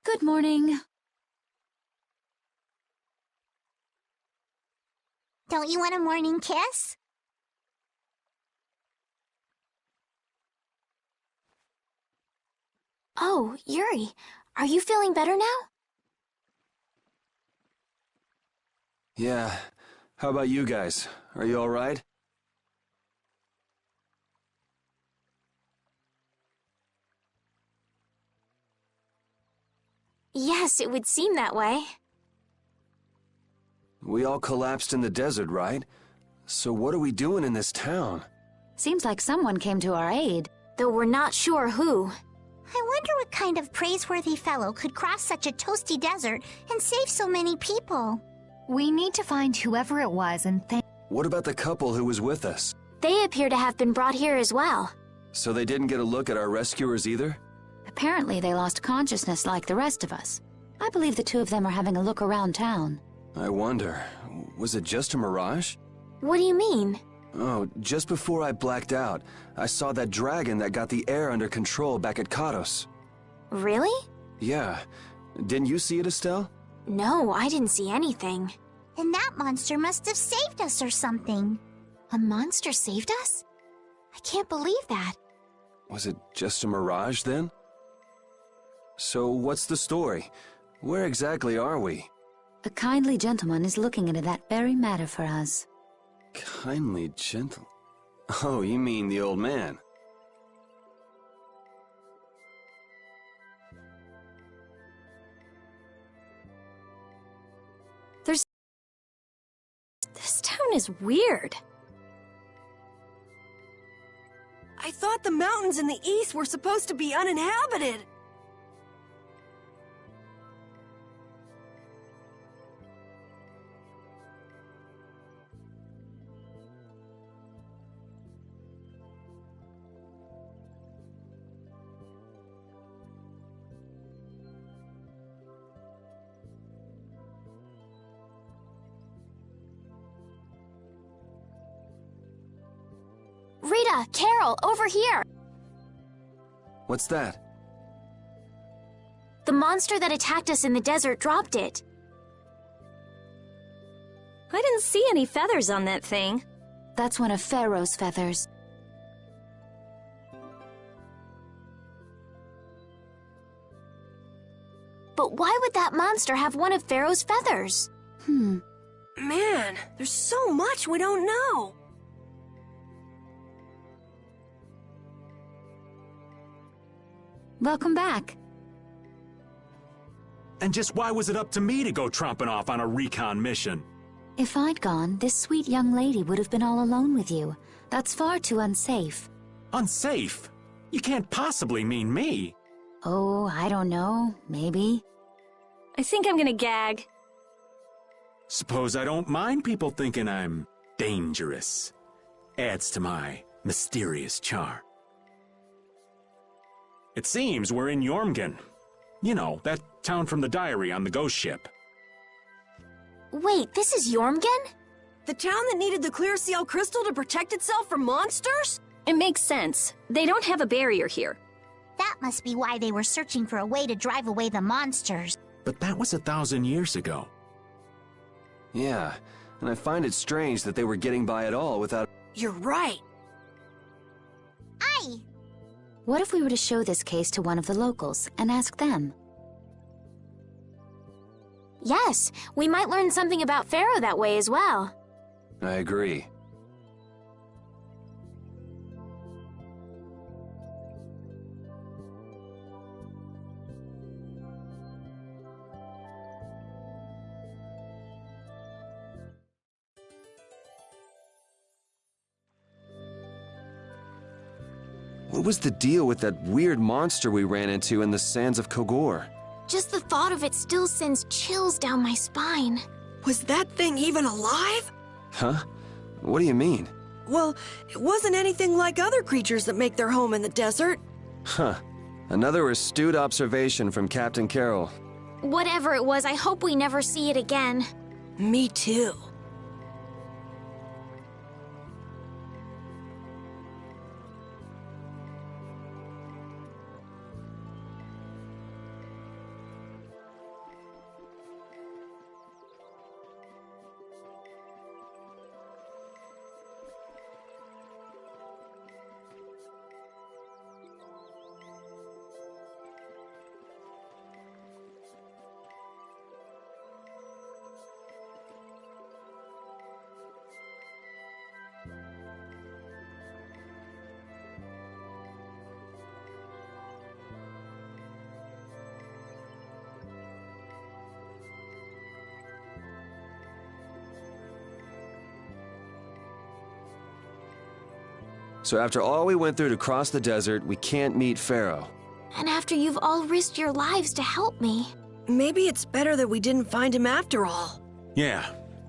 Good morning. Don't you want a morning kiss? Oh, Yuri, are you feeling better now? Yeah. How about you guys? Are you all right? Yes, it would seem that way. We all collapsed in the desert, right? So what are we doing in this town? Seems like someone came to our aid. Though we're not sure who. I wonder what kind of praiseworthy fellow could cross such a toasty desert and save so many people. We need to find whoever it was and thank. What about the couple who was with us? They appear to have been brought here as well. So they didn't get a look at our rescuers either? Apparently they lost consciousness like the rest of us. I believe the two of them are having a look around town. I wonder, was it just a mirage? What do you mean? Oh, just before I blacked out, I saw that dragon that got the air under control back at Katos. Really? Yeah. Didn't you see it, Estelle? No, I didn't see anything. And that monster must have saved us or something. A monster saved us? I can't believe that. Was it just a mirage then? So what's the story? Where exactly are we? A kindly gentleman is looking into that very matter for us. Kindly gentle... Oh, you mean the old man. This town is weird. I thought the mountains in the east were supposed to be uninhabited. Rita, Carol, over here! What's that? The monster that attacked us in the desert dropped it. I didn't see any feathers on that thing. That's one of Pharaoh's feathers. But why would that monster have one of Pharaoh's feathers? Man, there's so much we don't know. Welcome back. And just why was it up to me to go tromping off on a recon mission? If I'd gone, this sweet young lady would have been all alone with you. That's far too unsafe. Unsafe? You can't possibly mean me. Oh, I don't know. Maybe. I think I'm gonna gag. Suppose I don't mind people thinking I'm dangerous. Adds to my mysterious charm. It seems we're in Jormungand. You know, that town from the diary on the ghost ship. Wait, this is Jormungand? The town that needed the clear seal crystal to protect itself from monsters? It makes sense. They don't have a barrier here. That must be why they were searching for a way to drive away the monsters. But that was 1,000 years ago. Yeah, and I find it strange that they were getting by at all without... You're right. Aye! What if we were to show this case to one of the locals and ask them? Yes, we might learn something about Pharaoh that way as well. I agree. What was the deal with that weird monster we ran into in the sands of Kogor? Just the thought of it still sends chills down my spine. Was that thing even alive? Huh? What do you mean? Well, it wasn't anything like other creatures that make their home in the desert. Huh. Another astute observation from Captain Carroll. Whatever it was, I hope we never see it again. Me too. So after all we went through to cross the desert, we can't meet Pharaoh. And after you've all risked your lives to help me. Maybe it's better that we didn't find him after all. Yeah,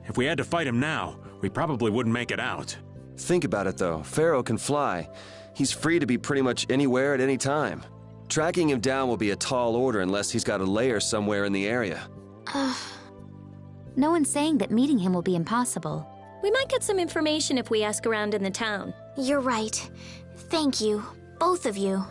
if we had to fight him now, we probably wouldn't make it out. Think about it though, Pharaoh can fly. He's free to be pretty much anywhere at any time. Tracking him down will be a tall order unless he's got a lair somewhere in the area. No one's saying that meeting him will be impossible. We might get some information if we ask around in the town. You're right. Thank you, both of you.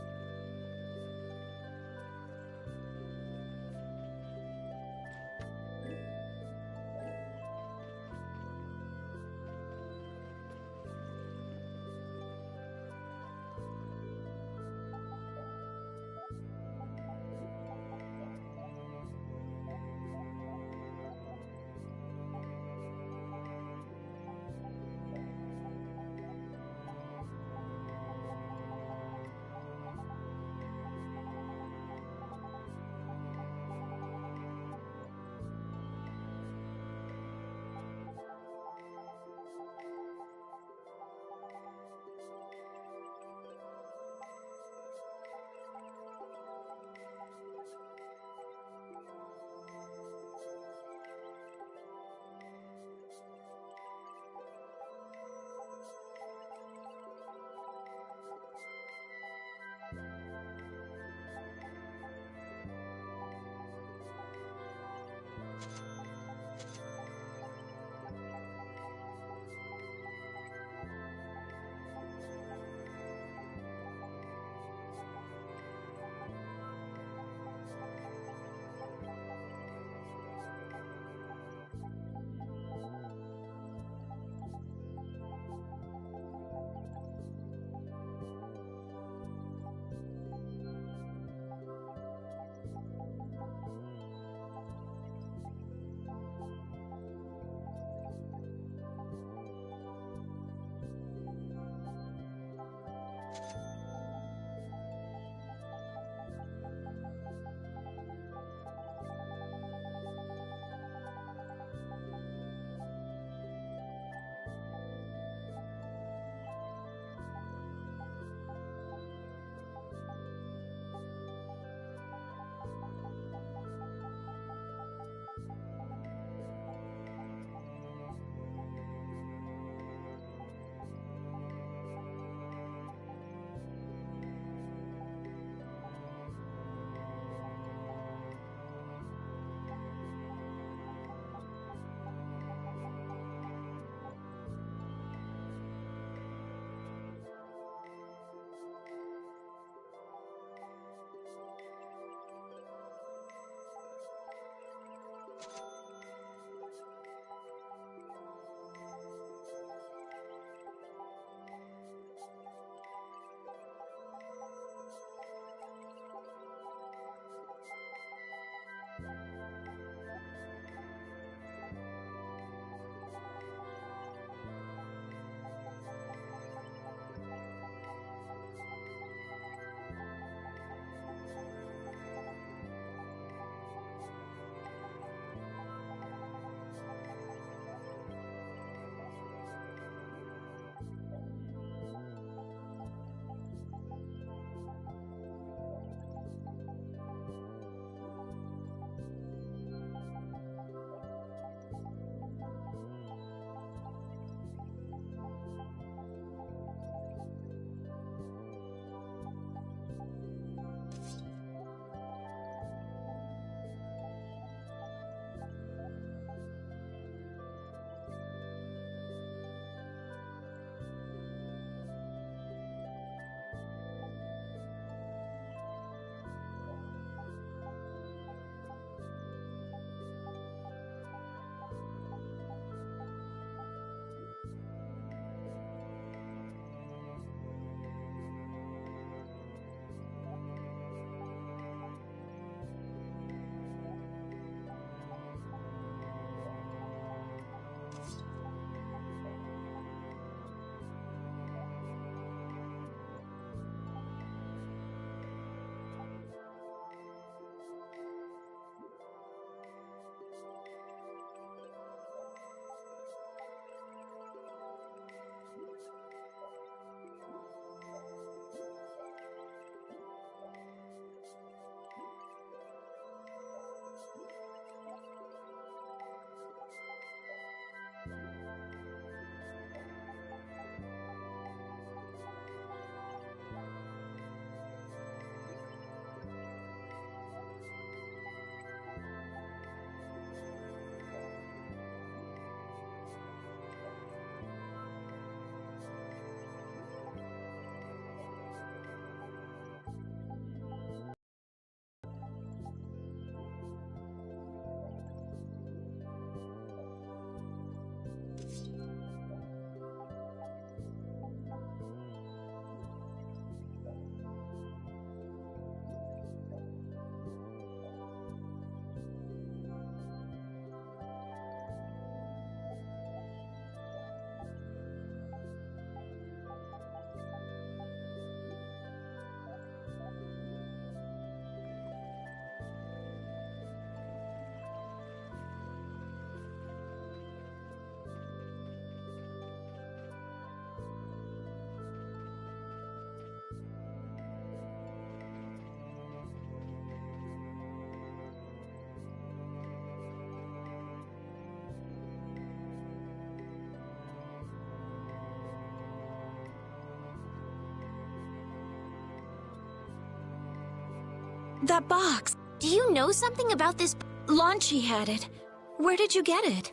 That box. Do you know something about this? Launchy had it. Where did you get it?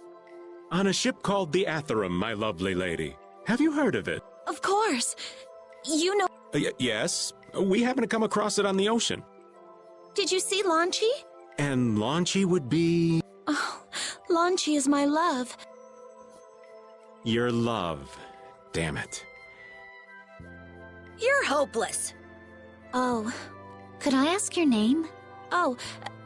On a ship called the Atherum, my lovely lady. Have you heard of it? Of course. You know... Yes. We happened to come across it on the ocean. Did you see Launchy? And Launchy would be... Oh, Launchy is my love. Your love. Damn it. You're hopeless. Oh. Could I ask your name? Oh,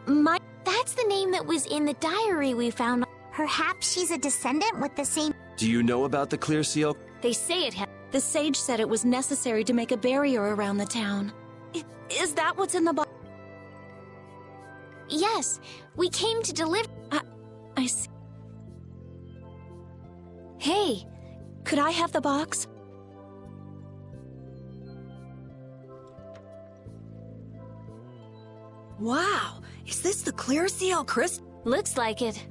That's the name that was in the diary we found. Perhaps she's a descendant with the same... Do you know about the Clear Seal? They say it has. the sage said it was necessary to make a barrier around the town. Is that what's in the box? Yes, we came to deliver. I see. Hey, Could I have the box? Wow, is this the Clear Seal crystal? looks like it.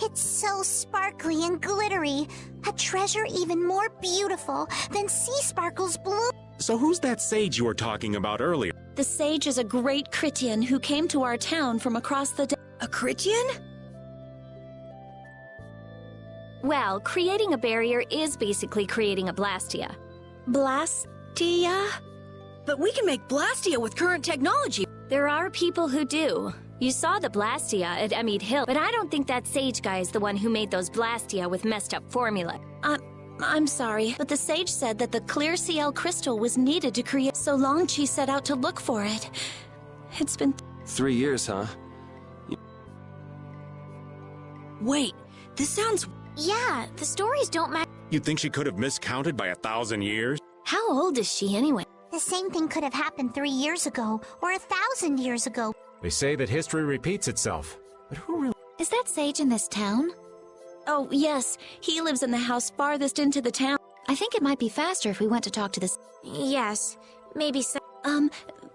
It's so sparkly and glittery. A treasure even more beautiful than sea sparkles blue. So who's that sage you were talking about earlier? The sage is a great Critian who came to our town from across the... A Critian? Well, creating a barrier is basically creating a Blastia. Blastia? But we can make Blastia with current technology. There are people who do. You saw the Blastia at Emmett Hill, but I don't think that sage guy is the one who made those Blastia with messed up formula. I'm sorry, but the sage said that the Clear Seal crystal was needed to create, so Longchi set out to look for it. It's been... 3 years, huh? Wait, this sounds... Yeah, the stories don't match. You'd think she could have miscounted by 1,000 years? How old is she anyway? The same thing could have happened 3 years ago, or 1,000 years ago. They say that history repeats itself. But who really... Is that sage in this town? Oh, yes, he lives in the house farthest into the town. I think it might be faster if we went to talk to this. Yes, maybe so.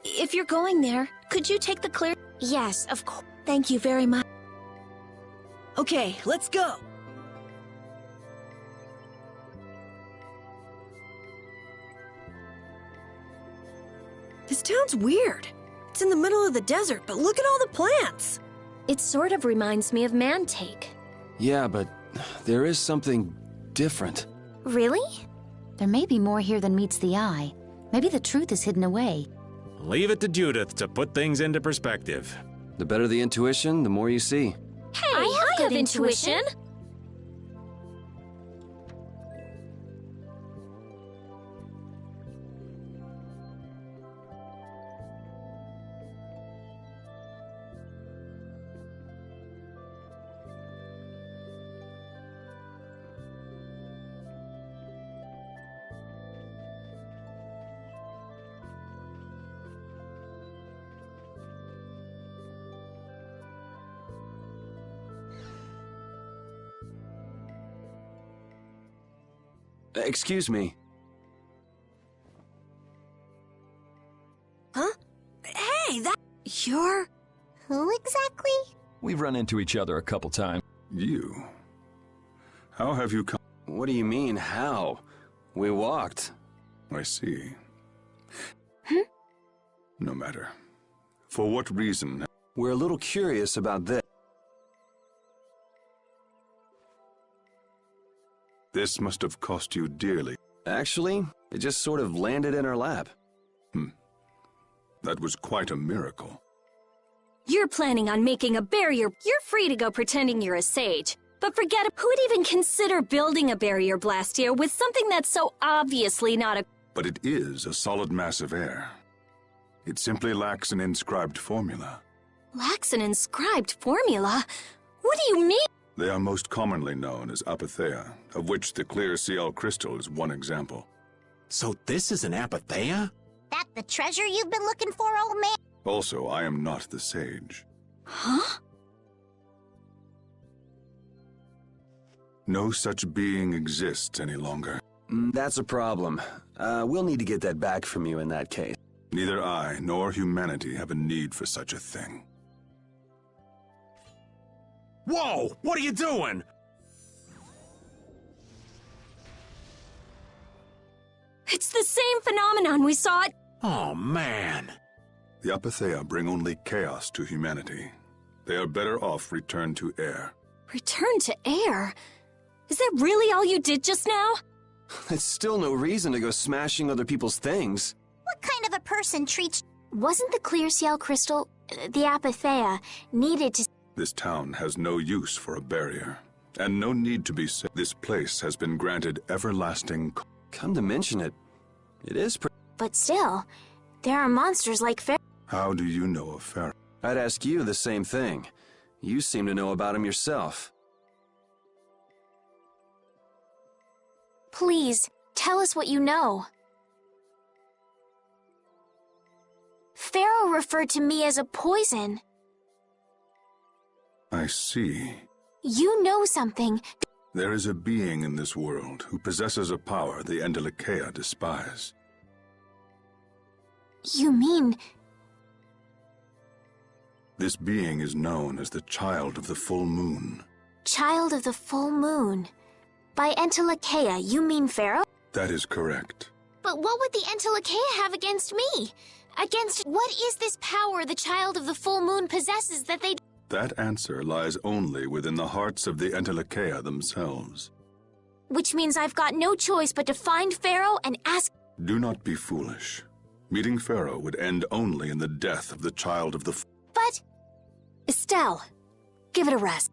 If you're going there, could you take the clear... Yes, of course. Thank you very much. Okay, let's go. This town's weird. It's in the middle of the desert, but look at all the plants. It sort of reminds me of Mantake. Yeah, but there is something different. Really? There may be more here than meets the eye. Maybe the truth is hidden away. Leave it to Judith to put things into perspective. The better the intuition, the more you see. Hey, I have intuition. Excuse me. Huh? Hey, that... You're... Who exactly? We've run into each other a couple times. You? How have you come? What do you mean, how? We walked. I see. No matter. For what reason? We're a little curious about this. This must have cost you dearly. Actually, it just sort of landed in our lap. That was quite a miracle. You're planning on making a barrier. You're free to go pretending you're a sage. But forget it. Who would even consider building a barrier Blastia with something that's so obviously not a... But it is a solid mass of air. It simply lacks an inscribed formula. Lacks an inscribed formula? What do you mean? They are most commonly known as apatheia, of which the Clear Seal crystal is one example. So this is an apatheia? That the treasure you've been looking for, old man? Also, I am not the sage. Huh? No such being exists any longer. That's a problem. We'll need to get that back from you in that case. Neither I nor humanity have a need for such a thing. Whoa! What are you doing? It's the same phenomenon we saw at... Oh, man. The Apatheia bring only chaos to humanity. They are better off returned to air. Return to air? Is that really all you did just now? That's still no reason to go smashing other people's things. What kind of a person treats... Wasn't the clear CL crystal, the Apatheia, needed to... This town has no use for a barrier, and no need to be said. This place has been granted everlasting... Come to mention it, it is But still, there are monsters like How do you know of Pharaoh? I'd ask you the same thing. You seem to know about him yourself. Please, tell us what you know. Pharaoh referred to me as a poison. I see. You know something. There is a being in this world who possesses a power the Entelikeia despise. You mean... This being is known as the Child of the Full Moon. Child of the Full Moon. By Entelikeia, you mean Pharaoh? That is correct. But what would the Entelikeia have against me? What is this power the Child of the Full Moon possesses that they... That answer lies only within the hearts of the Entelikeia themselves. Which means I've got no choice but to find Pharaoh and ask... Do not be foolish. Meeting Pharaoh would end only in the death of the Child of the... But... Estelle, give it a rest.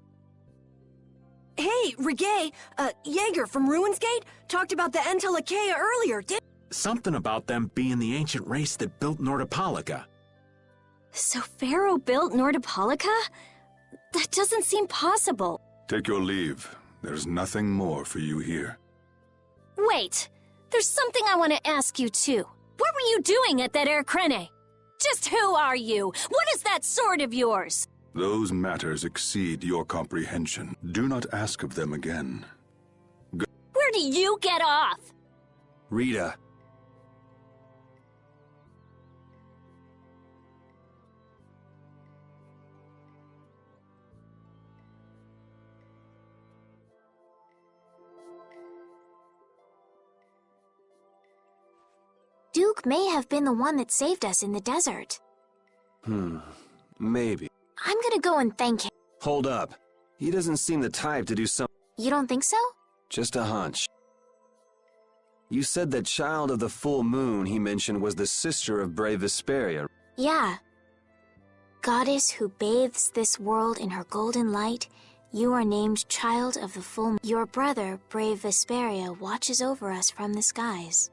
Hey, Regay, Jaeger from Ruinsgate talked about the Entelikeia earlier, Something about them being the ancient race that built Nordopolica. So Pharaoh built Nordopolica? That doesn't seem possible. Take your leave. There's nothing more for you here. Wait, there's something I want to ask you too. What were you doing at that Air Krene? Just who are you? What is that sword of yours? Those matters exceed your comprehension. Do not ask of them again. Where do you get off? Rita. Duke may have been the one that saved us in the desert. Maybe. I'm gonna go and thank him. Hold up. He doesn't seem the type to do something. You don't think so? Just a hunch. You said that Child of the Full Moon he mentioned was the sister of brave Vesperia. Yeah. Goddess who bathes this world in her golden light, you are named Child of the Full Moon. Your brother, brave Vesperia, watches over us from the skies.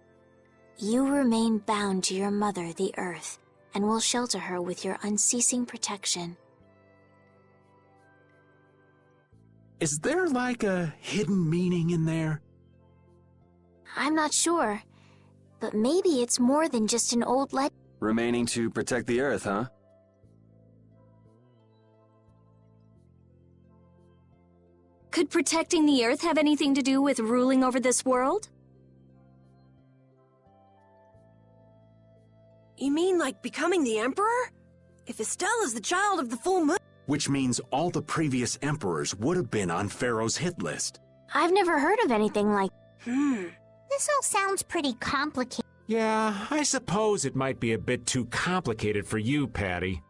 You remain bound to your mother, the Earth, and will shelter her with your unceasing protection. Is there like a hidden meaning in there? I'm not sure, but maybe it's more than just an old legend. Remaining to protect the Earth, huh? Could protecting the Earth have anything to do with ruling over this world? You mean like becoming the Emperor? If Estelle is the Child of the Full Moon... Which means all the previous emperors would have been on Pharaoh's hit list. I've never heard of anything like... This all sounds pretty complicated. Yeah, I suppose it might be a bit too complicated for you, Patty.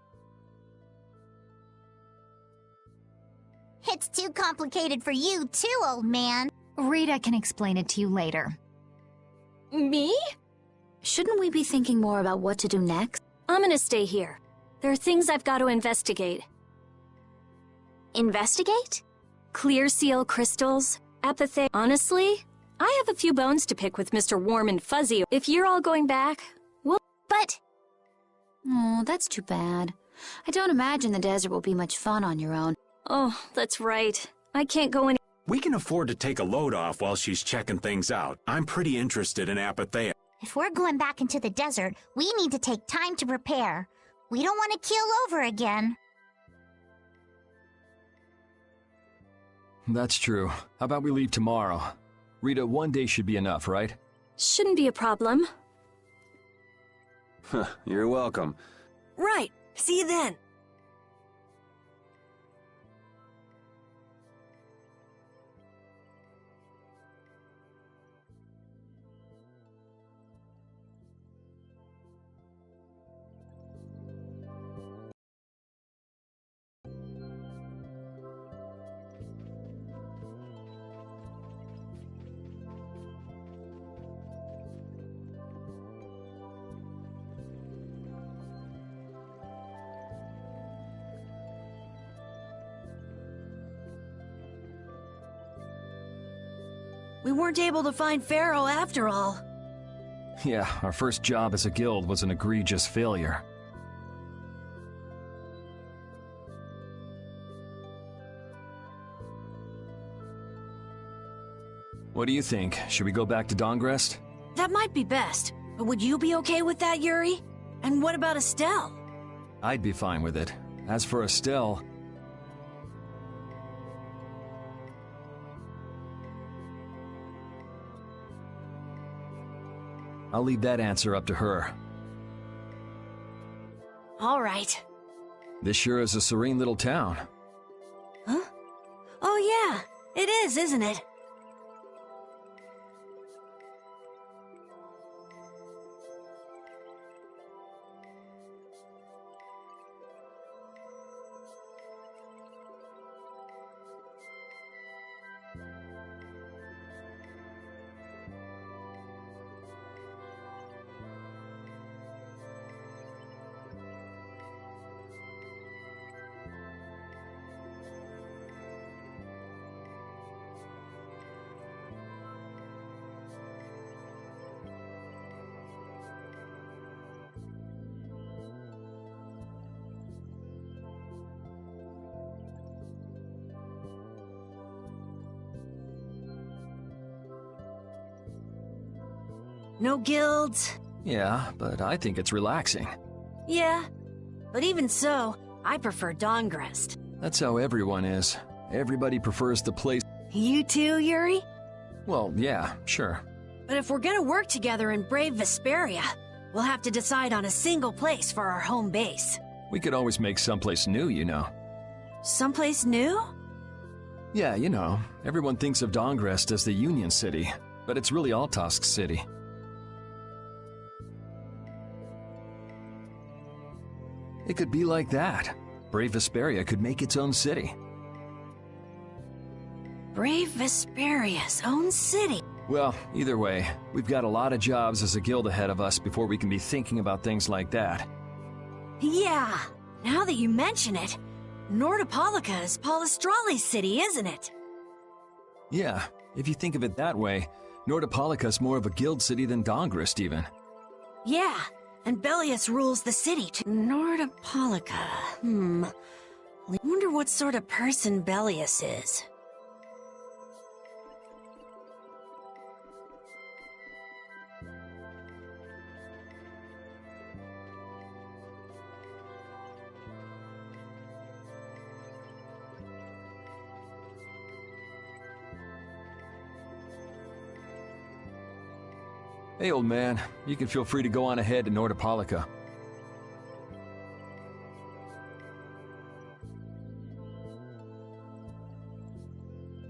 It's too complicated for you too, old man. Rita can explain it to you later. Me? Shouldn't we be thinking more about what to do next? I'm gonna stay here. There are things I've got to investigate. Investigate? Clear seal crystals, Apatheia. Honestly, I have a few bones to pick with Mr. Warm and Fuzzy. If you're all going back, well... But... Oh, that's too bad. I don't imagine the desert will be much fun on your own. Oh, that's right. I can't go any... We can afford to take a load off while she's checking things out. I'm pretty interested in Apatheia. If we're going back into the desert, we need to take time to prepare. We don't want to keel over again. That's true. How about we leave tomorrow? Rita, one day should be enough, right? Shouldn't be a problem. You're welcome. Right. See you then. We weren't able to find Pharaoh after all. Yeah, our first job as a guild was an egregious failure. What do you think? Should we go back to Dongrest? That might be best. But would you be okay with that, Yuri? And what about Estelle? I'd be fine with it. As for Estelle... I'll leave that answer up to her. All right. This sure is a serene little town. Huh? Oh yeah, it is, isn't it? No guilds? Yeah, but I think it's relaxing. Yeah, but even so, I prefer Dongrest. That's how everyone is. Everybody prefers the place... You too, Yuri? Well, yeah, sure. But if we're gonna work together in brave Vesperia, we'll have to decide on a single place for our home base. We could always make someplace new, you know. Someplace new? Yeah, you know, everyone thinks of Dongrest as the Union City, but it's really Altosk City. It could be like that. Brave Vesperia could make its own city. Brave Vesperia's own city? Well, either way, we've got a lot of jobs as a guild ahead of us before we can be thinking about things like that. Yeah, now that you mention it, Nordopolica is Palestrali's city, isn't it? Yeah, if you think of it that way, Nordopolica's more of a guild city than Dongrest even. Yeah, and Bellius rules the city too. Nordopolica, I wonder what sort of person Bellius is. Hey, old man, you can feel free to go on ahead to Nordopolica.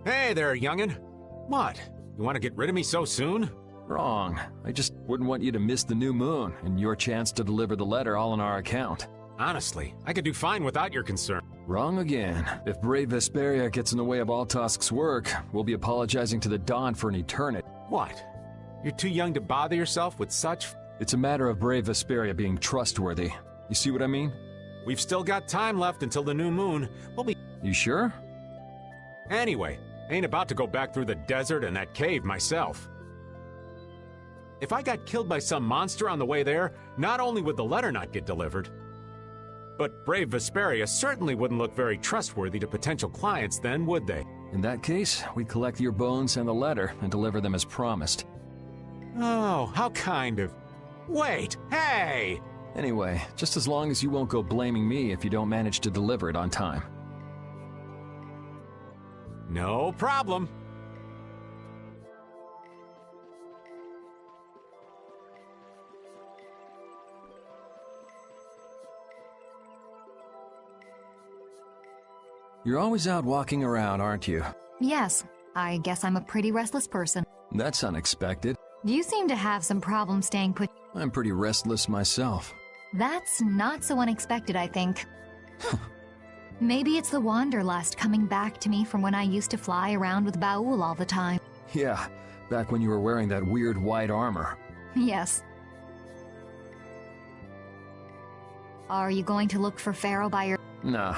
Hey there, youngin'. What? You want to get rid of me so soon? Wrong. I just wouldn't want you to miss the new moon and your chance to deliver the letter all on our account. Honestly, I could do fine without your concern. Wrong again. If brave Vesperia gets in the way of Altosk's work, we'll be apologizing to the Dawn for an eternity. What? You're too young to bother yourself with such... It's a matter of brave Vesperia being trustworthy. You see what I mean? We've still got time left until the new moon. We'll be... You sure? Anyway, ain't about to go back through the desert and that cave myself. If I got killed by some monster on the way there, not only would the letter not get delivered, but brave Vesperia certainly wouldn't look very trustworthy to potential clients then, would they? In that case, we'd collect your bones and the letter and deliver them as promised. Oh, how kind of... Wait, hey! Anyway, just as long as you won't go blaming me if you don't manage to deliver it on time. No problem. You're always out walking around, aren't you? Yes, I guess I'm a pretty restless person. That's unexpected. You seem to have some problems staying put. I'm pretty restless myself. That's not so unexpected, I think. Maybe it's the wanderlust coming back to me from when I used to fly around with Baul all the time. Yeah, back when you were wearing that weird white armor. Yes. Are you going to look for Pharaoh by your... Nah.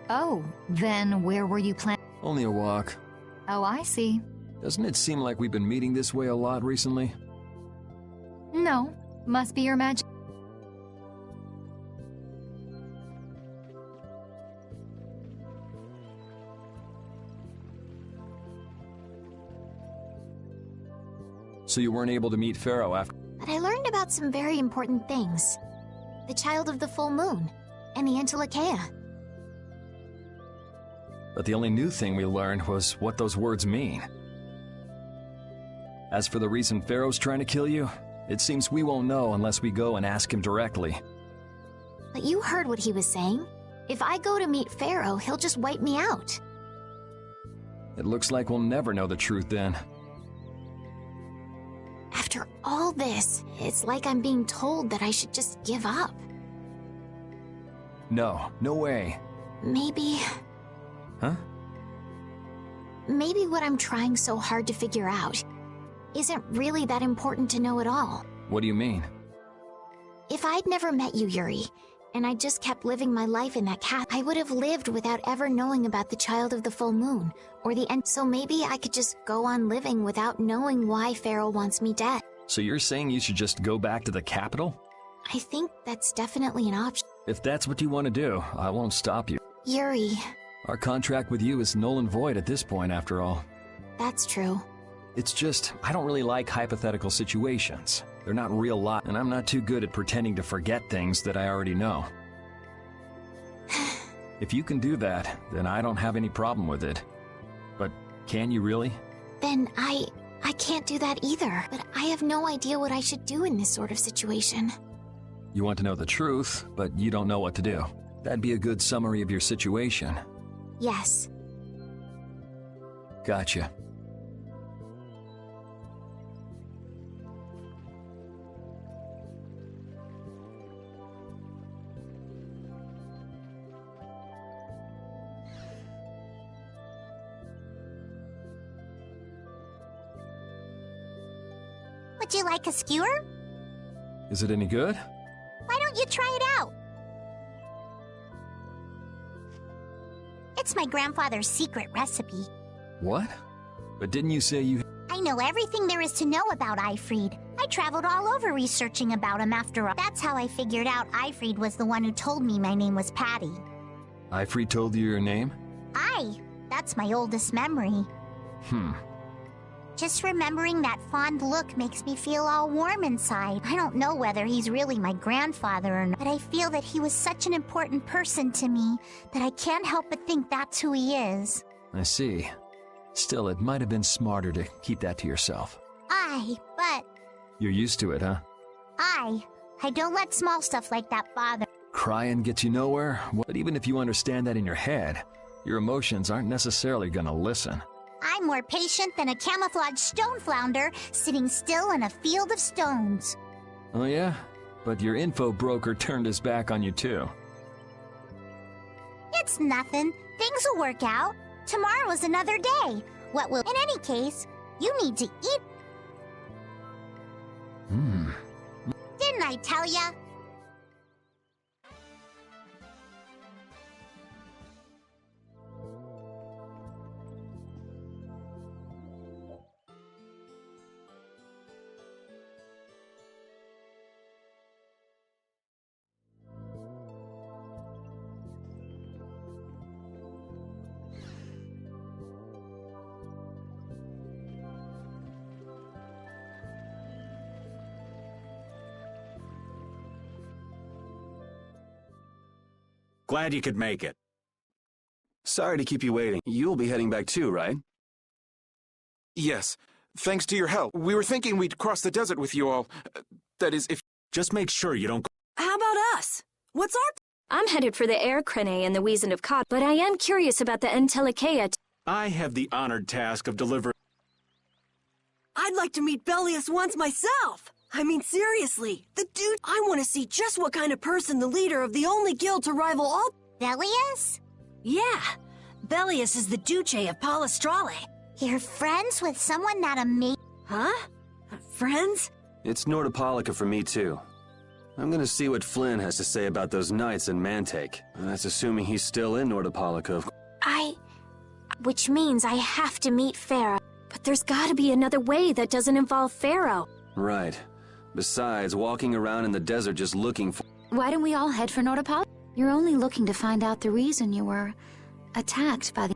Oh, then where were you planning? Only a walk. Oh, I see. Doesn't it seem like we've been meeting this way a lot recently? No, must be your magic. So you weren't able to meet Pharaoh after... But I learned about some very important things. The child of the full moon, and the Entelekea. But the only new thing we learned was what those words mean. As for the reason Pharaoh's trying to kill you, it seems we won't know unless we go and ask him directly. But you heard what he was saying. If I go to meet Pharaoh, he'll just wipe me out. It looks like we'll never know the truth then. After all this, it's like I'm being told that I should just give up. No, no way. Maybe... Huh? Maybe what I'm trying so hard to figure out isn't really that important to know at all. What do you mean? If I'd never met you, Yuri, and I just kept living my life in that I would have lived without ever knowing about the child of the full moon, or the end. So maybe I could just go on living without knowing why Pharaoh wants me dead. So you're saying you should just go back to the capital? I think that's definitely an option. If that's what you want to do, I won't stop you. Yuri. Our contract with you is null and void at this point, after all. That's true. It's just, I don't really like hypothetical situations. They're not real life, and I'm not too good at pretending to forget things that I already know. If you can do that, then I don't have any problem with it. But can you really? Then I can't do that either, but I have no idea what I should do in this sort of situation. You want to know the truth, but you don't know what to do. That'd be a good summary of your situation. Yes. Gotcha. Would you like a skewer? Is it any good? Why don't you try it out? It's my grandfather's secret recipe. What? But didn't you say you... I know everything there is to know about Eifried. I traveled all over researching about him after all. That's how I figured out Eifried was the one who told me my name was Patty. Eifried told you your name? That's my oldest memory. Just remembering that fond look makes me feel all warm inside. I don't know whether he's really my grandfather or not, but I feel that he was such an important person to me that I can't help but think that's who he is. I see. Still, it might have been smarter to keep that to yourself. But... You're used to it, huh? I don't let small stuff like that bother. Crying gets you nowhere? But even if you understand that in your head, your emotions aren't necessarily gonna listen. I'm more patient than a camouflaged stone flounder sitting still in a field of stones. Oh yeah? But your info broker turned his back on you too. It's nothing. Things will work out. Tomorrow is another day. In any case, you need to eat. Didn't I tell ya? Glad you could make it. Sorry to keep you waiting. You'll be heading back too, right? Yes. Thanks to your help. We were thinking we'd cross the desert with you all. That is, if... Just make sure you don't... How about us? What's our... I'm headed for the Air Crane and the Wiesen of Cod, but I am curious about the Entelekea. I have the honored task of delivering... I'd like to meet Belius once myself. I mean, seriously, the dude... I want to see just what kind of person the leader of the only guild to rival all... Belius? Yeah. Belius is the Duce of Palestrale. You're friends with someone that amazing... Huh? Friends? It's Nordopolica for me too. I'm gonna see what Flynn has to say about those knights in Mantake. That's assuming he's still in Nordopolica, of course. Which means I have to meet Farah. But there's gotta be another way that doesn't involve Pharaoh. Right. Besides, walking around in the desert just looking for... Why don't we all head for Nordapal? You're only looking to find out the reason you were attacked by the...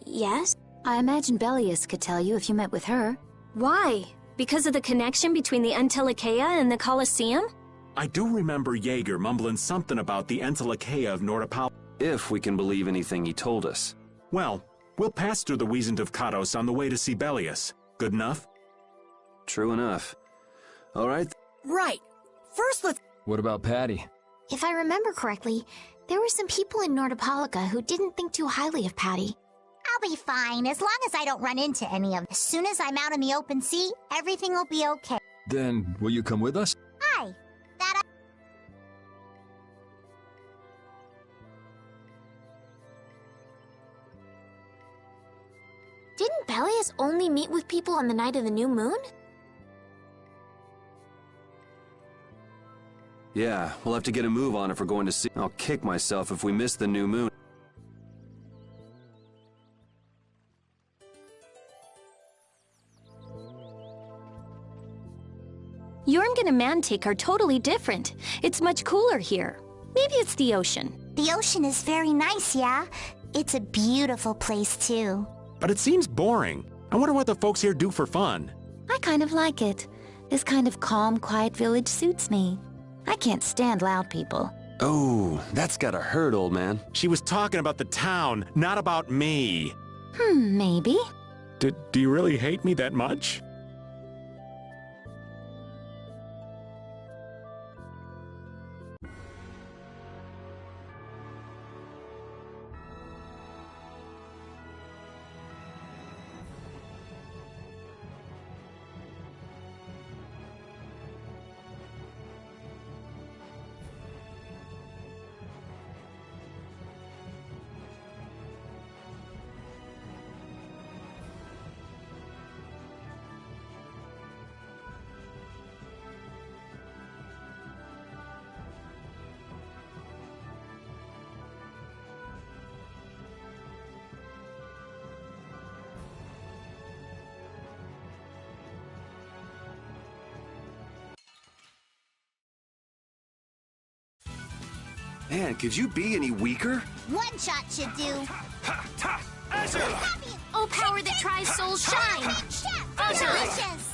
Yes? I imagine Belius could tell you if you met with her. Why? Because of the connection between the Entelikeia and the Colosseum? I do remember Jaeger mumbling something about the Entelikeia of Nordapal. If we can believe anything he told us. Well, we'll pass through the Wiesent of Kados on the way to see Belius. Good enough? True enough. All right. Right. First, let's... What about Patty? If I remember correctly, there were some people in Nordopolica who didn't think too highly of Patty. I'll be fine, as long as I don't run into any of them. As soon as I'm out in the open sea, everything will be okay. Then, will you come with us? Hi. Didn't Belius only meet with people on the night of the new moon? Yeah, we'll have to get a move on if we're going to see... I'll kick myself if we miss the new moon. Jormungand and Mantic are totally different. It's much cooler here. Maybe it's the ocean. The ocean is very nice, yeah? It's a beautiful place, too. But it seems boring. I wonder what the folks here do for fun. I kind of like it. This kind of calm, quiet village suits me. I can't stand loud people. Oh, that's gotta hurt, old man. She was talking about the town, not about me. Maybe. Do you really hate me that much? Man, could you be any weaker? One shot should do. Oh, power that tries souls shine! Delicious!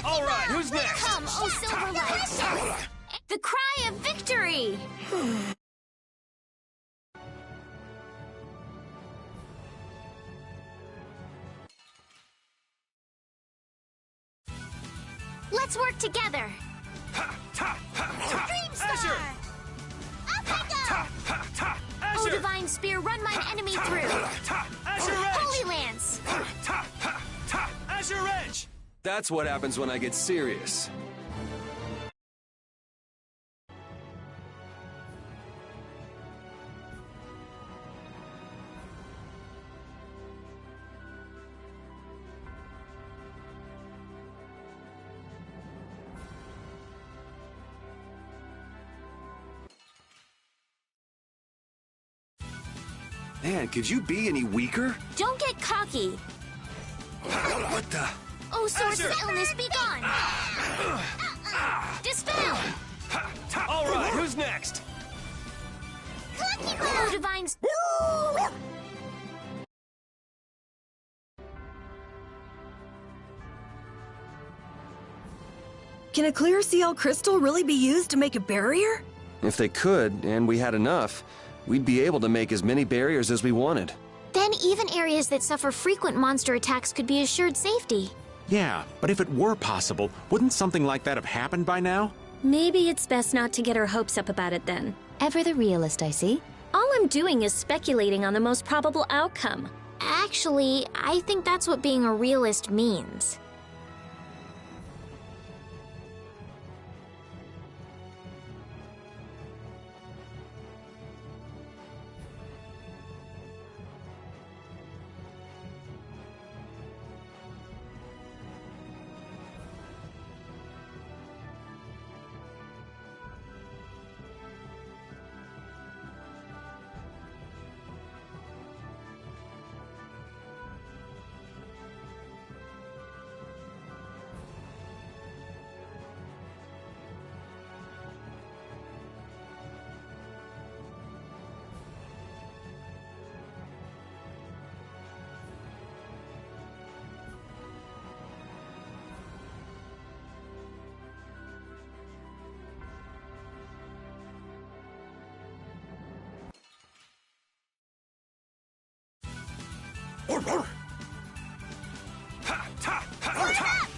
All right, who's next? Come, oh silver light! The cry of victory! Let's work together! Dream Star! Up I go! Oh, divine spear, run mine enemy through! Holy lance! Azure Edge! That's what happens when I get serious. Man, could you be any weaker? Don't get cocky! What the? Oh, source of illness, be gone! Dispel! All right, who's next? Oh, divine... Can a clear CL crystal really be used to make a barrier? If they could, and we had enough, we'd be able to make as many barriers as we wanted. Then even areas that suffer frequent monster attacks could be assured safety. Yeah, but if it were possible, wouldn't something like that have happened by now? Maybe it's best not to get our hopes up about it then. Ever the realist, I see. All I'm doing is speculating on the most probable outcome. Actually, I think that's what being a realist means.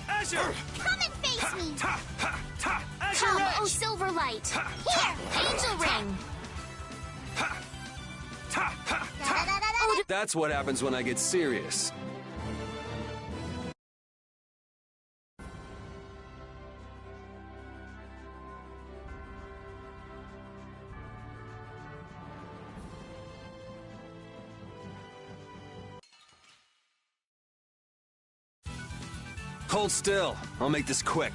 Azure! Come and face me! Come, oh Silverlight! Here! Angel Ring! That's what happens when I get serious. Hold still. I'll make this quick.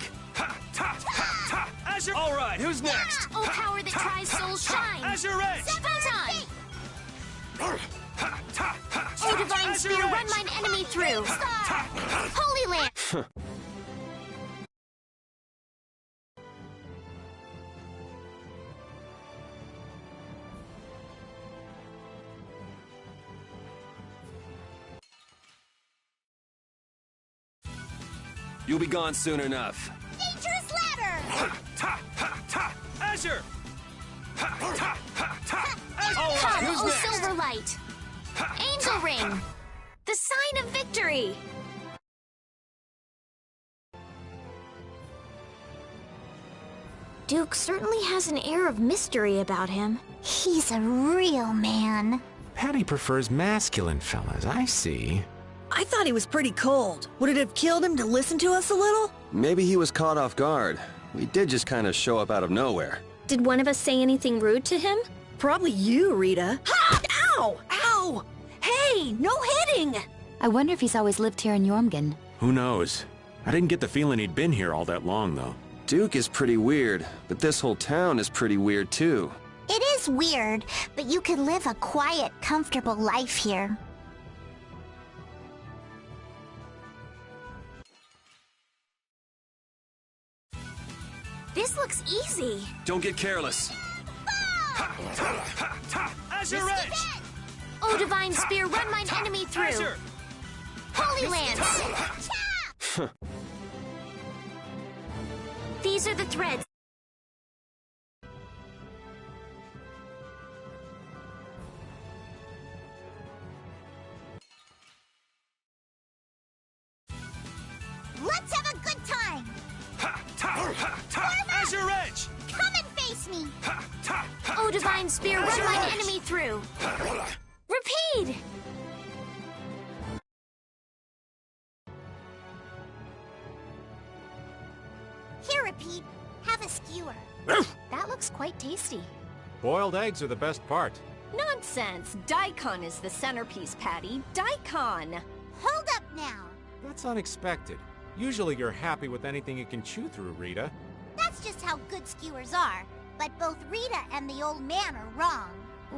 Azure! All right, who's next? Oh power that tries souls shine! Azure Edge! Photon! Oh divine spear, run mine enemy through! Holy Land! You'll be gone soon enough. Dangerous ladder! Azure! All right, Come, who's oh next? Silverlight! Angel Ring! The sign of victory! Duke certainly has an air of mystery about him. He's a real man. Patty prefers masculine fellas, I see. I thought he was pretty cold. Would it have killed him to listen to us a little? Maybe he was caught off guard. We did just kind of show up out of nowhere. Did one of us say anything rude to him? Probably you, Rita. Ha! Ow! Ow! Hey, no hitting! I wonder if he's always lived here in Jormungand. Who knows? I didn't get the feeling he'd been here all that long, though. Duke is pretty weird, but this whole town is pretty weird too. It is weird, but you can live a quiet, comfortable life here. This looks easy. Don't get careless. Azure Edge! Oh divine spear, run mine enemy through! Azure! Holy Lance! These are the threads. Let's have a good time! Azure Edge! Come and face me! Oh divine spear, run mine enemy through! Repeat! Here, Repeat. Have a skewer. That looks quite tasty. Boiled eggs are the best part. Nonsense! Daikon is the centerpiece, Patty. Daikon! Hold up now. That's unexpected. Usually you're happy with anything you can chew through, Rita. That's just how good skewers are. But both Rita and the old man are wrong.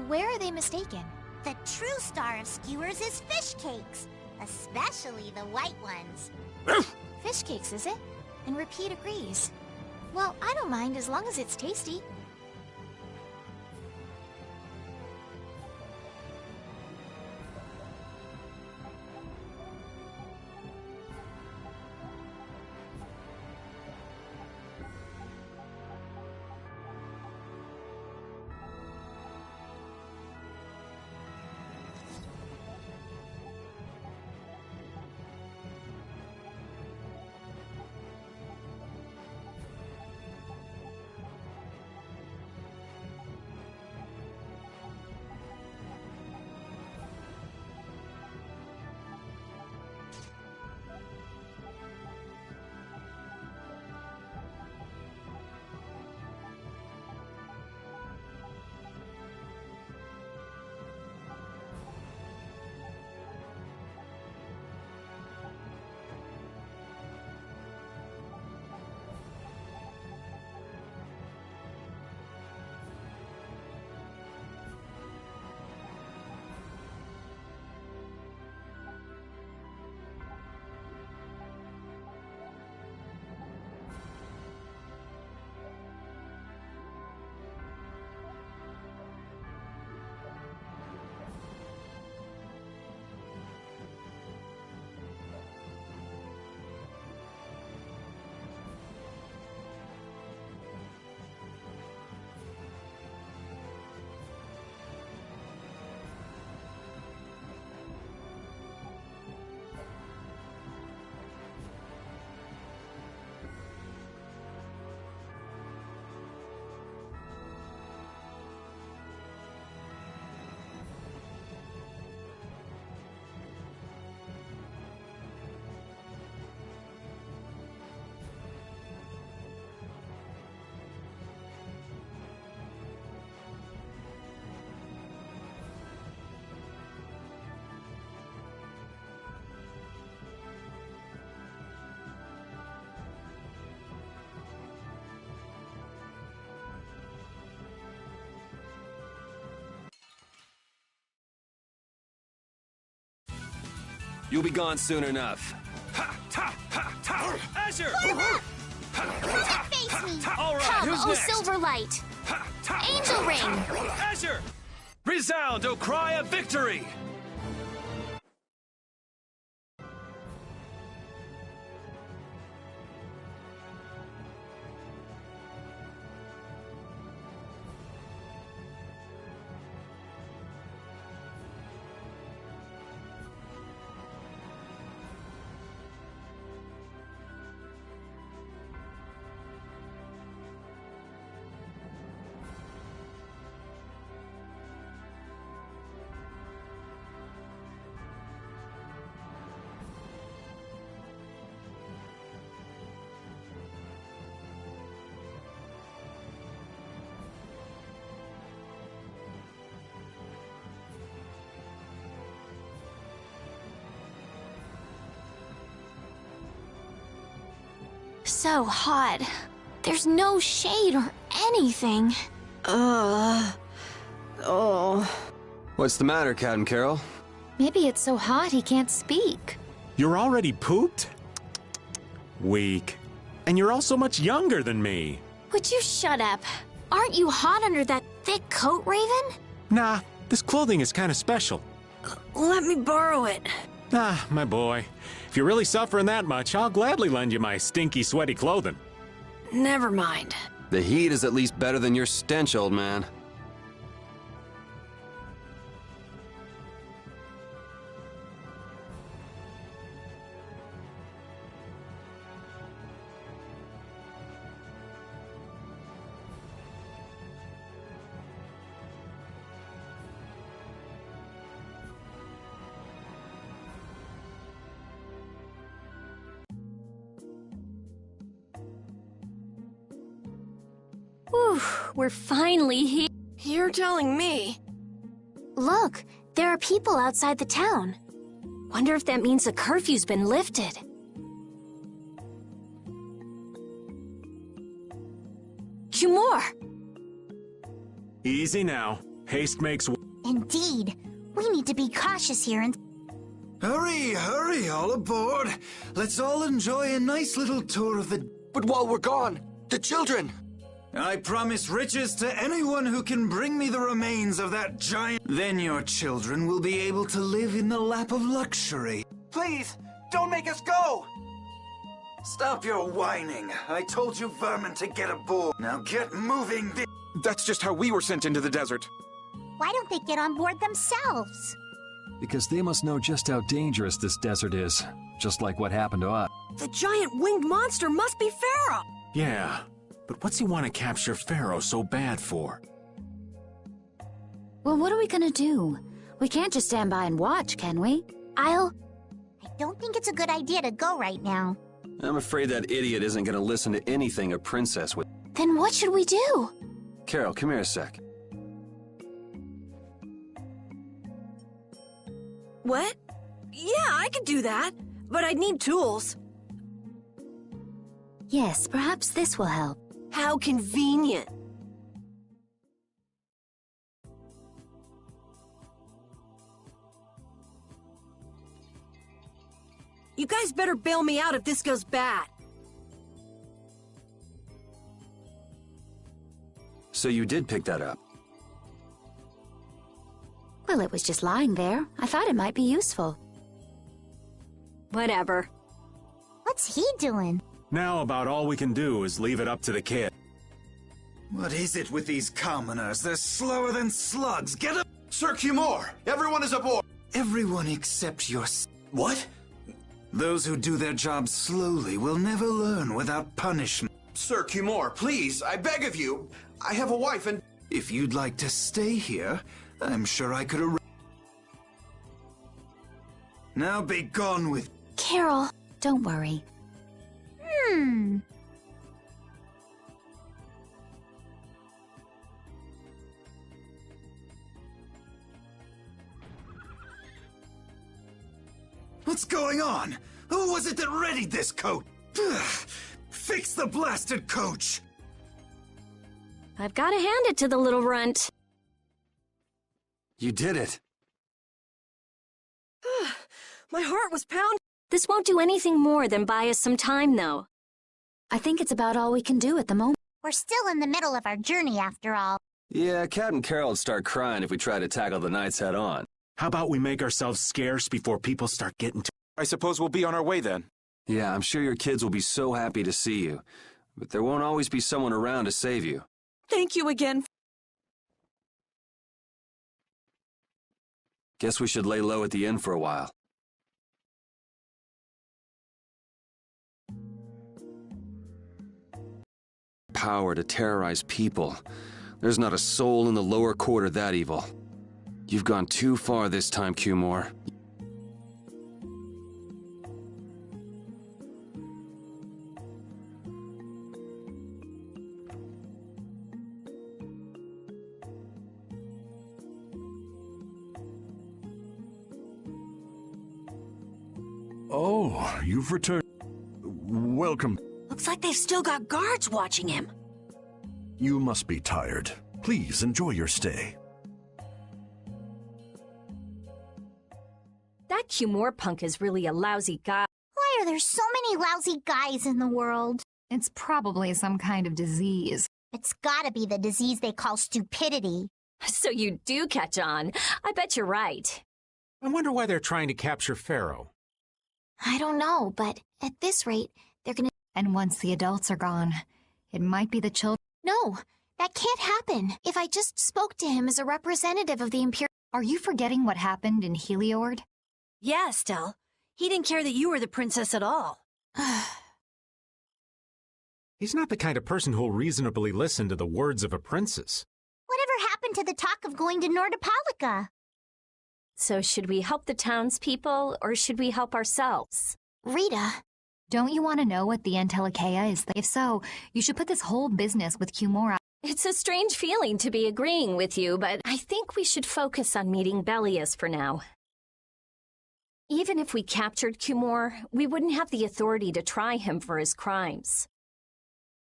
Where are they mistaken? The true star of skewers is fish cakes, especially the white ones. Fish cakes, is it? And Repeat agrees. Well, I don't mind as long as it's tasty. You'll be gone soon enough. Ha! Ta! Ha! Ta! Azure! Face me! All right, Come, who's oh next? Silverlight! Ha! Ta! Angel Ring! Azure! Resound, O cry of victory! So hot. There's no shade or anything. Oh. What's the matter, Captain Carol? Maybe it's so hot he can't speak. You're already pooped? Weak. And you're also much younger than me. Would you shut up? Aren't you hot under that thick coat, Raven? Nah, this clothing is kind of special. Let me borrow it. Ah, my boy. If you're really suffering that much, I'll gladly lend you my stinky, sweaty clothing. Never mind. The heat is at least better than your stench, old man. Whew, we're finally here. You're telling me. Look, there are people outside the town. Wonder if that means the curfew's been lifted. Cumore! Easy now. Haste makes... Indeed. We need to be cautious here and... Hurry, hurry, all aboard. Let's all enjoy a nice little tour of the... But while we're gone, the children... I promise riches to anyone who can bring me the remains of that giant... Then your children will be able to live in the lap of luxury. Please, don't make us go! Stop your whining. I told you vermin to get aboard. Now get moving. That's just how we were sent into the desert. Why don't they get on board themselves? Because they must know just how dangerous this desert is. Just like what happened to us. The giant winged monster must be Pharaoh. Yeah, but what's he want to capture Pharaoh so bad for? Well, what are we gonna do? We can't just stand by and watch, can we? I don't think it's a good idea to go right now. I'm afraid that idiot isn't gonna listen to anything a princess would... Then what should we do? Carol, come here a sec. What? Yeah, I could do that, but I'd need tools. Yes, perhaps this will help. How convenient. You guys better bail me out if this goes bad. So you did pick that up? Well, it was just lying there. I thought it might be useful. Whatever. What's he doing? Now about all we can do is leave it up to the kid. What is it with these commoners? They're slower than slugs. Get up! Sir Cumore, everyone is aboard. Everyone except your... What? Those who do their jobs slowly will never learn without punishment. Sir Cumore, please, I beg of you. I have a wife and... If you'd like to stay here, I'm sure I could arrange... Now be gone with... Carol. Don't worry. What's going on? Who was it that readied this coat? Fix the blasted coach! I've got to hand it to the little runt. You did it. My heart was pounding. This won't do anything more than buy us some time, though. I think it's about all we can do at the moment. We're still in the middle of our journey, after all. Yeah, Cat and Carol would start crying if we try to tackle the knights head on. How about we make ourselves scarce before people start getting to... I suppose we'll be on our way then. Yeah, I'm sure your kids will be so happy to see you. But there won't always be someone around to save you. Thank you again. Guess we should lay low at the inn for a while. Power to terrorize people. There's not a soul in the lower quarter that evil. You've gone too far this time, Cumore. Oh, you've returned. Welcome. Looks like they've still got guards watching him. You must be tired. Please enjoy your stay. That Cumore punk is really a lousy guy. Why are there so many lousy guys in the world? It's probably some kind of disease. It's gotta be the disease they call stupidity. So you do catch on. I bet you're right. I wonder why they're trying to capture Pharaoh. I don't know, but at this rate, they're gonna... And once the adults are gone, it might be the children. No, that can't happen. If I just spoke to him as a representative of the Imperial... Are you forgetting what happened in Heliord? Yeah, Estelle. He didn't care that you were the princess at all. He's not the kind of person who'll reasonably listen to the words of a princess. Whatever happened to the talk of going to Nordopolica? So should we help the townspeople, or should we help ourselves? Rita. Don't you want to know what the Entelikeia is? If so, you should put this whole business with Cumore. It's a strange feeling to be agreeing with you, but I think we should focus on meeting Belius for now. Even if we captured Cumore, we wouldn't have the authority to try him for his crimes.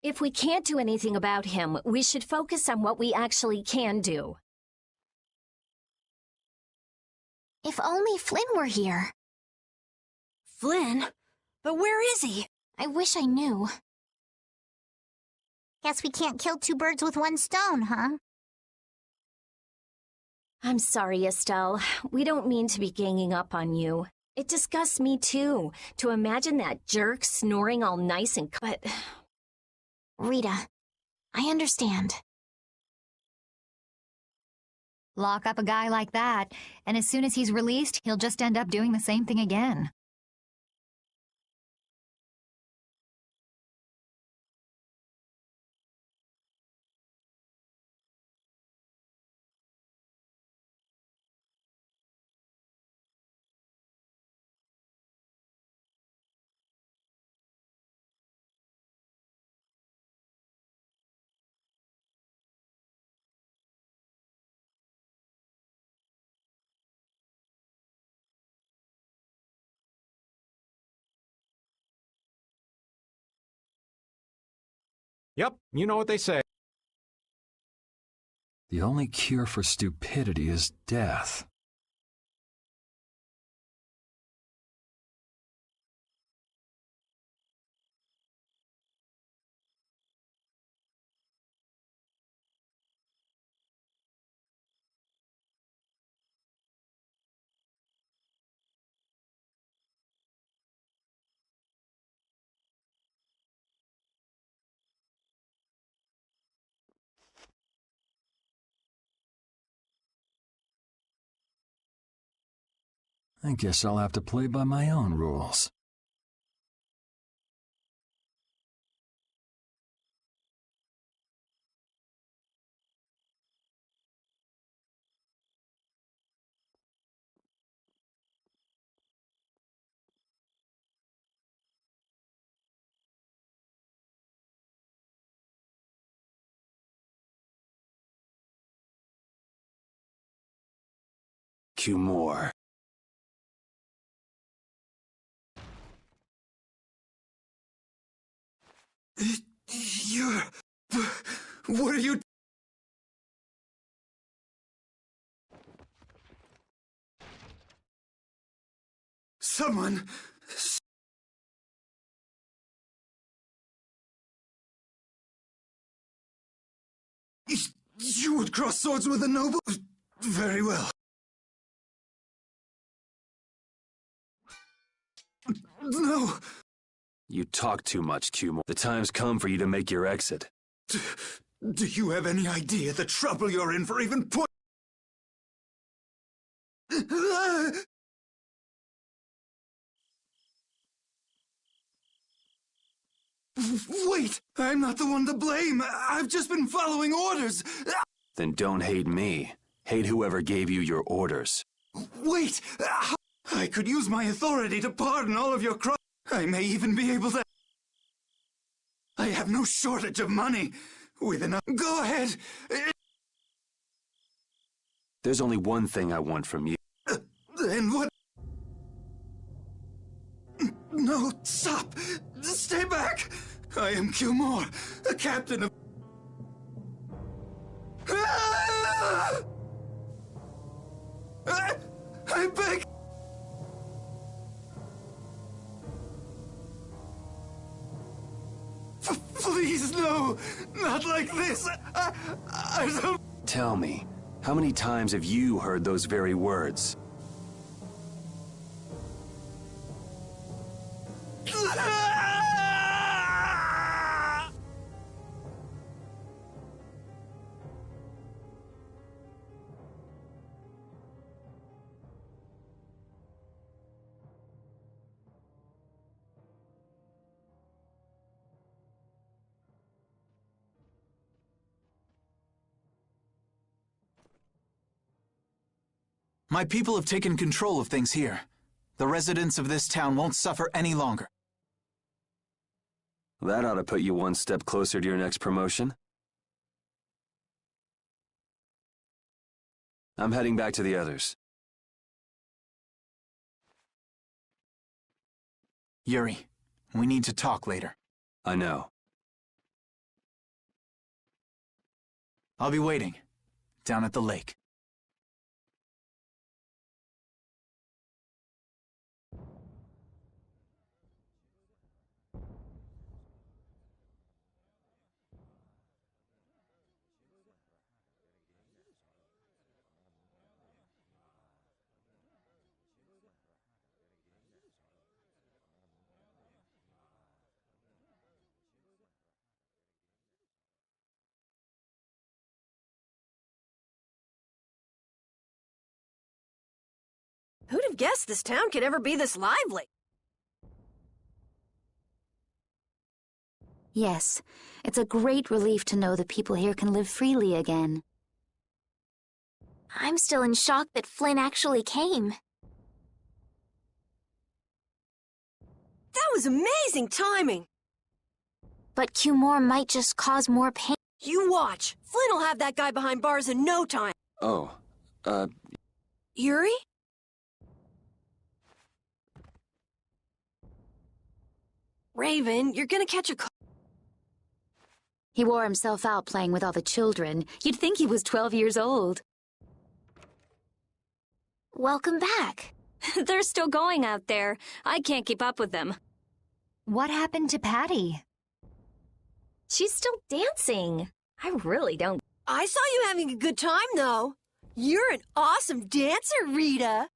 If we can't do anything about him, we should focus on what we actually can do. If only Flynn were here. Flynn? But where is he? I wish I knew. Guess we can't kill two birds with one stone, huh? I'm sorry, Estelle. We don't mean to be ganging up on you. It disgusts me, too, to imagine that jerk snoring all nice and... But... Rita, I understand. Lock up a guy like that, and as soon as he's released, he'll just end up doing the same thing again. Yep, you know what they say. The only cure for stupidity is death. I guess I'll have to play by my own rules. Cumore. What are you... Someone... You would cross swords with a noble? Very well. No. You talk too much, Cumore. The time's come for you to make your exit. Do you have any idea the trouble you're in for even put... Wait! I'm not the one to blame! I've just been following orders! Then don't hate me. Hate whoever gave you your orders. Wait! I could use my authority to pardon all of your crimes. I may even be able to... I have no shortage of money. With enough... Go ahead! There's only one thing I want from you. Then what... No, stop! Stay back! I am Cumore, a captain of... I beg... Please, no! Not like this! I don't... Tell me, how many times have you heard those very words? My people have taken control of things here. The residents of this town won't suffer any longer. That ought to put you one step closer to your next promotion. I'm heading back to the others. Yuri, we need to talk later. I know. I'll be waiting, down at the lake. Who'd have guessed this town could ever be this lively? Yes, it's a great relief to know the people here can live freely again. I'm still in shock that Flynn actually came. That was amazing timing! But Cumore might just cause more pain. You watch! Flynn will have that guy behind bars in no time! Oh, Yuri? Raven, you're gonna catch a... He wore himself out playing with all the children. You'd think he was 12 years old. Welcome back. They're still going out there. I can't keep up with them. What happened to Patty? She's still dancing. I really don't... I saw you having a good time, though. You're an awesome dancer, Rita.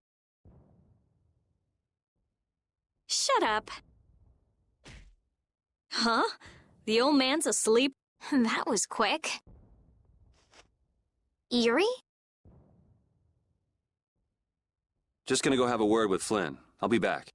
Shut up. Huh? The old man's asleep? That was quick. Yuri? just gonna go have a word with Flynn. I'll be back.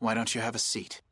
Why don't you have a seat?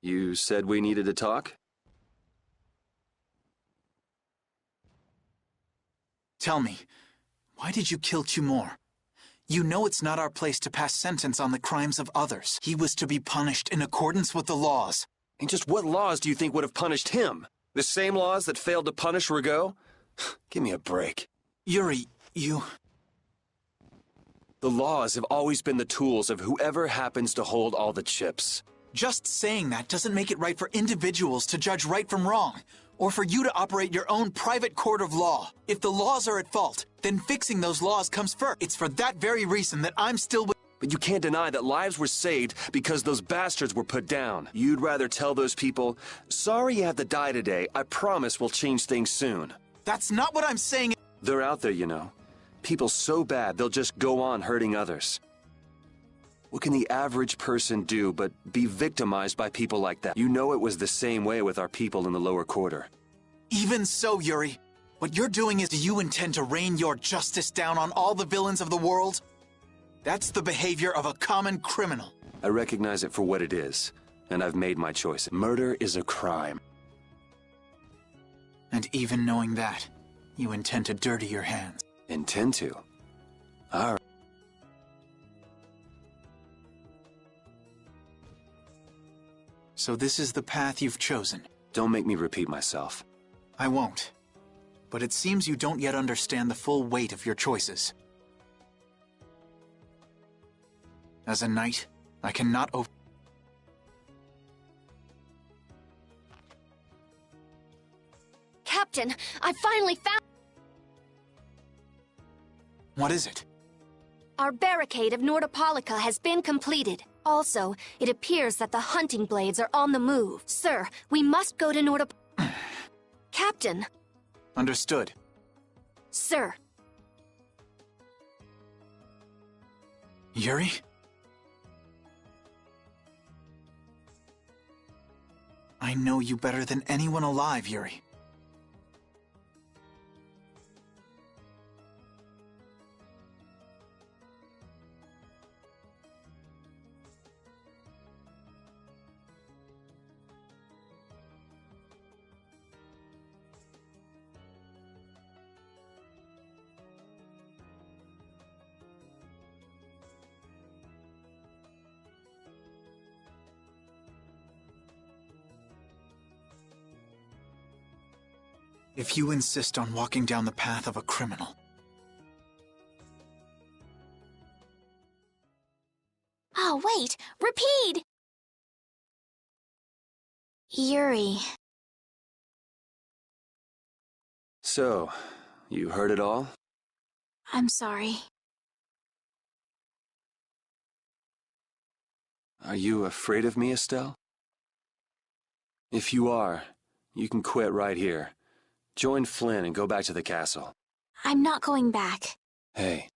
You said we needed to talk? Tell me, why did you kill Cumore? You know it's not our place to pass sentence on the crimes of others. He was to be punished in accordance with the laws. And just what laws do you think would have punished him? The same laws that failed to punish Rigaud? Give me a break. Yuri, you... The laws have always been the tools of whoever happens to hold all the chips. Just saying that doesn't make it right for individuals to judge right from wrong, or for you to operate your own private court of law. If the laws are at fault, then fixing those laws comes first. It's for that very reason that I'm still with— But you can't deny that lives were saved because those bastards were put down. You'd rather tell those people, sorry you have to die today, I promise we'll change things soon. That's not what I'm saying. They're out there, you know. People so bad they'll just go on hurting others. What can the average person do but be victimized by people like that? You know it was the same way with our people in the lower quarter. Even so, Yuri, what you're doing is, do you intend to rain your justice down on all the villains of the world? That's the behavior of a common criminal. I recognize it for what it is, and I've made my choice. Murder is a crime. And even knowing that, you intend to dirty your hands. Intend to? All right. So this is the path you've chosen. Don't make me repeat myself. I won't. But it seems you don't yet understand the full weight of your choices. As a knight, I cannot Captain, I finally found— What is it? Our barricade of Nordopolica has been completed. Also, it appears that the hunting blades are on the move. Sir, we must go to Captain! Understood. Sir. Yuri? I know you better than anyone alive, Yuri. If you insist on walking down the path of a criminal... Oh, wait! Repeat! Yuri. So, you heard it all? I'm sorry. Are you afraid of me, Estelle? If you are, you can quit right here. Join Flynn and go back to the castle. I'm not going back. Hey,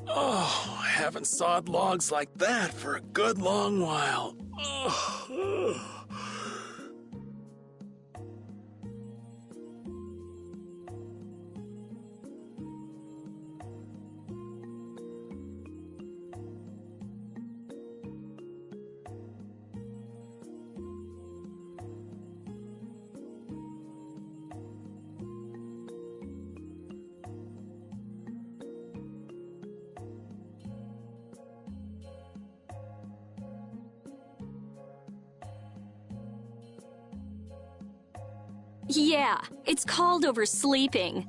Oh, I haven't sawed logs like that for a good long while. Oh. Yeah, it's called oversleeping.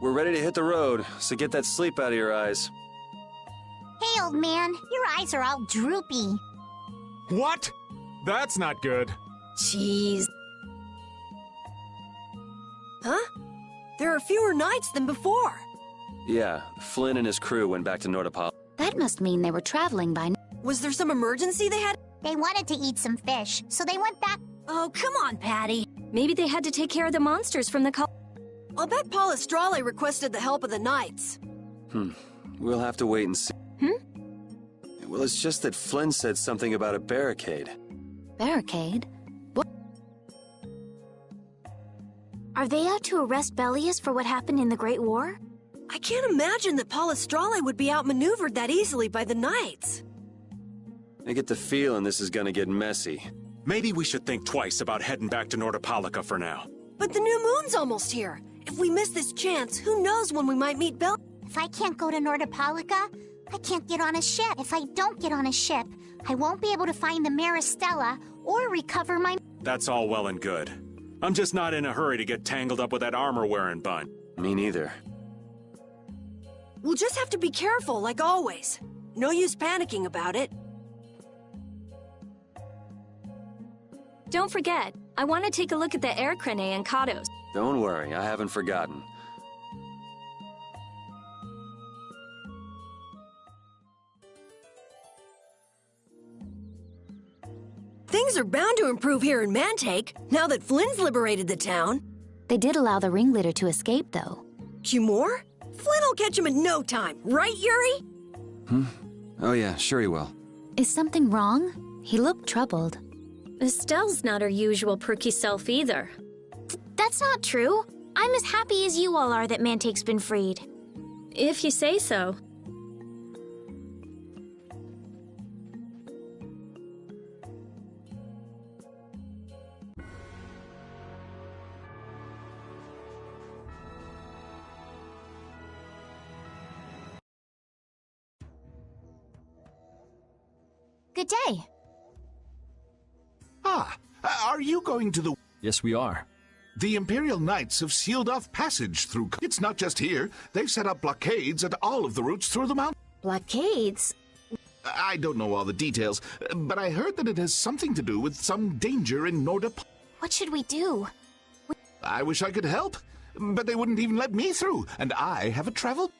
We're ready to hit the road, so get that sleep out of your eyes. Hey, old man, your eyes are all droopy. What? That's not good. Jeez. Huh? There are fewer nights than before. Yeah, Flynn and his crew went back to Nordapal. That must mean they were traveling by... Was there some emergency they had? They wanted to eat some fish, so they went back. Oh, come on, Patty. Maybe they had to take care of the monsters from the I'll bet Palestrale requested the help of the knights. We'll have to wait and see. Well, it's just that Flynn said something about a barricade. Barricade? What? Are they out to arrest Bellius for what happened in the Great War? I can't imagine that Palestrale would be outmaneuvered that easily by the knights. I get the feeling this is gonna get messy. Maybe we should think twice about heading back to Nordopolica for now. But the new moon's almost here. If we miss this chance, who knows when we might meet Bell? If I can't go to Nordopolica, I can't get on a ship. If I don't get on a ship, I won't be able to find the Maristella or recover my... That's all well and good. I'm just not in a hurry to get tangled up with that armor-wearing bun. Me neither. We'll just have to be careful, like always. No use panicking about it. Don't forget, I want to take a look at the air crane and Kados. Don't worry, I haven't forgotten. Things are bound to improve here in Mantake, now that Flynn's liberated the town. They did allow the ringleader to escape, though. Cumore? Flynn will catch him in no time, right, Yuri? Oh yeah, sure he will. Is something wrong? He looked troubled. Estelle's not her usual perky self either. That's not true. I'm as happy as you all are that Mantake's been freed. If you say so. Good day. Ah, are you going to the... Yes, we are. The Imperial Knights have sealed off passage through... It's not just here. They've set up blockades at all of the routes through the mountain. Blockades? I don't know all the details, but I heard that it has something to do with some danger in Nordap. What should we do? I wish I could help, but they wouldn't even let me through, and I have a travel...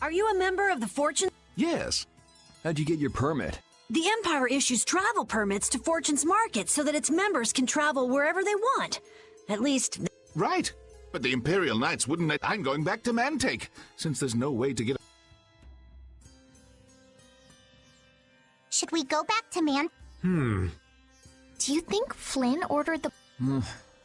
Are you a member of the Fortune? Yes. How'd you get your permit? The Empire issues travel permits to Fortune's Market so that its members can travel wherever they want. At least... Right. But the Imperial Knights wouldn't let... I'm going back to Mantake, since there's no way to get... Should we go back to Man? Do you think Flynn ordered the...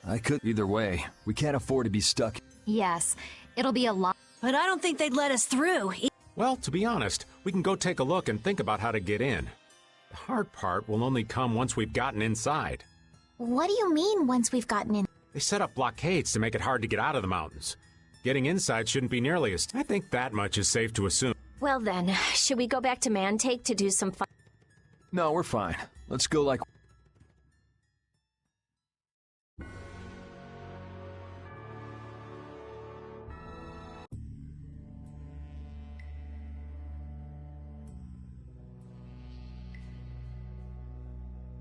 I could either way. We can't afford to be stuck. Yes, it'll be a lot. But I don't think they'd let us through. Well, to be honest, we can go take a look and think about how to get in. The hard part will only come once we've gotten inside. What do you mean, once we've gotten in? They set up blockades to make it hard to get out of the mountains. Getting inside shouldn't be nearly as... I think that much is safe to assume. Well then, should we go back to Mantake to do some fun? No, we're fine. Let's go like...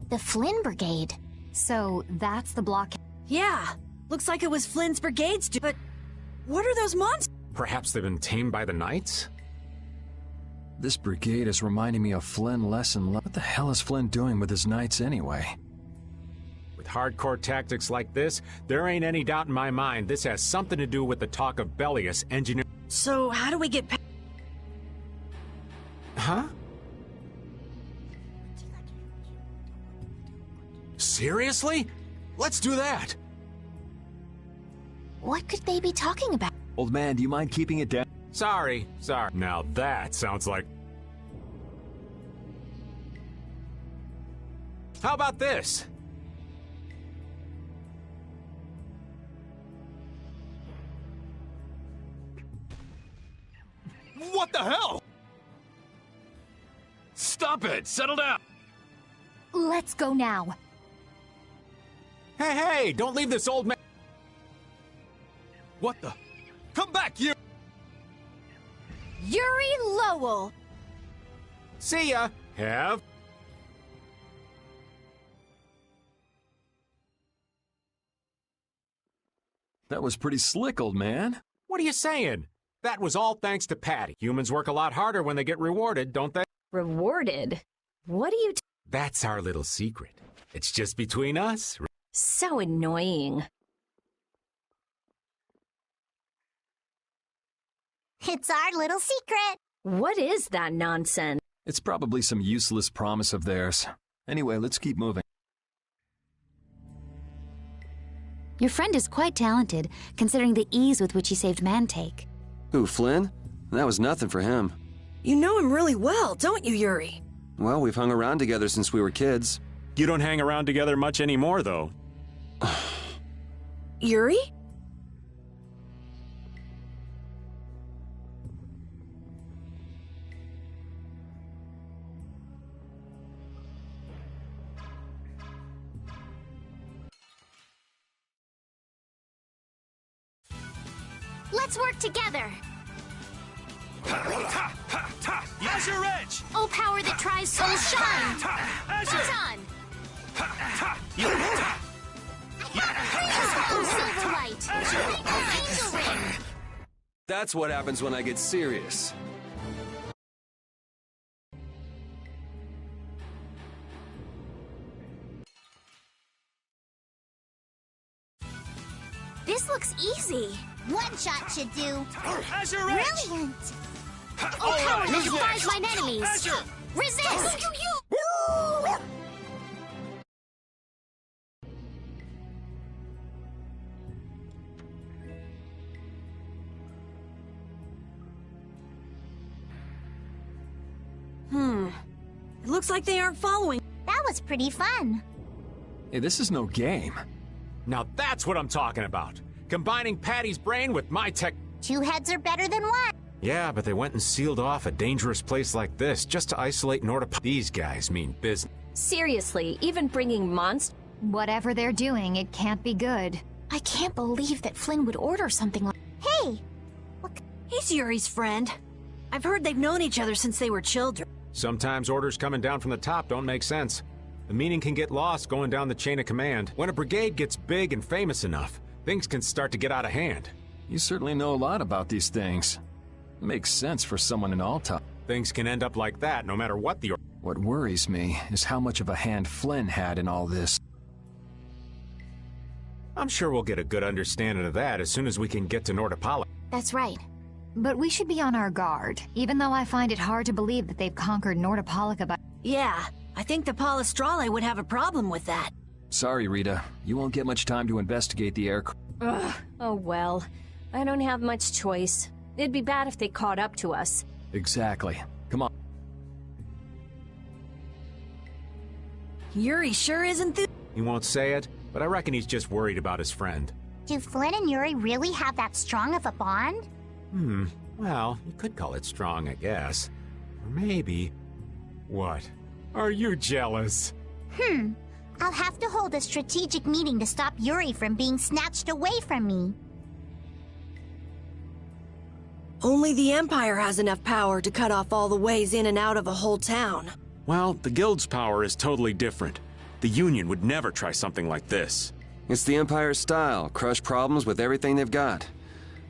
The Flynn Brigade. So that's the block. Yeah, looks like it was Flynn's brigades, but what are those monsters? Perhaps they've been tamed by the Knights? This brigade is reminding me of Flynn less and less. What the hell is Flynn doing with his knights anyway? With hardcore tactics like this, there ain't any doubt in my mind this has something to do with the talk of Bellius engineering. So how do we get past... Huh? Seriously? Let's do that! What could they be talking about? Old man, do you mind keeping it down? Sorry. Now that sounds like... How about this? What the hell? Stop it! Settle down! Let's go now. Hey, don't leave this old man... What the... Come back, you... Yuri Lowell! See ya! Have... That was pretty slick, old man. What are you saying? That was all thanks to Patty. Humans work a lot harder when they get rewarded, don't they? Rewarded? What are you... That's our little secret. It's just between us. So annoying. It's our little secret. What is that nonsense? It's probably some useless promise of theirs. Anyway, let's keep moving. Your friend is quite talented, considering the ease with which he saved Mantake. Who, Flynn? That was nothing for him. You know him really well, don't you, Yuri? Well, we've hung around together since we were kids. You don't hang around together much anymore, though. Yuri? Let's work together! Azure Edge! Oh, power that tries soul shine! Photon! Oh, silver light! Angel ring! That's what happens when I get serious. This looks easy. One shot should do. Azure Edge! Brilliant. Oh, power that defies mine enemies! Azure! Resist! It looks like they aren't following. That was pretty fun. Hey, this is no game. Now that's what I'm talking about. Combining Patty's brain with my tech... Two heads are better than one. Yeah, but they went and sealed off a dangerous place like this just to isolate Norda... These guys mean business. Seriously, even bringing monsters... Whatever they're doing, it can't be good. I can't believe that Flynn would order something like... Hey! He's Yuri's friend. I've heard they've known each other since they were children. Sometimes orders coming down from the top don't make sense. The meaning can get lost going down the chain of command. When a brigade gets big and famous enough, things can start to get out of hand. You certainly know a lot about these things. Makes sense for someone in Alta. Things can end up like that no matter what the... What worries me is how much of a hand Flynn had in all this. I'm sure we'll get a good understanding of that as soon as we can get to Nordapala. That's right. But we should be on our guard, even though I find it hard to believe that they've conquered Nordopolica by... Yeah, I think the Palestrale would have a problem with that. Sorry, Rita. You won't get much time to investigate the aircraft. Ugh, oh well. I don't have much choice. It'd be bad if they caught up to us. Exactly. Come on. Yuri sure isn't He won't say it, but I reckon he's just worried about his friend. Do Flynn and Yuri really have that strong of a bond? Well, you could call it strong, I guess. Or maybe... What? Are you jealous? I'll have to hold a strategic meeting to stop Yuri from being snatched away from me. Only the Empire has enough power to cut off all the ways in and out of a whole town. Well, the Guild's power is totally different. The Union would never try something like this. It's the Empire's style, crush problems with everything they've got.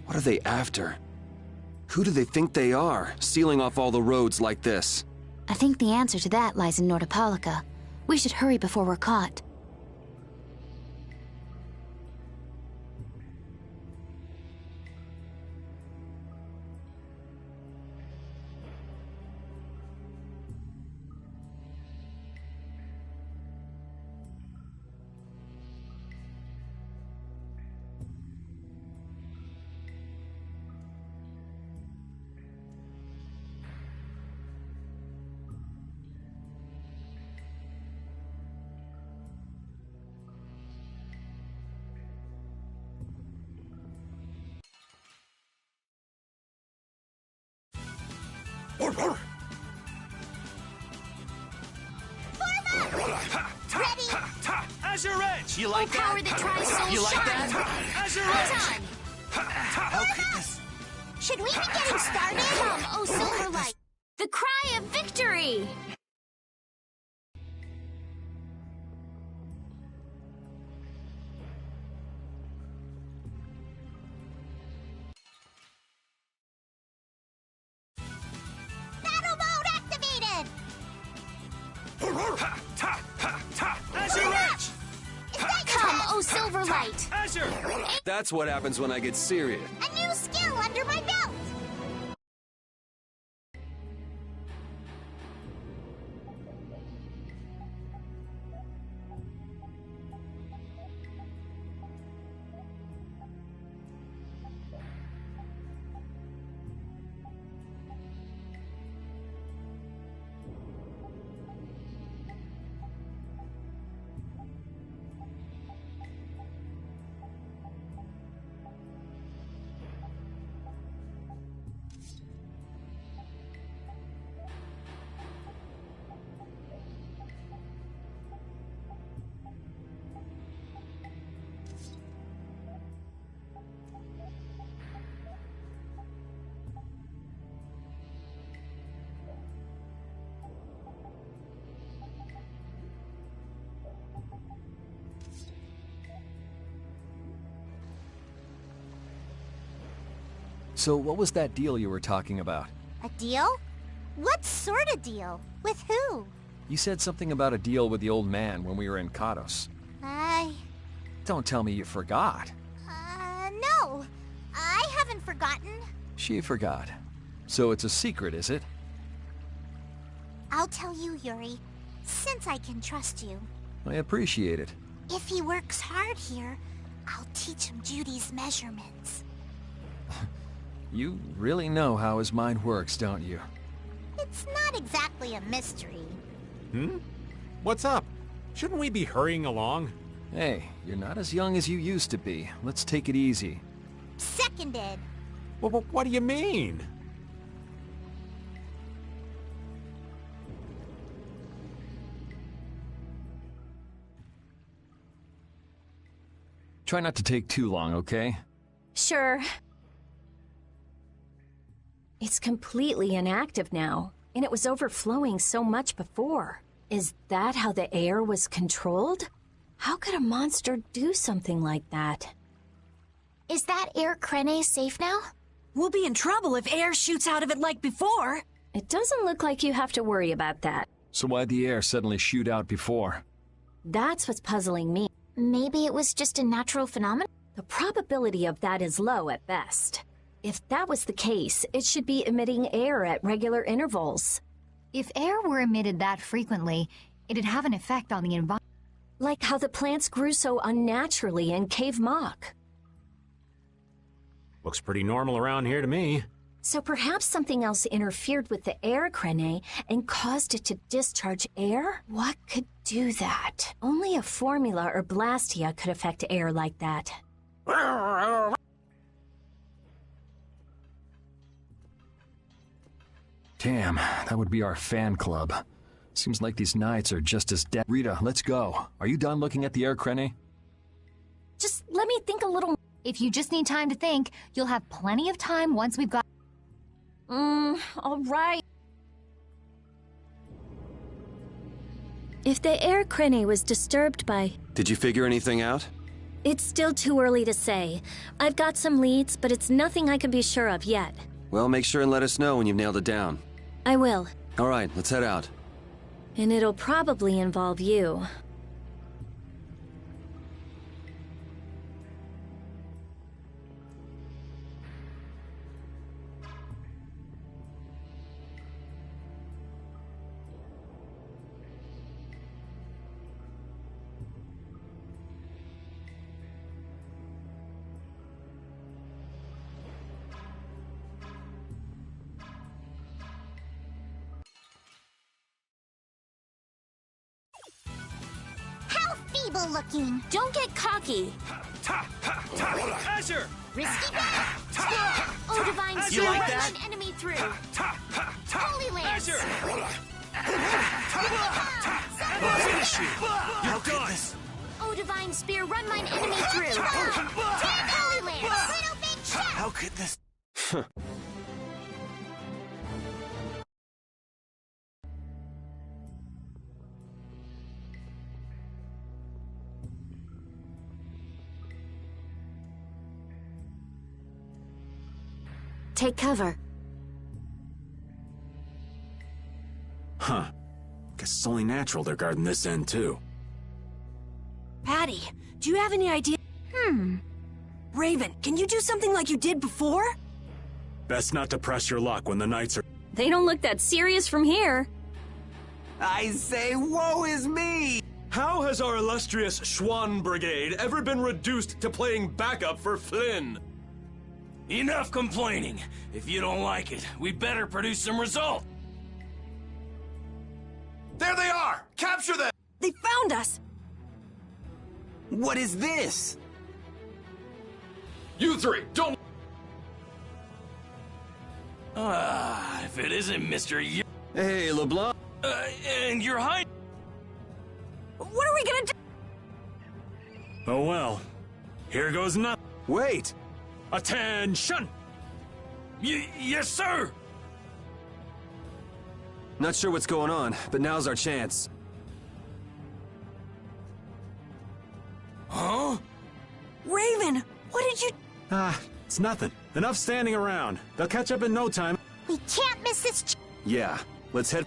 What are they after? Who do they think they are, sealing off all the roads like this? I think the answer to that lies in Nordopolica. We should hurry before we're caught. Ready? Azure Edge! You like Power that? the Tri-Soul You like Shine. that? Azure Time. How could this... Should we be getting started? Come, oh Silverlight! The cry of victory! Battle mode activated! Azure Edge! Come, oh Silverlight! Azure! That's what happens when I get serious. A new skill under my belt! So what was that deal you were talking about? A deal? What sort of deal? With who? You said something about a deal with the old man when we were in Katos. Don't tell me you forgot. No. I haven't forgotten. She forgot. So it's a secret, is it? I'll tell you, Yuri, since I can trust you. I appreciate it. If he works hard here, I'll teach him Judy's measurements. You really know how his mind works, don't you? It's not exactly a mystery. What's up? Shouldn't we be hurrying along? Hey, you're not as young as you used to be. Let's take it easy. Seconded. Well, what do you mean? Try not to take too long, okay? Sure. It's completely inactive now, and it was overflowing so much before. Is that how the air was controlled? How could a monster do something like that? Is that air Krene safe now? We'll be in trouble if air shoots out of it like before. It doesn't look like you have to worry about that. So why'd the air suddenly shoot out before? That's what's puzzling me. Maybe it was just a natural phenomenon? The probability of that is low at best. If that was the case, it should be emitting air at regular intervals. If air were emitted that frequently, it'd have an effect on the environment. Like how the plants grew so unnaturally in Cave Mock. Looks pretty normal around here to me. So perhaps something else interfered with the air, Krene, and caused it to discharge air? What could do that? Only a formula or blastia could affect air like that. Damn, that would be our fan club. Seems like these nights are just as dead. Rita, let's go. Are you done looking at the air, Krene? Just let me think a little. If you just need time to think, you'll have plenty of time once we've got... all right. If the air, Krene, was disturbed by... Did you figure anything out? It's still too early to say. I've got some leads, but it's nothing I can be sure of yet. Well, make sure and let us know when you've nailed it down. I will. All right, let's head out. And it'll probably involve you. How feeble looking! Don't get cocky! Azure! Risky bet! Oh, Divine You like Spirit, that? run an enemy through! Holy Lance! Finish you! You're done! Oh, Divine Spear, run mine enemy through! Holy Lance! Little big chef! How could this... Take cover. Huh. Guess it's only natural they're guarding this end, too. Patty, do you have any idea? Raven, can you do something like you did before? Best not to press your luck when the knights are... They don't look that serious from here. I say, woe is me! How has our illustrious Schwann Brigade ever been reduced to playing backup for Flynn? Enough complaining. If you don't like it, we better produce some result. There they are! Capture them! They found us! What is this? You three, don't... If it isn't Mr. Hey, LeBlanc. And you're hiding. What are we gonna do? Oh well. Here goes nothing. Wait! Attention! Yes, sir! Not sure what's going on, but now's our chance. Huh? Raven, what did you... It's nothing. Enough standing around. They'll catch up in no time. We can't miss this Yeah, let's head...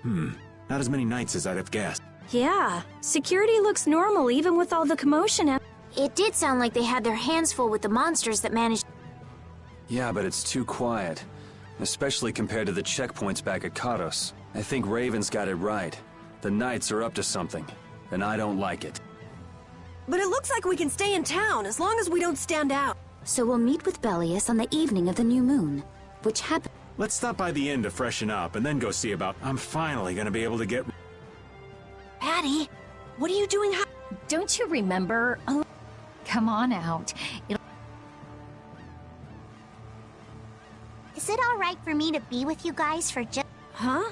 Not as many knights as I'd have guessed. Yeah, security looks normal even with all the commotion. It did sound like they had their hands full with the monsters that managed. Yeah, but it's too quiet. Especially compared to the checkpoints back at Karos. I think Raven's got it right. The Knights are up to something, and I don't like it. But it looks like we can stay in town as long as we don't stand out. So we'll meet with Belius on the evening of the new moon, which happened. Let's stop by the inn to freshen up and then go see about... I'm finally gonna be able to get... Patty, what are you doing? Don't you remember? Come on out. Is it all right for me to be with you guys for just... Huh?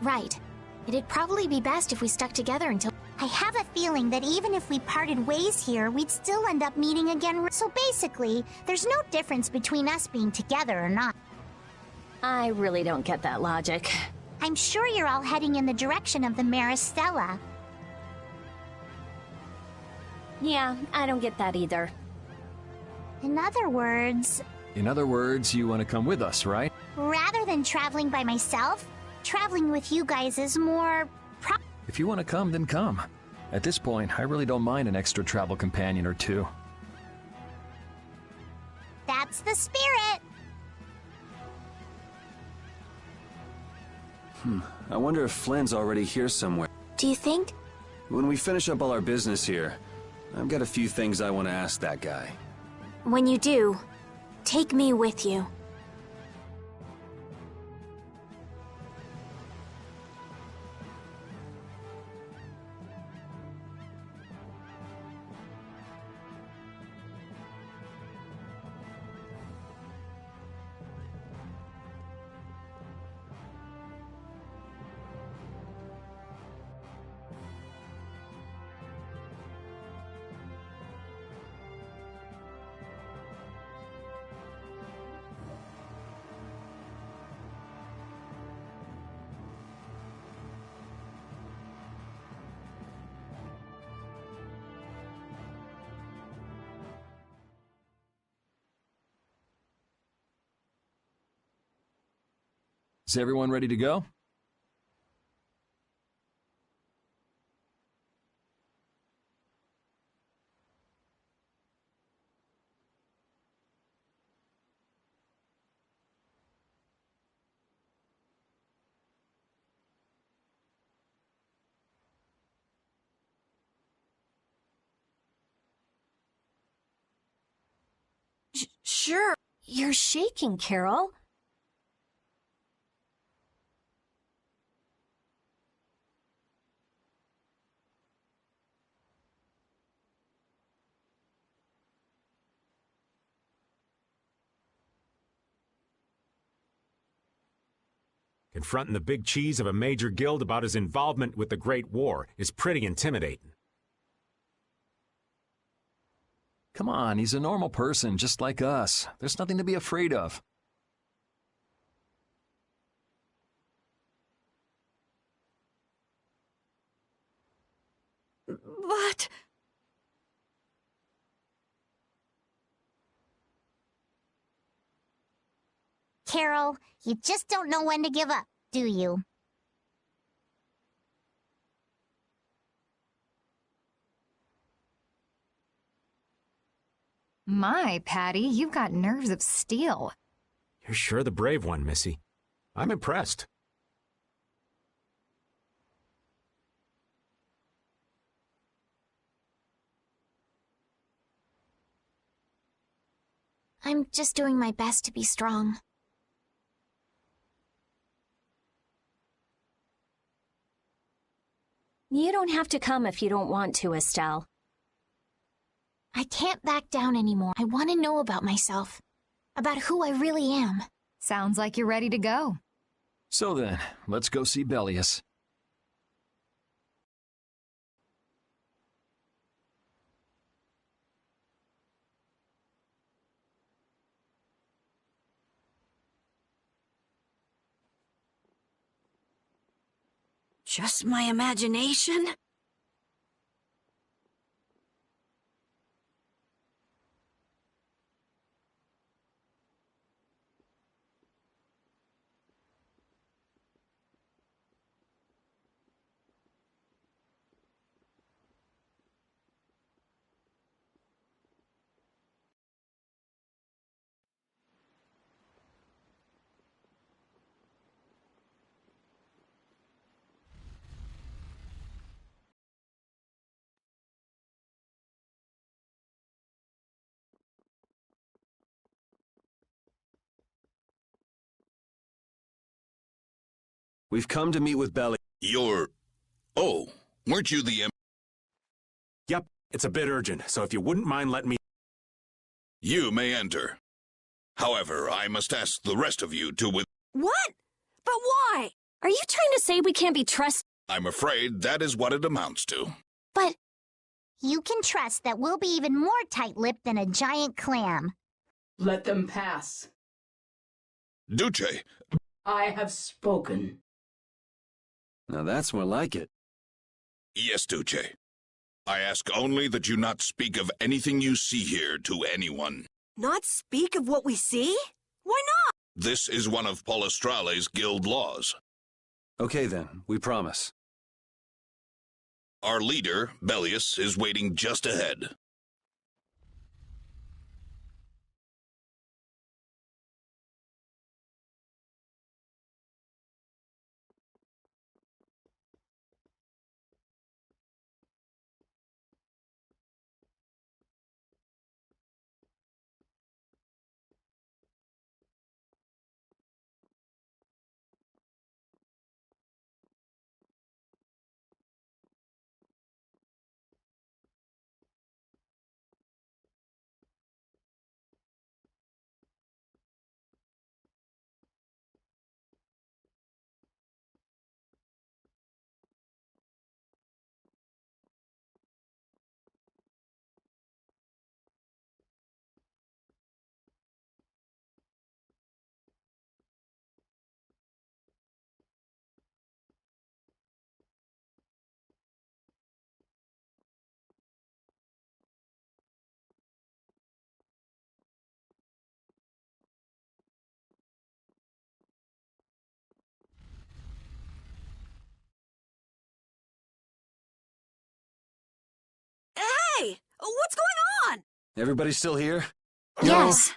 Right. It'd probably be best if we stuck together until... I have a feeling that even if we parted ways here, we'd still end up meeting again. So basically, there's no difference between us being together or not. I really don't get that logic. I'm sure you're all heading in the direction of the Maristella. Yeah, I don't get that either. In other words, you want to come with us, right? rather than traveling by myself, traveling with you guys is more... If you want to come, then come. At this point, I really don't mind an extra travel companion or two. That's the spirit! I wonder if Flynn's already here somewhere. Do you think? When we finish up all our business here, I've got a few things I want to ask that guy. When you do, take me with you. Is everyone ready to go? Sure. You're shaking, Carol. Confronting the big cheese of a major guild about his involvement with the Great War is pretty intimidating. Come on, he's a normal person, just like us. There's nothing to be afraid of. But... Carol, you just don't know when to give up, do you? My, Patty, you've got nerves of steel. You're sure the brave one, Missy. I'm impressed. I'm just doing my best to be strong. You don't have to come if you don't want to, Estelle. I can't back down anymore. I want to know about myself. About who I really am. Sounds like you're ready to go. So then, let's go see Belius. Just my imagination? We've come to meet with Belly. Oh, weren't you the Yep, it's a bit urgent, so if you wouldn't mind letting me... You may enter. However, I must ask the rest of you to What? But why? Are you trying to say we can't be trusted? I'm afraid that is what it amounts to. But... You can trust that we'll be even more tight-lipped than a giant clam. Let them pass. Duce. I have spoken. Now that's more like it. Yes, Duce. I ask only that you not speak of anything you see here to anyone. Not speak of what we see? Why not? This is one of Palestrale's guild laws. Okay then, we promise. Our leader, Bellius, is waiting just ahead. Hey! What's going on? Everybody still here? Yes.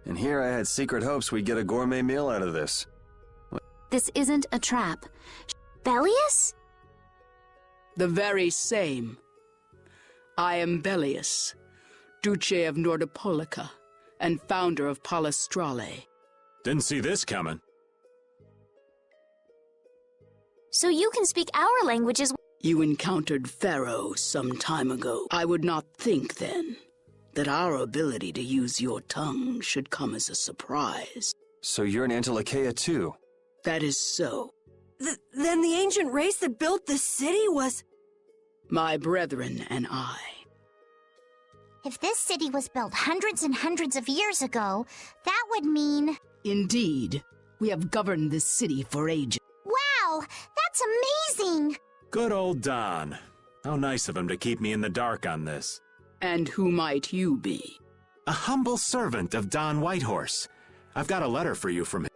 And here I had secret hopes we'd get a gourmet meal out of this. This isn't a trap. Bellius? The very same. I am Bellius, Duce of Nordopolica, and founder of Palestrale. Didn't see this coming. So you can speak our languages. You encountered Pharaoh some time ago. I would not think then that our ability to use your tongue should come as a surprise. So you're an Antilocheia too? That is so. Then the ancient race that built this city was... My brethren and I. If this city was built hundreds and hundreds of years ago, that would mean... Indeed. We have governed this city for ages. Wow! That's amazing! Good old Don. How nice of him to keep me in the dark on this. And who might you be? A humble servant of Don Whitehorse. I've got a letter for you from him.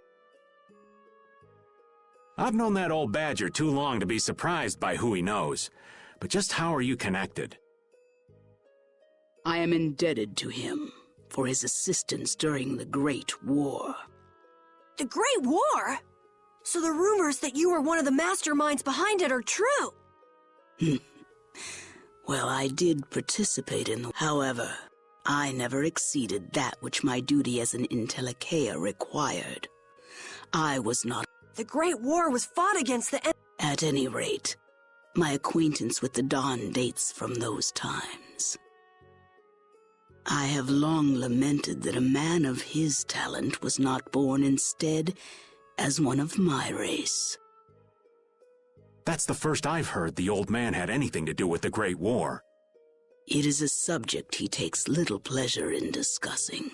I've known that old badger too long to be surprised by who he knows. But just how are you connected? I am indebted to him for his assistance during the Great War. The Great War? So the rumors that you were one of the masterminds behind it are true? Well, I did participate in the... However, I never exceeded that which my duty as an Intellicheia required. I was not... The Great War was fought against the... At any rate, my acquaintance with the Don dates from those times. I have long lamented that a man of his talent was not born instead as one of my race. That's the first I've heard the old man had anything to do with the Great War. It is a subject he takes little pleasure in discussing.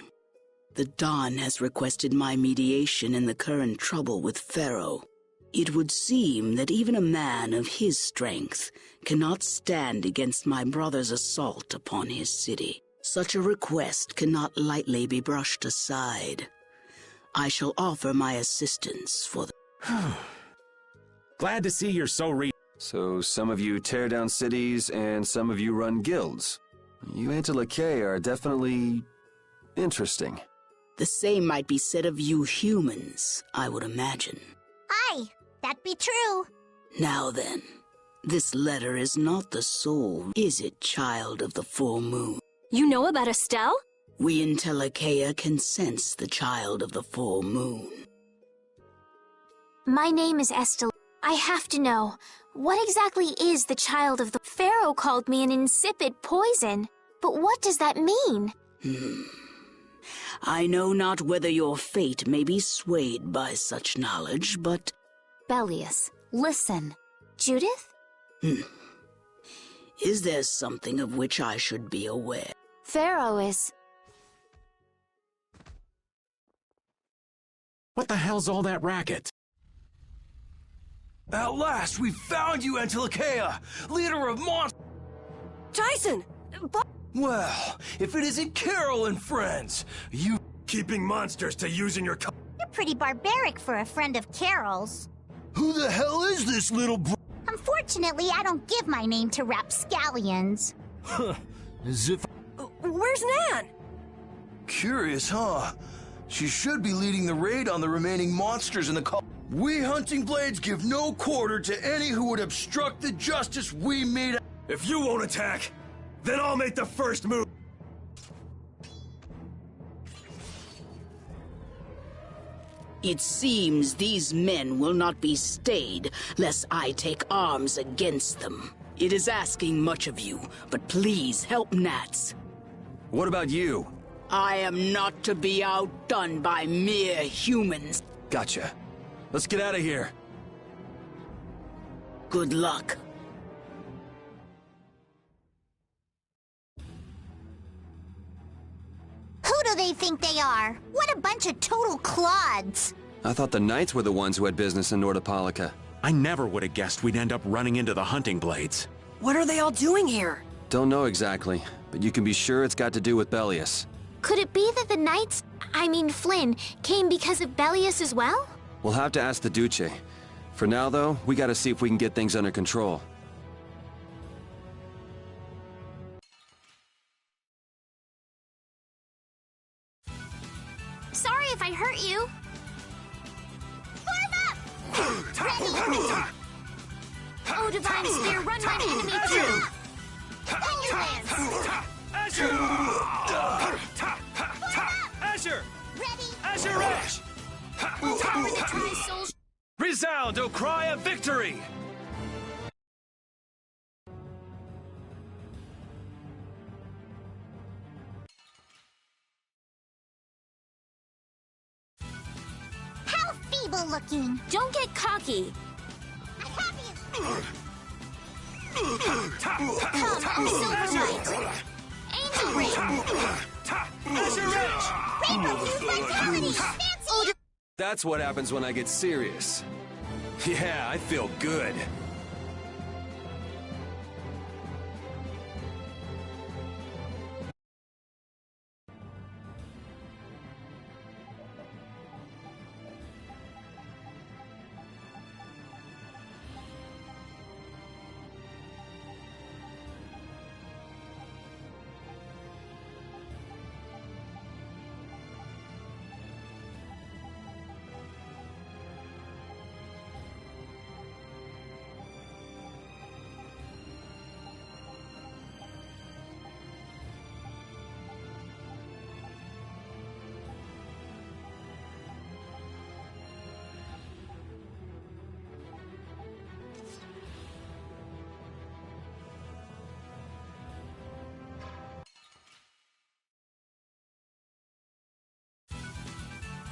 The Don has requested my mediation in the current trouble with Pharaoh. It would seem that even a man of his strength cannot stand against my brother's assault upon his city. Such a request cannot lightly be brushed aside. I shall offer my assistance for the... Glad to see you're so So some of you tear down cities and some of you run guilds. You Antilocheia are definitely Interesting. The same might be said of you humans, I would imagine. Aye, that be true. Now then, this letter is not the soul, is it, child of the full moon? You know about Estelle? We in Telekea can sense the child of the full moon. My name is Estelle. I have to know, what exactly is the child of the... Pharaoh called me an insipid poison, but what does that mean? I know not whether your fate may be swayed by such knowledge, but... Bellius, listen. Judith? Is there something of which I should be aware? Pharaoh is... What the hell's all that racket? At last, we found you, Antilochea, leader of monsters. Tyson! Well, if it isn't Carol and friends, you keeping monsters to use in your You're pretty barbaric for a friend of Carol's. Who the hell is this little Unfortunately, I don't give my name to rapscallions. As if... Where's Nan? Curious, huh? She should be leading the raid on the remaining monsters in the call. We Hunting Blades give no quarter to any who would obstruct the justice we made. If you won't attack, then I'll make the first move. It seems these men will not be stayed, lest I take arms against them. It is asking much of you, but please help Nats. What about you? I am not to be outdone by mere humans. Gotcha. Let's get out of here. Good luck. Who do they think they are? What a bunch of total clods! I thought the Knights were the ones who had business in Nordopolica. I never would have guessed we'd end up running into the Hunting Blades. What are they all doing here? Don't know exactly, but you can be sure it's got to do with Bellius. Could it be that the Knights, I mean Flynn, came because of Bellius as well? We'll have to ask the Duce. For now, though, we gotta see if we can get things under control. Sorry if I hurt you. Form up! Oh, Divine Spear, run my enemy too! Azure! Azure Rush! Resound, O cry of victory! How feeble looking! Don't get cocky! Come, oh Silver Knight! Angel Ring! Rainbow Blue Vitality! Fancy! That's what happens when I get serious. Yeah, I feel good.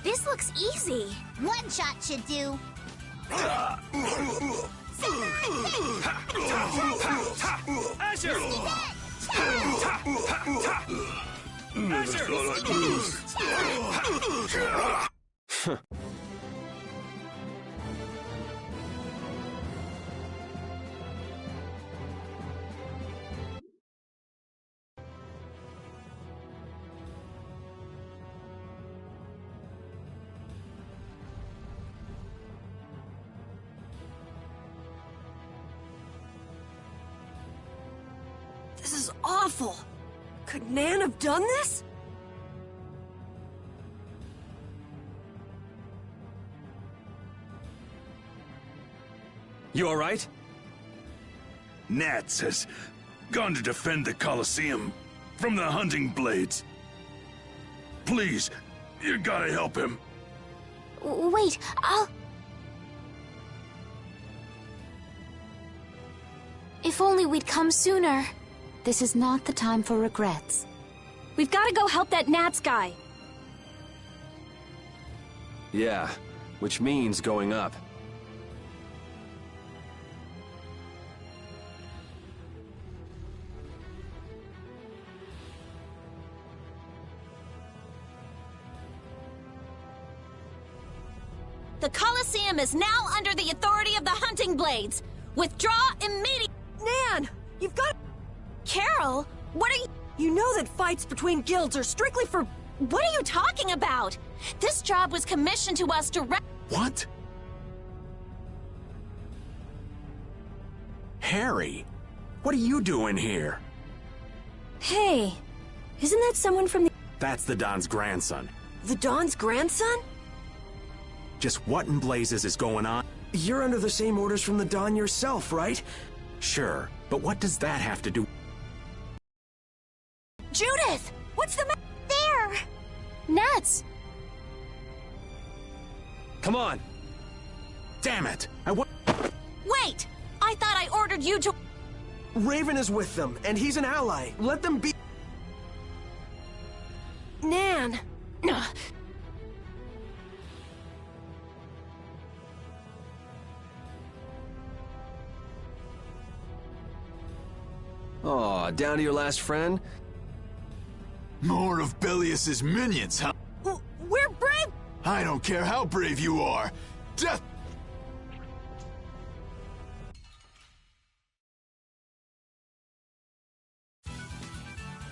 This looks easy. One shot should do. Azure! Azure! This is awful. Could Nan have done this? You all right? Nats has gone to defend the Colosseum from the hunting blades. Please, you gotta help him. Wait, I'll... If only we'd come sooner. This is not the time for regrets. We've got to go help that Nats guy. Yeah, which means going up. The Colosseum is now under the authority of the Hunting Blades. Withdraw immediately. Nan, you've got... Carol, what are you... You know that fights between guilds are strictly for... What are you talking about? This job was commissioned to us direct... What? Harry, what are you doing here? Hey, isn't that someone from the... That's the Don's grandson. The Don's grandson? Just what in blazes is going on? You're under the same orders from the Don yourself, right? Sure, but what does that have to do? Judith! What's the matter? There! Nats! Come on! Damn it! Wait! I thought I ordered you to... Raven is with them, and he's an ally. Let them be... Nan! Aw, down to your last friend? More of Bellius's minions, huh? We're brave! I don't care how brave you are. Death...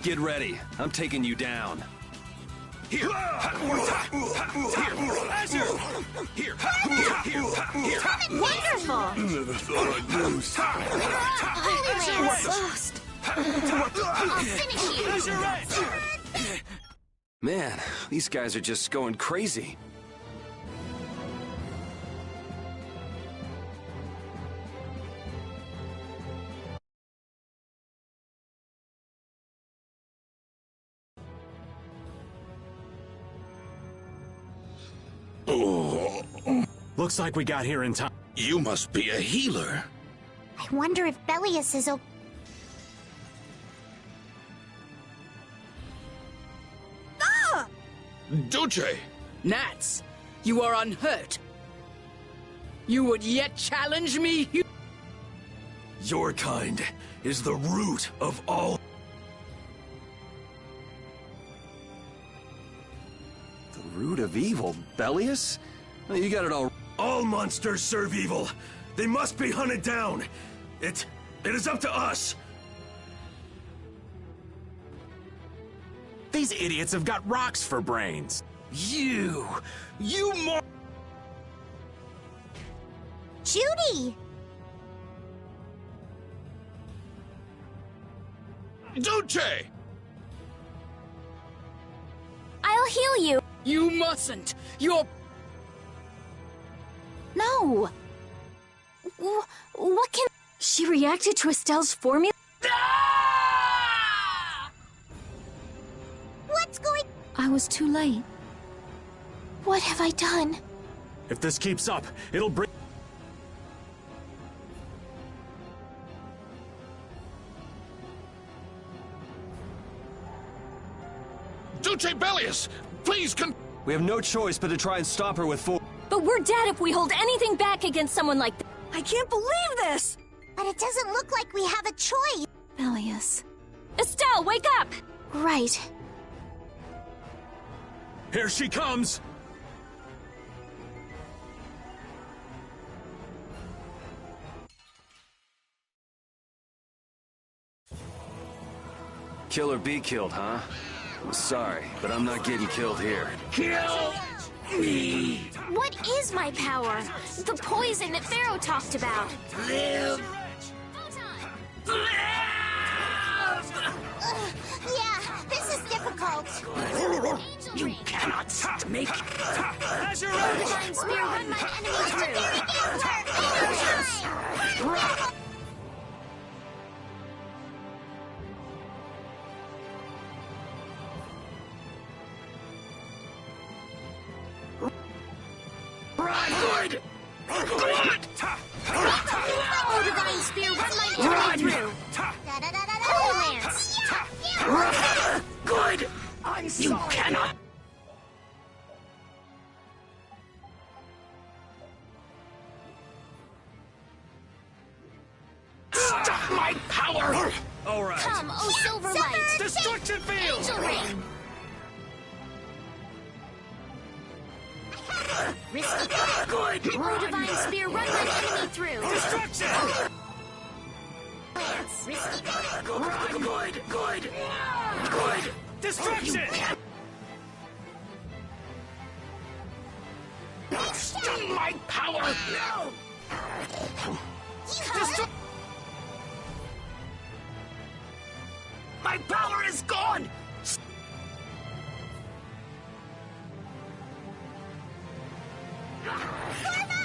Get ready. I'm taking you down. Here! Here! Wonderful! Never thought I'd lose. I'll finish you! Man, these guys are just going crazy. Looks like we got here in time. You must be a healer. I wonder if Bellius is okay. Duce! Nats, you are unhurt. You would yet challenge me? Your kind is the root of all... The root of evil? Bellius? You got it all... All monsters serve evil. They must be hunted down. It is up to us. These idiots have got rocks for brains. You Judy! Duce! I'll heal you. You mustn't. You're... No! What can... She reacted to Estelle's formula? What's going... I was too late. What have I done? If this keeps up, it'll bring... Duce Bellius! Please We have no choice but to try and stop her with force. But we're dead if we hold anything back against someone like that. I can't believe this! But it doesn't look like we have a choice. Bellius. Estelle, wake up! Right. Here she comes! Kill or be killed, huh? I'm sorry, but I'm not getting killed here. Kill me! What is my power? The poison that Pharaoh talked about. Live! Yeah, this is difficult. You cannot make... Divine Spear run my enemy through. Good! Good! Oh, Divine Spear, run my enemy through! Holy Lance! Good! I'm sorry. You cannot... Stop my power! All right. Come, oh Silver Light! Destruction field! Angel Ring! Risky. Good! Oh, Divine Spear, run my enemy through! Destruction! Lance! Risky. Good! Good! Good! Destruction! Stop my power! No! My power is gone!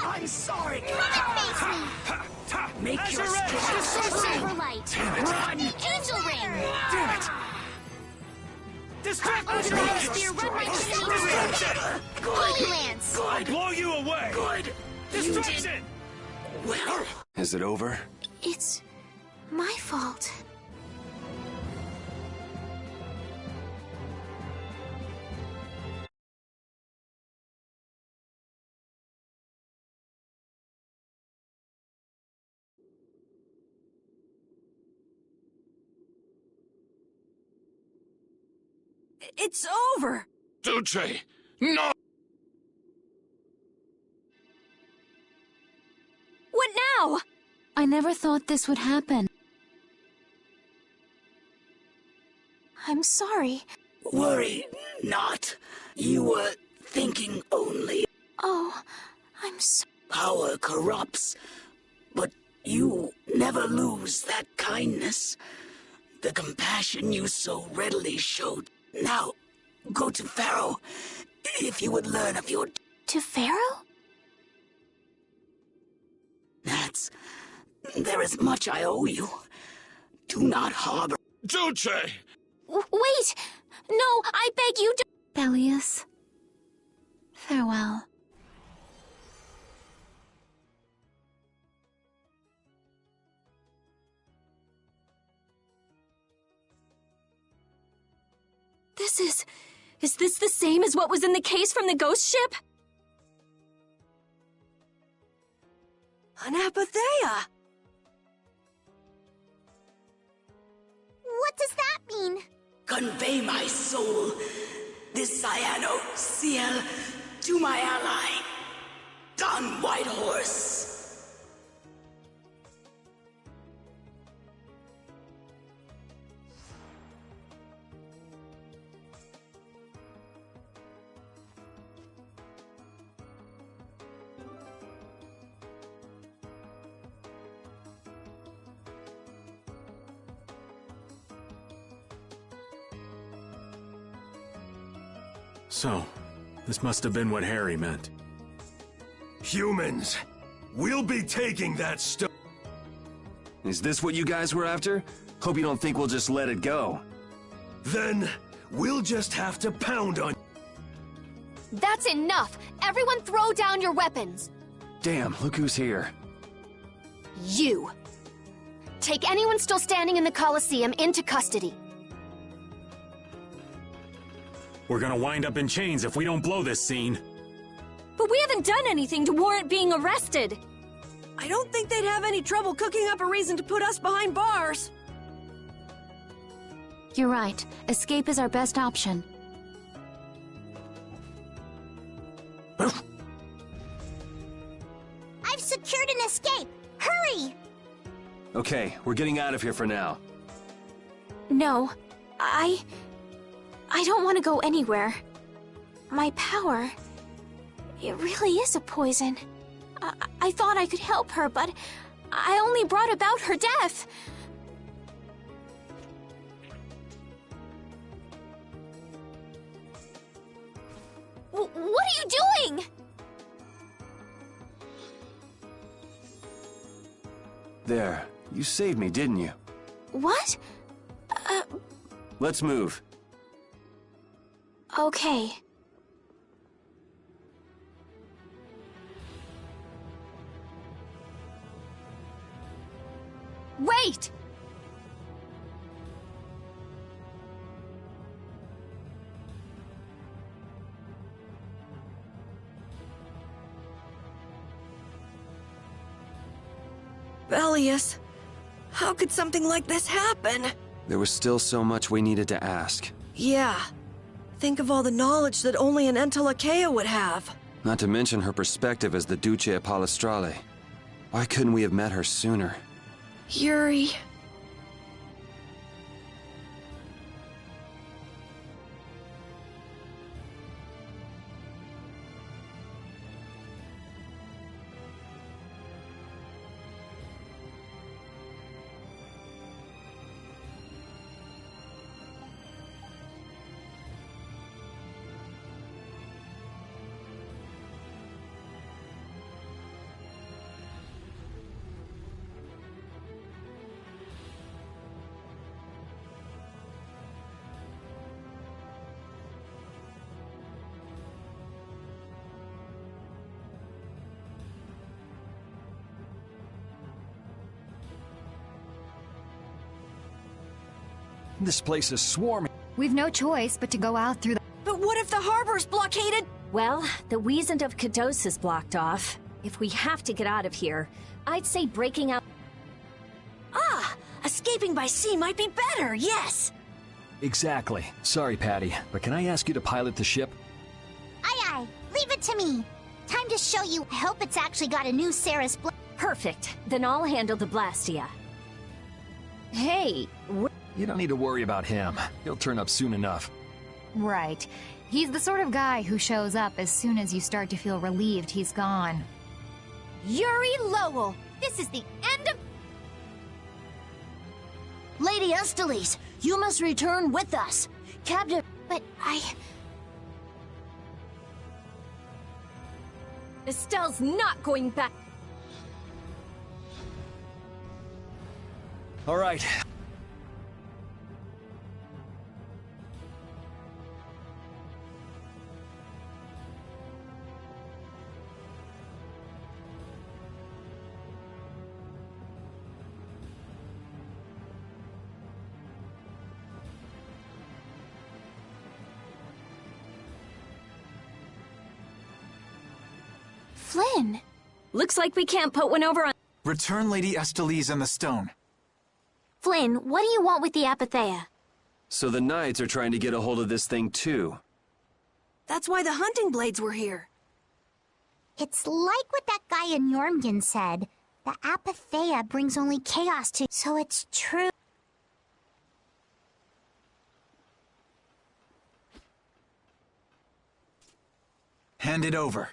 I'm sorry! Make As your you're ready. Silver Light! Damn it! Run! Angel Ring! Damn it! Destruction! Oh, Divine Spear, run my enemy through! Holy Lance! I'll blow you away! Good! Destruction! Well... Is it over? It's my fault. It's over! Dulce! No! What now? I never thought this would happen. I'm sorry. Worry not. You were thinking only. Oh, I'm so... Power corrupts, but you never lose that kindness. The compassion you so readily showed. Now, go to Pharaoh, if you would learn of your... To Pharaoh? There is much I owe you. Do not harbor... Dulce! Wait! No, I beg you to... Bellius, farewell. Is this the same as what was in the case from the ghost ship? An Apatheia! What does that mean? Convey my soul, this cyano seal, to my ally, Don Whitehorse. So, this must have been what Harry meant. Humans, we'll be taking that stone. Is this what you guys were after? Hope you don't think we'll just let it go. Then, we'll just have to pound on... That's enough! Everyone throw down your weapons! Damn, look who's here. You! Take anyone still standing in the Colosseum into custody. We're gonna wind up in chains if we don't blow this scene. But we haven't done anything to warrant being arrested. I don't think they'd have any trouble cooking up a reason to put us behind bars. You're right. Escape is our best option. I've secured an escape! Hurry! Okay, we're getting out of here for now. No, I don't want to go anywhere. My power... It really is a poison. I thought I could help her, but I only brought about her death. What are you doing? There, you saved me, didn't you? What? Let's move. Okay. Wait! Bellius, how could something like this happen? There was still so much we needed to ask. Yeah. Think of all the knowledge that only an Entelakea would have. Not to mention her perspective as the Duce Palestrale. Why couldn't we have met her sooner? Yuri... This place is swarming. We've no choice but to go out through the... But what if the harbor's blockaded? Well, the Wiesent of Kados is blocked off. If we have to get out of here, I'd say breaking out... Ah! Escaping by sea might be better, yes! Exactly. Sorry, Patty, but can I ask you to pilot the ship? Aye aye, leave it to me. Time to show you. I hope it's actually got a new Sarah's Perfect. Then I'll handle the Blastia. Hey, You don't need to worry about him. He'll turn up soon enough. Right. He's the sort of guy who shows up as soon as you start to feel relieved he's gone. Yuri Lowell! This is the end of... Lady Esteles, you must return with us. Captain... But Estelle's not going back. All right. Flynn! Looks like we can't put one over on... Return Lady Esteles and the stone. Flynn, what do you want with the Apatheia? So the Knights are trying to get a hold of this thing too. That's why the hunting blades were here. It's like what that guy in Jormungand said. The Apatheia brings only chaos to... So it's true. Hand it over.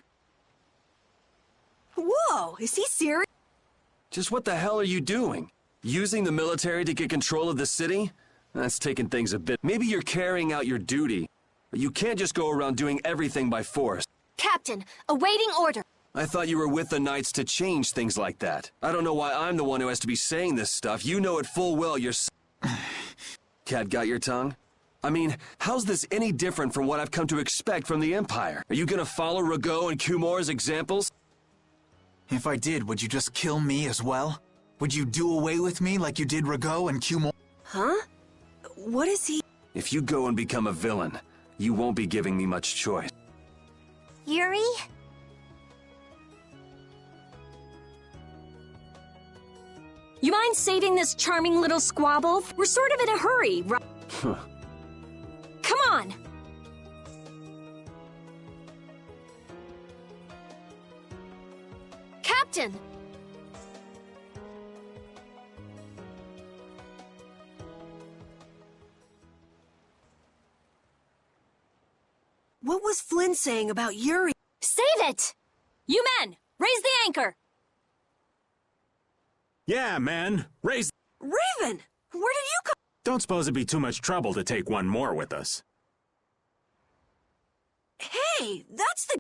Whoa, is he serious? Just what the hell are you doing? Using the military to get control of the city? That's taking things a bit. Maybe you're carrying out your duty, but you can't just go around doing everything by force. Captain, awaiting order. I thought you were with the Knights to change things like that. I don't know why I'm the one who has to be saying this stuff. You know it full well yourself. Cat got your tongue? I mean, how's this any different from what I've come to expect from the Empire? Are you gonna follow Rago and Kumor's examples? If I did, would you just kill me as well? Would you do away with me like you did Rago and Kumor? Huh? What is he? If you go and become a villain, you won't be giving me much choice. Yuri? You mind saving this charming little squabble? We're sort of in a hurry, right? Come on! Captain! What was Flynn saying about Yuri? Save it! You men, raise the anchor! Yeah, man. Raise... Raven! Where did you come? Don't suppose it'd be too much trouble to take one more with us. Hey, that's the...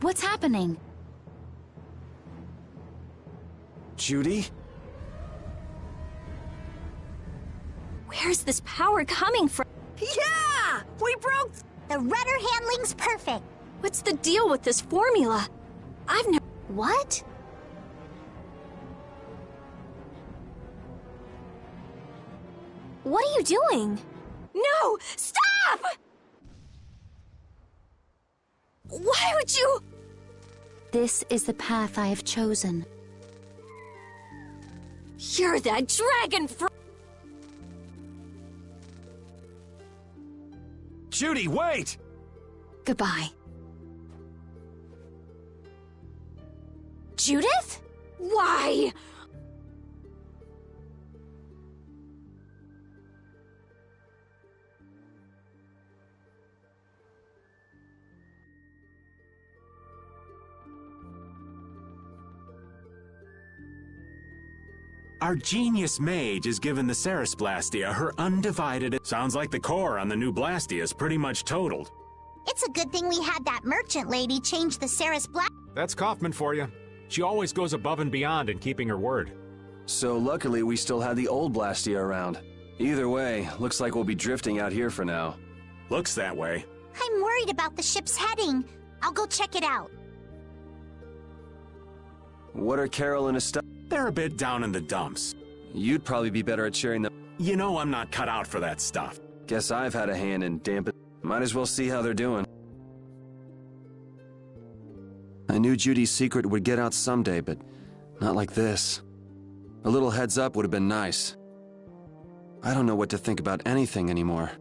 What's happening? Judy? Where's this power coming from? Yeah! We broke... The rudder handling's perfect. What's the deal with this formula? I've never... What? What are you doing? No! Stop! Why would you... This is the path I have chosen. You're that dragon Judy, wait! Goodbye. Judith? Why? Our genius mage has given the Ceres Blastia her undivided... Sounds like the core on the new Blastia is pretty much totaled. It's a good thing we had that merchant lady change the Ceres Black. That's Kaufman for you. She always goes above and beyond in keeping her word. So luckily we still have the old Blastia around. Either way, looks like we'll be drifting out here for now. Looks that way. I'm worried about the ship's heading. I'll go check it out. What are Carol and Estelle? They're a bit down in the dumps. You'd probably be better at sharing them. You know I'm not cut out for that stuff. Guess I've had a hand in dampen. Might as well see how they're doing. I knew Judy's secret would get out someday, but not like this. A little heads up would have been nice. I don't know what to think about anything anymore.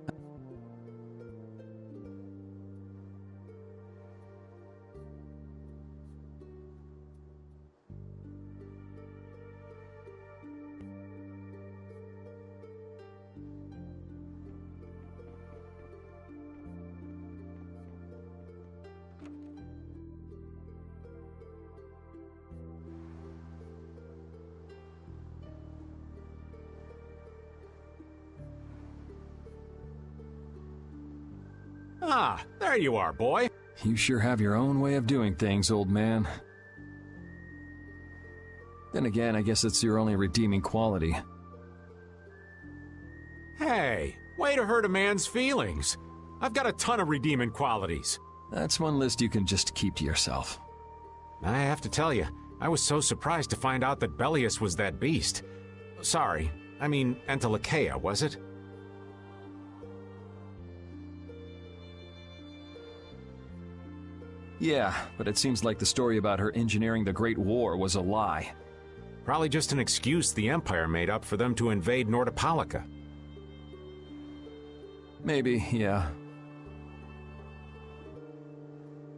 Ah, there you are, boy. You sure have your own way of doing things, old man. Then again, I guess it's your only redeeming quality. Hey, way to hurt a man's feelings. I've got a ton of redeeming qualities. That's one list you can just keep to yourself. I have to tell you, I was so surprised to find out that Belius was that beast. Sorry, I mean Entelikeia, was it? Yeah, but it seems like the story about her engineering the Great War was a lie. Probably just an excuse the Empire made up for them to invade Nordopolica. Maybe, yeah.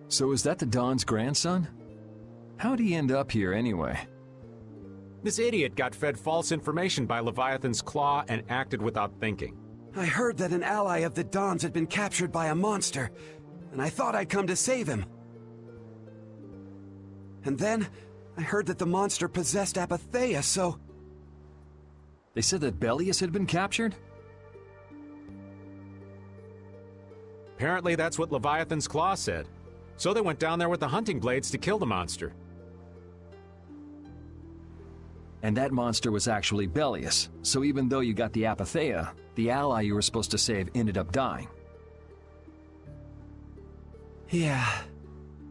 So is that the Don's grandson? How'd he end up here anyway? This idiot got fed false information by Leviathan's Claw and acted without thinking. I heard that an ally of the Don's had been captured by a monster, and I thought I'd come to save him. And then, I heard that the monster possessed Apatheia, so... They said that Belius had been captured? Apparently that's what Leviathan's Claw said. So they went down there with the hunting blades to kill the monster. And that monster was actually Belius, so even though you got the Apatheia, the ally you were supposed to save ended up dying. Yeah.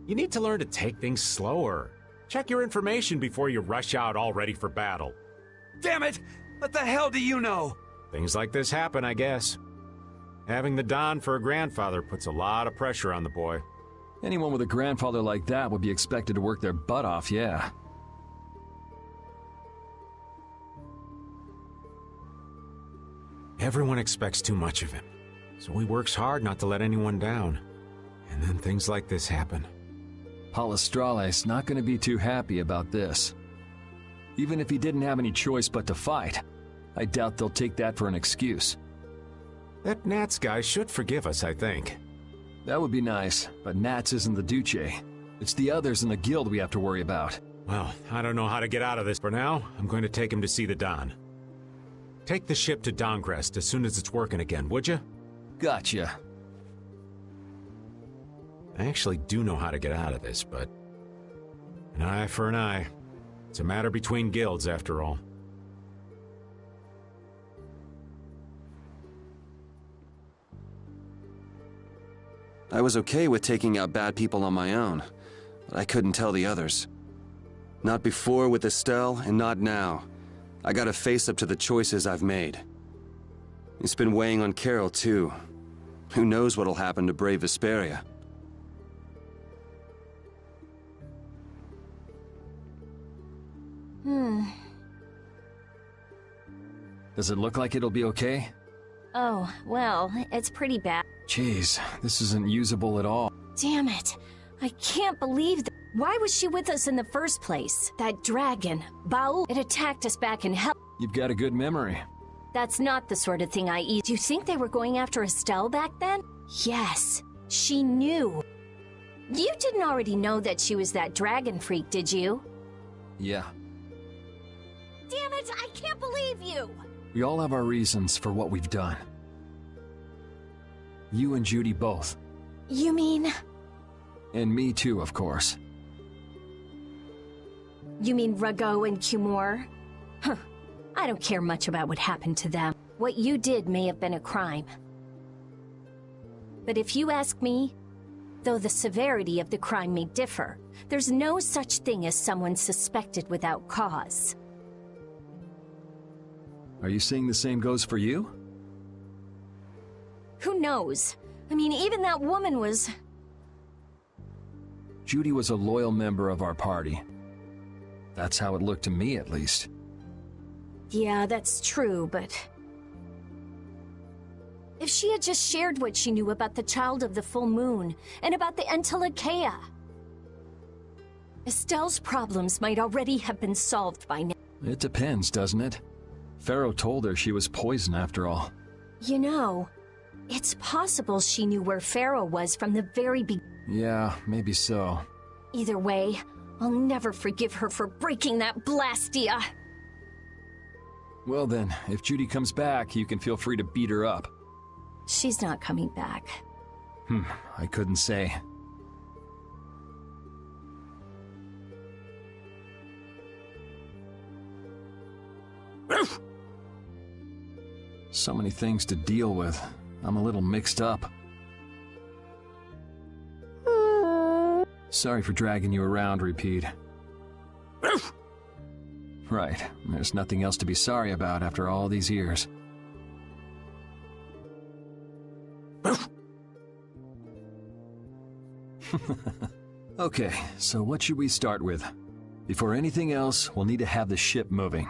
You need to learn to take things slower. Check your information before you rush out all ready for battle. Damn it! What the hell do you know? Things like this happen, I guess. Having the Don for a grandfather puts a lot of pressure on the boy. Anyone with a grandfather like that would be expected to work their butt off, yeah. Everyone expects too much of him, so he works hard not to let anyone down. And then things like this happen. Palestrale's not going to be too happy about this. Even if he didn't have any choice but to fight, I doubt they'll take that for an excuse. That Nats guy should forgive us, I think. That would be nice, but Nats isn't the Duce. It's the others in the guild we have to worry about. Well, I don't know how to get out of this for now. I'm going to take him to see the Don. Take the ship to Dongrest as soon as it's working again, would you? Gotcha. I actually do know how to get out of this, but an eye for an eye. It's a matter between guilds, after all. I was okay with taking out bad people on my own, but I couldn't tell the others. Not before with Estelle, and not now. I gotta face up to the choices I've made. It's been weighing on Carol, too. Who knows what'll happen to brave Vesperia? Does it look like it'll be okay? Oh, well, it's pretty bad. Jeez, this isn't usable at all. Damn it. I can't believe that. Why was she with us in the first place? That dragon, Baul, it attacked us back in hell. You've got a good memory. That's not the sort of thing I eat. Do you think they were going after Estelle back then? Yes, she knew. You didn't already know that she was that dragon freak, did you? Yeah. Damn it, I can't believe you! We all have our reasons for what we've done. You and Judy both. You mean? And me too, of course. You mean Rago and Cumore? Huh. I don't care much about what happened to them. What you did may have been a crime. But if you ask me, though the severity of the crime may differ, there's no such thing as someone suspected without cause. Are you saying the same goes for you? Who knows? I mean, even that woman was... Judy was a loyal member of our party. That's how it looked to me, at least. Yeah, that's true, but... if she had just shared what she knew about the Child of the Full Moon, and about the Entelekea, Estelle's problems might already have been solved by now. It depends, doesn't it? Pharaoh told her she was poison after all. You know, it's possible she knew where Pharaoh was from the very beginning. Yeah, maybe so. Either way, I'll never forgive her for breaking that Blastia. Well then, if Judy comes back, you can feel free to beat her up. She's not coming back. I couldn't say. So many things to deal with. I'm a little mixed up. Sorry for dragging you around, Repeat. Right, there's nothing else to be sorry about after all these years. Okay, so what should we start with? Before anything else, we'll need to have the ship moving.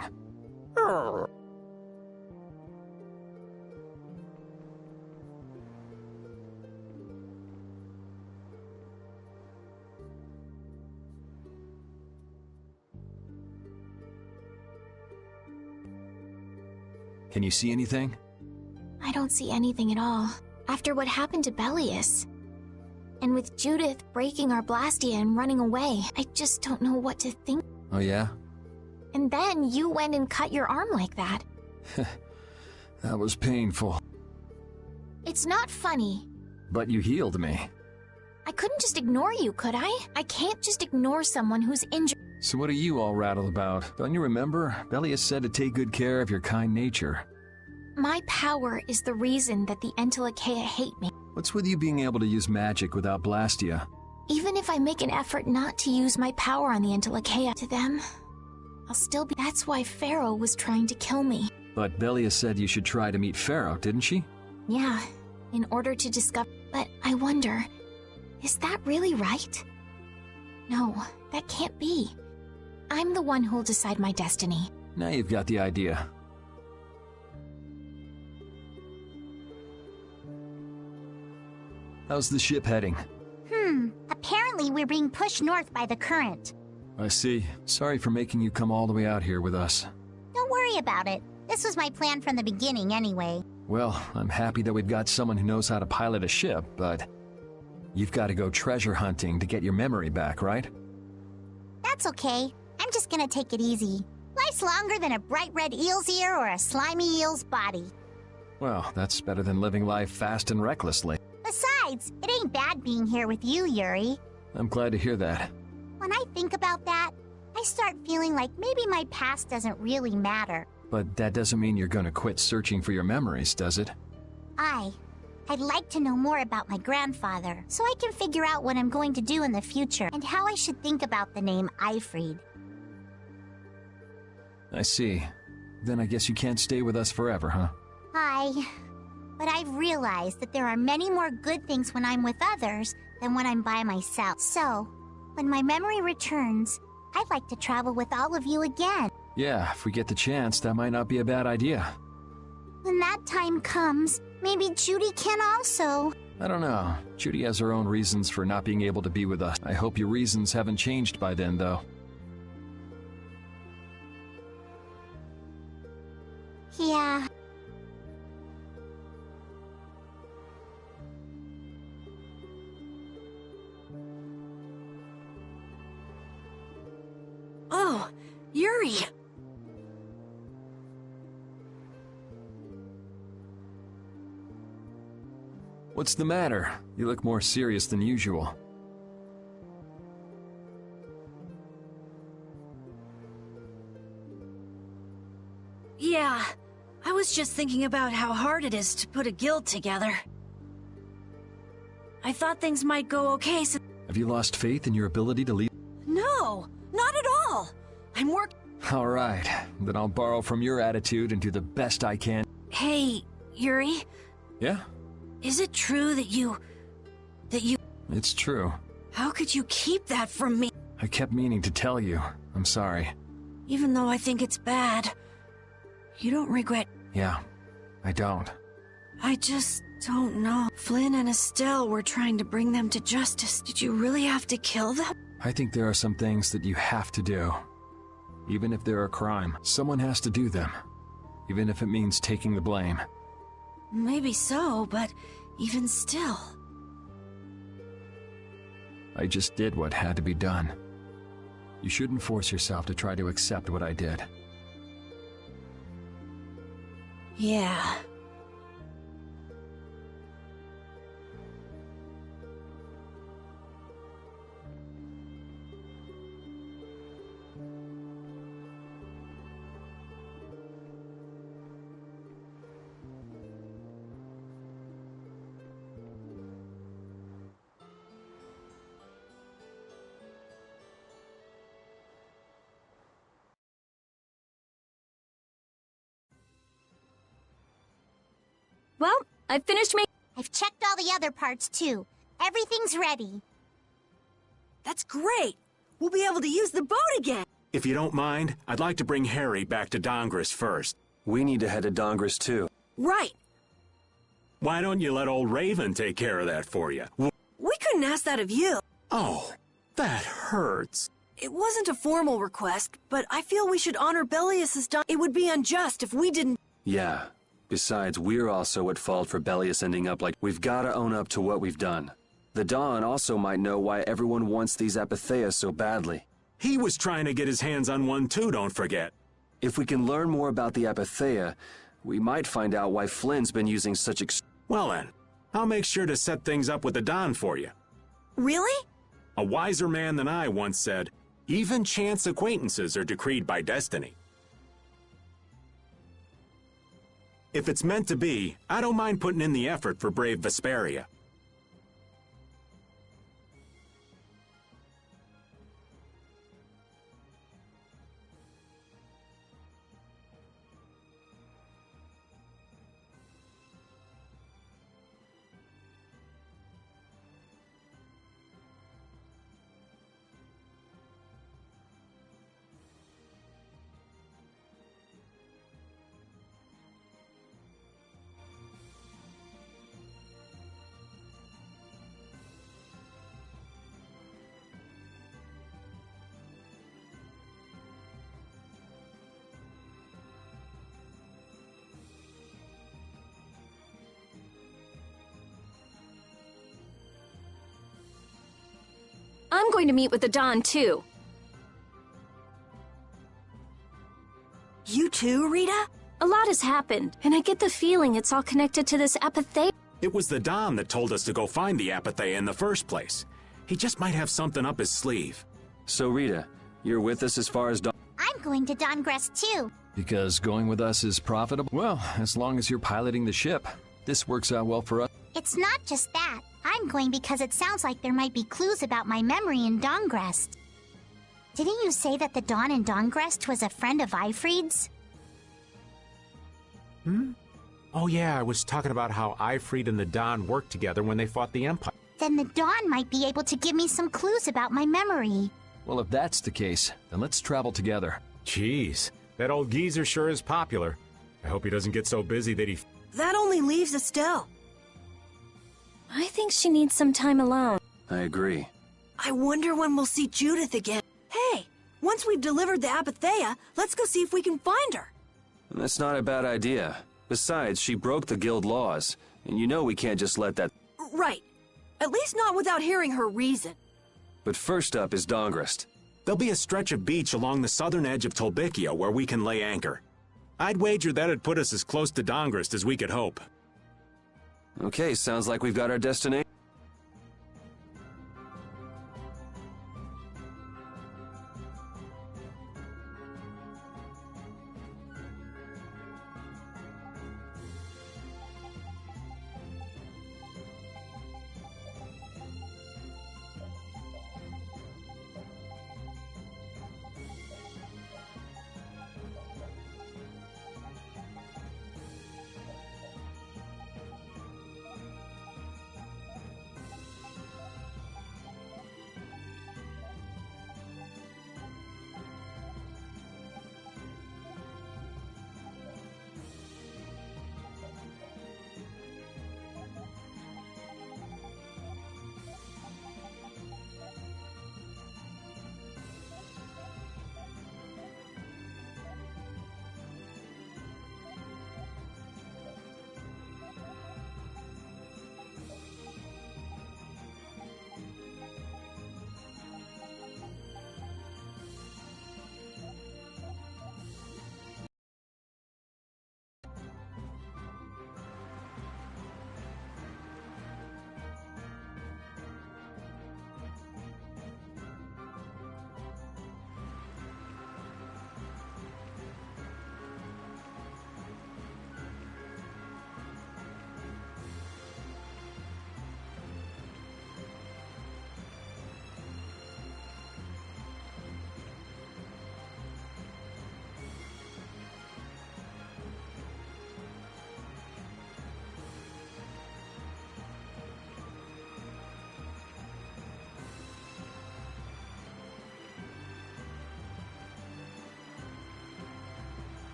Can you see anything? I don't see anything at all. After what happened to Belius, and with Judith breaking our Blastia and running away, I just don't know what to think. Oh yeah? And then you went and cut your arm like that. That was painful. It's not funny. But you healed me. I couldn't just ignore you, could I? I can't just ignore someone who's injured. So what are you all rattled about? Don't you remember? Belius said to take good care of your kind nature. My power is the reason that the Entelekea hate me. What's with you being able to use magic without Blastia? Even if I make an effort not to use my power on the Entelekea to them, I'll still be... That's why Pharaoh was trying to kill me. But Belius said you should try to meet Pharaoh, didn't she? Yeah, in order to discover... But I wonder, is that really right? No, that can't be. I'm the one who'll decide my destiny. Now you've got the idea. How's the ship heading? Apparently we're being pushed north by the current. I see. Sorry for making you come all the way out here with us. Don't worry about it. This was my plan from the beginning anyway. Well, I'm happy that we've got someone who knows how to pilot a ship, but... you've got to go treasure hunting to get your memory back, right? That's okay. I'm just gonna take it easy. Life's longer than a bright red eel's ear or a slimy eel's body. Well, that's better than living life fast and recklessly. Besides, Besides, it ain't bad being here with you, Yuri. I'm glad to hear that. When I think about that, I start feeling like maybe my past doesn't really matter. But that doesn't mean you're gonna quit searching for your memories, does it? I'd like to know more about my grandfather, so I can figure out what I'm going to do in the future and how I should think about the name Eifried. I see. Then I guess you can't stay with us forever, huh? But I've realized that there are many more good things when I'm with others than when I'm by myself. So, when my memory returns, I'd like to travel with all of you again. Yeah, if we get the chance, that might not be a bad idea. When that time comes, maybe Judy can also. I don't know. Judy has her own reasons for not being able to be with us. I hope your reasons haven't changed by then, though. Yeah. Oh, Yuri! What's the matter? You look more serious than usual. Yeah, I was just thinking about how hard it is to put a guild together. I thought things might go okay, so... Have you lost faith in your ability to lead? No, not at all. I'm All right, then I'll borrow from your attitude and do the best I can. Hey, Yuri? Yeah? Is it true that you... It's true. How could you keep that from me? I kept meaning to tell you. I'm sorry. Even though I think it's bad, you don't regret... Yeah, I don't. I just don't know. Flynn and Estelle were trying to bring them to justice. Did you really have to kill them? I think there are some things that you have to do. Even if they're a crime, someone has to do them. Even if it means taking the blame. Maybe so, but even still... I just did what had to be done. You shouldn't force yourself to try to accept what I did. Yeah. Well, I've finished I've checked all the other parts, too. Everything's ready. That's great! We'll be able to use the boat again! If you don't mind, I'd like to bring Harry back to Dongris first. We need to head to Dongris too. Right! Why don't you let old Raven take care of that for you? We couldn't ask that of you. Oh, that hurts. It wasn't a formal request, but I feel we should honor Belius's It would be unjust if we didn't... Yeah. Besides, we're also at fault for Belius ending up like... We've gotta own up to what we've done. The Dawn also might know why everyone wants these Apatheas so badly. He was trying to get his hands on one too, don't forget. If we can learn more about the Apatheia, we might find out why Flynn's been using such Well then, I'll make sure to set things up with the Dawn for you. Really? A wiser man than I once said, even chance acquaintances are decreed by destiny. If it's meant to be, I don't mind putting in the effort for brave Vesperia. I'm going to meet with the Dawn, too. You too, Rita? A lot has happened, and I get the feeling it's all connected to this apathy. It was the Don that told us to go find the Apathea in the first place. He just might have something up his sleeve. So Rita, you're with us as far as I'm going to Dongrest too. Because going with us is profitable? Well, as long as you're piloting the ship. This works out well for us. It's not just that. I'm going because it sounds like there might be clues about my memory in Dongrest. Didn't you say that the Dawn in Dongrest was a friend of Ifried's? Oh yeah, I was talking about how Ifried and the Don worked together when they fought the Empire. Then the Dawn might be able to give me some clues about my memory. Well, if that's the case, then let's travel together. Jeez, that old geezer sure is popular. I hope he doesn't get so busy that he... That only leaves Estelle. I think she needs some time alone. I agree. I wonder when we'll see Judith again. Hey, once we've delivered the Apathea, let's go see if we can find her. That's not a bad idea. Besides, she broke the guild laws, and you know we can't just let that... Right. At least not without hearing her reason. But first up is Dongrest. There'll be a stretch of beach along the southern edge of Tolbikia where we can lay anchor. I'd wager that'd put us as close to Dongrest as we could hope. Okay, sounds like we've got our destination.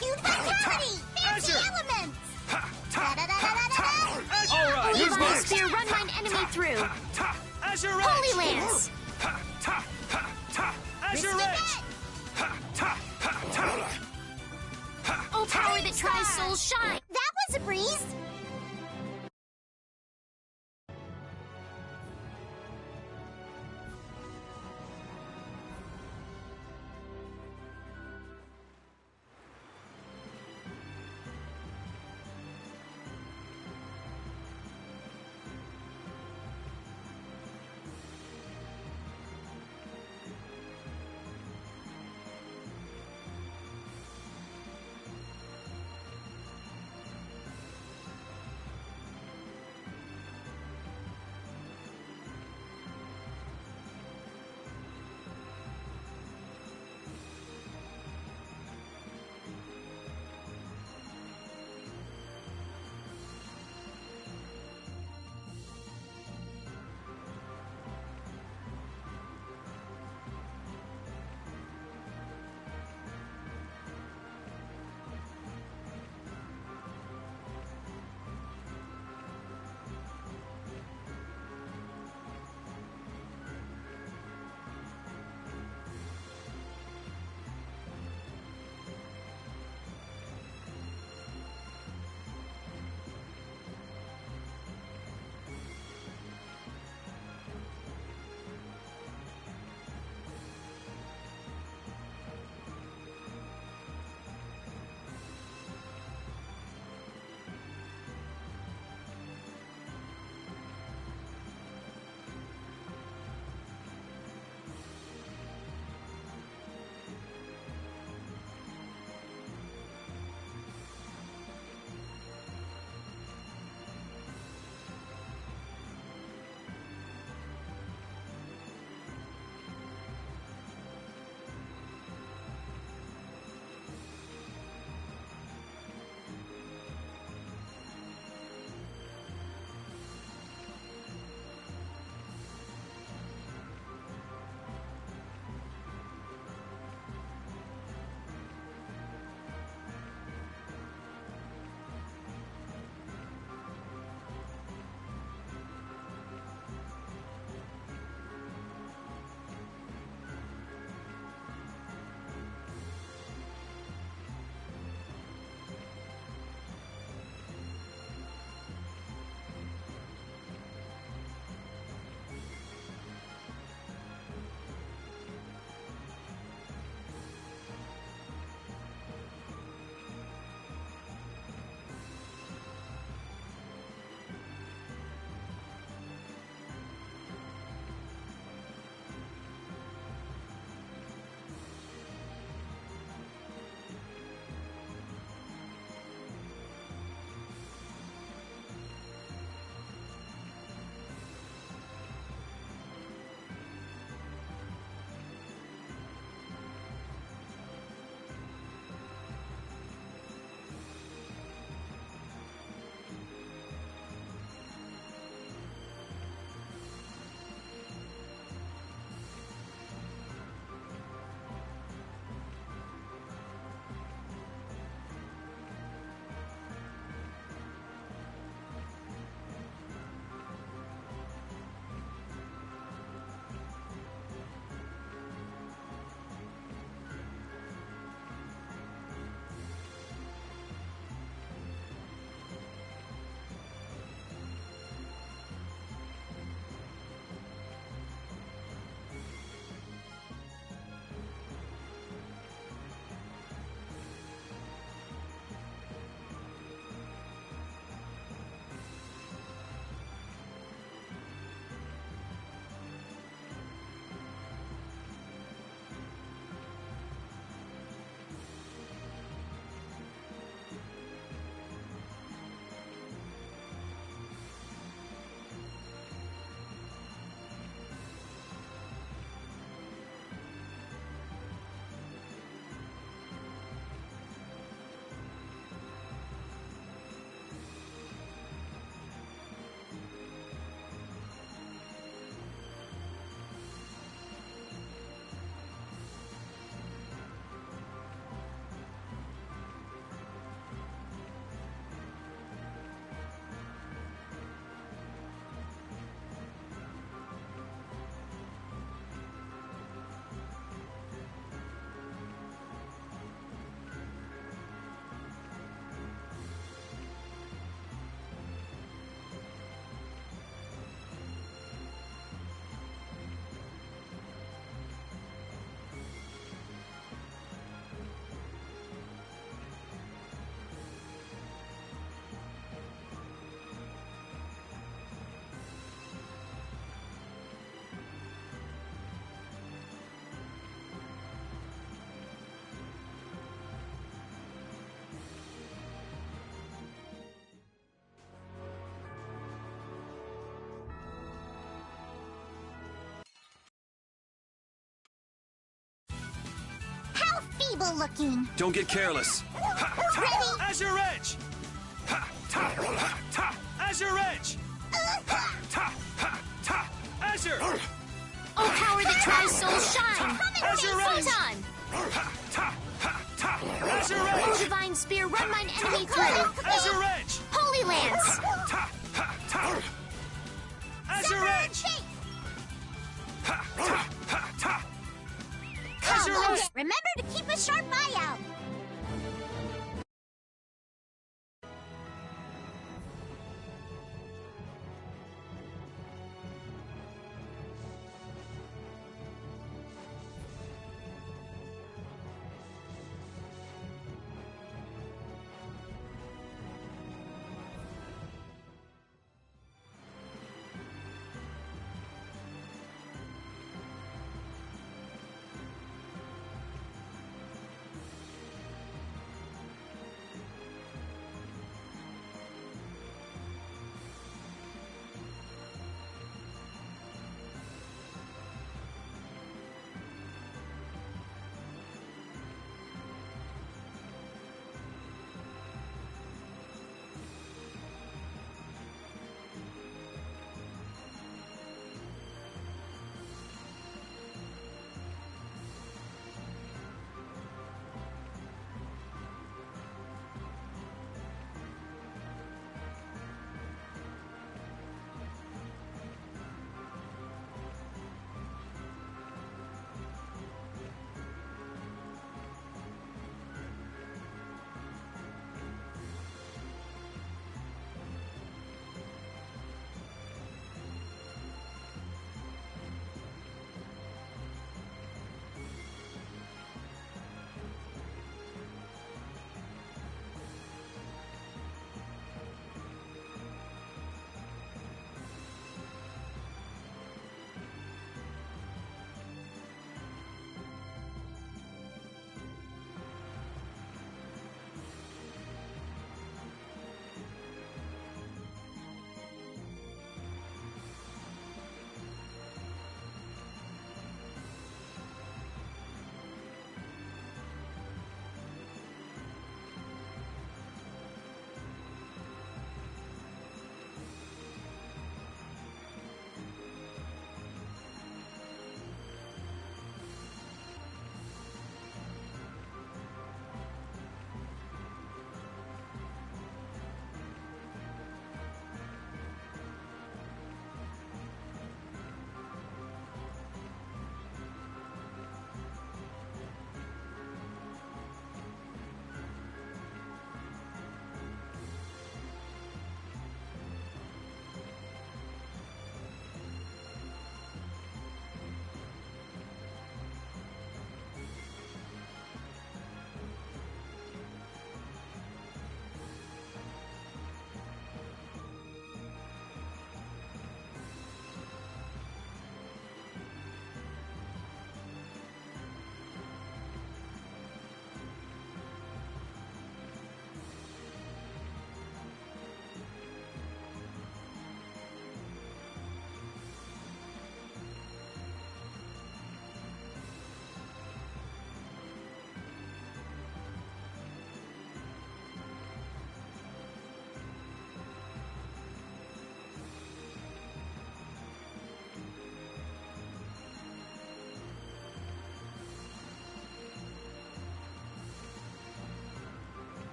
Huge vitality! Fancy elements! All right, Leave who's on the next? spear, run mine enemy through. Azure Holy Edge! Lance! Azure Edge! Oh, power that tries souls shine! That was a breeze! terrible looking. Don't get careless. Ready? Azure Edge! Ha! Ta! Ha! Ta! Azure Edge! Ha! Ta! Ha! Ta! Azure! Oh, power that tries souls shine! Azure Edge! Photon! Ha! Ta! Ha! Ta! Azure Oh, Edge! divine spear, run mine enemy through! Azure Edge! Holy Lance! Ta! Ha! Ta! Azure Edge! Ha! Ta! Ha! Ta! Come on, remember to keep a sharp eye out.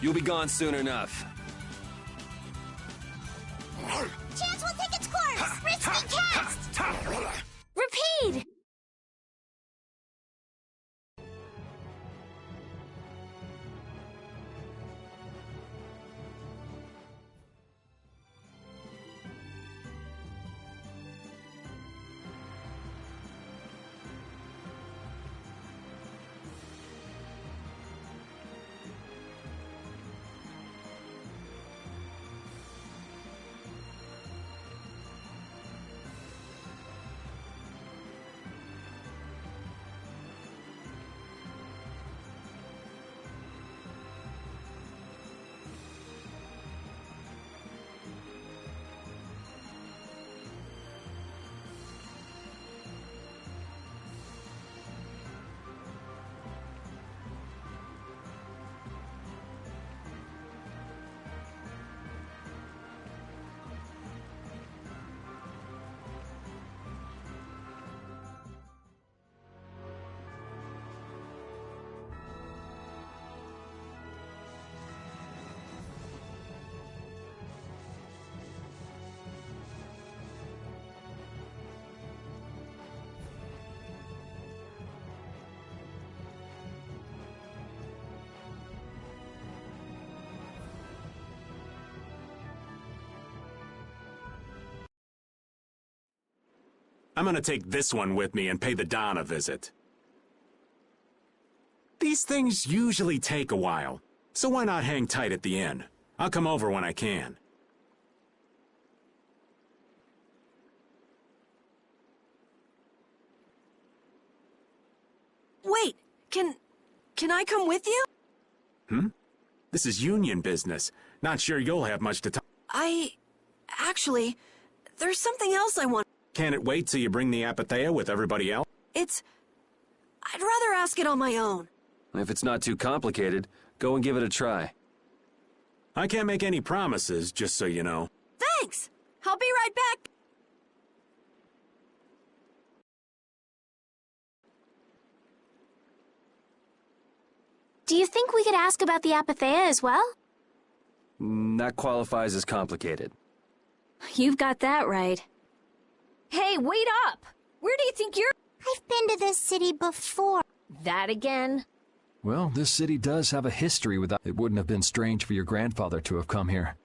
You'll be gone soon enough. Chance will take its course! Risky cast! Repeat! I'm gonna take this one with me and pay the Don a visit. These things usually take a while, so why not hang tight at the inn? I'll come over when I can. Wait, can I come with you? This is union business. Not sure you'll have much to talk. Actually, there's something else I want. Can it wait till you bring the apatheia with everybody else? I'd rather ask it on my own. If it's not too complicated, go and give it a try. I can't make any promises, just so you know. Thanks! I'll be right back! Do you think we could ask about the apatheia as well? That qualifies as complicated. You've got that right. Hey, wait up! Where do you think you're— I've been to this city before. That again? Well, this city does have a history with that. It wouldn't have been strange for your grandfather to have come here.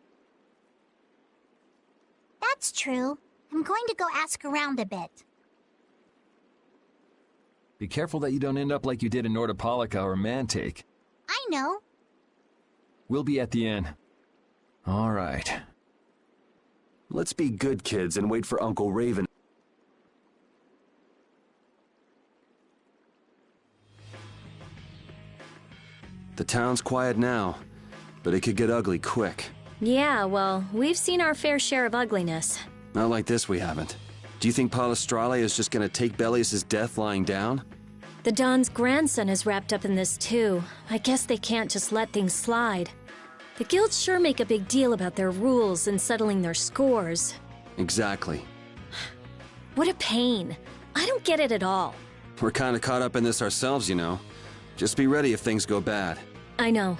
That's true. I'm going to go ask around a bit. Be careful that you don't end up like you did in Nordopolica or Mantake. I know. We'll be at the inn. All right. Let's be good kids and wait for Uncle Raven. The town's quiet now, but it could get ugly quick. Yeah, well, we've seen our fair share of ugliness. Not like this, we haven't. Do you think Palestrale is just gonna take Bellius' death lying down? The Don's grandson is wrapped up in this too. I guess they can't just let things slide. The guilds sure make a big deal about their rules and settling their scores. Exactly. What a pain. I don't get it at all. We're kinda caught up in this ourselves, you know. Just be ready if things go bad. I know.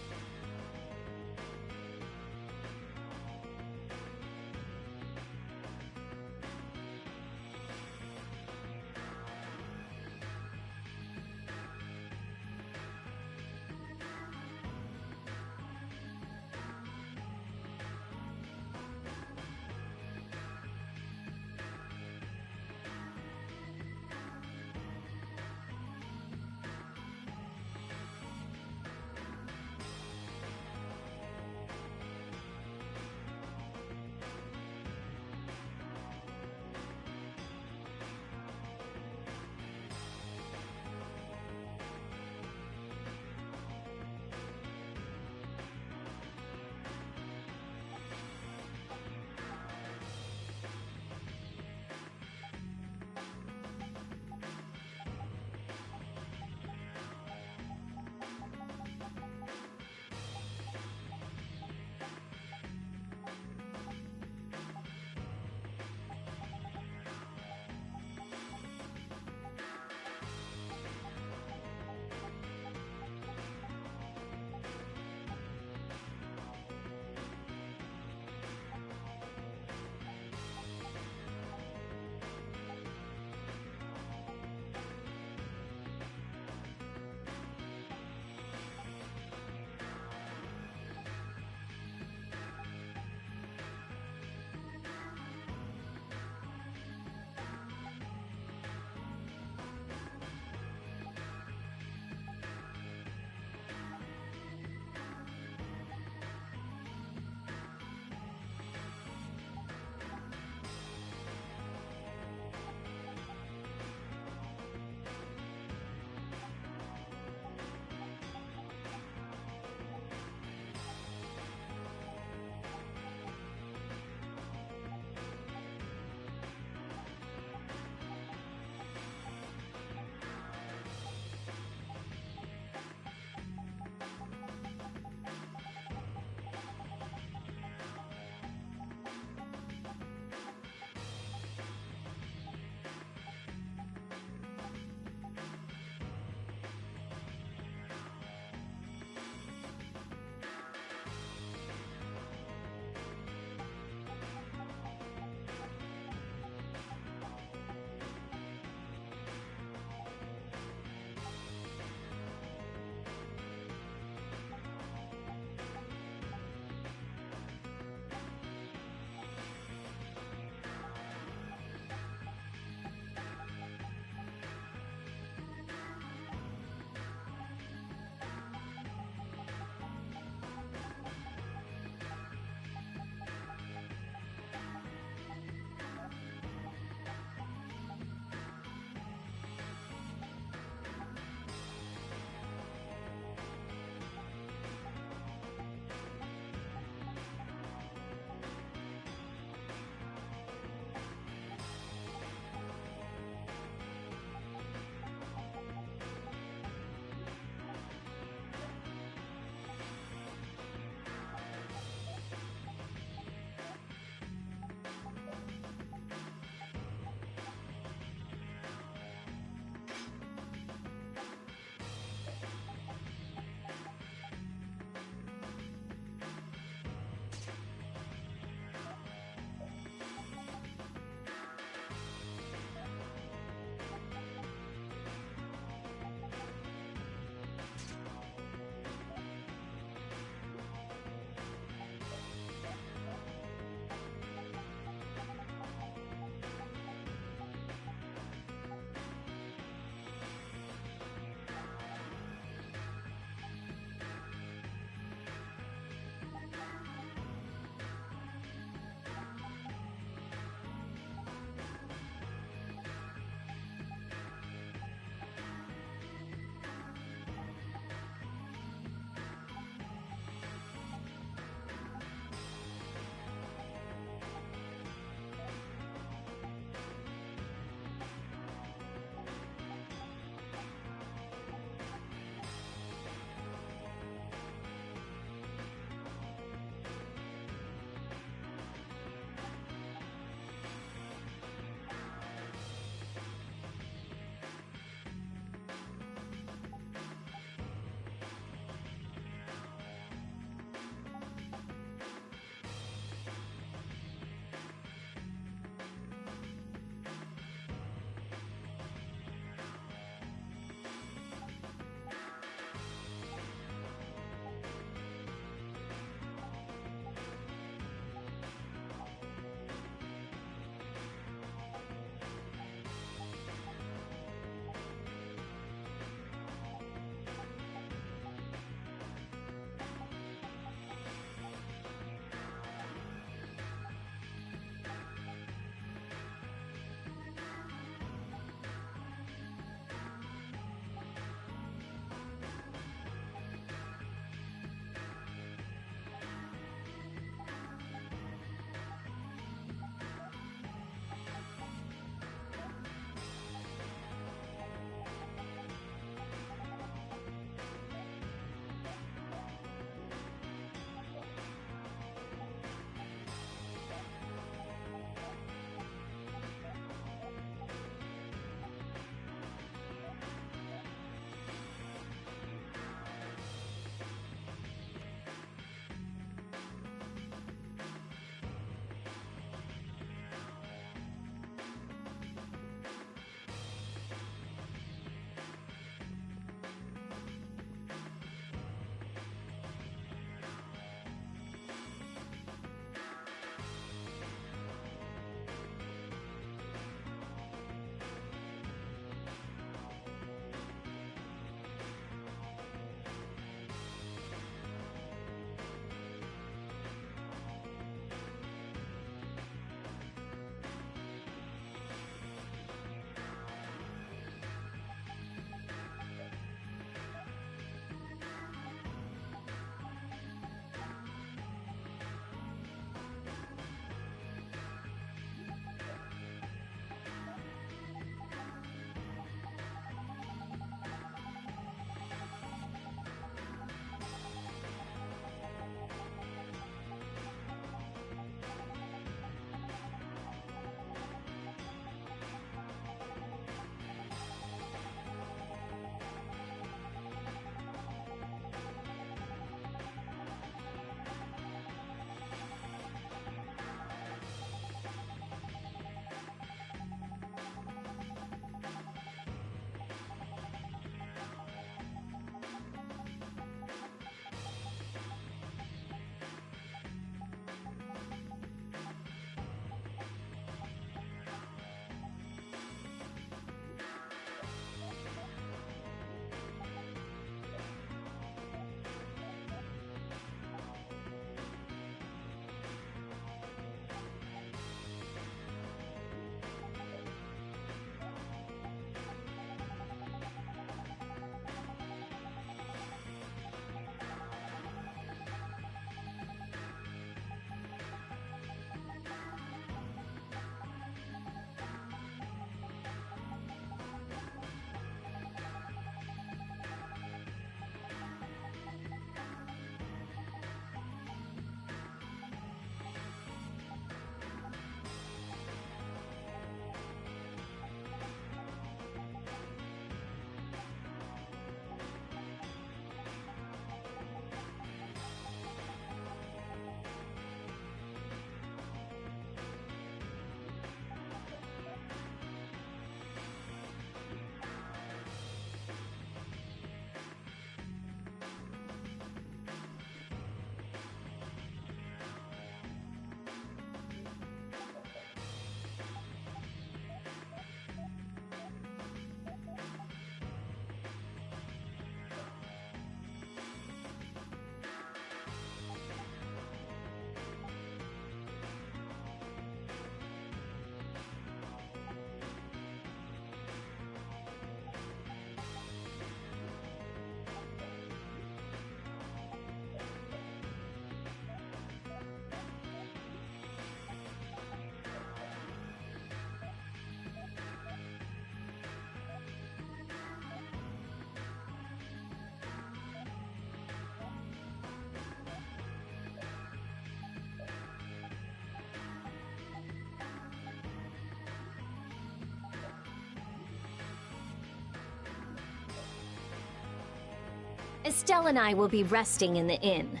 Estelle and I will be resting in the inn.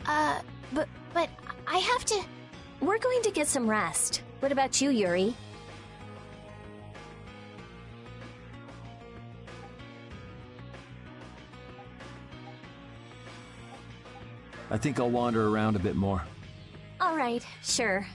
But I have to... We're going to get some rest. What about you, Yuri? I think I'll wander around a bit more. All right, sure.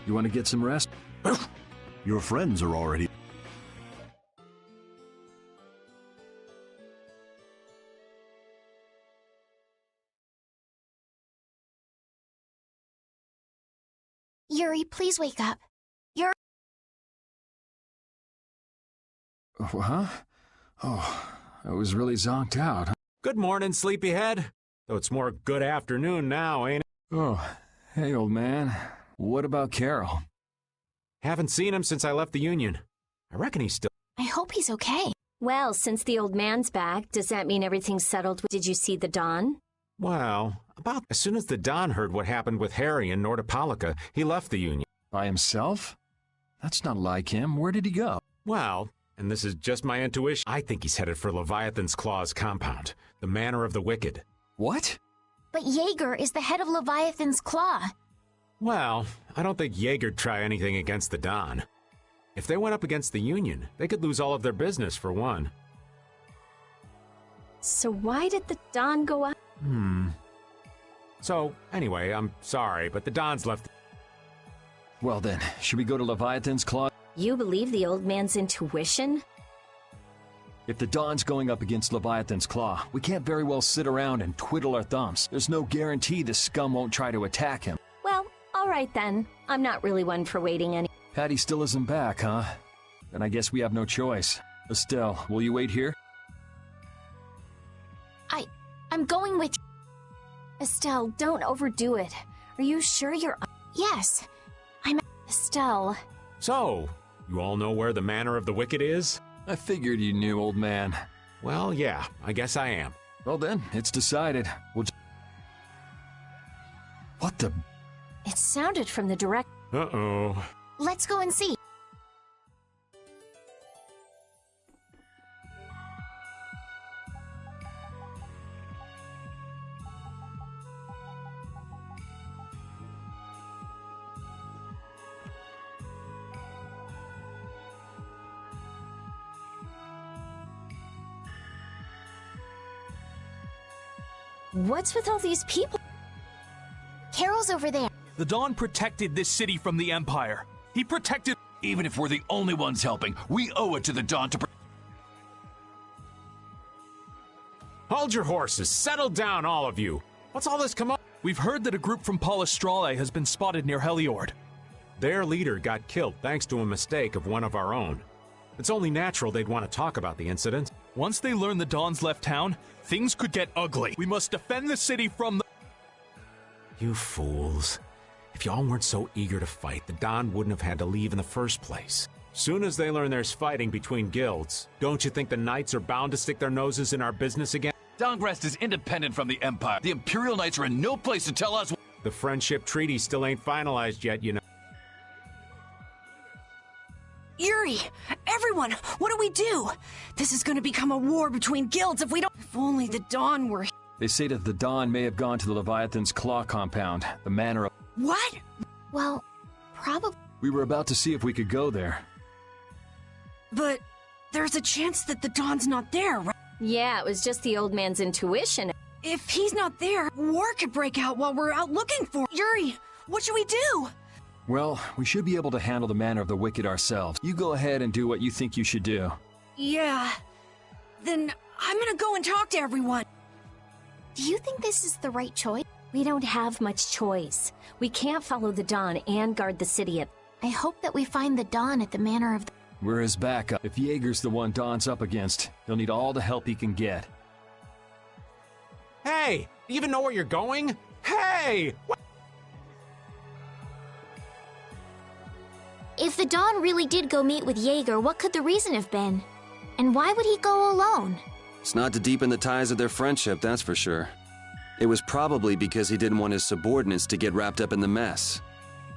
You want to get some rest? Your friends are already... Yuri, please wake up. Yuri... Huh? Oh, I was really zonked out. Good morning, sleepyhead. Though it's more good afternoon now, ain't it? Oh, hey, old man. What about Carol? Haven't seen him since I left the Union. I reckon he's still... I hope he's okay. Well, since the old man's back, does that mean everything's settled? Did you see the Don? Well, about as soon as the Don heard what happened with Harry in Nordopolica, he left the Union. By himself? That's not like him. Where did he go? Well, and this is just my intuition, I think he's headed for Leviathan's Claw's compound, the Manor of the Wicked. What? But Jaeger is the head of Leviathan's Claw. Well, I don't think Jaeger'd try anything against the Don. If they went up against the Union, they could lose all of their business, for one. So why did the Don go up? So, anyway, I'm sorry, but the Don's left... Well then, should we go to Leviathan's Claw? You believe the old man's intuition? If the Don's going up against Leviathan's Claw, we can't very well sit around and twiddle our thumbs. There's no guarantee the scum won't try to attack him. Well, all right then. I'm not really one for waiting any... Patty still isn't back, huh? Then I guess we have no choice. Estelle, will you wait here? I'm going with... Estelle, don't overdo it. Are you sure you're... Yes. Estelle. So, you all know where the Manor of the Wicked is? I figured you knew, old man. Well, yeah, I guess I am. Well then, it's decided. We'll What the... It sounded from the direct... Let's go and see. What's with all these people? Carol's over there. The Dawn protected this city from the Empire. He protected... Even if we're the only ones helping, we owe it to the Dawn to... Hold your horses. Settle down, all of you. What's all this come up? We've heard that a group from Palestrale has been spotted near Heliord. Their leader got killed thanks to a mistake of one of our own. It's only natural they'd want to talk about the incident. Once they learn the Dawn's left town, things could get ugly. We must defend the city from the... You fools. If y'all weren't so eager to fight, the Dawn wouldn't have had to leave in the first place. Soon as they learn there's fighting between guilds, don't you think the Knights are bound to stick their noses in our business again? Dawngrest is independent from the Empire. The Imperial Knights are in no place to tell us... The Friendship Treaty still ain't finalized yet, you know. Yuri! Everyone! What do we do? This is gonna become a war between guilds if we don't... If only the Dawn were... They say that the Dawn may have gone to the Leviathan's Claw compound, the manor of... What? Well, probably... We were about to see if we could go there. But there's a chance that the Dawn's not there, right? Yeah, it was just the old man's intuition. If he's not there, war could break out while we're out looking for... Yuri, what should we do? Well, we should be able to handle the Manor of the Wicked ourselves. You go ahead and do what you think you should do. Yeah. Then I'm gonna go and talk to everyone. Do you think this is the right choice? We don't have much choice. We can't follow the Dawn and guard the city. I hope that we find the Dawn at the Manor of the... We're his backup. If Jaeger's the one Dawn's up against, he'll need all the help he can get. Hey! Do you even know where you're going? Hey! If the Dawn really did go meet with Jaeger, what could the reason have been? And why would he go alone? It's not to deepen the ties of their friendship, that's for sure. It was probably because he didn't want his subordinates to get wrapped up in the mess.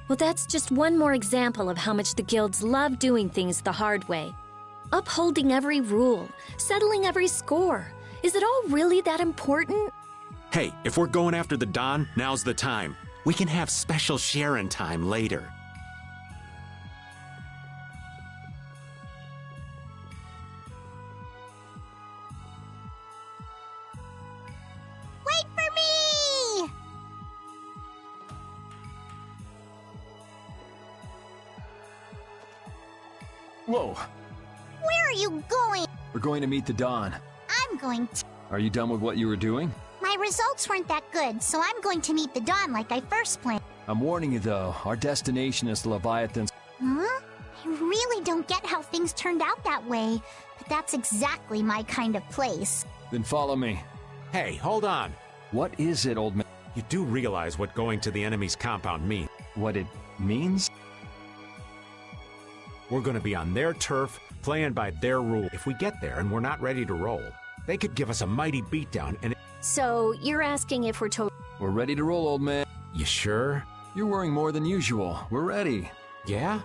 Well, that's just one more example of how much the guilds love doing things the hard way. Upholding every rule, settling every score. Is it all really that important? Hey, if we're going after the Dawn, now's the time. We can have special sharing time later. Wait for me! Whoa! Where are you going? We're going to meet the Dawn. I'm going to... Are you done with what you were doing? My results weren't that good, so I'm going to meet the Dawn like I first planned. I'm warning you though, our destination is the Leviathan's... Huh? I really don't get how things turned out that way, but that's exactly my kind of place. Then follow me. Hey, hold on. What is it, old man? You do realize what going to the enemy's compound means? What it means? We're gonna be on their turf, playing by their rules. If we get there and we're not ready to roll, they could give us a mighty beatdown and... So, you're asking if we're We're ready to roll, old man. You sure? You're worrying more than usual. We're ready. Yeah?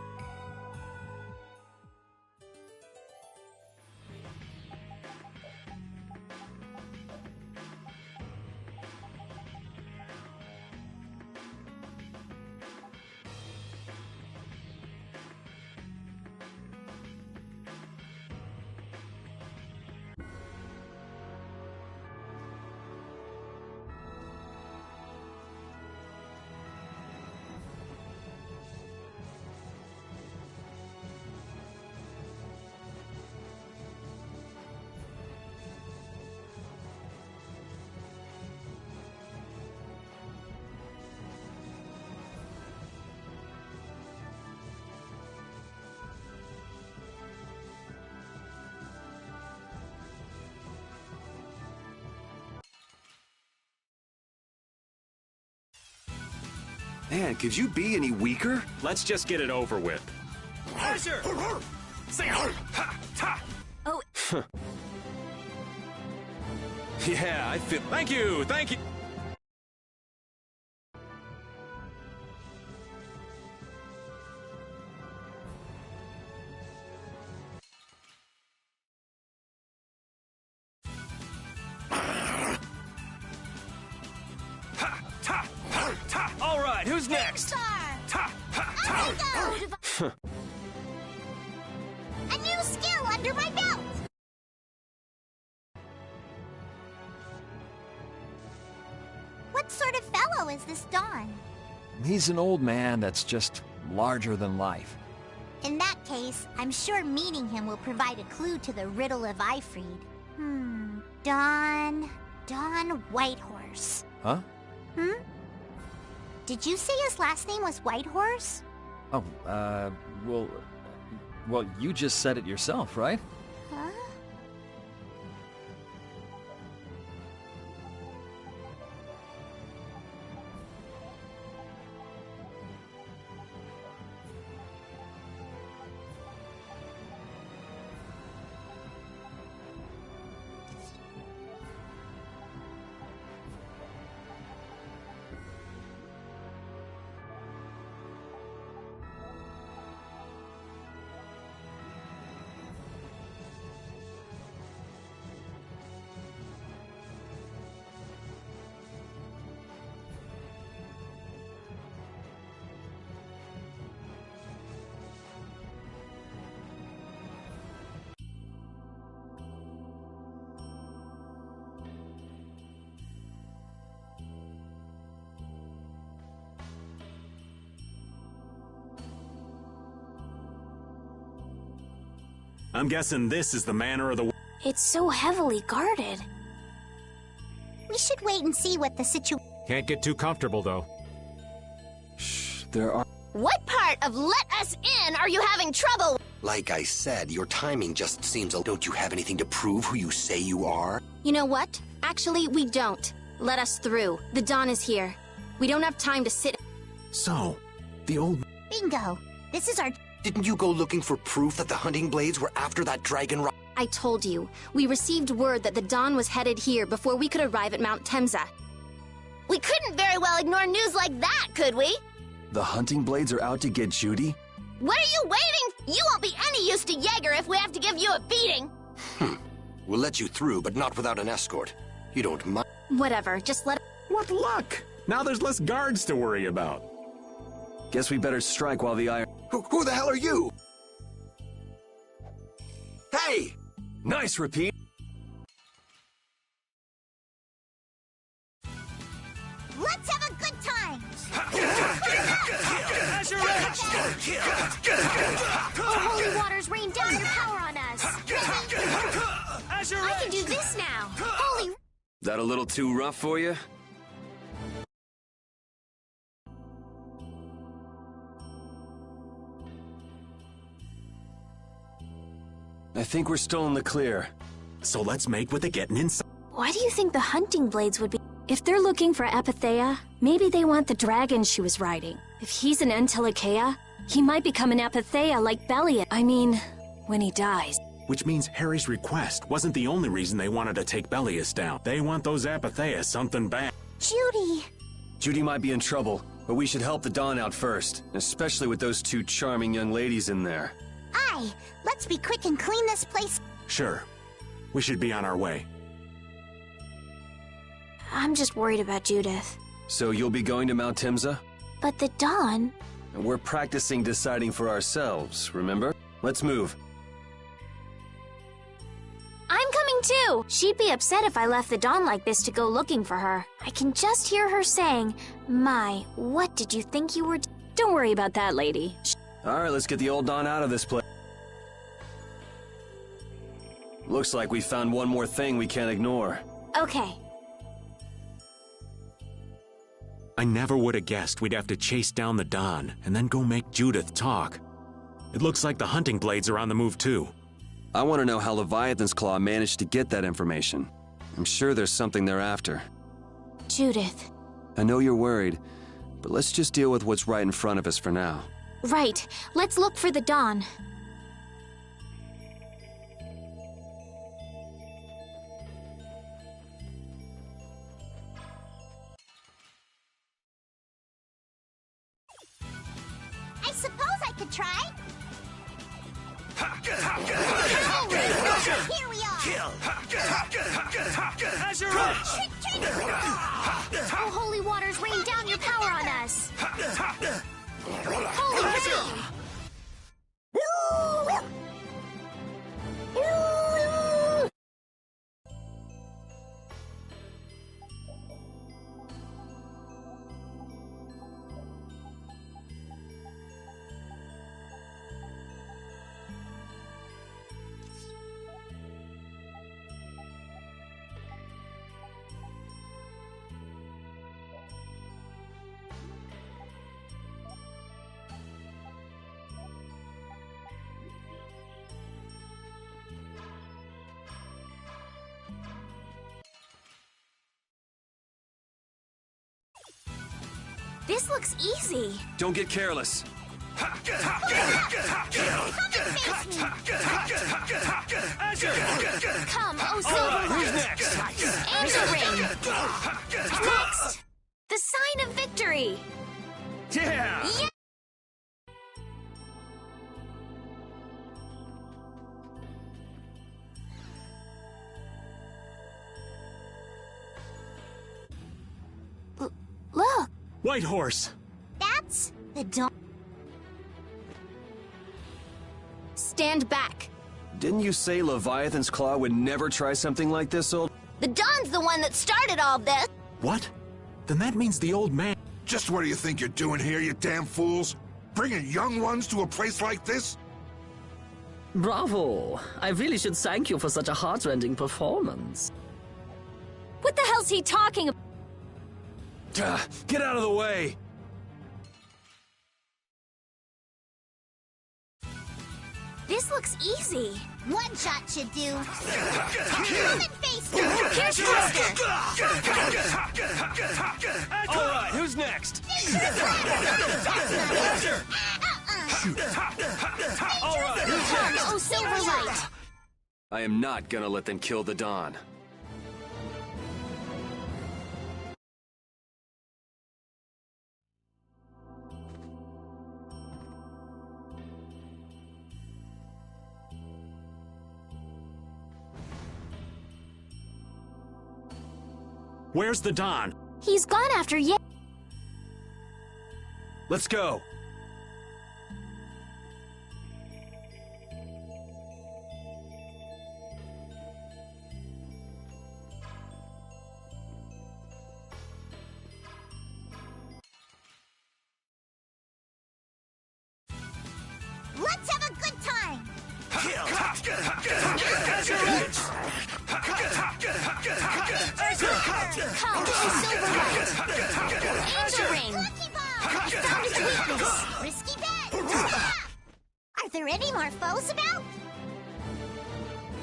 Man, could you be any weaker? Let's just get it over with. Azure! Say ha ta! Oh. Yeah, I feel... Thank you, thank you. All right, who's next? Ta! A new skill under my belt! What sort of fellow is this Dawn? He's an old man that's just larger than life. In that case, I'm sure meeting him will provide a clue to the riddle of Ifried. Dawn Whitehorse. Huh? Did you say his last name was Whitehorse? Oh, well, you just said it yourself, right? Huh? I'm guessing this is the manor of the... It's so heavily guarded. We should wait and see what the situation... Can't get too comfortable, though. Shh, there are... What part of let us in are you having trouble? Like I said, your timing just seems a... Don't you have anything to prove who you say you are? You know what? Actually, we don't. Let us through. The Dawn is here. We don't have time to sit... So, the old... Bingo! This is our... Didn't you go looking for proof that the hunting blades were after that dragon rock? I told you. We received word that the Dawn was headed here before we could arrive at Mount Temza. We couldn't very well ignore news like that, could we? The hunting blades are out to get Judy? What are you waiting? You won't be any use to Jaeger if we have to give you a beating. We'll let you through, but not without an escort. You don't mind. Whatever, just let... What luck! Now there's less guards to worry about. Guess we better strike while the iron... Who the hell are you? Hey! Nice repeat! Let's have a good time! Oh, holy waters, rain down your power on us! I can do this now! Holy... That a little too rough for you? I think we're still in the clear. So let's make with the getting inside. Why do you think the hunting blades would be... If they're looking for Epithea, maybe they want the dragon she was riding. If he's an Entelekea, he might become an Epithea like Belia. I mean, when he dies. Which means Harry's request wasn't the only reason they wanted to take Belius down. They want those Epithea something bad. Judy! Judy might be in trouble, but we should help the Dawn out first, especially with those two charming young ladies in there. Aye! Let's be quick and clean this place. Sure. We should be on our way. I'm just worried about Judith. So you'll be going to Mount Timza? But the Dawn... We're practicing deciding for ourselves, remember? Let's move. I'm coming too! She'd be upset if I left the Dawn like this to go looking for her. I can just hear her saying, "My, what did you think you were..." Don't worry about that, lady. Alright, let's get the old Dawn out of this place. Looks like we found one more thing we can't ignore. Okay. I never would have guessed we'd have to chase down the Dawn and then go make Judith talk. It looks like the hunting blades are on the move too. I want to know how Leviathan's Claw managed to get that information. I'm sure there's something they're after. Judith. I know you're worried, but let's just deal with what's right in front of us for now. Right. Let's look for the Dawn. I suppose I could try. Here we are. As your wish. Oh, holy waters, rain down your power on us! Holy rain! This looks easy. Don't get careless. Come and face me! Come, oh All right, who's Silverlight. next? Angel Ring. Next, the sign of victory. Yeah! Look. White horse. That's the dawn. Stand back. Didn't you say Leviathan's Claw would never try something like this, old? The Dawn's the one that started all this. What? Then that means the old man. Just what do you think you're doing here, you damn fools? Bringing young ones to a place like this? Bravo! I really should thank you for such a heart-rending performance. What the hell's he talking about? Get out of the way! This looks easy. One shot should do. Come and face me! Here's faster. All right, who's next? All right, who's Come, next? oh Silverlight. I am not gonna let them kill the Dawn. Where's the Don? He's gone after Ye. Let's go! Let's have a good time! Come, oh Silverlight. Angel Ring. Lucky Ball! I found his weakness! Risky bet! Are there any more foes about?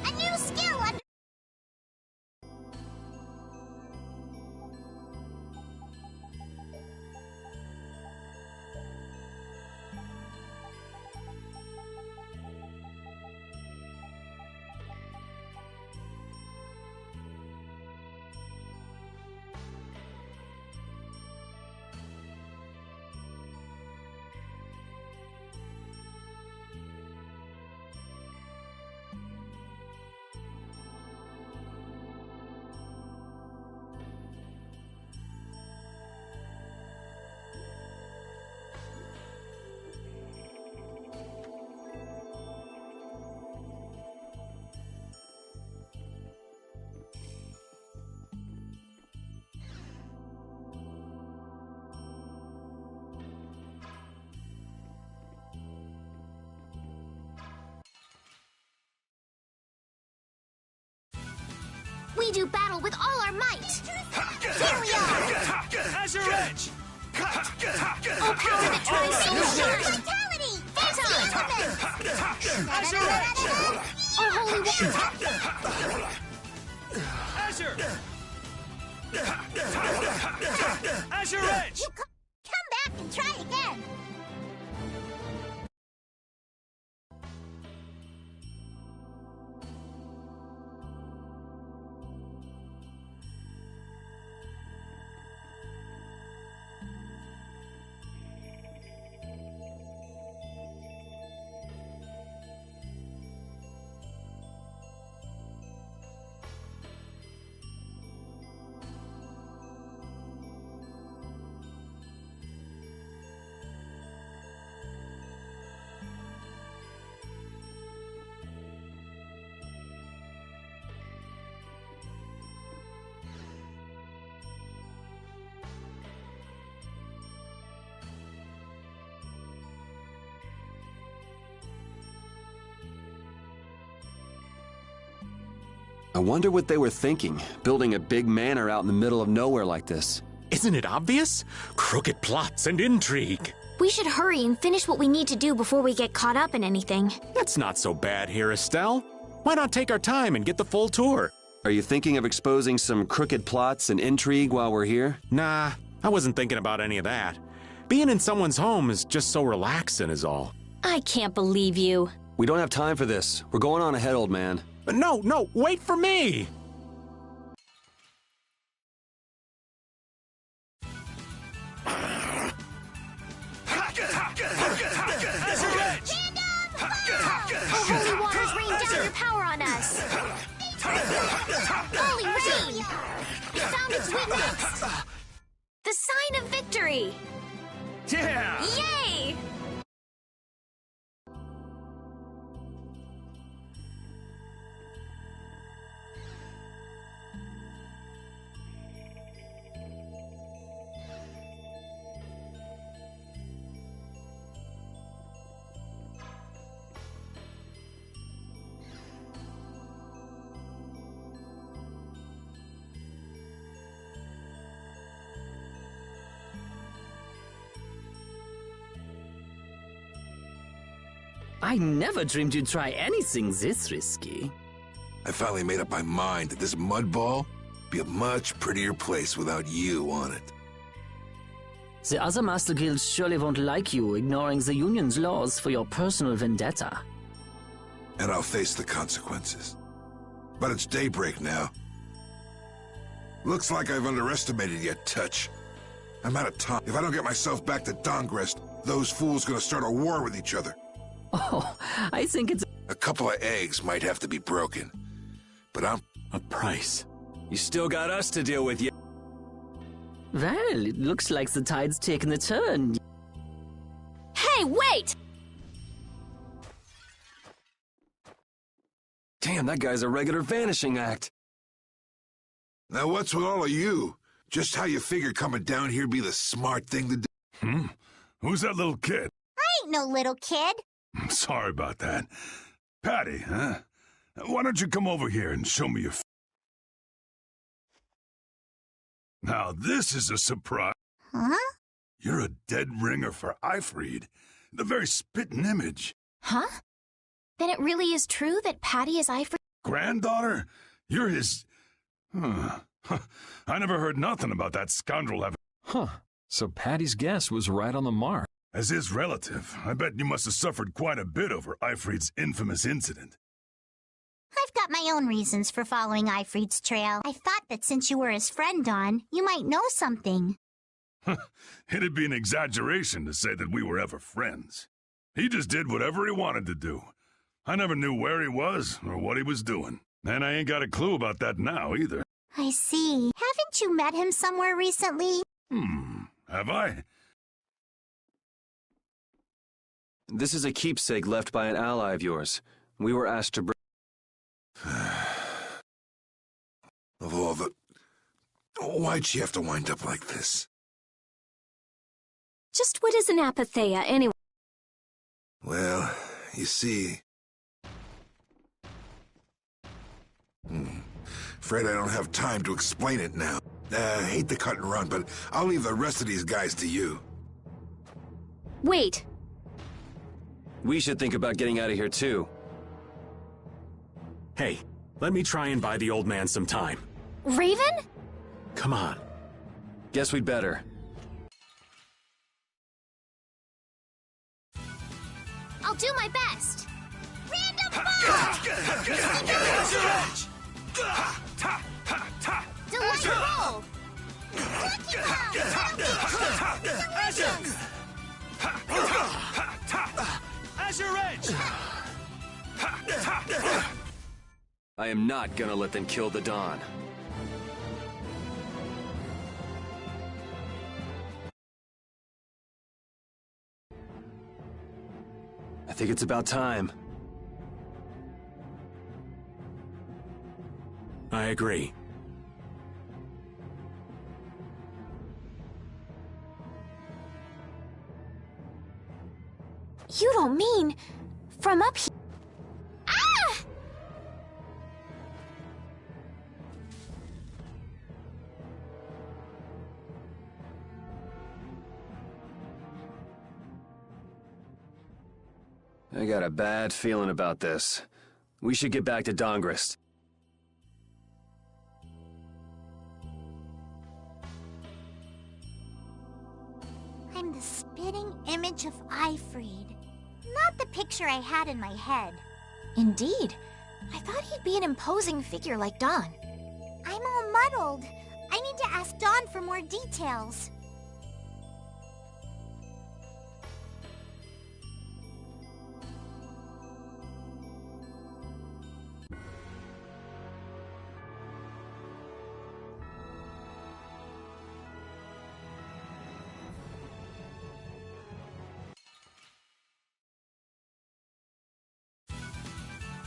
A new skill under... We do battle with all our might! Here we are! Azure Edge! Oh power that tries so hard. Vitality! Phantom! Azure Edge! Oh holy water! Azure! Azure Edge! You come back and try again! I wonder what they were thinking, building a big manor out in the middle of nowhere like this. Isn't it obvious? Crooked plots and intrigue. We should hurry and finish what we need to do before we get caught up in anything. That's not so bad here, Estelle. Why not take our time and get the full tour? Are you thinking of exposing some crooked plots and intrigue while we're here? Nah, I wasn't thinking about any of that. Being in someone's home is just so relaxing is all. I can't believe you. We don't have time for this. We're going on ahead, old man. No, wait for me! Holy waters rain down your power on us! Holy rain! It found its witness! The sign of victory! Yeah! Yay! I never dreamed you'd try anything this risky. I finally made up my mind that this mud ball would be a much prettier place without you on it. The other Master Guilds surely won't like you ignoring the Union's laws for your personal vendetta. And I'll face the consequences. But it's daybreak now. Looks like I've underestimated your touch. I'm out of time. If I don't get myself back to Dongrest, those fools gonna start a war with each other. Oh, I think it's... A couple of eggs might have to be broken. But I'm... A price. You still got us to deal with, Well, it looks like the tide's taken a turn. Hey, wait! Damn, that guy's a regular vanishing act. Now what's with all of you? Just how you figure coming down here be the smart thing to do? Who's that little kid? I ain't no little kid. Sorry about that. Patty, huh? Why don't you come over here and show me your... Now this is a surprise. Huh? You're a dead ringer for Eifried. The very spitting image. Huh? Then it really is true that Patty is Eifried's Granddaughter? You're his... I never heard nothing about that scoundrel having... Huh. So Patty's guess was right on the mark. As his relative, I bet you must have suffered quite a bit over Eifried's infamous incident. I've got my own reasons for following Eifried's trail. I thought that since you were his friend, Dawn, you might know something. It'd be an exaggeration to say that we were ever friends. He just did whatever he wanted to do. I never knew where he was or what he was doing. And I ain't got a clue about that now, either. I see. Haven't you met him somewhere recently? Have I? This is a keepsake left by an ally of yours. We were asked to bring... Of all the... Why'd she have to wind up like this? Just what is an apatheia, anyway? Well, you see... Afraid I don't have time to explain it now. Hate to cut and run, but I'll leave the rest of these guys to you. Wait. We should think about getting out of here, too. Hey, let me try and buy the old man some time. Raven? Come on. Guess we'd better. I'll do my best. Random fire! Delay roll! Lucky Azure Edge! I am not gonna let them kill the Dawn. I think it's about time. I agree. You don't mean from up here? Ah! I got a bad feeling about this. We should get back to Dongrest. I'm the spitting image of Ifried. Not the picture I had in my head. Indeed. I thought he'd be an imposing figure like Dawn. I'm all muddled. I need to ask Dawn for more details.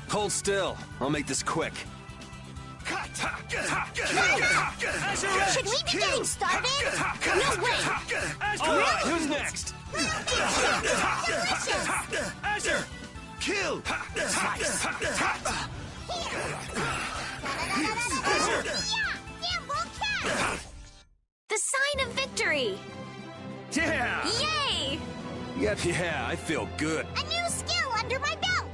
Hold still. I'll make this quick. Should we be getting started? No way! Alright, who's next? Azure! Kill! Slice! Azure! Yeah, we'll catch! The sign of victory! Yeah! Yay! Yeah, I feel good. A new skill under my belt!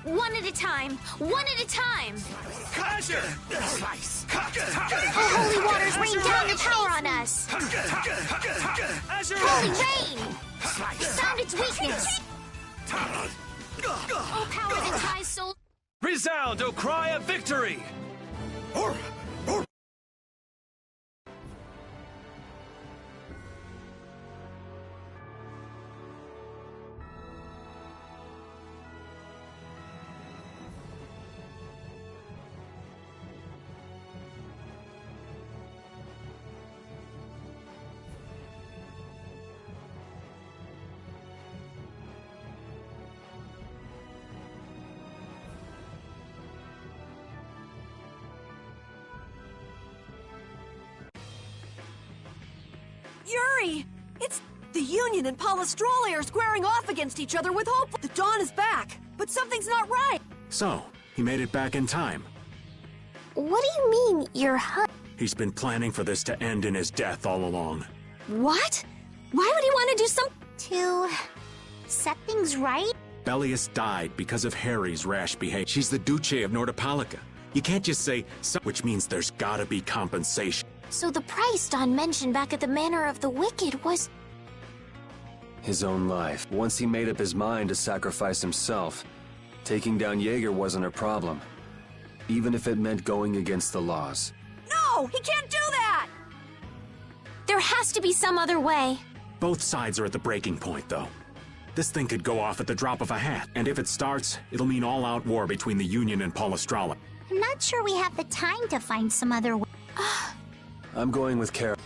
One at a time! One at a time! Azure! Slice! The holy waters rain down your power on us! Azure! Holy rain! We found its weakness! Oh, power that ties soul... Resound, O cry of victory! Yuri! It's the Union and Palestrale are squaring off against each other with hope. The Dawn is back, but something's not right. So, he made it back in time. What do you mean, you're He's been planning for this to end in his death all along. What? Why would he want to do some... To set things right? Bellius died because of Harry's rash behavior. She's the Duce of Nordapalica. You can't just say, which means there's gotta be compensation. So the price Don mentioned back at the Manor of the Wicked was... His own life. Once he made up his mind to sacrifice himself, taking down Jaeger wasn't a problem. Even if it meant going against the laws. No! He can't do that! There has to be some other way. Both sides are at the breaking point, though. This thing could go off at the drop of a hat, and if it starts, it'll mean all-out war between the Union and Palestrale. I'm not sure we have the time to find some other way. I'm going with Carol.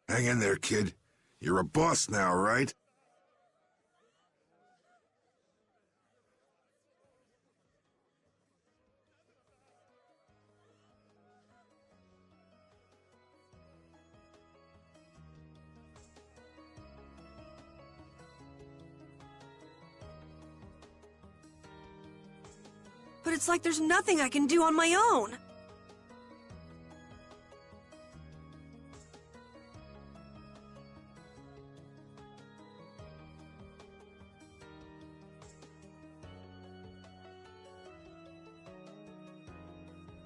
Hang in there, kid. You're a boss now, right? but it's like there's nothing I can do on my own.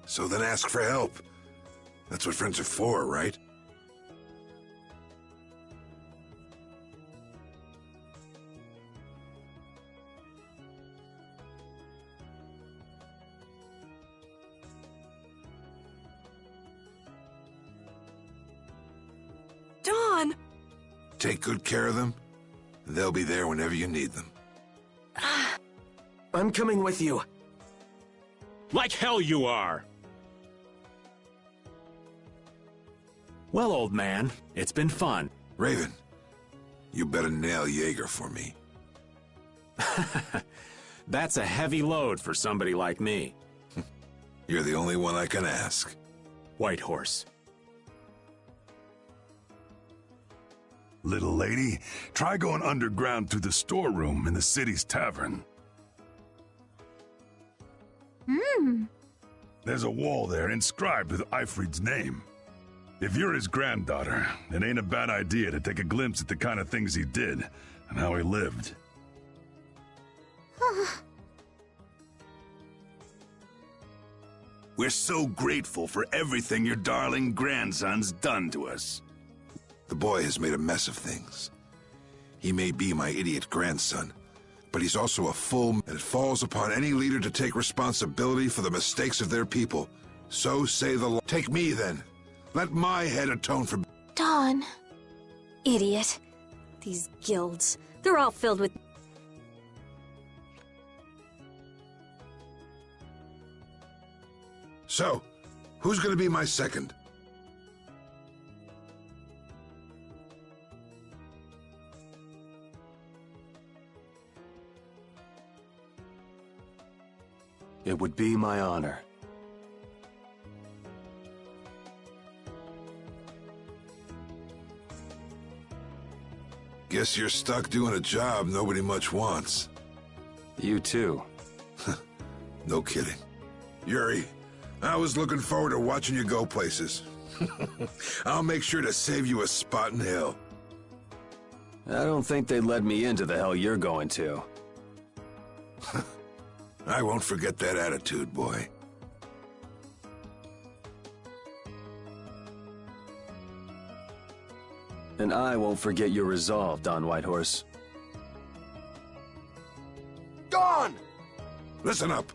So then ask for help. That's what friends are for, right? Dawn! Take good care of them, and they'll be there whenever you need them. I'm coming with you. Like hell you are! Well, old man, it's been fun. Raven, you better nail Jaeger for me. That's a heavy load for somebody like me. You're the only one I can ask. White Horse. Little lady, try going underground through the storeroom in the city's tavern. There's a wall there inscribed with Eifried's name. If you're his granddaughter, it ain't a bad idea to take a glimpse at the kind of things he did and how he lived. We're so grateful for everything your darling grandson's done to us. The boy has made a mess of things. He may be my idiot grandson, but he's also a fool, and it falls upon any leader to take responsibility for the mistakes of their people. So say the law. Take me, then. Let my head atone for... Dawn. Idiot. These guilds, they're all filled with... So, who's gonna be my second? It would be my honor. Guess you're stuck doing a job nobody much wants. You too. No kidding. Yuri, I was looking forward to watching you go places. I'll make sure to save you a spot in hell. I don't think they'd let me into the hell you're going to. I won't forget that attitude, boy. And I won't forget your resolve, Don Whitehorse. Dawn! Listen up.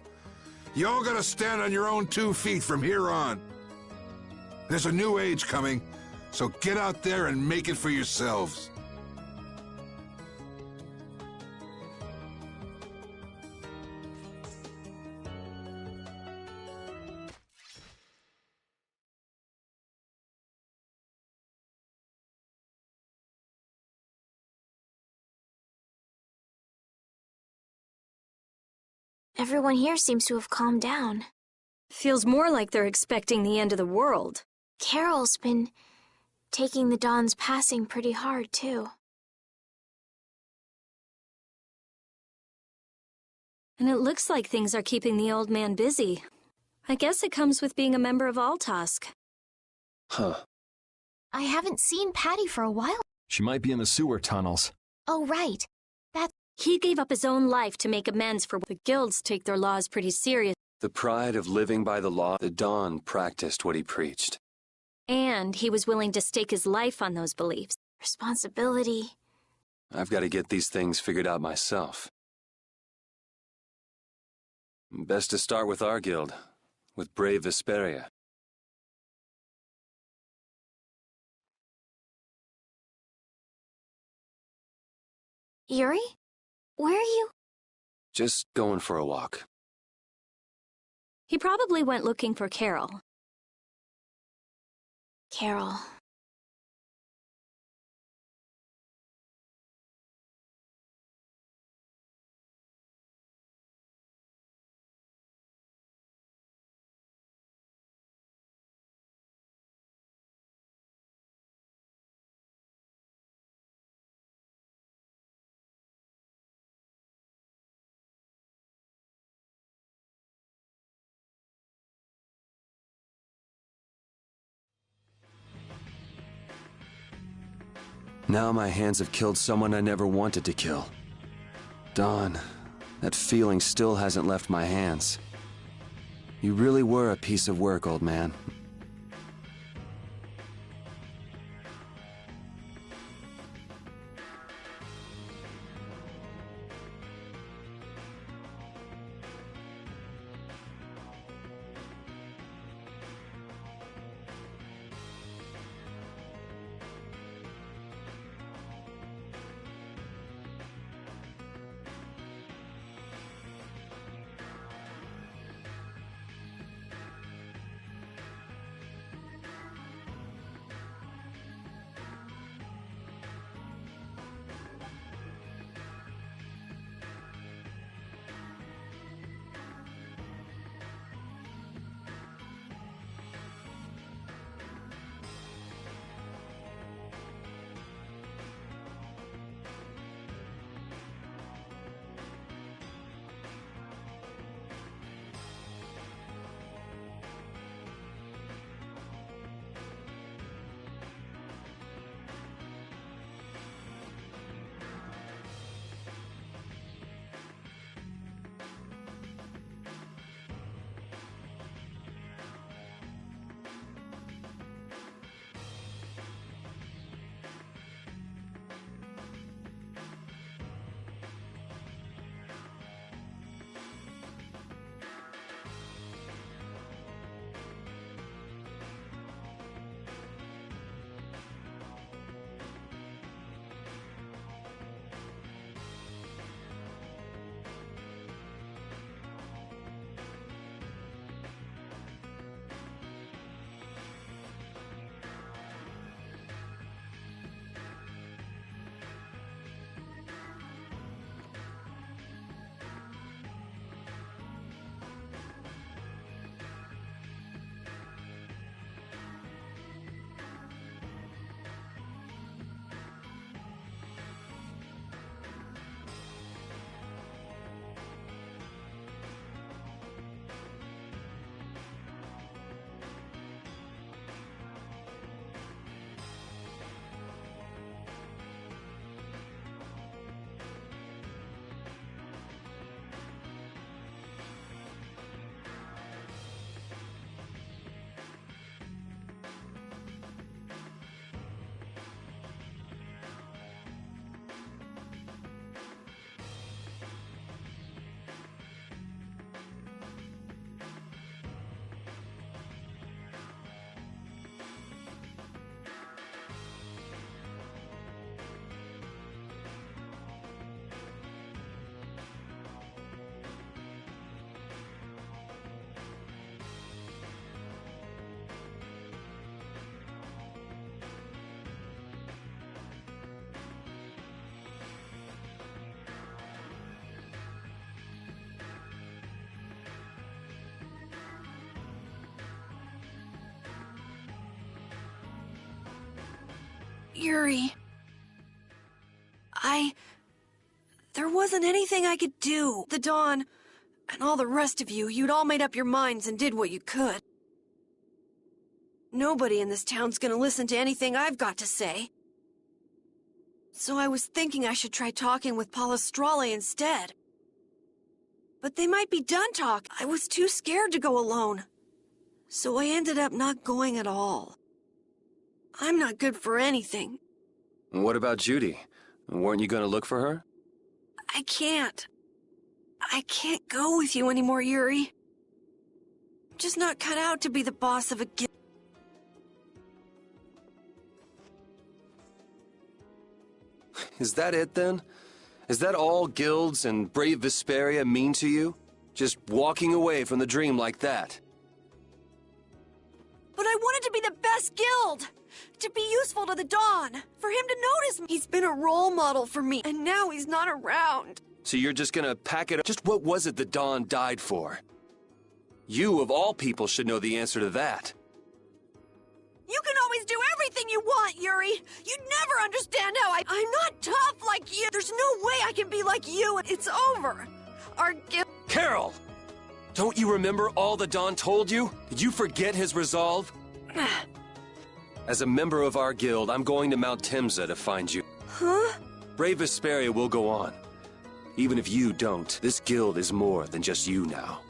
You all gotta stand on your own 2 feet from here on. There's a new age coming, so get out there and make it for yourselves. Everyone here seems to have calmed down. Feels more like they're expecting the end of the world. Carol's been taking the Dawn's passing pretty hard, too. And it looks like things are keeping the old man busy. I guess it comes with being a member of Altosk. Huh. I haven't seen Patty for a while. She might be in the sewer tunnels. Oh, right. He gave up his own life to make amends for the guilds take their laws pretty serious. The pride of living by the law, the Don practiced what he preached. And he was willing to stake his life on those beliefs. Responsibility. I've got to get these things figured out myself. Best to start with our guild, with brave Vesperia. Yuri? Where are you? Just going for a walk. He probably went looking for Carol. Carol. Now my hands have killed someone I never wanted to kill. Dawn, that feeling still hasn't left my hands. You really were a piece of work, old man. Yuri. There wasn't anything I could do. The Dawn, and all the rest of you, you'd all made up your minds and did what you could. Nobody in this town's gonna listen to anything I've got to say. So I was thinking I should try talking with Palestrale instead. But they might be done talking. I was too scared to go alone. So I ended up not going at all. I'm not good for anything. What about Judy? Weren't you gonna look for her? I can't. I can't go with you anymore, Yuri. I'm just not cut out to be the boss of a guild. Is that it, then? Is that all guilds and brave Vesperia mean to you? Just walking away from the dream like that? But I wanted to be the best guild! To be useful to the Dawn! For him to notice me! He's been a role model for me, and now he's not around. So you're just gonna pack it up? Just what was it the Dawn died for? You, of all people, should know the answer to that. You can always do everything you want, Yuri! You'd never understand how I'm not tough like you! There's no way I can be like you, and it's over! Our guild— Carol! Don't you remember all the Dawn told you? Did you forget his resolve? As a member of our guild, I'm going to Mount Timza to find you. Huh? Brave Vesperia will go on. Even if you don't, this guild is more than just you now.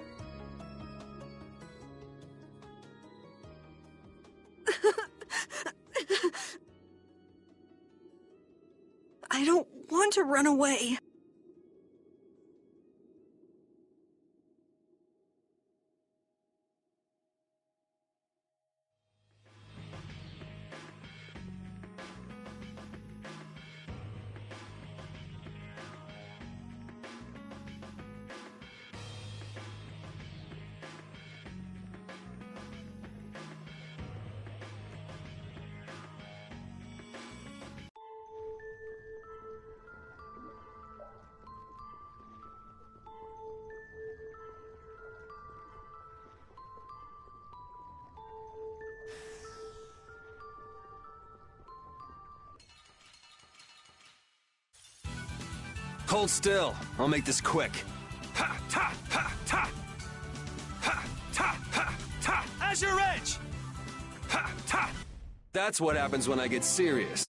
I don't want to run away. Hold still. I'll make this quick. Ha! Ta! Ha! Ta! Ha! Ta! Ha! Ta! Azure Edge! Ha! Ta! That's what happens when I get serious.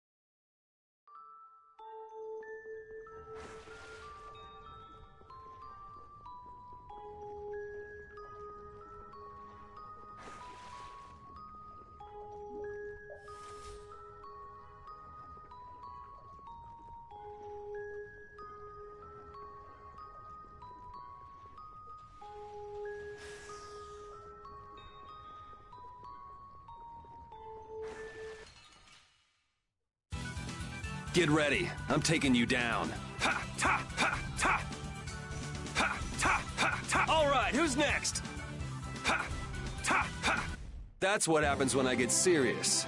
Get ready. I'm taking you down. Ha! Ta! Ha! Ta! Ha! Ta! Ha! Ta! All right, who's next? Ha! Ta! Ha! That's what happens when I get serious.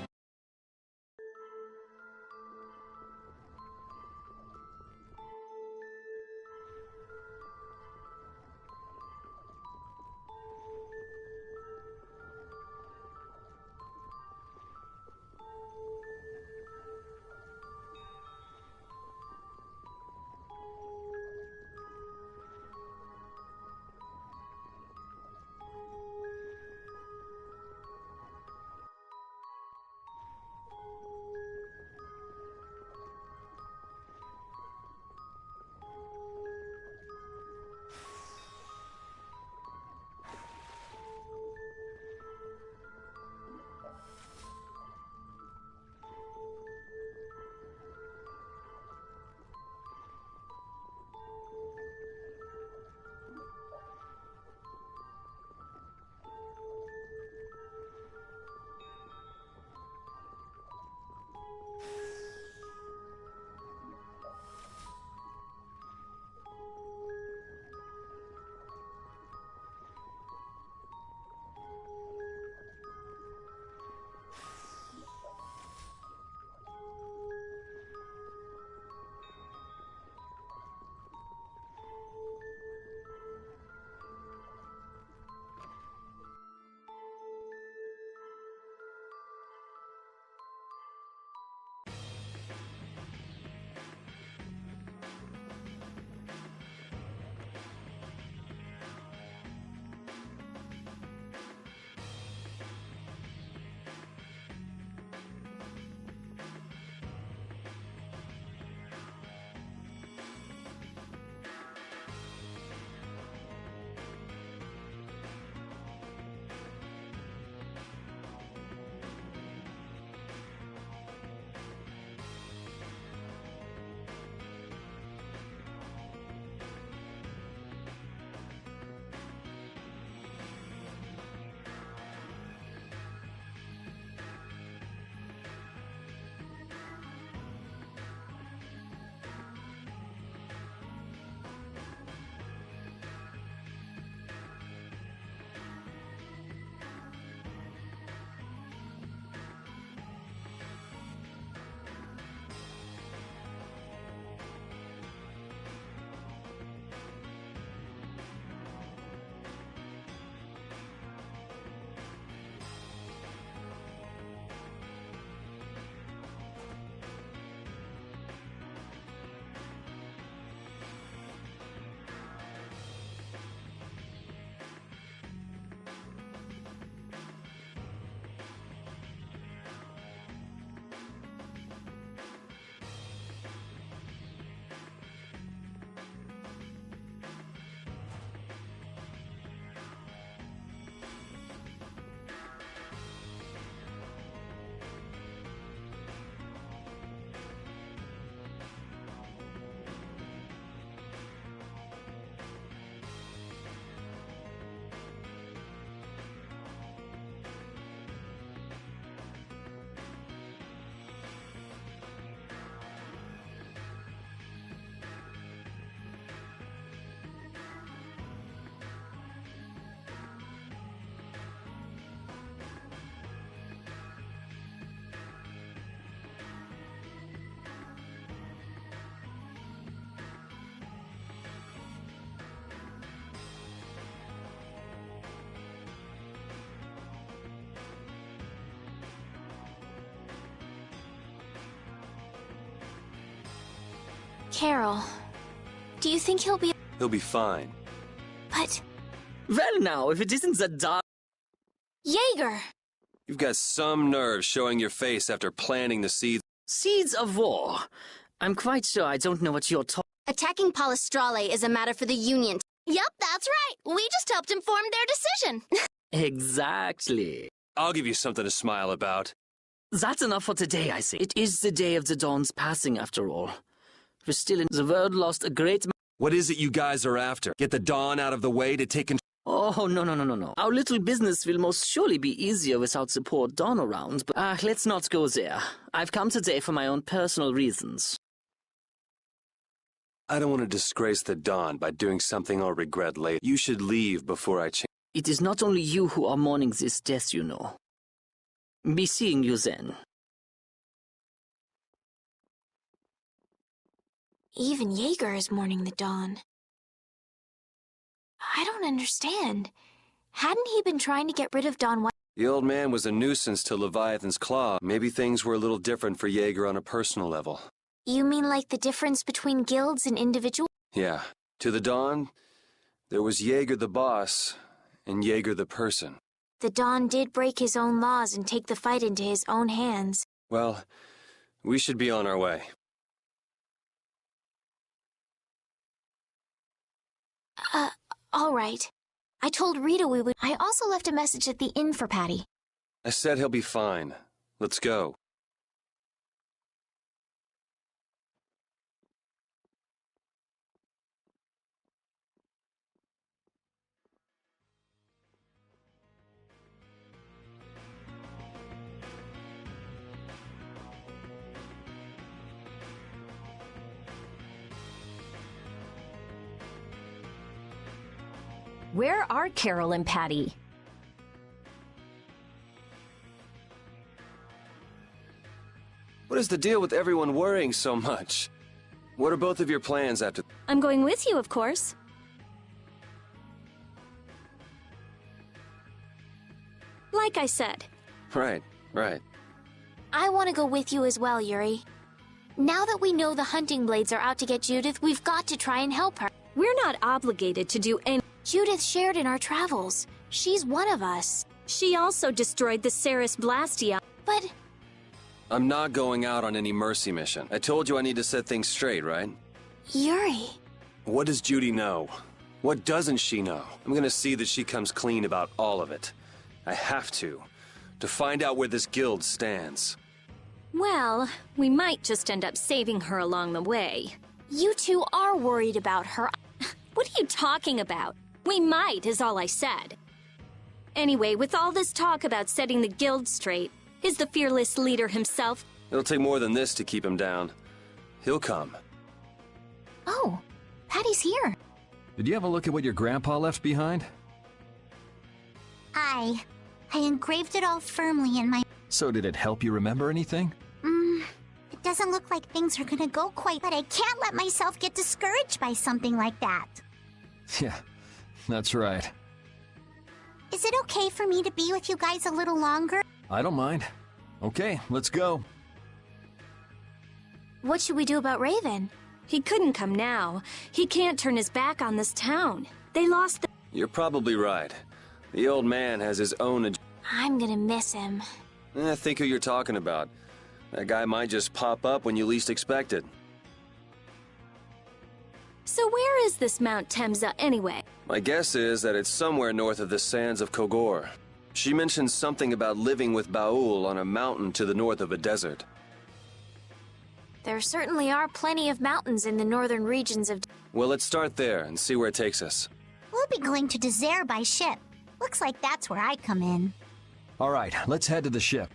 Carol, do you think he'll be... He'll be fine. But... Well now, if it isn't the Don... Jaeger! You've got some nerve showing your face after planting the seeds. Seeds of war? I'm quite sure I don't know what you're talking... Attacking Palestrale is a matter for the Union. Yep, that's right. We just helped inform their decision. Exactly. I'll give you something to smile about. That's enough for today, I say. It is the day of the Dawn's passing, after all. We're still in... The world lost a great... What is it you guys are after? Get the Dawn out of the way to take control? Oh, no. Our little business will most surely be easier without support Dawn around, but let's not go there. I've come today for my own personal reasons. I don't want to disgrace the Dawn by doing something I'll regret later. You should leave before I change. It is not only you who are mourning this death, you know. Be seeing you then. Even Jaeger is mourning the Dawn. I don't understand. Hadn't he been trying to get rid of Dawn White? The old man was a nuisance to Leviathan's Claw. Maybe things were a little different for Jaeger on a personal level. You mean like the difference between guilds and individuals? Yeah. To the Dawn, there was Jaeger the boss, and Jaeger the person. The Dawn did break his own laws and take the fight into his own hands. Well, we should be on our way. All right. I told Rita we would... I also left a message at the inn for Patty. I said he'll be fine. Let's go. Where are Carol and Patty? What is the deal with everyone worrying so much? What are both of your plans after... I'm going with you, of course. Like I said. Right. I want to go with you as well, Yuri. Now that we know the hunting blades are out to get Judith, we've got to try and help her. We're not obligated to do any... Judith shared in our travels. She's one of us. She also destroyed the Ceres Blastia. But... I'm not going out on any mercy mission. I told you I need to set things straight, right? Yuri... What does Judy know? What doesn't she know? I'm gonna see that she comes clean about all of it. I have to find out where this guild stands. Well, we might just end up saving her along the way. You two are worried about her. What are you talking about? We might, is all I said. Anyway, with all this talk about setting the guild straight, is the fearless leader himself... It'll take more than this to keep him down. He'll come. Oh, Patty's here. Did you have a look at what your grandpa left behind? I engraved it all firmly in my... So did it help you remember anything? It doesn't look like things are gonna go quite, but I can't let myself get discouraged by something like that. Yeah, that's right. Is it okay for me to be with you guys a little longer? I don't mind. Okay, let's go. What should we do about Raven? He couldn't come now. He can't turn his back on this town. They lost the... You're probably right. The old man has his own... I'm gonna miss him. Think who you're talking about. That guy might just pop up when you least expect it. So where is this Mount Temza anyway? My guess is that it's somewhere north of the sands of Kogor. She mentioned something about living with Baul on a mountain to the north of a desert. There certainly are plenty of mountains in the northern regions of... Well, let's start there and see where it takes us. We'll be going to Desert by ship. Looks like that's where I come in. All right, let's head to the ship.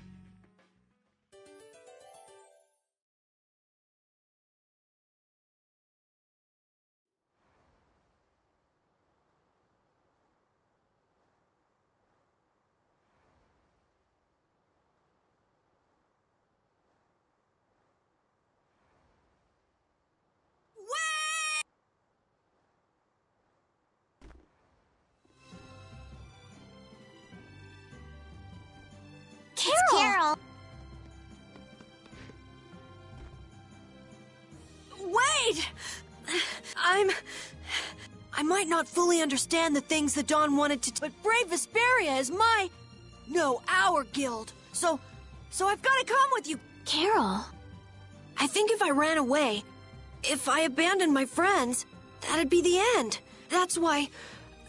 right! I might not fully understand the things the Dawn wanted to, but Brave Vesperia is our guild. So I've got to come with you. Carol. I think if I ran away, if I abandoned my friends, that'd be the end. That's why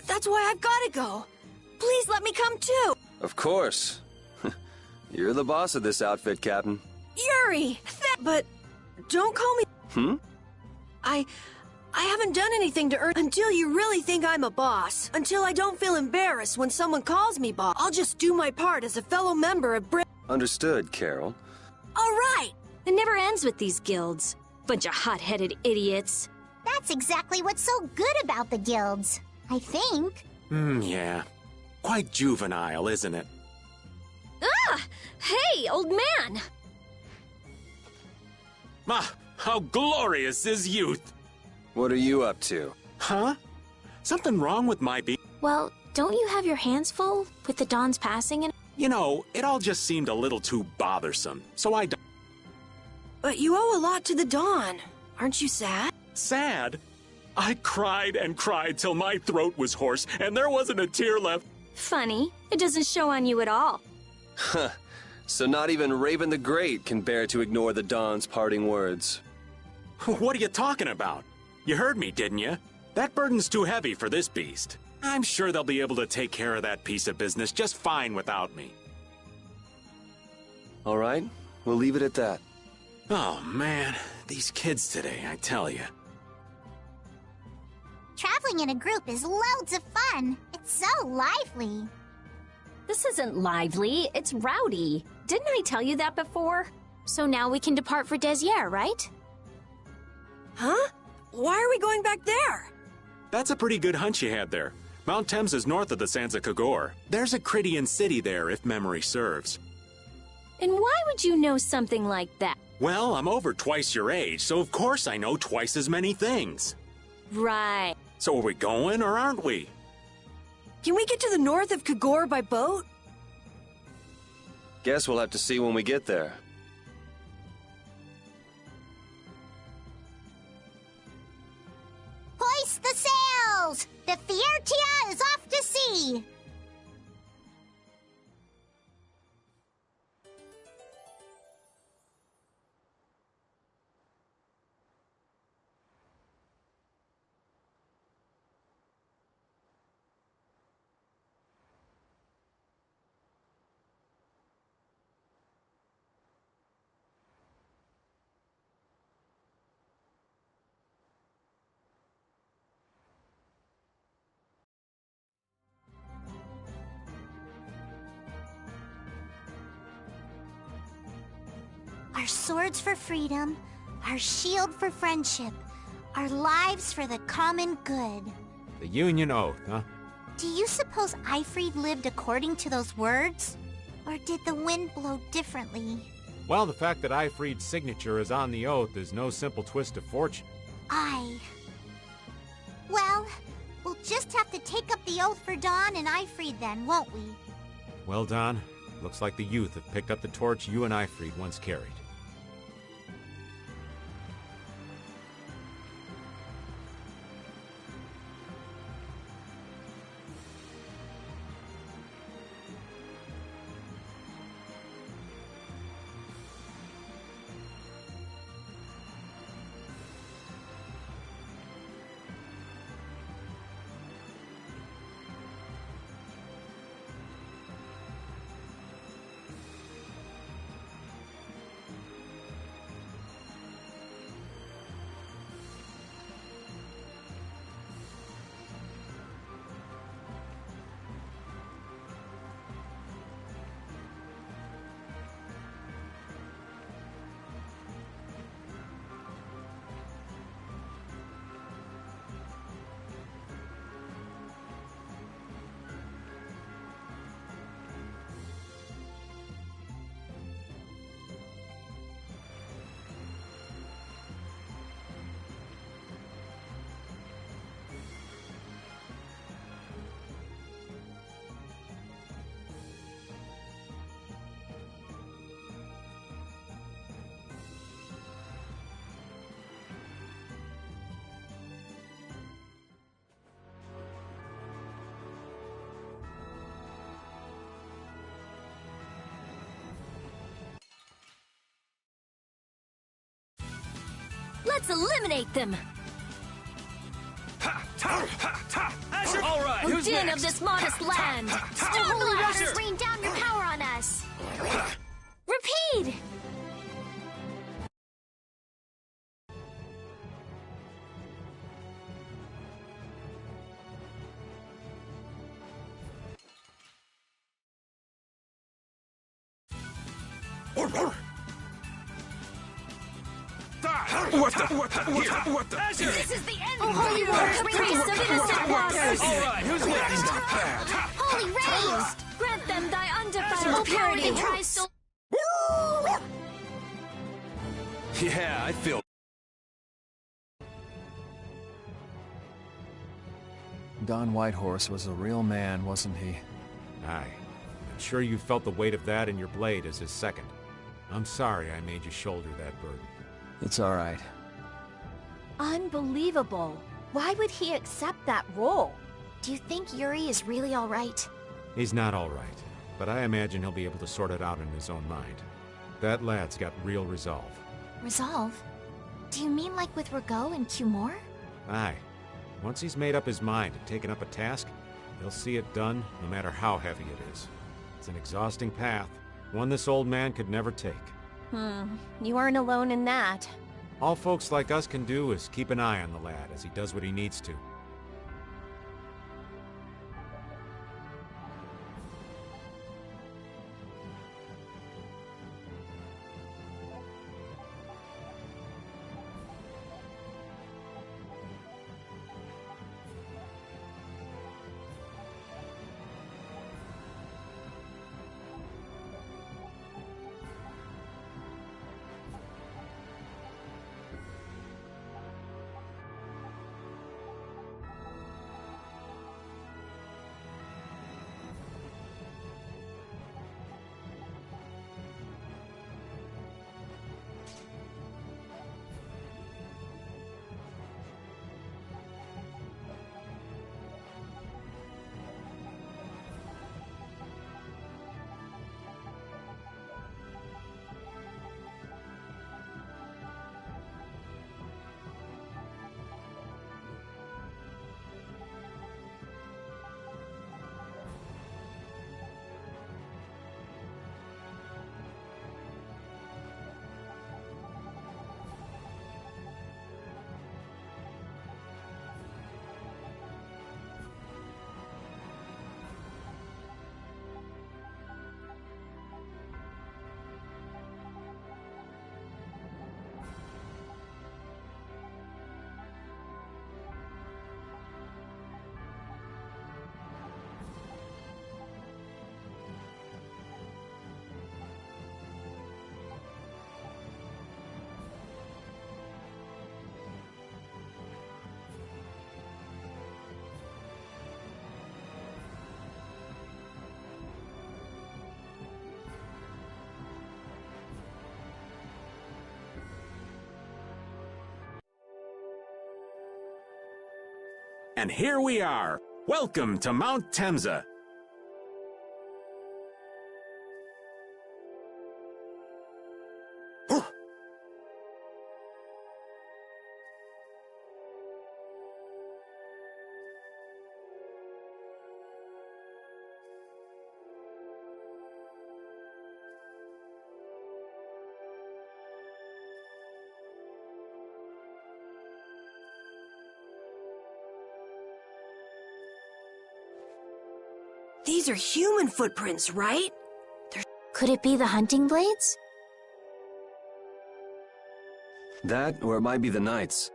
I've got to go. Please let me come too. Of course. You're the boss of this outfit, Captain. Yuri! But don't call me... Hmm? I haven't done anything to earn... Until you really think I'm a boss. Until I don't feel embarrassed when someone calls me boss. I'll just do my part as a fellow member of Understood, Carol. All right! It never ends with these guilds. Bunch of hot-headed idiots. That's exactly what's so good about the guilds, I think. Yeah. Quite juvenile, isn't it? Ah! Hey, old man! Ah, how glorious is youth! What are you up to? Huh? Something wrong with my Well, don't you have your hands full with the Dawn's passing and... You know, it all just seemed a little too bothersome, so I... But you owe a lot to the Dawn. Aren't you sad? Sad? I cried and cried till my throat was hoarse, and there wasn't a tear left. Funny. It doesn't show on you at all. Huh. So not even Raven the Great can bear to ignore the Dawn's parting words. What are you talking about? You heard me, didn't you? That burden's too heavy for this beast. I'm sure they'll be able to take care of that piece of business just fine without me. All right, we'll leave it at that. Oh, man. These kids today, I tell you. Traveling in a group is loads of fun. It's so lively. This isn't lively, it's rowdy. Didn't I tell you that before? So now we can depart for Desier, right? Huh? Why are we going back there? That's a pretty good hunch you had there. Mount Thames is north of the Sansa Kagor. There's a Krydian city there, if memory serves. And why would you know something like that? Well, I'm over twice your age, so of course I know twice as many things. Right. So are we going, or aren't we? Can we get to the north of Kagor by boat? Guess we'll have to see when we get there. Hoist the sails! The Fiertia is off to sea! Our swords for freedom, our shield for friendship, our lives for the common good. The Union Oath, huh? Do you suppose Aifread lived according to those words? Or did the wind blow differently? Well, the fact that Aifread's signature is on the oath is no simple twist of fortune. Well, we'll just have to take up the oath for Dawn and Aifread then, won't we? Well, Don, looks like the youth have picked up the torch you and Aifread once carried. Let's eliminate them! All right, who's Odin next? of this modest land! Storm Holy waters, Azure! rain down your power on us! Repeat! What the? Azure! This is the end! Oh, holy waters, priest of innocent waters! All right, who's next? Holy rains! Grant them thy undefiled purity! Try so. Yeah, I feel... Don Whitehorse was a real man, wasn't he? Aye. I'm sure you felt the weight of that in your blade as his second. I'm sorry I made you shoulder that burden. It's all right. Unbelievable. Why would he accept that role? Do you think Yuri is really all right? He's not all right, but I imagine he'll be able to sort it out in his own mind. That lad's got real resolve. Resolve? Do you mean like with Rago and Cumore? Aye. Once he's made up his mind and taken up a task, he'll see it done no matter how heavy it is. It's an exhausting path, one this old man could never take. You aren't alone in that. All folks like us can do is keep an eye on the lad as he does what he needs to. And here we are. Welcome to Mount Temza. These are human footprints, right? Could it be the hunting blades? That, or it might be the Knights.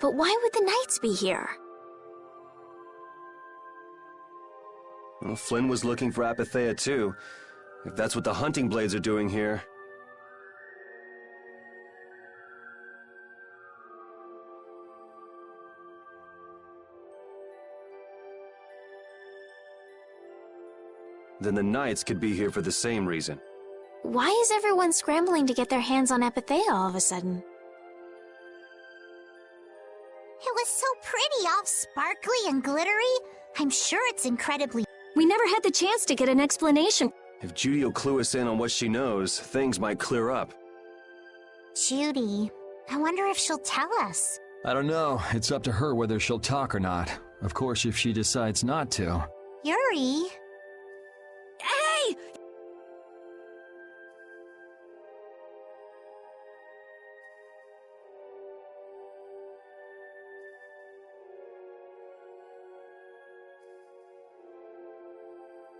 But why would the Knights be here? Well, Flynn was looking for Apatheia too, if that's what the hunting blades are doing here. Then the Knights could be here for the same reason. Why is everyone scrambling to get their hands on Apatheia all of a sudden? It was so pretty, all sparkly and glittery? I'm sure it's incredibly... We never had the chance to get an explanation. If Judy will clue us in on what she knows, things might clear up. Judy. I wonder if she'll tell us. I don't know. It's up to her whether she'll talk or not. Of course, if she decides not to. Yuri? Hey!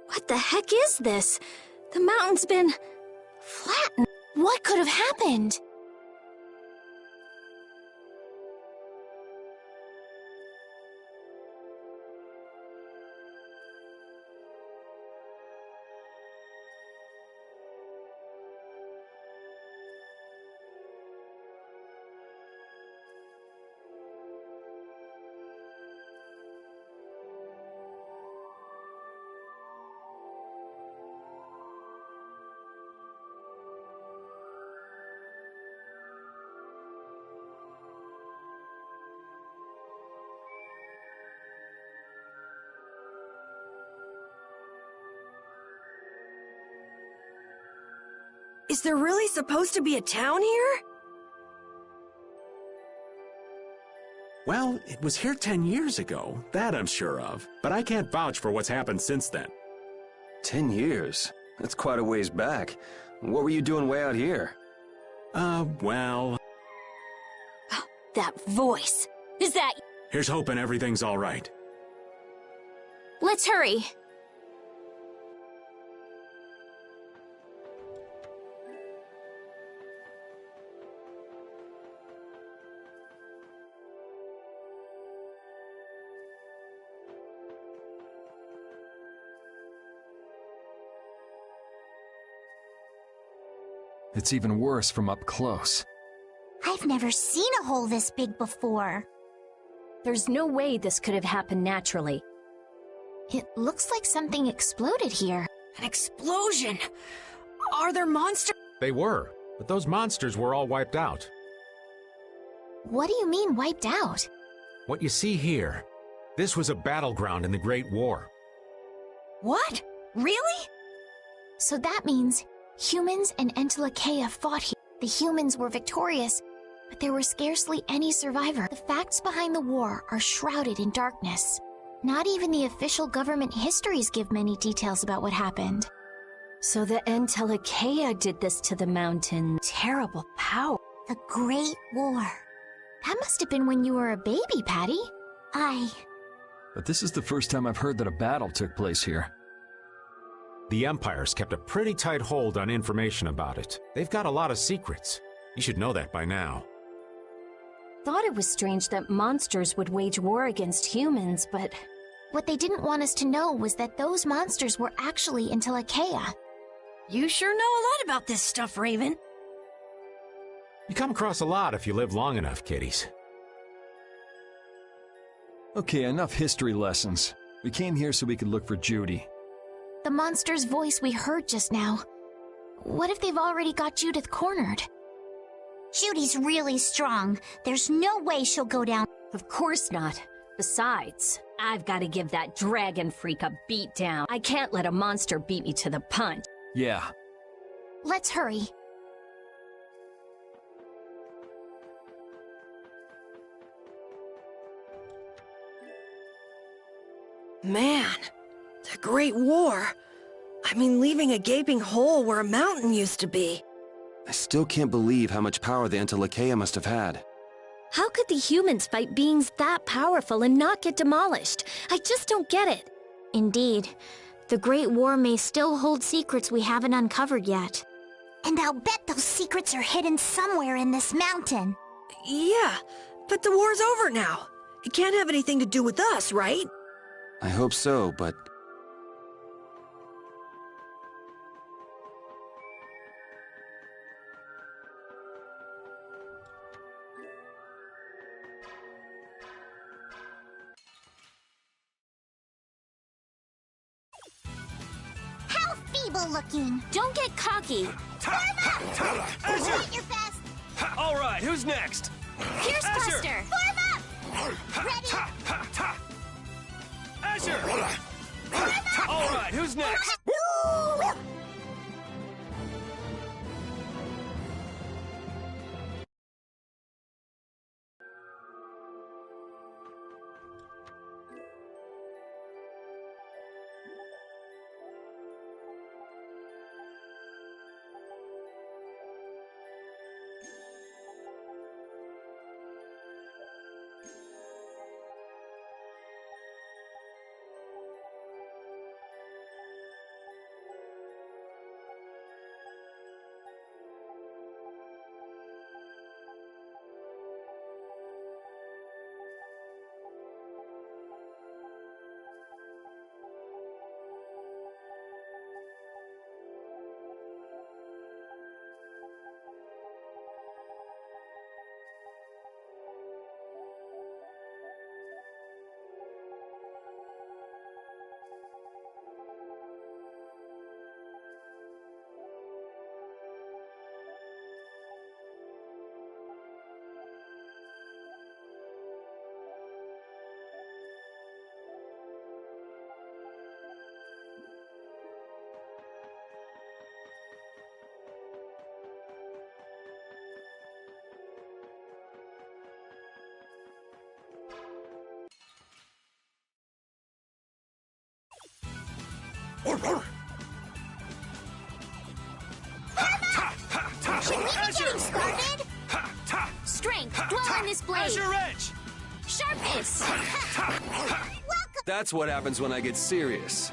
What the heck is this? The mountain's been flattened. What could have happened? Is there really supposed to be a town here? Well, it was here 10 years ago. That I'm sure of. But I can't vouch for what's happened since then. 10 years? That's quite a ways back. What were you doing way out here? Well... That voice. Is that... Here's hoping everything's all right. Let's hurry. It's even worse from up close. I've never seen a hole this big before. There's no way this could have happened naturally. It looks like something exploded here. An explosion! Are there monsters? They were, but those monsters were all wiped out. What do you mean, wiped out? What you see here, this was a battleground in the Great War. What? Really? So that means humans and Entelekea fought here. The humans were victorious, but there were scarcely any survivors. The facts behind the war are shrouded in darkness. Not even the official government histories give many details about what happened. So the Entelekea did this to the mountain. Terrible power. The Great War. That must have been when you were a baby, Patty. But this is the first time I've heard that a battle took place here. The Empire's kept a pretty tight hold on information about it. They've got a lot of secrets. You should know that by now. Thought it was strange that monsters would wage war against humans, but... What they didn't want us to know was that those monsters were actually Entelekea. You sure know a lot about this stuff, Raven. You come across a lot if you live long enough, kiddies. Okay, enough history lessons. We came here so we could look for Judy. The monster's voice we heard just now. What if they've already got Judith cornered? Judy's really strong. There's no way she'll go down. Of course not. Besides, I've got to give that dragon freak a beat down. I can't let a monster beat me to the punch. Yeah. Let's hurry. Man, the Great War. I mean, leaving a gaping hole where a mountain used to be. I still can't believe how much power the Entelekea must have had. How could the humans fight beings that powerful and not get demolished? I just don't get it. Indeed. The Great War may still hold secrets we haven't uncovered yet. And I'll bet those secrets are hidden somewhere in this mountain. Yeah, but the war's over now. It can't have anything to do with us, right? I hope so, but... How feeble looking! Don't get cocky! Form up! Azure! At your best! All right, who's next? Pierce Azure! Buster! Form up! Ready? Azure! All right, who's next? Should we be getting started? Strength, dwell on this blade. Azure Edge! Sharpness. That's what happens when I get serious.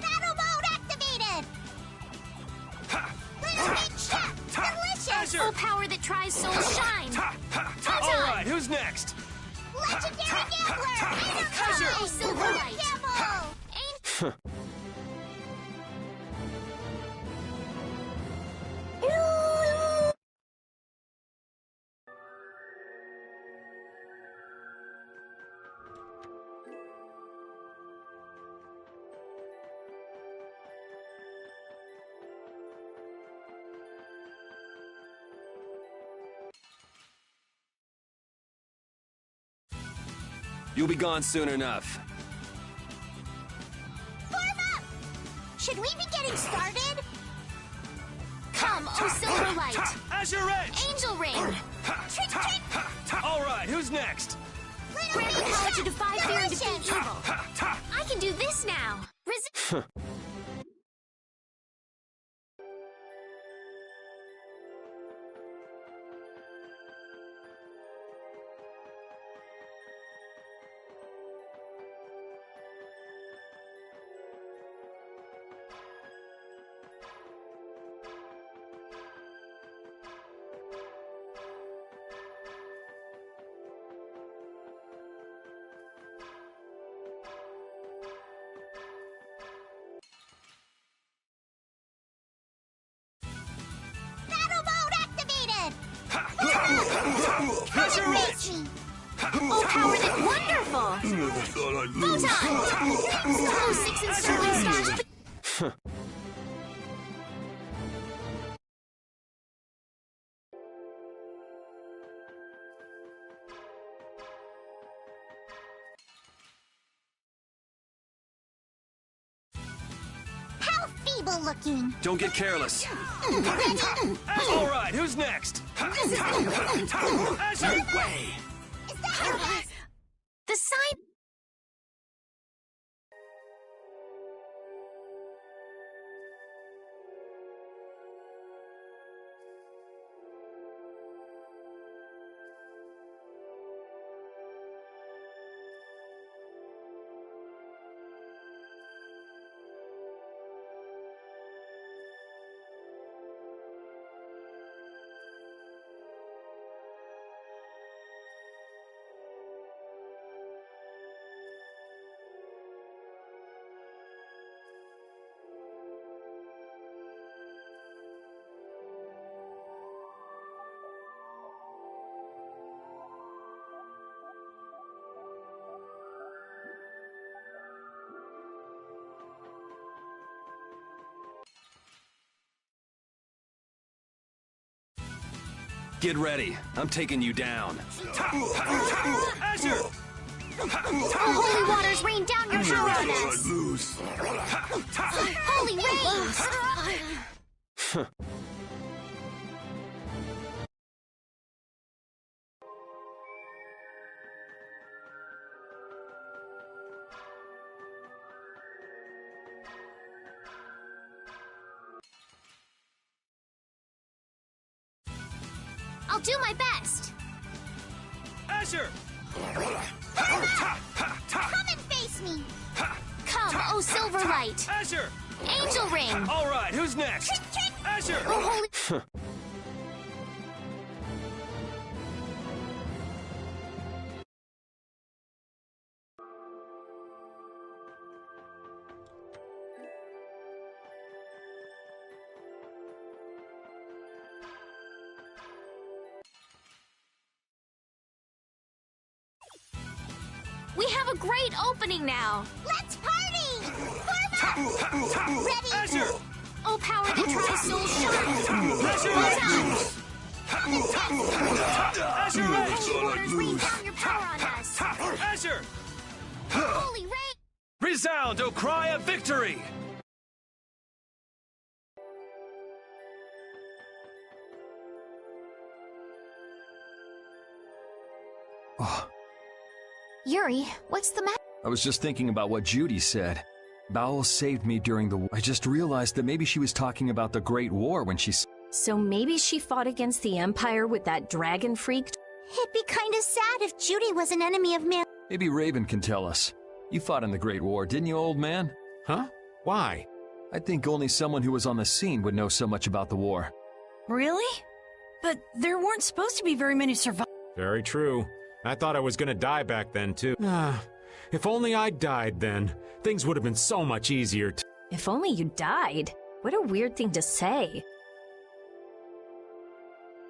Battle mode activated! Delicious! Full power that tries soul shine. All right, who's next? Legendary Gambler! Azure, Silverlight. Gamble! You'll be gone soon enough. Form up! Should we be getting started? Come, oh Silverlight. Azure Edge! Angel Ring. Trick, trick! All right, who's next? Grant power to defy fear and defeat evil. I can do this now. Battle mode activated! Azure Edge! Oh, power that wonderful! Never thought I'd lose. Photon! Oh, 6 and sterling stars. How feeble looking! Don't get careless. All right, who's next? Azure Way! The sign. Get ready. I'm taking you down. Azure! Holy waters rain down your power on us! Lose. Holy rains! I'll do my best. Azure! Come and face me! Come, oh Silverlight. Azure! Angel Ring. All right, who's next? Azure! Oh, holy... We have a great opening now. Let's party! Form up! Ready? Azure! Oh, power that tries soul shine. Azure Edge! Azure Edge! Holy waters rain down your power on us! Azure! Holy rain! Resound, O cry of victory! Oh, Yuri, what's the matter? I was just thinking about what Judy said. Bowel saved me during the war. I just realized that maybe she was talking about the Great War when she So maybe she fought against the Empire with that dragon freak? It'd be kinda sad if Judy was an enemy of man. Maybe Raven can tell us. You fought in the Great War, didn't you, old man? Huh? Why? I think only someone who was on the scene would know so much about the war. Really? But there weren't supposed to be very many survivors. Very true. I thought I was gonna die back then, too. If only I died then, things would have been so much easier to— If only you died. What a weird thing to say.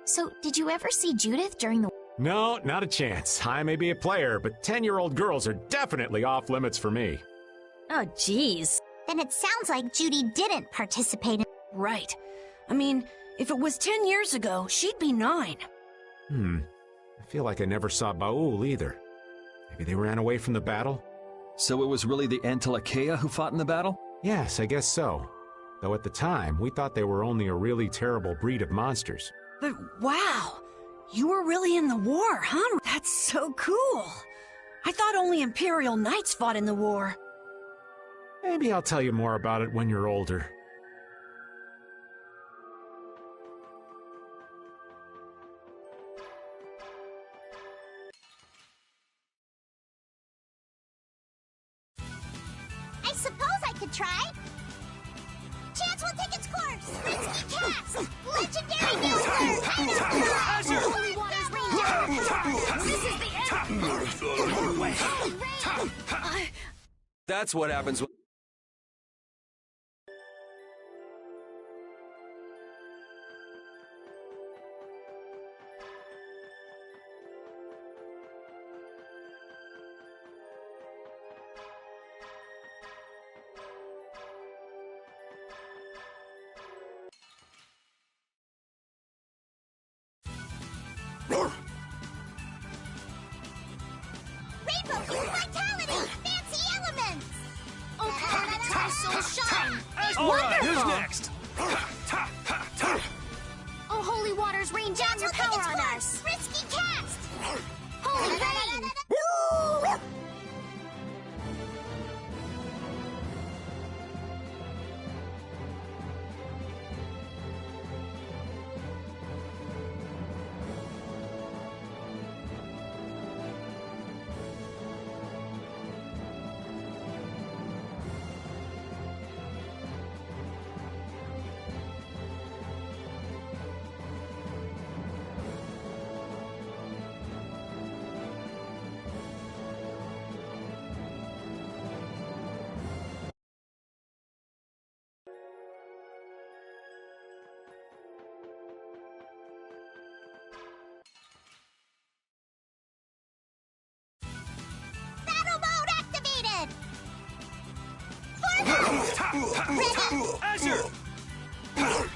So, did you ever see Judith during the... No, not a chance. I may be a player, but 10-year-old girls are definitely off limits for me. Oh, jeez. Then it sounds like Judy didn't participate in... Right. I mean, if it was 10 years ago, she'd be 9. I feel like I never saw Baul either. Maybe they ran away from the battle? So it was really the Antilochea who fought in the battle? Yes, I guess so. Though at the time, we thought they were only a really terrible breed of monsters. But wow, you were really in the war, huh? That's so cool. I thought only Imperial Knights fought in the war. Maybe I'll tell you more about it when you're older. I suppose I could try. Chance will take its course. Risky cast. Legendary Needler. Azure! Holy waters rain down. This is the end. Holy rain. That's what happens when... Rainbow Use Vitality. Fancy elements. Oh, power that tries soul shine. All right, Wonderful. who's next? Oh, holy waters rain down your power on us. Risky cast. Holy rain. Battle mode activated. Ready. Azure!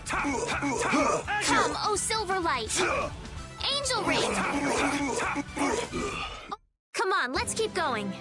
Come, oh Silverlight. Angel Ring! Come on, let's keep going.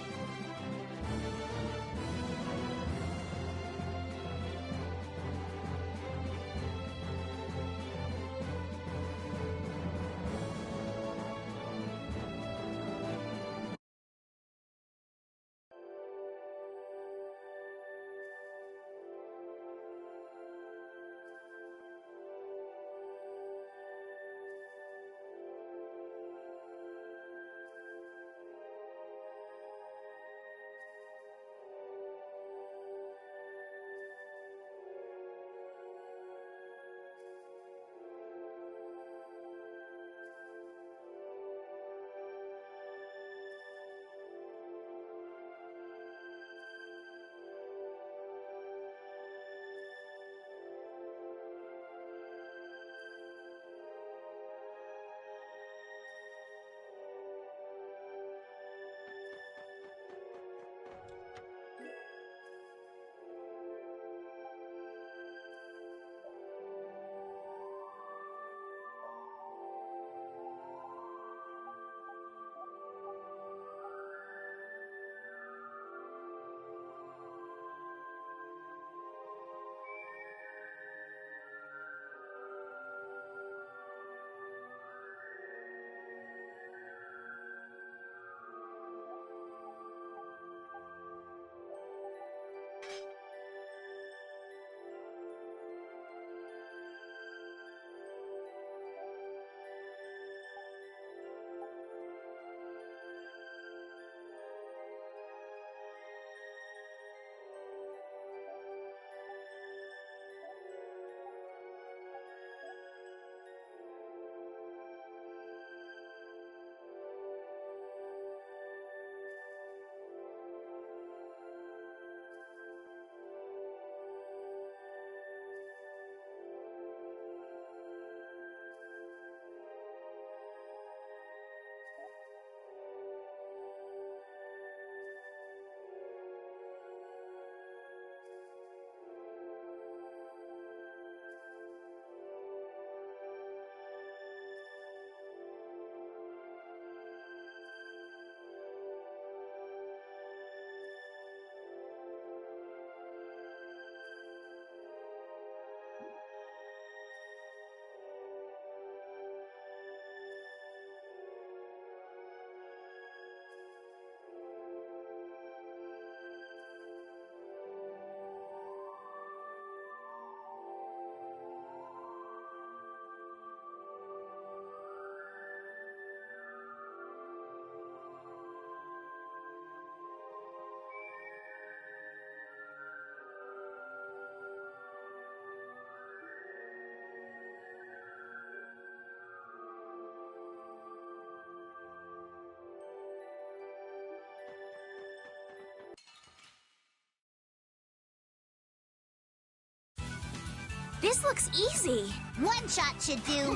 This looks easy. One shot should do.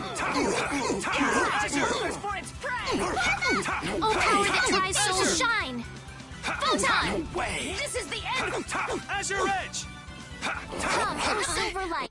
For its prey! Oh, power that tries soul shine! Photon! No way! This is the end! Azure Edge! Come, oh, silver light!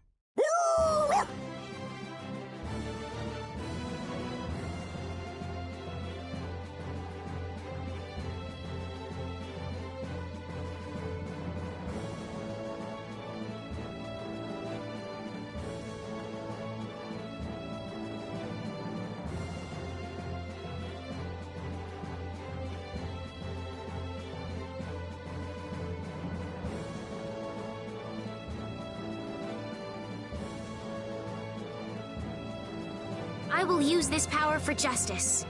I will use this power for justice.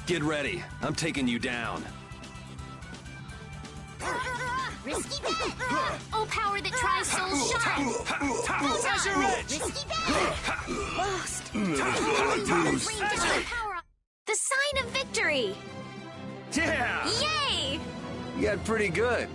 Get ready. I'm taking you down. Risky bet! Oh, power that tries soul shine! How's your edge? Risky bet! Lost. Power up. The sign of victory! Yeah! Yay! You got pretty good.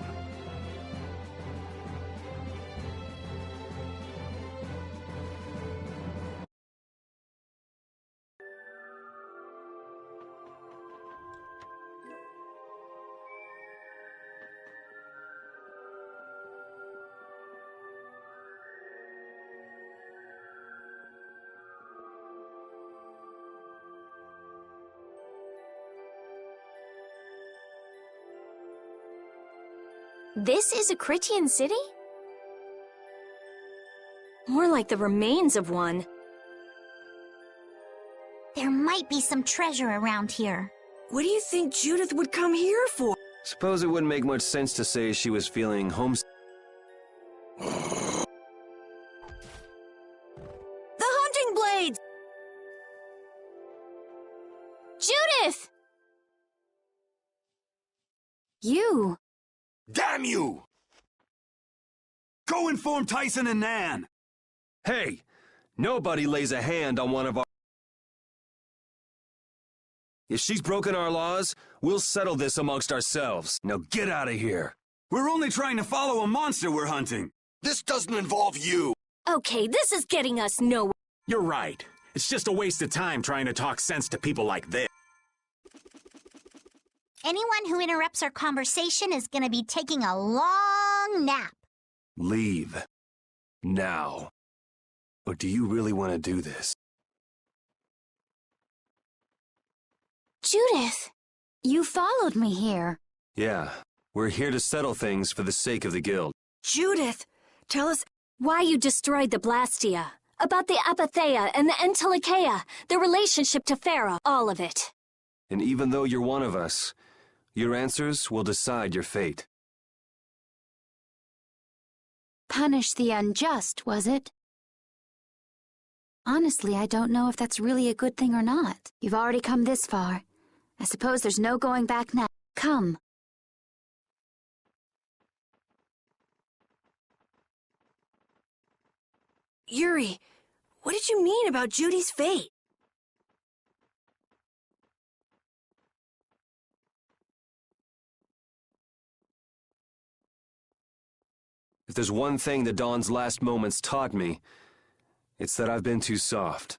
This is a Critian city? More like the remains of one. There might be some treasure around here. What do you think Judith would come here for? Suppose it wouldn't make much sense to say she was feeling homesick. The hunting blades! Judith! You! Damn you! Go inform Tyson and Nan! Hey! Nobody lays a hand on one of our... If she's broken our laws, we'll settle this amongst ourselves. Now get out of here. We're only trying to follow a monster we're hunting. This doesn't involve you. Okay, this is getting us nowhere. You're right. It's just a waste of time trying to talk sense to people like this. Anyone who interrupts our conversation is gonna be taking a long nap. Leave. Now. Or do you really want to do this? Judith, you followed me here. Yeah. We're here to settle things for the sake of the guild. Judith, tell us why you destroyed the Blastia, about the Apatheia and the Entelikeia, the relationship to Pharaoh, all of it. And even though you're one of us, your answers will decide your fate. Punish the unjust, was it? Honestly, I don't know if that's really a good thing or not. You've already come this far. I suppose there's no going back now. Come. Yuri, what did you mean about Judy's fate? If there's one thing the Dawn's last moments taught me, it's that I've been too soft.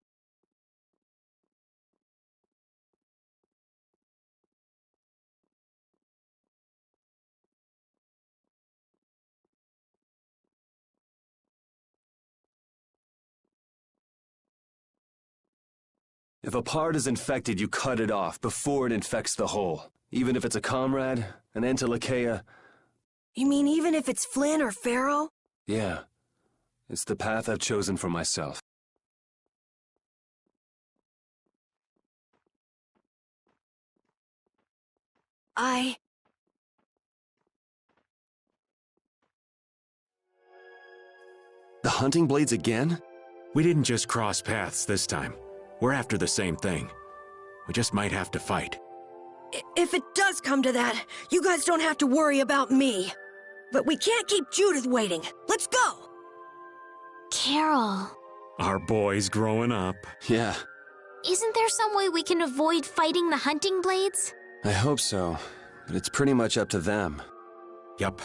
If a part is infected, you cut it off before it infects the whole. Even if it's a comrade, an Entelikeia. You mean even if it's Flynn or Pharaoh? Yeah. It's the path I've chosen for myself. The hunting blades again? We didn't just cross paths this time. We're after the same thing. We just might have to fight. If it does come to that, you guys don't have to worry about me. But we can't keep Judith waiting. Let's go! Carol. Our boy's growing up. Yeah. Isn't there some way we can avoid fighting the hunting blades? I hope so, but it's pretty much up to them. Yup.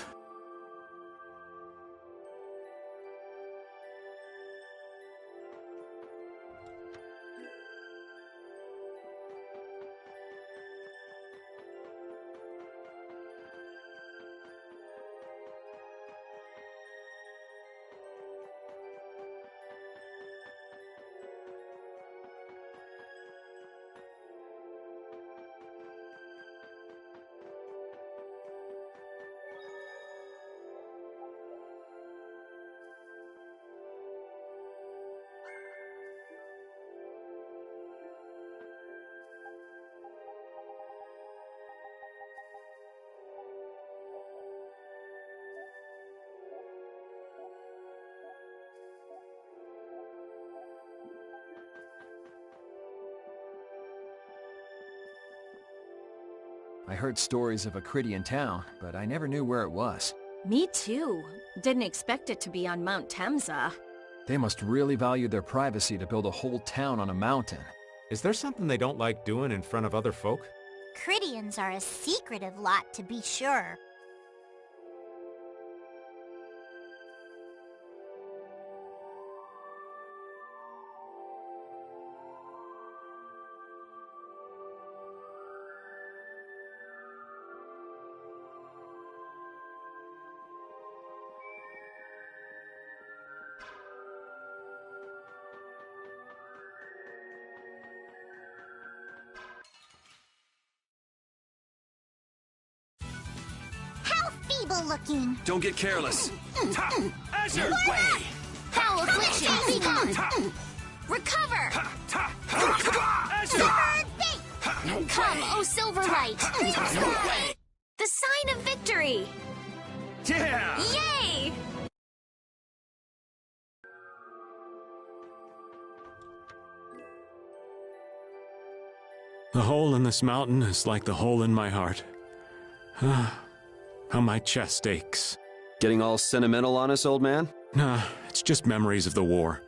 I heard stories of a Cridian town, but I never knew where it was. Me too. Didn't expect it to be on Mount Temza. They must really value their privacy to build a whole town on a mountain. Is there something they don't like doing in front of other folk? Cridians are a secretive lot, to be sure. Looking. Don't get careless. Azure! Way! Foul affliction, be gone! Recover! Azure! Come, O Silverlight! The sign of victory! Yeah! Yay! The hole in this mountain is like the hole in my heart. How my chest aches. Getting all sentimental on us, old man? Nah, it's just memories of the war.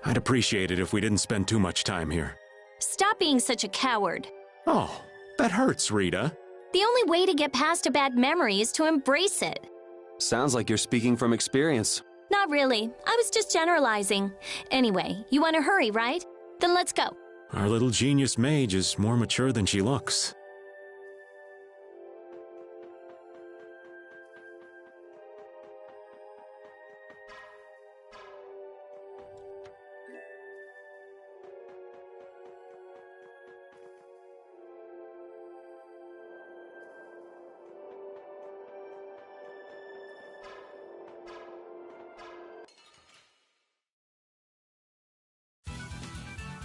I'd appreciate it if we didn't spend too much time here. Stop being such a coward. Oh, that hurts, Rita. The only way to get past a bad memory is to embrace it. Sounds like you're speaking from experience. Not really. I was just generalizing. Anyway, you want to hurry, right? Then let's go. Our little genius mage is more mature than she looks.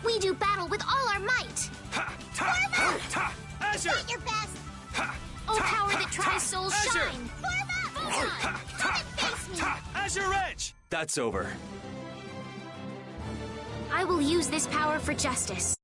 We do battle with all our might! Azure! At your best! O power that tries souls shine! Come and face me! Azure Edge! That's over. I will use this power for justice.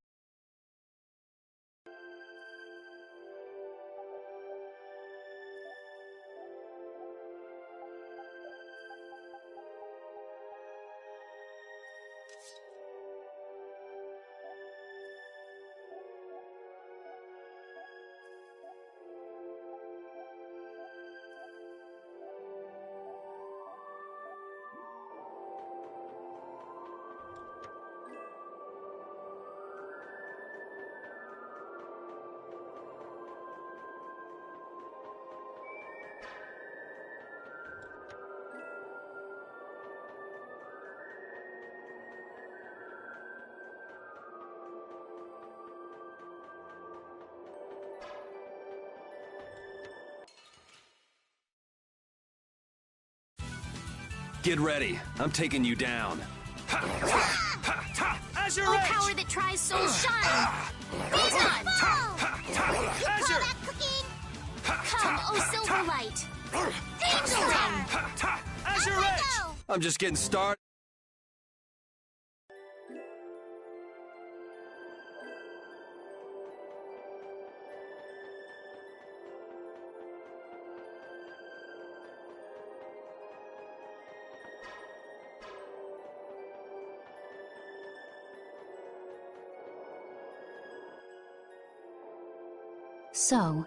Get ready. I'm taking you down. Azure O Edge! power that tries souls shine! Be done! Azure! Come, O Silverlight! Angel Ring! Azure Edge! I'm just getting started. So,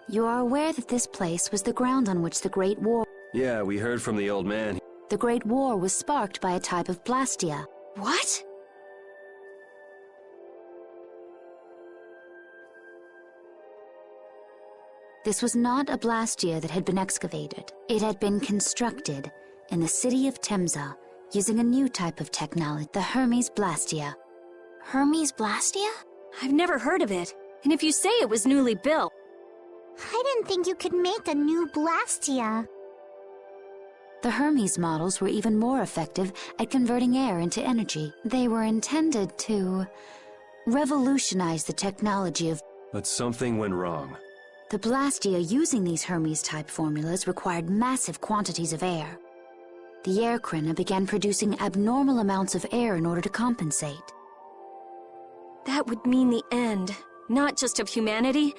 you are aware that this place was the ground on which the Great War... Yeah, we heard from the old man. The Great War was sparked by a type of blastia. What? This was not a blastia that had been excavated. It had been constructed in the city of Temza using a new type of technology, the Hermes Blastia. Hermes Blastia? I've never heard of it. And if you say it was newly built... I didn't think you could make a new Blastia. The Hermes models were even more effective at converting air into energy. They were intended to revolutionize the technology of... But something went wrong. The Blastia using these Hermes-type formulas required massive quantities of air. The Airkrina began producing abnormal amounts of air in order to compensate. That would mean the end, not just of humanity,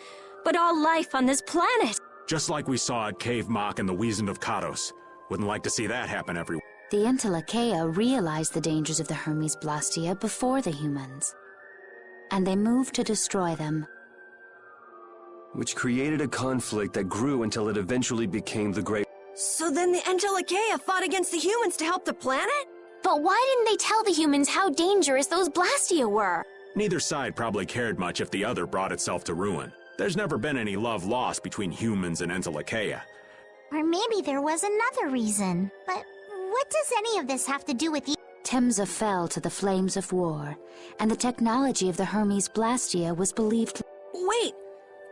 but all life on this planet. Just like we saw at Cave Mach and the Wiesen of Kados. Wouldn't like to see that happen everywhere. The Entelecheia realized the dangers of the Hermes Blastia before the humans, and they moved to destroy them. Which created a conflict that grew until it eventually became the Great... So then the Entelecheia fought against the humans to help the planet? But why didn't they tell the humans how dangerous those Blastia were? Neither side probably cared much if the other brought itself to ruin. There's never been any love lost between humans and Entelecheia. Or maybe there was another reason. But what does any of this have to do with you? Temsa fell to the flames of war, and the technology of the Hermes Blastia was believed... Wait,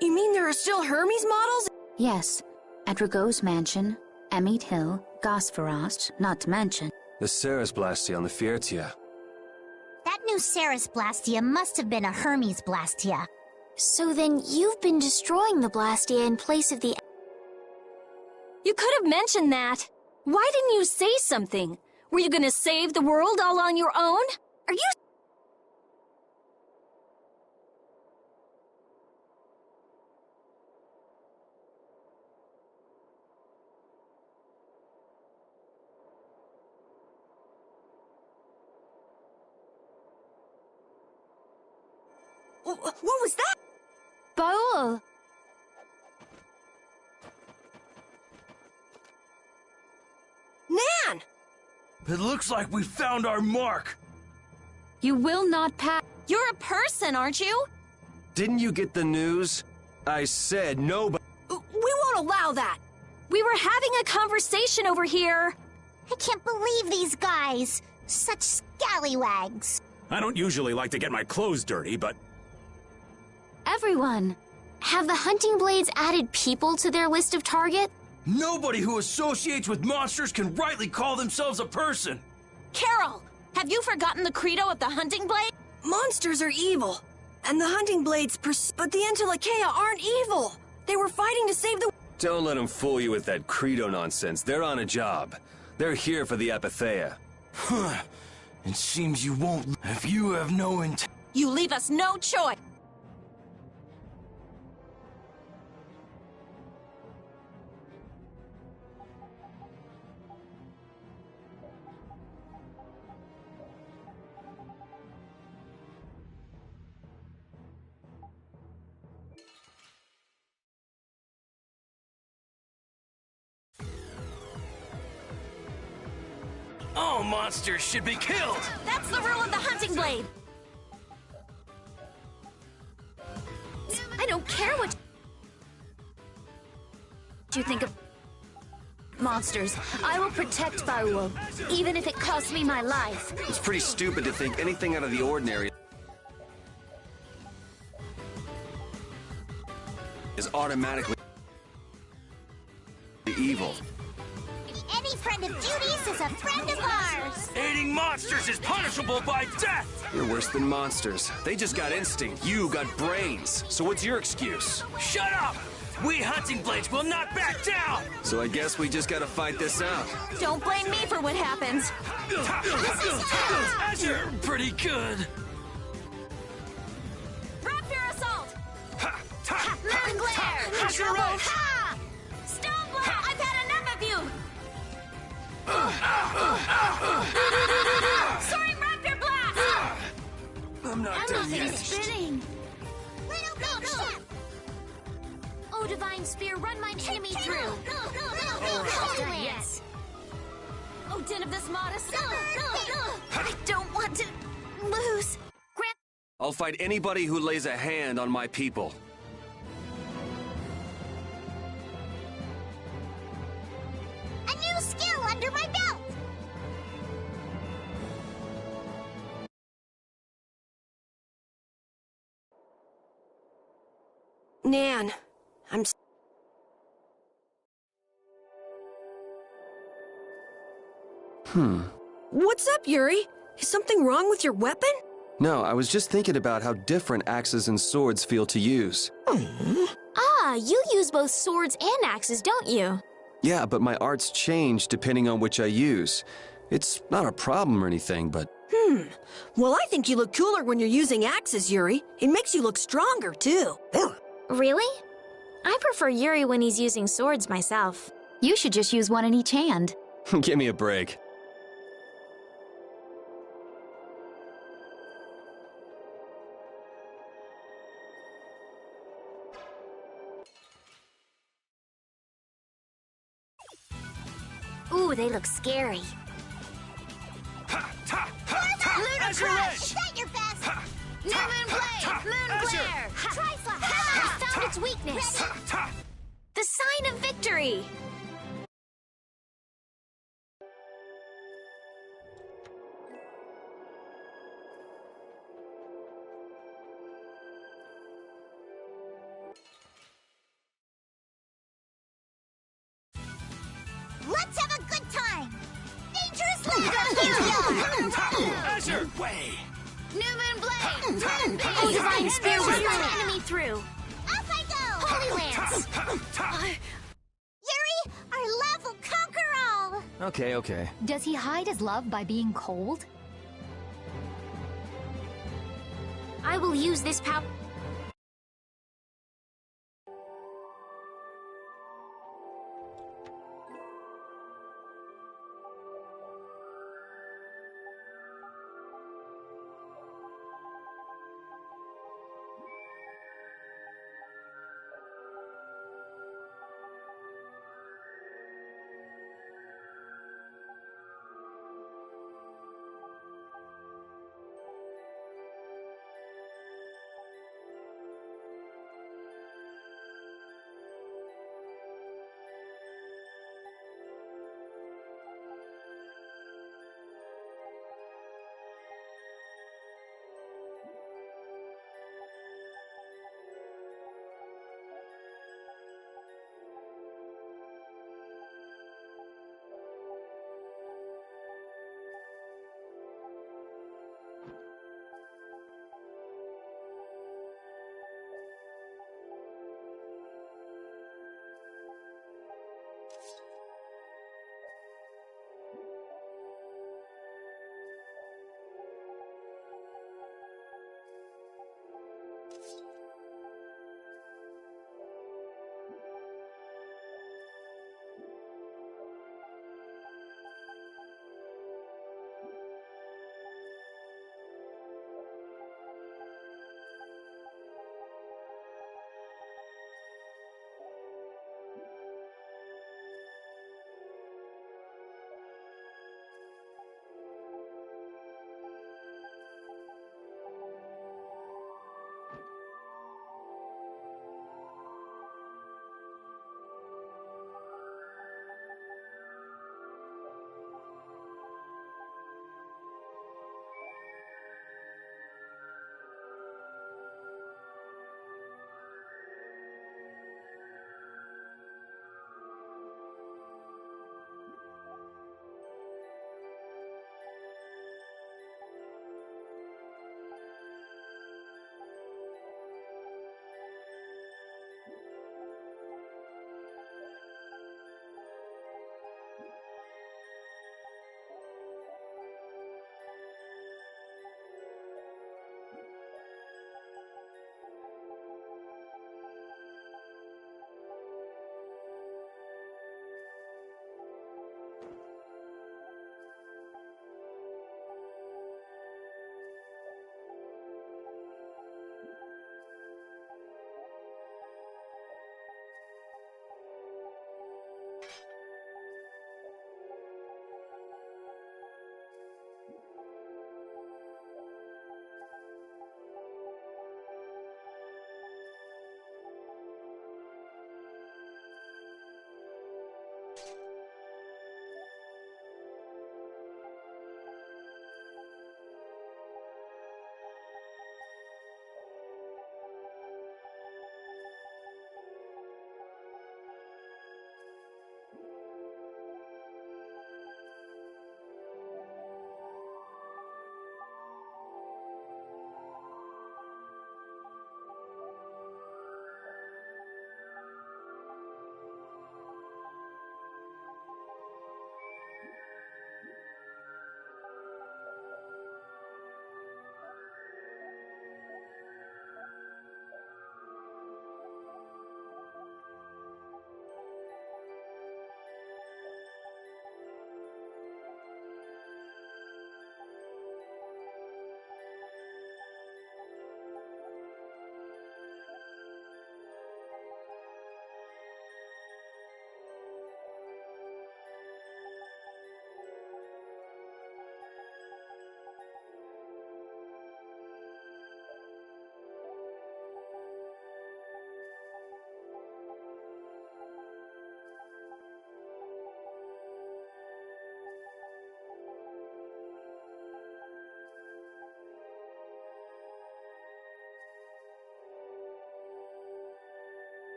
you mean there are still Hermes models? Yes, at Rago's mansion, Emmett Hill, Gosferost, not to mention... The Ceres Blastia on the Fiertia. That new Ceres Blastia must have been a Hermes Blastia. So then you've been destroying the Blastia in place of the... You could have mentioned that. Why didn't you say something? Were you gonna save the world all on your own? Are you... What was that? Baul! Nan! It looks like we found our mark. You will not pass. You're a person, aren't you? Didn't you get the news? I said nobody... We won't allow that! We were having a conversation over here. I can't believe these guys. Such scallywags. I don't usually like to get my clothes dirty, but... Everyone! Have the hunting blades added people to their list of targets? Nobody who associates with monsters can rightly call themselves a person. Carol, have you forgotten the credo of the hunting blade? Monsters are evil, and the hunting blades but the Entelecheia aren't evil. They were fighting to save the... Don't let them fool you with that credo nonsense. They're on a job. They're here for the Apatheia. It seems you won't... If you have no intent... You leave us no choice. All monsters should be killed! That's the rule of the hunting blade! I don't care what you think of monsters. I will protect Baul, even if it costs me my life. It's pretty stupid to think anything out of the ordinary is automatically evil. Any friend of Judy's is a friend of ours. Aiding monsters is punishable by death! You're worse than monsters. They just got instinct. You got brains. So what's your excuse? Shut up! We hunting blades will not back down! So I guess we just gotta fight this out. Don't blame me for what happens. You're pretty good. Raptor assault! Moon glare! As your edge! Stone blast! I've had enough of you! Soaring Raptor blast! I'm not done yet. Spinning. Little big ship. Oh, divine spear, run mine enemy through. Yes. Oh, den of this modest. I don't want to lose. I'll fight anybody who lays a hand on my people. A new skill under my belt. Nan, I'm... What's up, Yuri? Is something wrong with your weapon? No, I was just thinking about how different axes and swords feel to use. Ah, you use both swords and axes, don't you? Yeah, but my arts change depending on which I use. It's not a problem or anything, but... Well, I think you look cooler when you're using axes, Yuri. It makes you look stronger, too. Really? I prefer Yuri when he's using swords myself. You should just use one in each hand. Give me a break. Ooh, they look scary. Ludicrous! Is that your best? New Moon Blade! Moon Glare! Trifle! I found its weakness. The sign of victory. Let's have a good time! Dangerous Laser! Here we are! Azure! Way! New Moon Blade! Oh, Divine Spear will run an enemy through. Up I go! Holy Lance! Yuri, our love will conquer all! Okay. Does he hide his love by being cold? I will use this power.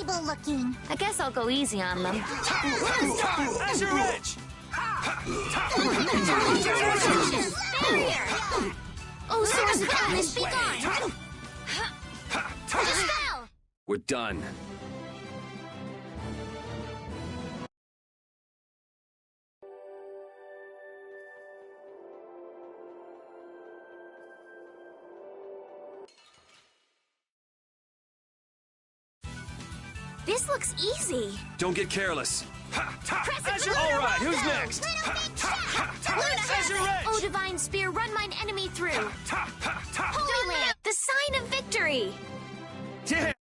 evil looking. I guess I'll go easy on them. As your edge! Oh, source of darkness, be gone! Dispel! We're done. This looks easy. Don't get careless. All right, who's next? As your edge! Oh, Divine Spear, run mine enemy through. Holy Land, the sign of victory. Yeah.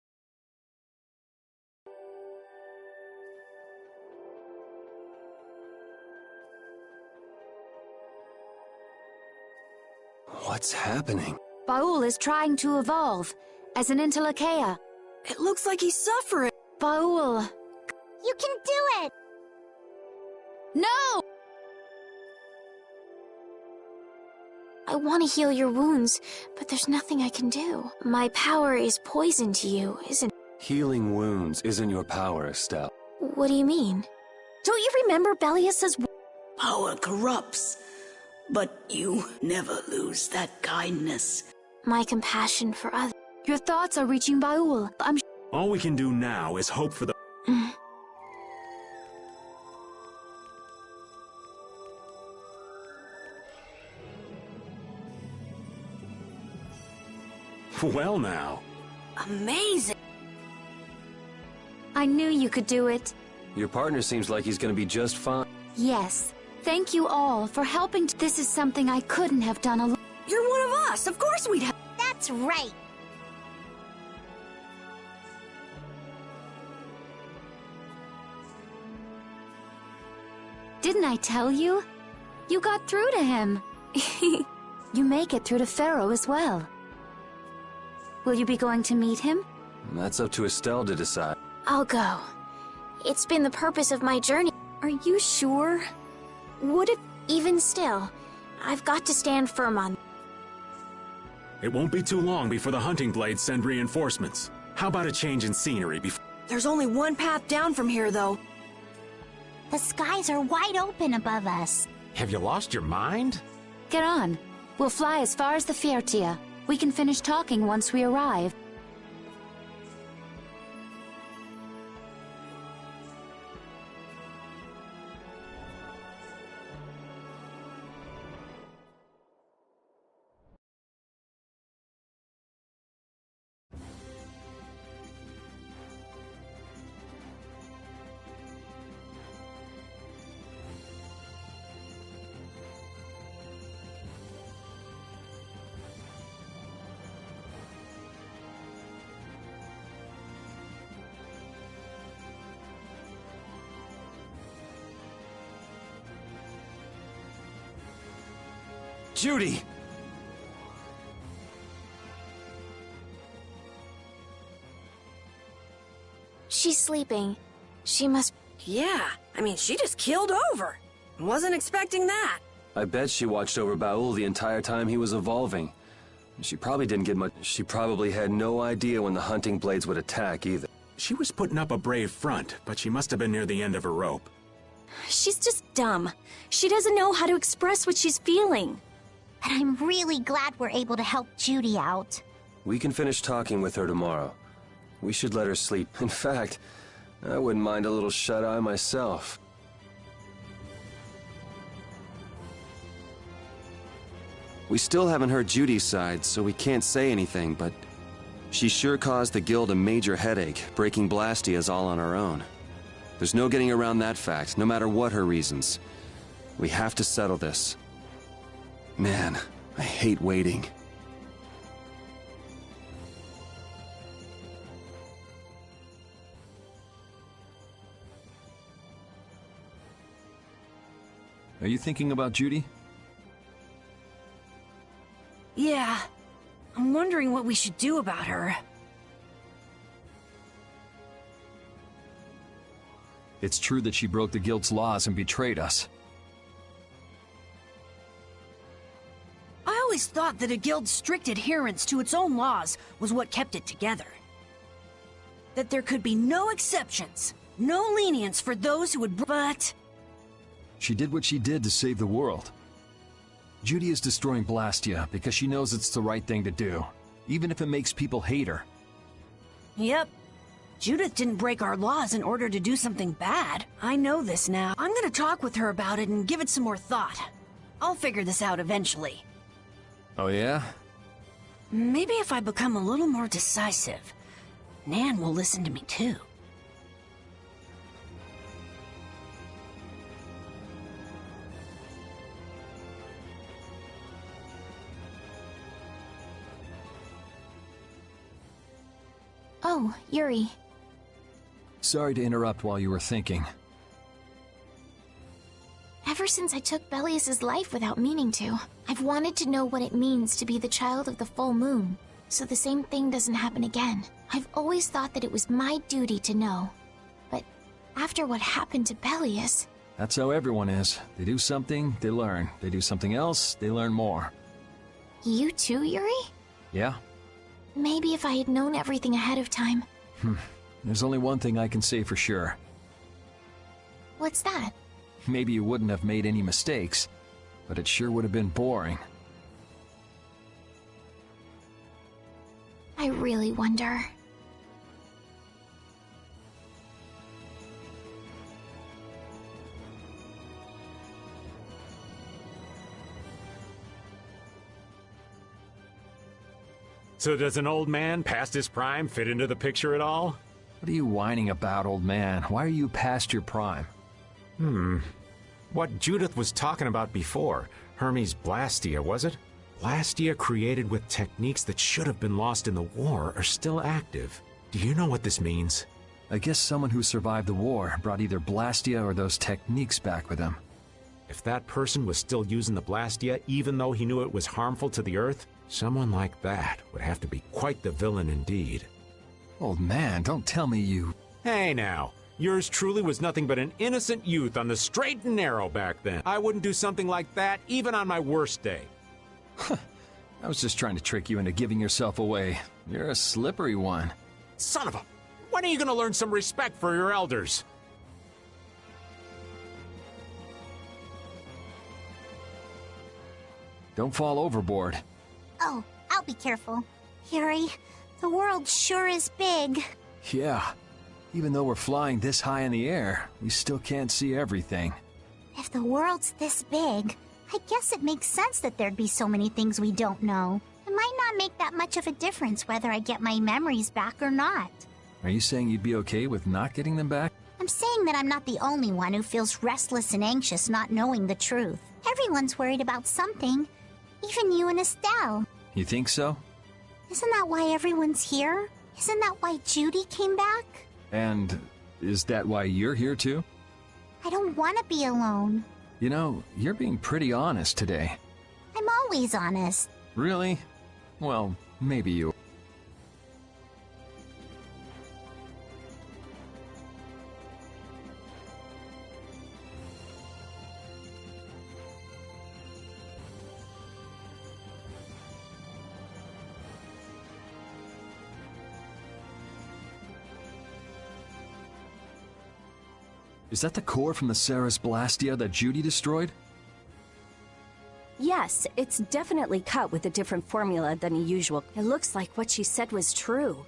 What's happening? Baul is trying to evolve as an Interlachea. It looks like he's suffering. Baul. You can do it! No! I want to heal your wounds, but there's nothing I can do. My power is poison to you, isn't it? Healing wounds isn't your power, Estelle. What do you mean? Don't you remember Bellius's... Power corrupts, but you never lose that kindness. My compassion for others. Your thoughts are reaching Baul. All we can do now is hope for the... Well now. Amazing. I knew you could do it. Your partner seems like he's gonna be just fine. Yes. Thank you all for helping. This is something I couldn't have done alone. You're one of us. Of course we'd have. That's right. Didn't I tell you? You got through to him. You make it through to Pharaoh as well. Will you be going to meet him? That's up to Estelle to decide. I'll go. It's been the purpose of my journey. Are you sure? What if... Even still, I've got to stand firm on... It won't be too long before the hunting blades send reinforcements. How about a change in scenery before... There's only one path down from here, though. The skies are wide open above us. Have you lost your mind? Get on. We'll fly as far as the Fiertia. We can finish talking once we arrive. Judy! She's sleeping. She must... Yeah, I mean, she just keeled over. Wasn't expecting that. I bet she watched over Baul the entire time he was evolving. She probably didn't get much... She probably had no idea when the hunting blades would attack either. She was putting up a brave front, but she must have been near the end of her rope. She's just dumb. She doesn't know how to express what she's feeling. And I'm really glad we're able to help Judy out. We can finish talking with her tomorrow. We should let her sleep. In fact, I wouldn't mind a little shut-eye myself. We still haven't heard Judy's side, so we can't say anything, but she sure caused the guild a major headache, breaking Blastias all on her own. There's no getting around that fact, no matter what her reasons. We have to settle this. Man, I hate waiting. Are you thinking about Judy? Yeah. I'm wondering what we should do about her. It's true that she broke the guild's laws and betrayed us. I always thought that a guild's strict adherence to its own laws was what kept it together. that there could be no exceptions, no lenience for those who would... But... She did what she did to save the world. Judy is destroying Blastia because she knows it's the right thing to do, even if it makes people hate her. Yep. Judith didn't break our laws in order to do something bad. I know this now. I'm gonna talk with her about it and give it some more thought. I'll figure this out eventually. Oh yeah? Maybe if I become a little more decisive, Nan will listen to me too. Oh, Yuri. Sorry to interrupt while you were thinking. Ever since I took Belius's life without meaning to, I've wanted to know what it means to be the child of the full moon, so the same thing doesn't happen again. I've always thought that it was my duty to know. But after what happened to Belius... That's how everyone is. They do something, they learn. They do something else, they learn more. You too, Yuri? Yeah? Maybe if I had known everything ahead of time. There's only one thing I can say for sure. What's that? Maybe you wouldn't have made any mistakes, but it sure would have been boring. I really wonder. So does an old man past his prime fit into the picture at all? What are you whining about, old man? Why are you past your prime? What Judith was talking about before, Hermes Blastia, was it? Blastia created with techniques that should have been lost in the war are still active. Do you know what this means? I guess someone who survived the war brought either Blastia or those techniques back with him. If that person was still using the Blastia even though he knew it was harmful to the Earth, someone like that would have to be quite the villain indeed. Old man, don't tell me you... Hey now, yours truly was nothing but an innocent youth on the straight and narrow back then. I wouldn't do something like that even on my worst day. I was just trying to trick you into giving yourself away. You're a slippery one. Son of a... When are you going to learn some respect for your elders? Don't fall overboard. Oh, I'll be careful. Yuri, the world sure is big. Yeah. Even though we're flying this high in the air, we still can't see everything. If the world's this big, I guess it makes sense that there'd be so many things we don't know. It might not make that much of a difference whether I get my memories back or not. Are you saying you'd be okay with not getting them back? I'm saying that I'm not the only one who feels restless and anxious not knowing the truth. Everyone's worried about something. Even you and Estelle. You think so? Isn't that why everyone's here? Isn't that why Judy came back? And is that why you're here too? I don't want to be alone. You know, you're being pretty honest today. I'm always honest. Really? Well, maybe you... Is that the core from the Ceres Blastia that Judy destroyed? Yes, it's definitely cut with a different formula than usual. It looks like what she said was true.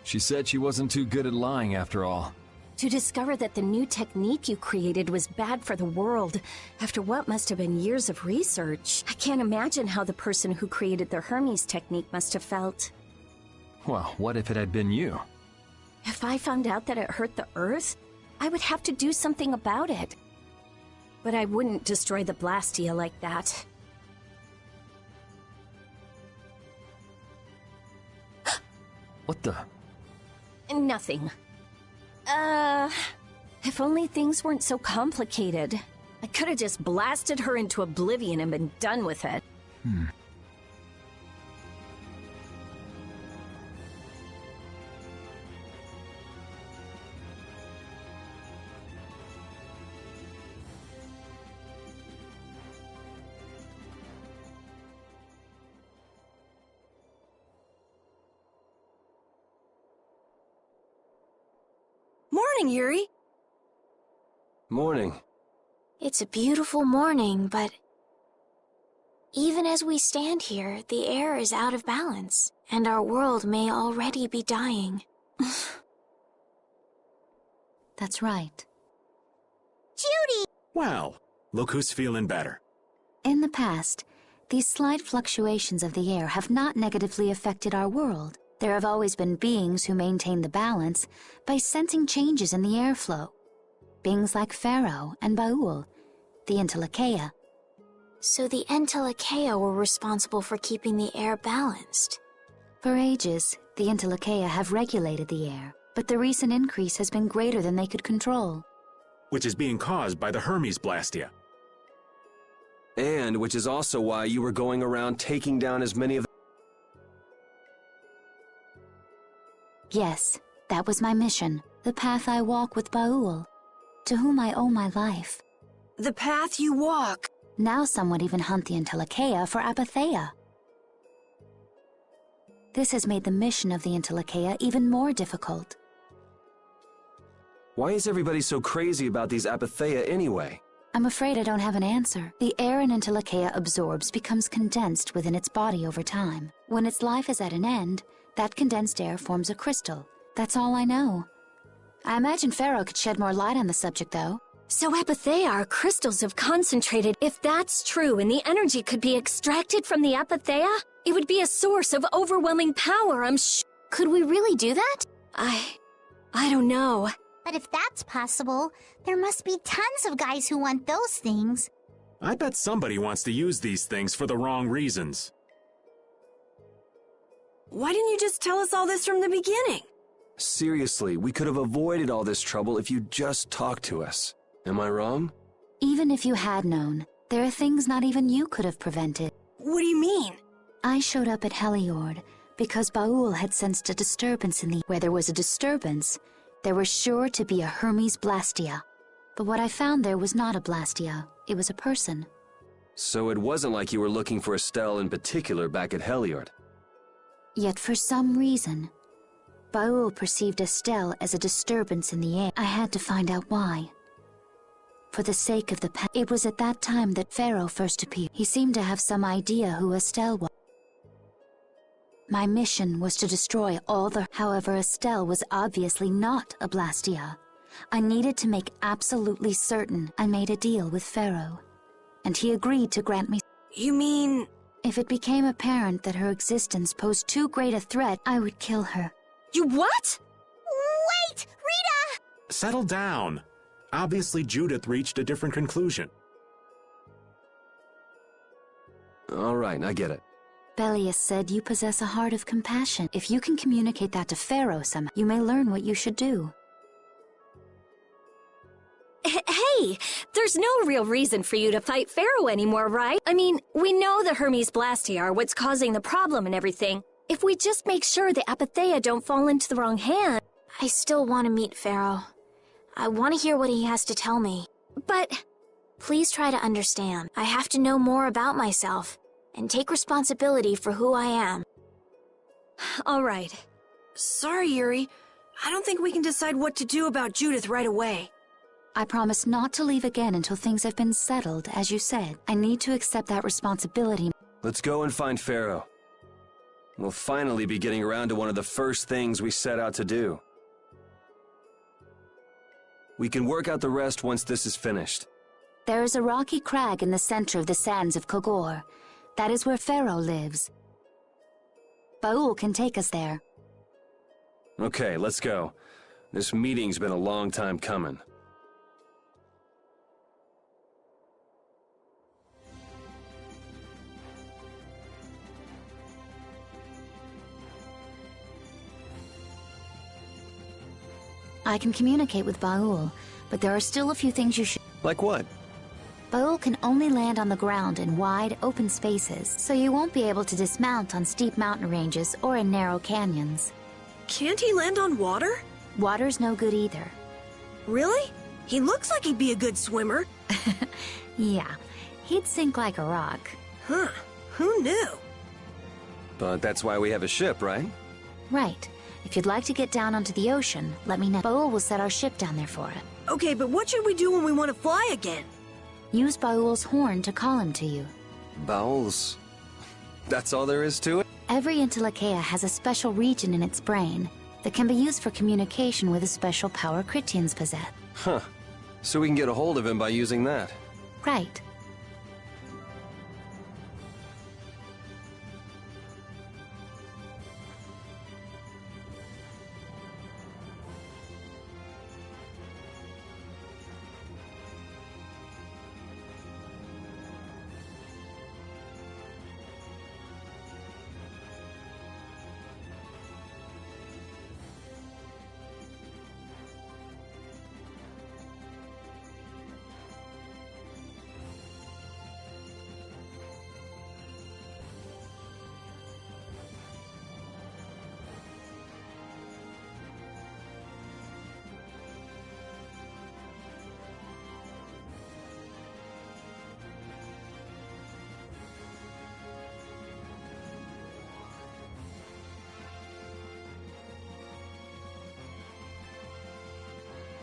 She said she wasn't too good at lying after all. To discover that the new technique you created was bad for the world, after what must have been years of research, I can't imagine how the person who created the Hermes technique must have felt. Well, what if it had been you? If I found out that it hurt the Earth, I would have to do something about it. But I wouldn't destroy the Blastia like that. What the? Nothing. If only things weren't so complicated. I could have just blasted her into oblivion and been done with it. morning, Yuri. Morning. It's a beautiful morning, but even as we stand here, the air is out of balance, and our world may already be dying. That's right. Judy! Well, look who's feeling better. In the past, these slight fluctuations of the air have not negatively affected our world. There have always been beings who maintain the balance by sensing changes in the airflow. Beings like Pharaoh and Baul, the Entelekea. So the Entelekea were responsible for keeping the air balanced. For ages, the Entelekea have regulated the air, but the recent increase has been greater than they could control. Which is being caused by the Hermes Blastia. And which is also why you were going around taking down as many of the... Yes, that was my mission. The path I walk with Baul, to whom I owe my life. The path you walk. Now some would even hunt the Entelekea for apatheia. This has made the mission of the Entelekea even more difficult. Why is everybody so crazy about these apatheia anyway? I'm afraid I don't have an answer. The air an Entelekea absorbs becomes condensed within its body over time. When its life is at an end, that condensed air forms a crystal. That's all I know. I imagine Pharaoh could shed more light on the subject, though. So apatheia are crystals of concentrated. If that's true and the energy could be extracted from the apatheia, it would be a source of overwhelming power, I'm sure. Could we really do that? I don't know. But if that's possible, there must be tons of guys who want those things. I bet somebody wants to use these things for the wrong reasons. Why didn't you just tell us all this from the beginning? Seriously, we could have avoided all this trouble if you'd just talked to us. Am I wrong? Even if you had known, there are things not even you could have prevented. What do you mean? I showed up at Heliord because Baul had sensed a disturbance in the... Where there was a disturbance, there was sure to be a Hermes Blastia. But what I found there was not a Blastia, it was a person. So it wasn't like you were looking for Estelle in particular back at Heliord. Yet for some reason, Baul perceived Estelle as a disturbance in the air. I had to find out why. For the sake of the past, it was at that time that Pharaoh first appeared. He seemed to have some idea who Estelle was. My mission was to destroy all the... However, Estelle was obviously not a Blastia. I needed to make absolutely certain. I made a deal with Pharaoh, and he agreed to grant me... You mean... If it became apparent that her existence posed too great a threat, I would kill her. You what? Wait! Rita! Settle down. Obviously, Judith reached a different conclusion. All right, I get it. Belius said you possess a heart of compassion. If you can communicate that to Pharaoh somehow, you may learn what you should do. Hey, there's no real reason for you to fight Pharaoh anymore, right? I mean, we know the Hermes Blastia are what's causing the problem and everything. If we just make sure the apatheia don't fall into the wrong hand... I still want to meet Pharaoh. I want to hear what he has to tell me. But... Please try to understand. I have to know more about myself, and take responsibility for who I am. All right. Sorry, Yuri. I don't think we can decide what to do about Judith right away. I promise not to leave again until things have been settled, as you said. I need to accept that responsibility. Let's go and find Pharaoh. We'll finally be getting around to one of the first things we set out to do. We can work out the rest once this is finished. There is a rocky crag in the center of the sands of Kogor. That is where Pharaoh lives. Baul can take us there. Okay, let's go. This meeting's been a long time coming. I can communicate with Baul, but there are still a few things you should... Like what? Baul can only land on the ground in wide, open spaces, so you won't be able to dismount on steep mountain ranges or in narrow canyons. Can't he land on water? Water's no good either. Really? He looks like he'd be a good swimmer. Yeah, he'd sink like a rock. Huh, who knew? But that's why we have a ship, right? Right. If you'd like to get down onto the ocean, let me know. Baul will set our ship down there for it. Okay, but what should we do when we want to fly again? Use Baul's horn to call him to you. Bowels. That's all there is to it? Every Intellicaea has a special region in its brain that can be used for communication with a special power Critians possess. Huh. So we can get a hold of him by using that. Right.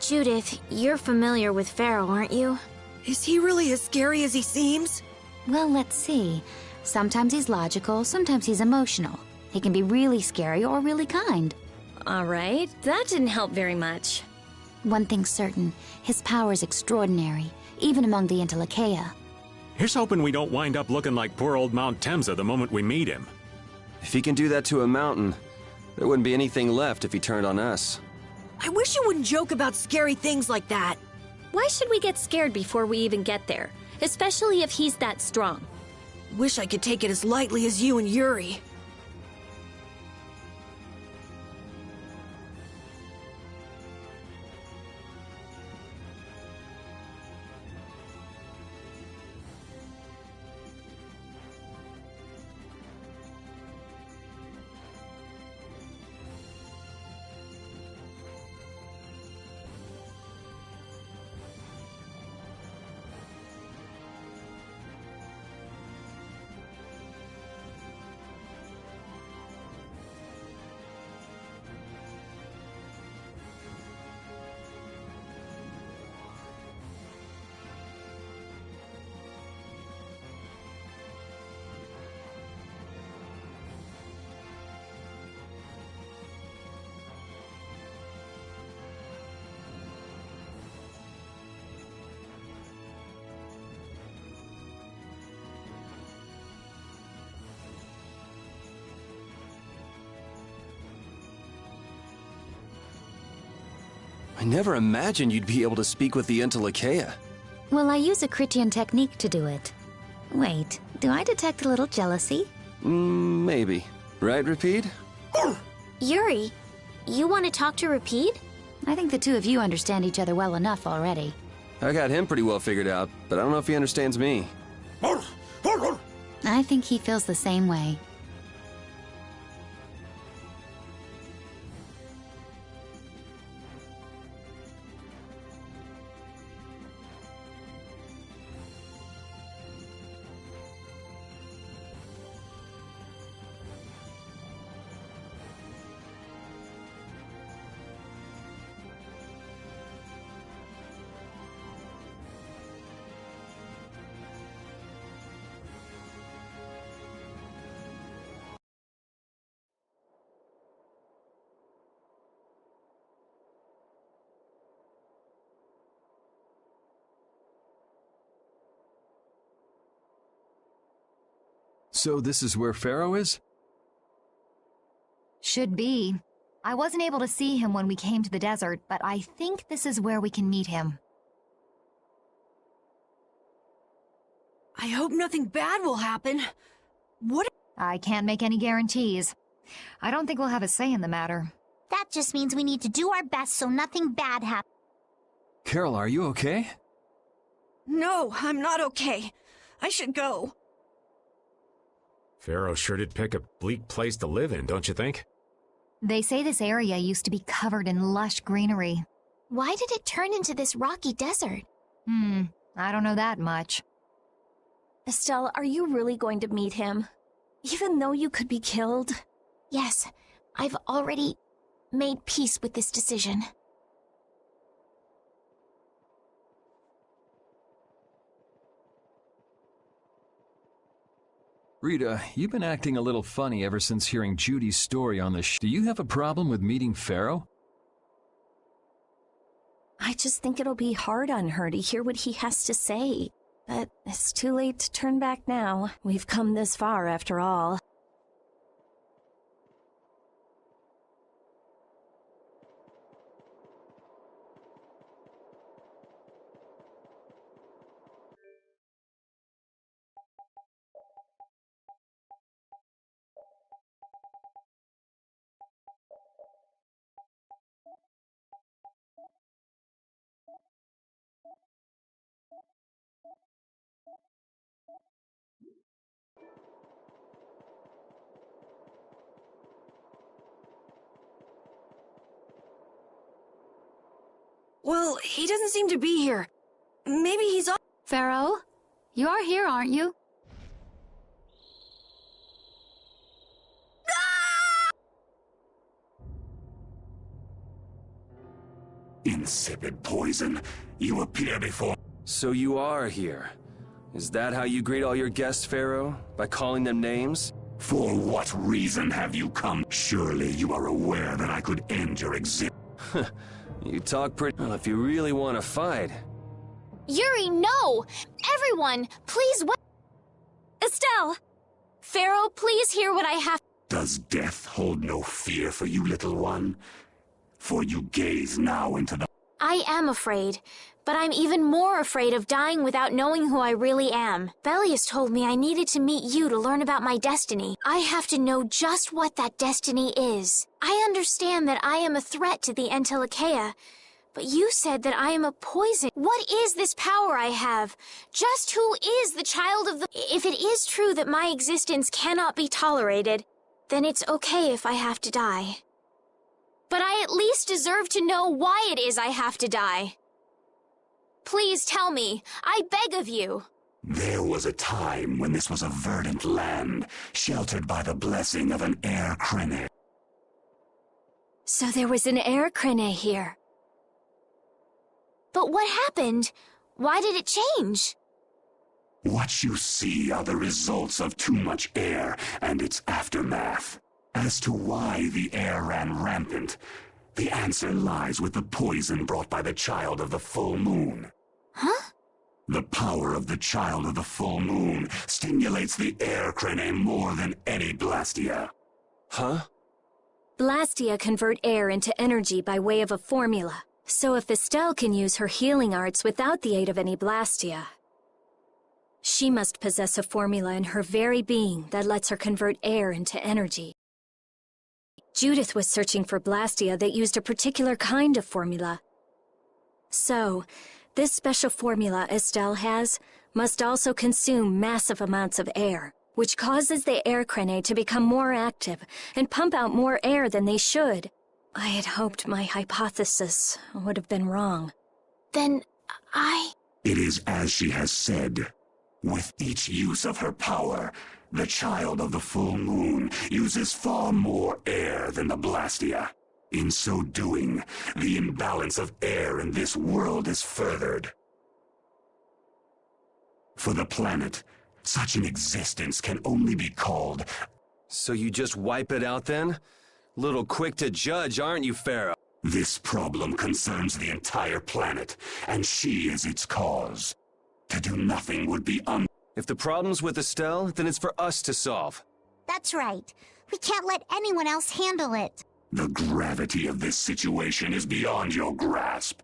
Judith, you're familiar with Pharaoh, aren't you? Is he really as scary as he seems? Well, let's see. Sometimes he's logical, sometimes he's emotional. He can be really scary or really kind. All right, that didn't help very much. One thing's certain, his power is extraordinary, even among the Intellicaea. Here's hoping we don't wind up looking like poor old Mount Temsa the moment we meet him. If he can do that to a mountain, there wouldn't be anything left if he turned on us. I wish you wouldn't joke about scary things like that. Why should we get scared before we even get there? Especially if he's that strong. Wish I could take it as lightly as you and Yuri. I never imagined you'd be able to speak with the Intellicaea. Well, I use a Critian technique to do it. Wait, do I detect a little jealousy? Maybe. Right, Rapide? Yuri, you want to talk to Rapide? I think the two of you understand each other well enough already. I got him pretty well figured out, but I don't know if he understands me. I think he feels the same way. So this is where Pharaoh is? Should be. I wasn't able to see him when we came to the desert, but I think this is where we can meet him. I hope nothing bad will happen. What? I can't make any guarantees. I don't think we'll have a say in the matter. That just means we need to do our best so nothing bad happens. Carol, are you okay? No, I'm not okay. I should go. Pharaoh sure did pick a bleak place to live in, don't you think? They say this area used to be covered in lush greenery. Why did it turn into this rocky desert? I don't know that much. Estelle, are you really going to meet him? Even though you could be killed? Yes, I've already made peace with this decision. Rita, you've been acting a little funny ever since hearing Judy's story on the Do you have a problem with meeting Pharaoh? I just think it'll be hard on her to hear what he has to say. But it's too late to turn back now. We've come this far after all. Well, he doesn't seem to be here. Maybe he's off. Pharaoh, you are here, aren't you? Insipid poison. You appear before... So you are here. Is that how you greet all your guests, Pharaoh? By calling them names? For what reason have you come? Surely you are aware that I could end your existence. You talk pretty... Well, if you really want to fight... Yuri, no! Everyone, please wait! Estelle! Pharaoh, please hear what I have... Does death hold no fear for you, little one? For you gaze now into the... I am afraid, but I'm even more afraid of dying without knowing who I really am. Belius told me I needed to meet you to learn about my destiny. I have to know just what that destiny is. I understand that I am a threat to the Entelikeia, but you said that I am a poison. What is this power I have? Just who is the child of the... If it is true that my existence cannot be tolerated, then it's okay if I have to die. But I at least deserve to know why it is I have to die. Please tell me. I beg of you. There was a time when this was a verdant land, sheltered by the blessing of an air crene. So there was an air crene here. But what happened? Why did it change? What you see are the results of too much air and its aftermath. As to why the air ran rampant, the answer lies with the poison brought by the Child of the Full Moon. Huh? The power of the Child of the Full Moon stimulates the air crene more than any Blastia. Huh? Blastia convert air into energy by way of a formula. So if Estelle can use her healing arts without the aid of any Blastia, she must possess a formula in her very being that lets her convert air into energy. Judith was searching for Blastia that used a particular kind of formula. So, this special formula Estelle has must also consume massive amounts of air, which causes the air crene to become more active and pump out more air than they should. I had hoped my hypothesis would have been wrong. Then, It is as she has said. With each use of her power, the Child of the Full Moon uses far more air than the Blastia. In so doing, the imbalance of air in this world is furthered. For the planet, such an existence can only be called... So you just wipe it out then? Little quick to judge, aren't you, Pharaoh? This problem concerns the entire planet, and she is its cause. To do nothing would be If the problem's with Estelle, then it's for us to solve. That's right. We can't let anyone else handle it. The gravity of this situation is beyond your grasp.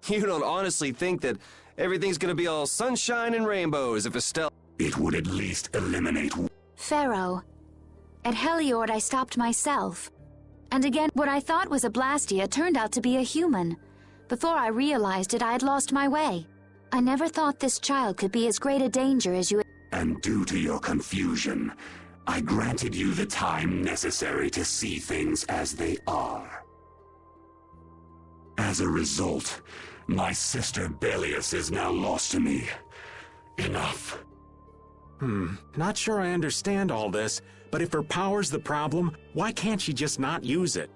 You don't honestly think that everything's gonna be all sunshine and rainbows if Estelle... It would at least eliminate... Pharaoh, at Heliord I stopped myself. And again, what I thought was a Blastia turned out to be a human. Before I realized it, I had lost my way. I never thought this child could be as great a danger as you... And due to your confusion, I granted you the time necessary to see things as they are. As a result, my sister Belius is now lost to me. Enough. Not sure I understand all this, but if her power's the problem, why can't she just not use it?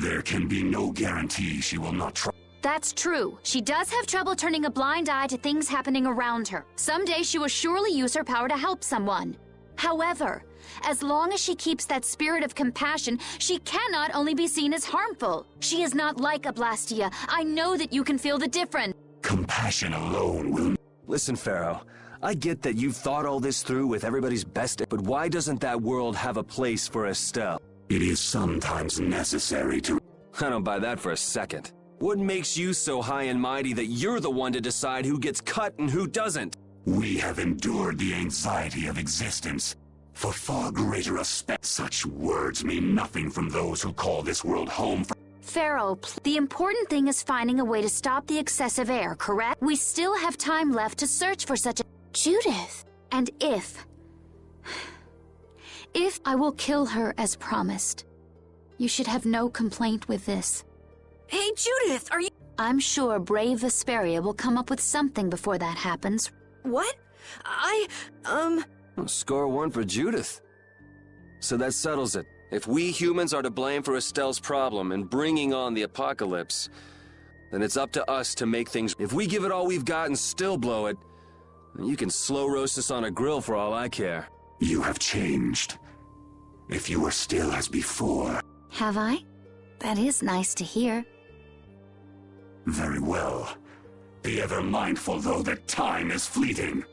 There can be no guarantee she will not try. That's true. She does have trouble turning a blind eye to things happening around her. Someday she will surely use her power to help someone. However, as long as she keeps that spirit of compassion, she cannot only be seen as harmful. She is not like a Blastia. I know that you can feel the difference. Compassion alone will... Listen, Pharaoh, I get that you've thought all this through with everybody's best, but why doesn't that world have a place for Estelle? It is sometimes necessary to... I don't buy that for a second. What makes you so high and mighty that you're the one to decide who gets cut and who doesn't? We have endured the anxiety of existence for far greater respect. Such words mean nothing from those who call this world home. Pharaoh, the important thing is finding a way to stop the excessive air, correct? We still have time left to search for such a... Judith! And if I will kill her as promised, you should have no complaint with this. Hey, Judith, are you... I'm sure brave Vesperia will come up with something before that happens. What? Score one for Judith. So that settles it. If we humans are to blame for Estelle's problem and bringing on the apocalypse, then it's up to us to make things... If we give it all we've got and still blow it, you can slow roast us on a grill for all I care. You have changed. If you were still as before... Have I? That is nice to hear. Very well. Be ever mindful, though, that time is fleeting.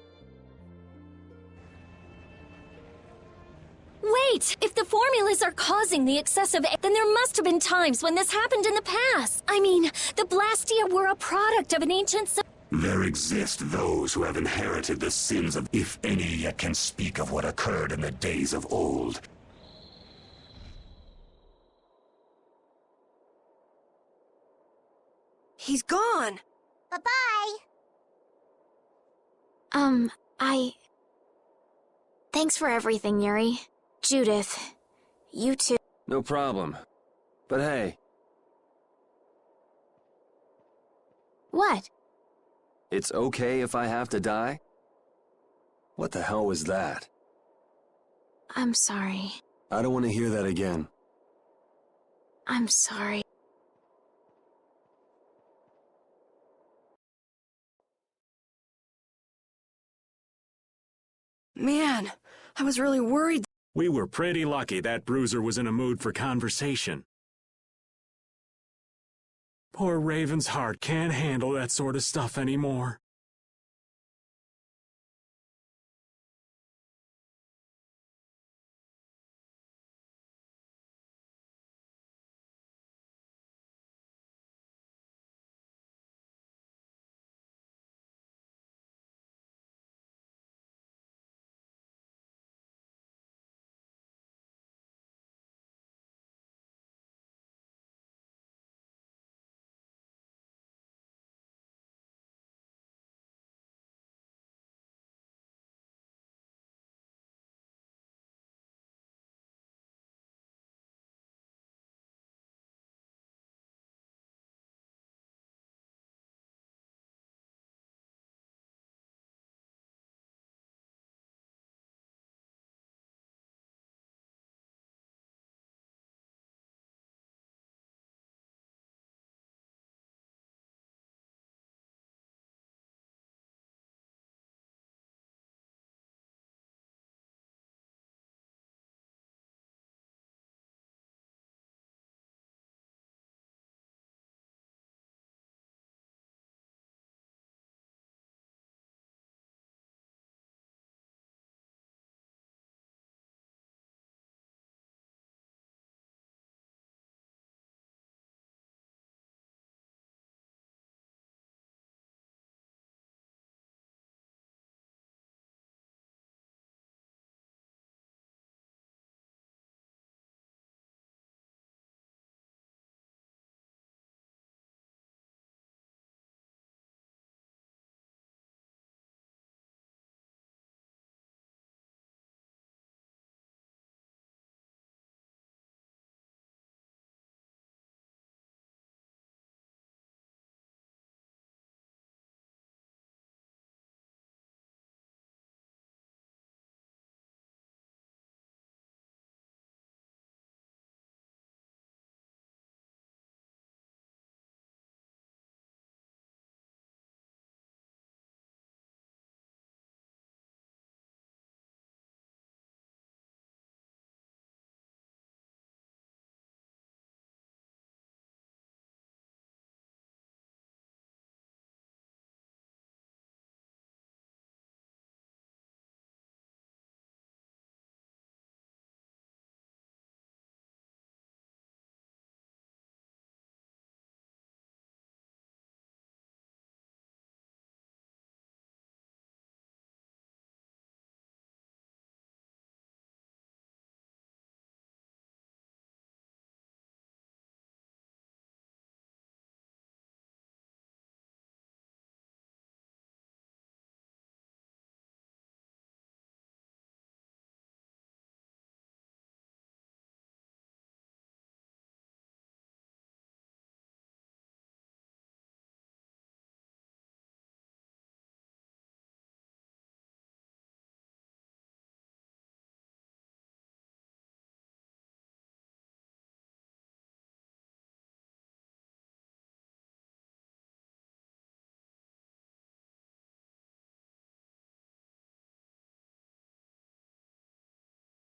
Wait! If the formulas are causing the excessive, then there must have been times when this happened in the past. I mean, the Blastia were a product of an ancient... There exist those who have inherited the sins of... If any yet can speak of what occurred in the days of old. He's gone. Bye-bye. Thanks for everything, Yuri. Judith, you too. No problem. But hey. What? It's okay if I have to die? What the hell was that? I'm sorry. I don't want to hear that again. I'm sorry. Man, I was really worried. We were pretty lucky that bruiser was in a mood for conversation. Poor Raven's heart can't handle that sort of stuff anymore.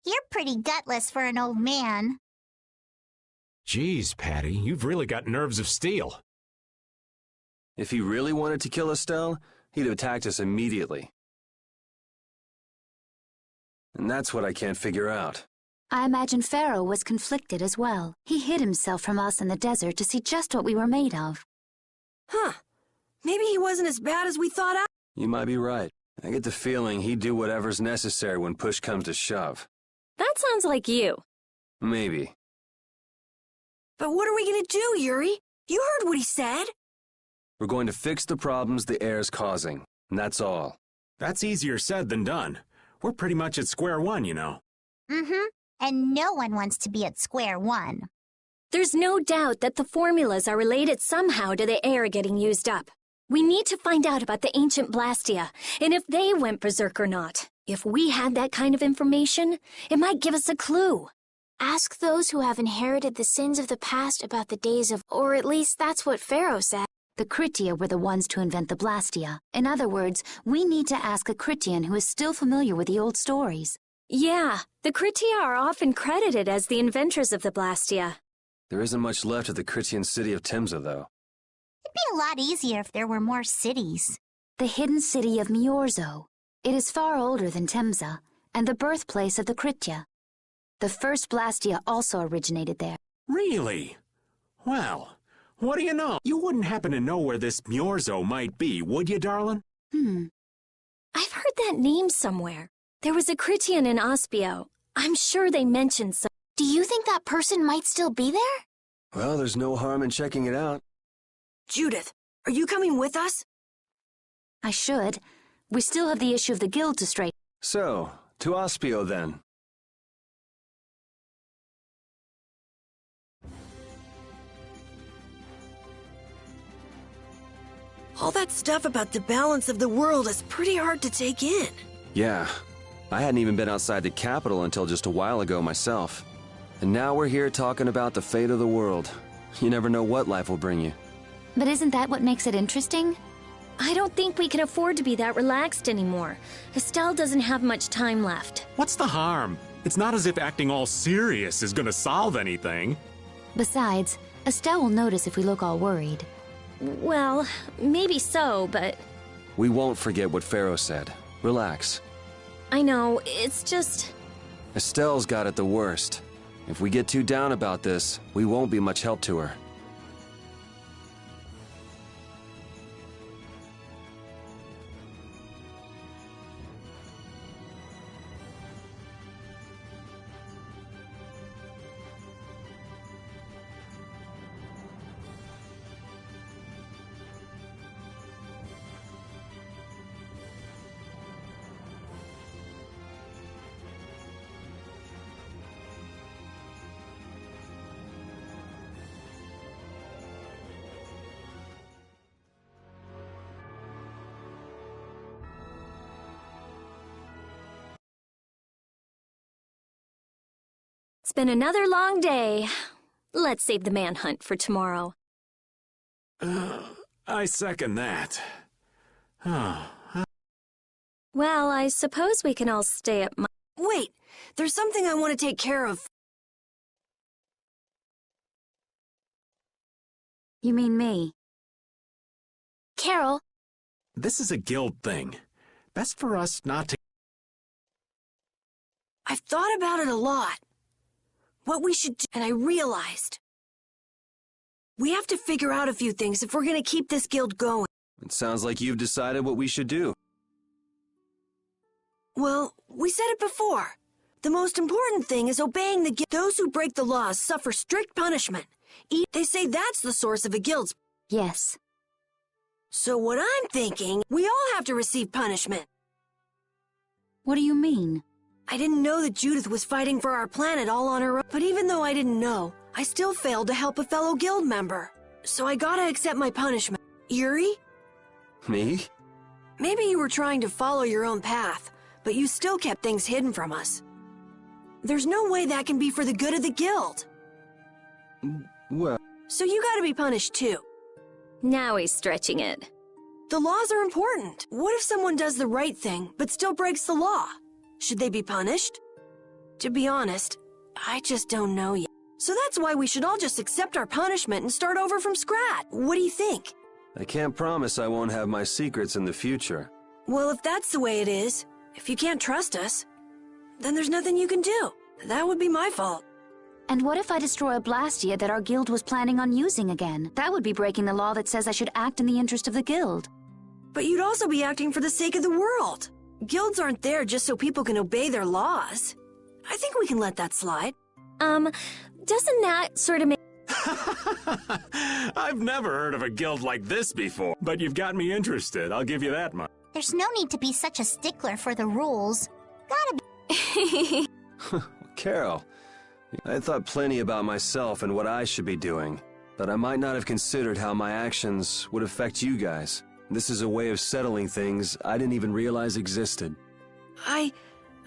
You're pretty gutless for an old man. Jeez, Patty, you've really got nerves of steel. If he really wanted to kill Estelle, he'd have attacked us immediately. And that's what I can't figure out. I imagine Pharaoh was conflicted as well. He hid himself from us in the desert to see just what we were made of. Huh. Maybe he wasn't as bad as we thought out. You might be right. I get the feeling he'd do whatever's necessary when push comes to shove. That sounds like you. Maybe. But what are we gonna do, Yuri? You heard what he said. We're going to fix the problems the air's causing, and that's all. That's easier said than done. We're pretty much at square one, you know. Mm-hmm. And no one wants to be at square one. There's no doubt that the formulas are related somehow to the air getting used up. We need to find out about the ancient Blastia, and if they went berserk or not. If we had that kind of information, it might give us a clue. Ask those who have inherited the sins of the past about the days of, or at least that's what Pharaoh said. The Kritia were the ones to invent the Blastia. In other words, we need to ask a Kritian who is still familiar with the old stories. Yeah, the Kritia are often credited as the inventors of the Blastia. There isn't much left of the Kritian city of Timza, though. It'd be a lot easier if there were more cities. The hidden city of Miorzo. It is far older than Timza, and the birthplace of the Kritia. The first Blastia also originated there. Really? Well, what do you know? You wouldn't happen to know where this Miorzo might be, would you, darling? I've heard that name somewhere. There was a Kritian in Ospio. I'm sure they mentioned some. Do you think that person might still be there? Well, there's no harm in checking it out. Judith, are you coming with us? I should. We still have the issue of the guild to straighten. So, to Ospio then. All that stuff about the balance of the world is pretty hard to take in. Yeah, I hadn't even been outside the capital until just a while ago myself. And now we're here talking about the fate of the world. You never know what life will bring you. But isn't that what makes it interesting? I don't think we can afford to be that relaxed anymore. Estelle doesn't have much time left. What's the harm? It's not as if acting all serious is gonna solve anything. Besides, Estelle will notice if we look all worried. Well, maybe so, but... We won't forget what Pharaoh said. Relax. I know, it's just... Estelle's got it the worst. If we get too down about this, we won't be much help to her. It's been another long day. Let's save the manhunt for tomorrow. I second that. Well, I suppose we can all stay at my... Wait, there's something I want to take care of. You mean me? Carol? This is a guild thing. Best for us not to... I've thought about it a lot. What we should do, and I realized. We have to figure out a few things if we're gonna keep this guild going. It sounds like you've decided what we should do. Well, we said it before. The most important thing is obeying the guild. Those who break the laws suffer strict punishment. They say that's the source of a guild's... Yes. So what I'm thinking, we all have to receive punishment. What do you mean? I didn't know that Judith was fighting for our planet all on her own. But even though I didn't know, I still failed to help a fellow guild member. So I gotta accept my punishment. Yuri? Me? Maybe you were trying to follow your own path, but you still kept things hidden from us. There's no way that can be for the good of the guild. Well... So you gotta be punished too. Now he's stretching it. The laws are important. What if someone does the right thing, but still breaks the law? Should they be punished? To be honest, I just don't know yet. So that's why we should all just accept our punishment and start over from scratch. What do you think? I can't promise I won't have my secrets in the future. Well, if that's the way it is, if you can't trust us, then there's nothing you can do. That would be my fault. And what if I destroy a Blastia that our guild was planning on using again? That would be breaking the law that says I should act in the interest of the guild. But you'd also be acting for the sake of the world. Guilds aren't there just so people can obey their laws. I think we can let that slide. Doesn't that sort of make... I've never heard of a guild like this before, but you've got me interested, I'll give you that much. There's no need to be such a stickler for the rules. Gotta be... Carol, I thought plenty about myself and what I should be doing, but I might not have considered how my actions would affect you guys. This is a way of settling things I didn't even realize existed.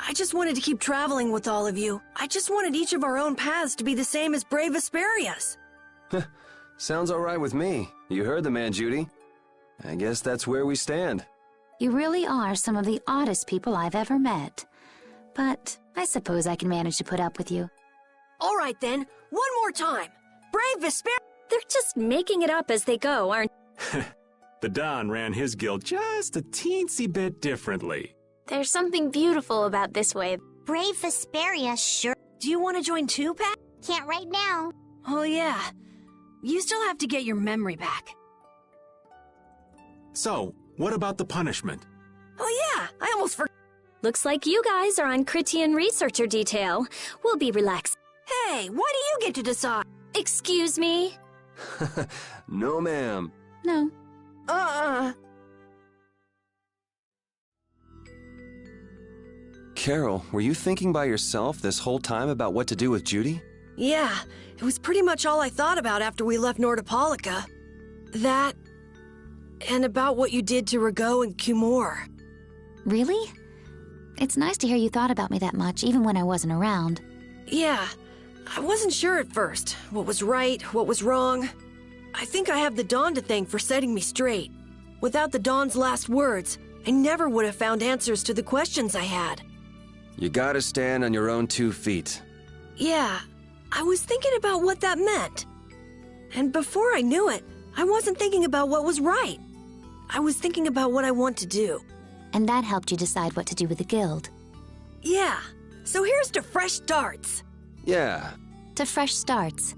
I just wanted to keep traveling with all of you. I just wanted each of our own paths to be the same as brave Vesperia's. Sounds all right with me. You heard the man, Judy. I guess that's where we stand. You really are some of the oddest people I've ever met. But I suppose I can manage to put up with you. All right then, one more time. Brave Vesperia... They're just making it up as they go, aren't... The Don ran his guild just a teensy bit differently. There's something beautiful about this way. Brave Vesperia, sure. Do you want to join too, Pat? Can't right now. Oh yeah. You still have to get your memory back. So, what about the punishment? Oh yeah, I almost forgot. Looks like you guys are on Critian researcher detail. We'll be relaxed. Hey, why do you get to decide? Excuse me? No, ma'am. No. Carol, were you thinking by yourself this whole time about what to do with Judy? Yeah, it was pretty much all I thought about after we left Nordopolica. That, and about what you did to Rago and Cumore. Really? It's nice to hear you thought about me that much, even when I wasn't around. Yeah, I wasn't sure at first. What was right, what was wrong. I think I have the Dawn to thank for setting me straight. Without the Dawn's last words, I never would have found answers to the questions I had. You gotta stand on your own 2 feet. Yeah, I was thinking about what that meant. And before I knew it, I wasn't thinking about what was right. I was thinking about what I want to do. And that helped you decide what to do with the guild. Yeah, so here's to fresh starts. Yeah. To fresh starts.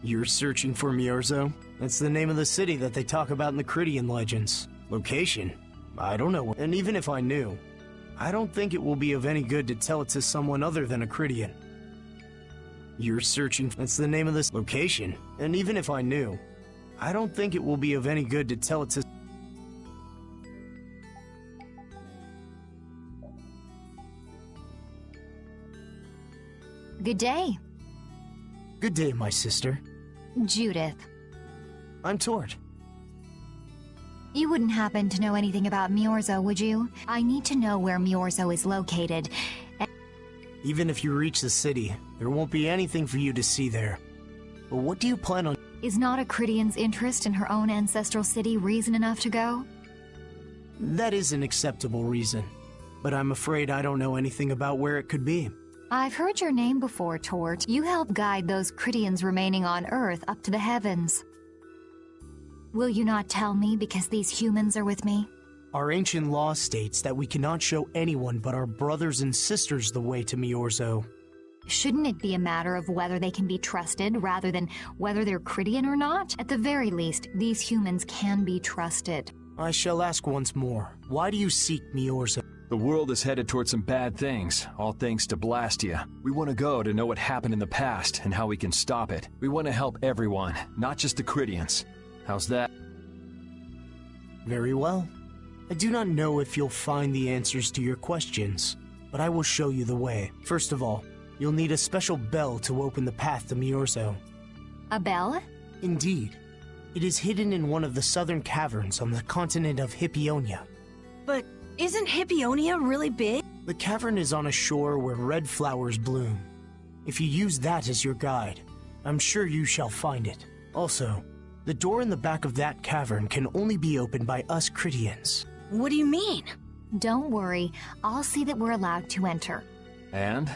You're searching for Miorzo? That's the name of the city that they talk about in the Cridian legends. Location? I don't know. And even if I knew, I don't think it will be of any good to tell it to someone other than a Cridian. You're searching... That's the name of this location. And even if I knew, I don't think it will be of any good to tell it to... Good day. Good day, my sister. Judith. I'm Tort. You wouldn't happen to know anything about Miorzo, would you? I need to know where Miorzo is located. Even if you reach the city, there won't be anything for you to see there. But what do you plan on... Is not a Cridian's interest in her own ancestral city reason enough to go? That is an acceptable reason. But I'm afraid I don't know anything about where it could be. I've heard your name before, Tort. You help guide those Cridians remaining on Earth up to the heavens. Will you not tell me because these humans are with me? Our ancient law states that we cannot show anyone but our brothers and sisters the way to Miorzo. Shouldn't it be a matter of whether they can be trusted rather than whether they're Cridian or not? At the very least, these humans can be trusted. I shall ask once more. Why do you seek Miorzo? The world is headed towards some bad things, all thanks to Blastia. We want to go to know what happened in the past and how we can stop it. We want to help everyone, not just the Cridians. How's that? Very well. I do not know if you'll find the answers to your questions, but I will show you the way. First of all, you'll need a special bell to open the path to Miorzo. A bell? Indeed. It is hidden in one of the southern caverns on the continent of Hippionia. But isn't Hippionia really big? The cavern is on a shore where red flowers bloom. If you use that as your guide, I'm sure you shall find it. Also, the door in the back of that cavern can only be opened by us Cridians. What do you mean? Don't worry, I'll see that we're allowed to enter. And?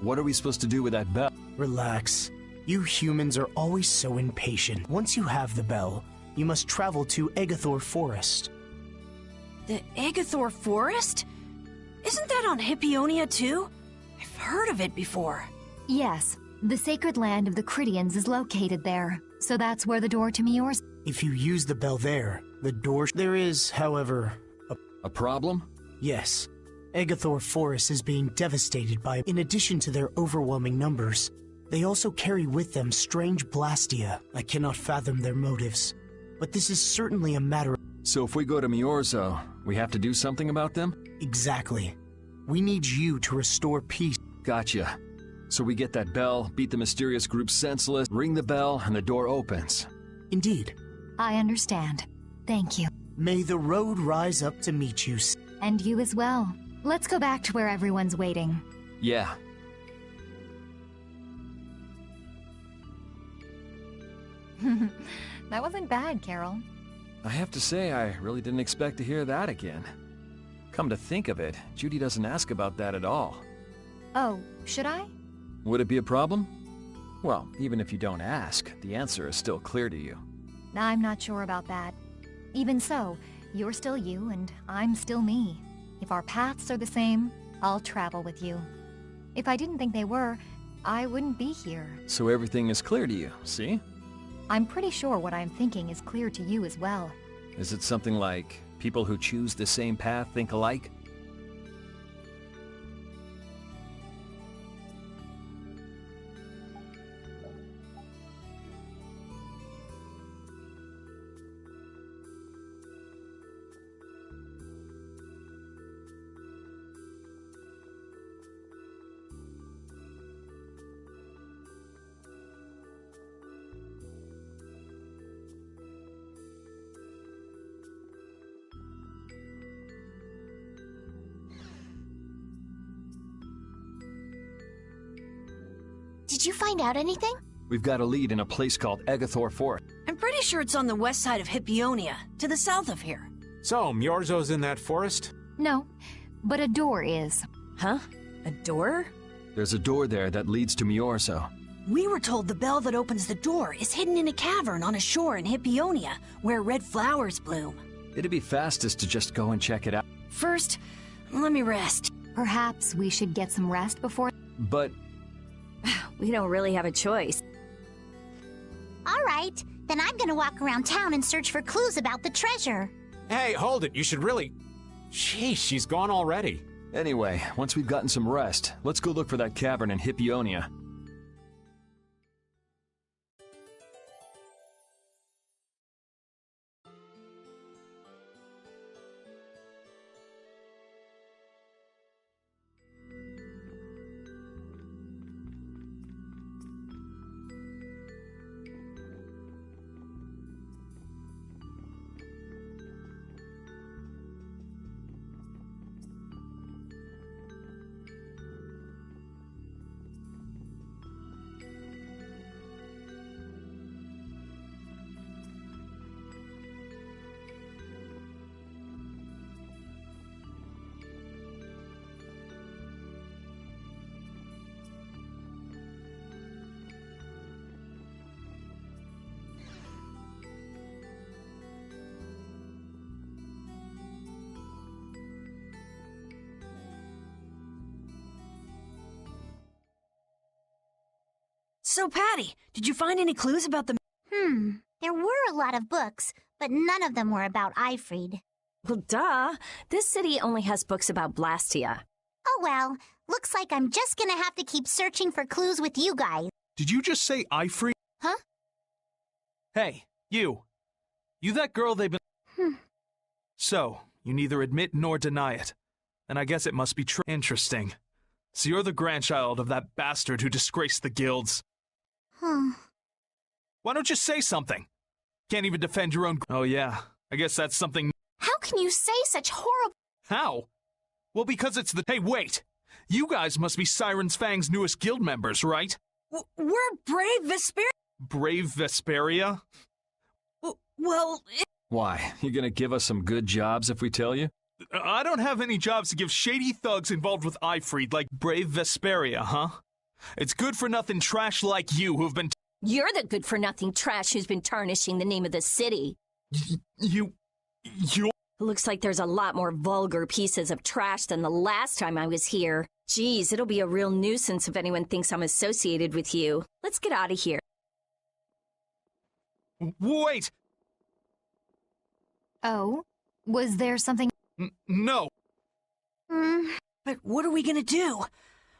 What are we supposed to do with that bell? Relax. You humans are always so impatient. Once you have the bell, you must travel to Egathor Forest. The Egathor Forest? Isn't that on Hippionia too? I've heard of it before. Yes, the sacred land of the Cridians is located there, so that's where the door to Miorzo... If you use the bell there, the door... There is, however, a problem? Yes. Egathor Forest is being devastated by... In addition to their overwhelming numbers, they also carry with them strange Blastia. I cannot fathom their motives, but this is certainly a matter of... So if we go to Miorzo, we have to do something about them? Exactly. We need you to restore peace. Gotcha. So we get that bell, beat the mysterious group senseless, ring the bell, and the door opens. Indeed. I understand. Thank you. May the road rise up to meet you. And you as well. Let's go back to where everyone's waiting. Yeah. That wasn't bad, Carol. I have to say, I really didn't expect to hear that again. Come to think of it, Judy doesn't ask about that at all. Oh, should I? Would it be a problem? Well, even if you don't ask, the answer is still clear to you. I'm not sure about that. Even so, you're still you and I'm still me. If our paths are the same, I'll travel with you. If I didn't think they were, I wouldn't be here. So everything is clear to you, see? I'm pretty sure what I'm thinking is clear to you as well. Is it something like people who choose the same path think alike? Did you find out anything? We've got a lead in a place called Egathor Forest. I'm pretty sure it's on the west side of Hippionia, to the south of here. So, Miorzo's in that forest? No, but a door is. Huh? A door? There's a door there that leads to Miorzo. We were told the bell that opens the door is hidden in a cavern on a shore in Hippionia, where red flowers bloom. It'd be fastest to just go and check it out. First, let me rest. Perhaps we should get some rest before... But... We don't really have a choice. All right, then I'm gonna walk around town and search for clues about the treasure. Hey, hold it. You should really... Jeez, she's gone already. Anyway, once we've gotten some rest, let's go look for that cavern in Hippionia. So, Patty, did you find any clues about the... There were a lot of books, but none of them were about Ifrid. Well, duh. This city only has books about Blastia. Oh well, looks like I'm just gonna have to keep searching for clues with you guys. Did you just say Ifrid? Huh? Hey, you. You that girl they've been... So, you neither admit nor deny it. And I guess it must be true. Interesting. So you're the grandchild of that bastard who disgraced the guilds. Why don't you say something? Can't even defend your own... Oh yeah, I guess that's something... How can you say such horrible... How? Well, because it's the... Hey, wait! You guys must be Siren's Fang's newest guild members, right? We're Brave Vesperia. Brave Vesperia? Well... Why, you gonna give us some good jobs if we tell you? I don't have any jobs to give shady thugs involved with Ifrid like Brave Vesperia, huh? It's good-for-nothing trash like you who've been... You're the good-for-nothing trash who's been tarnishing the name of the city. You... Looks like there's a lot more vulgar pieces of trash than the last time I was here. Geez, it'll be a real nuisance if anyone thinks I'm associated with you. Let's get out of here. Wait! Oh? Was there something... No! But what are we gonna do?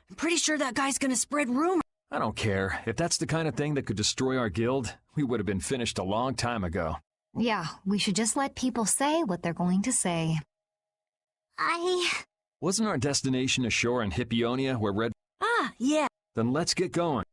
I'm pretty sure that guy's gonna spread rumors. I don't care. If that's the kind of thing that could destroy our guild, we would have been finished a long time ago. Yeah, we should just let people say what they're going to say. Wasn't our destination ashore in Hippionia where Red... Ah, yeah. Then let's get going.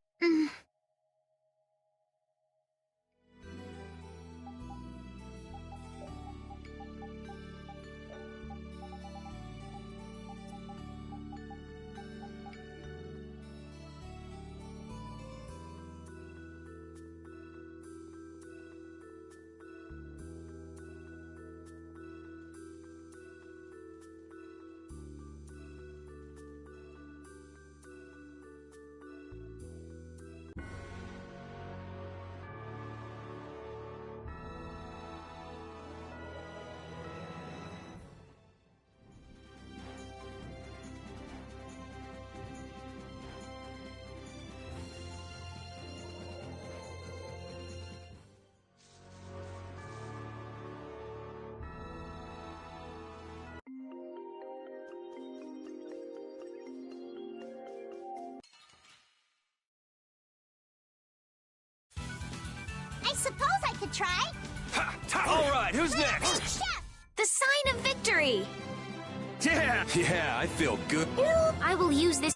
I suppose I could try. All right, who's next? The sign of victory! Yeah, I feel good. I will use this.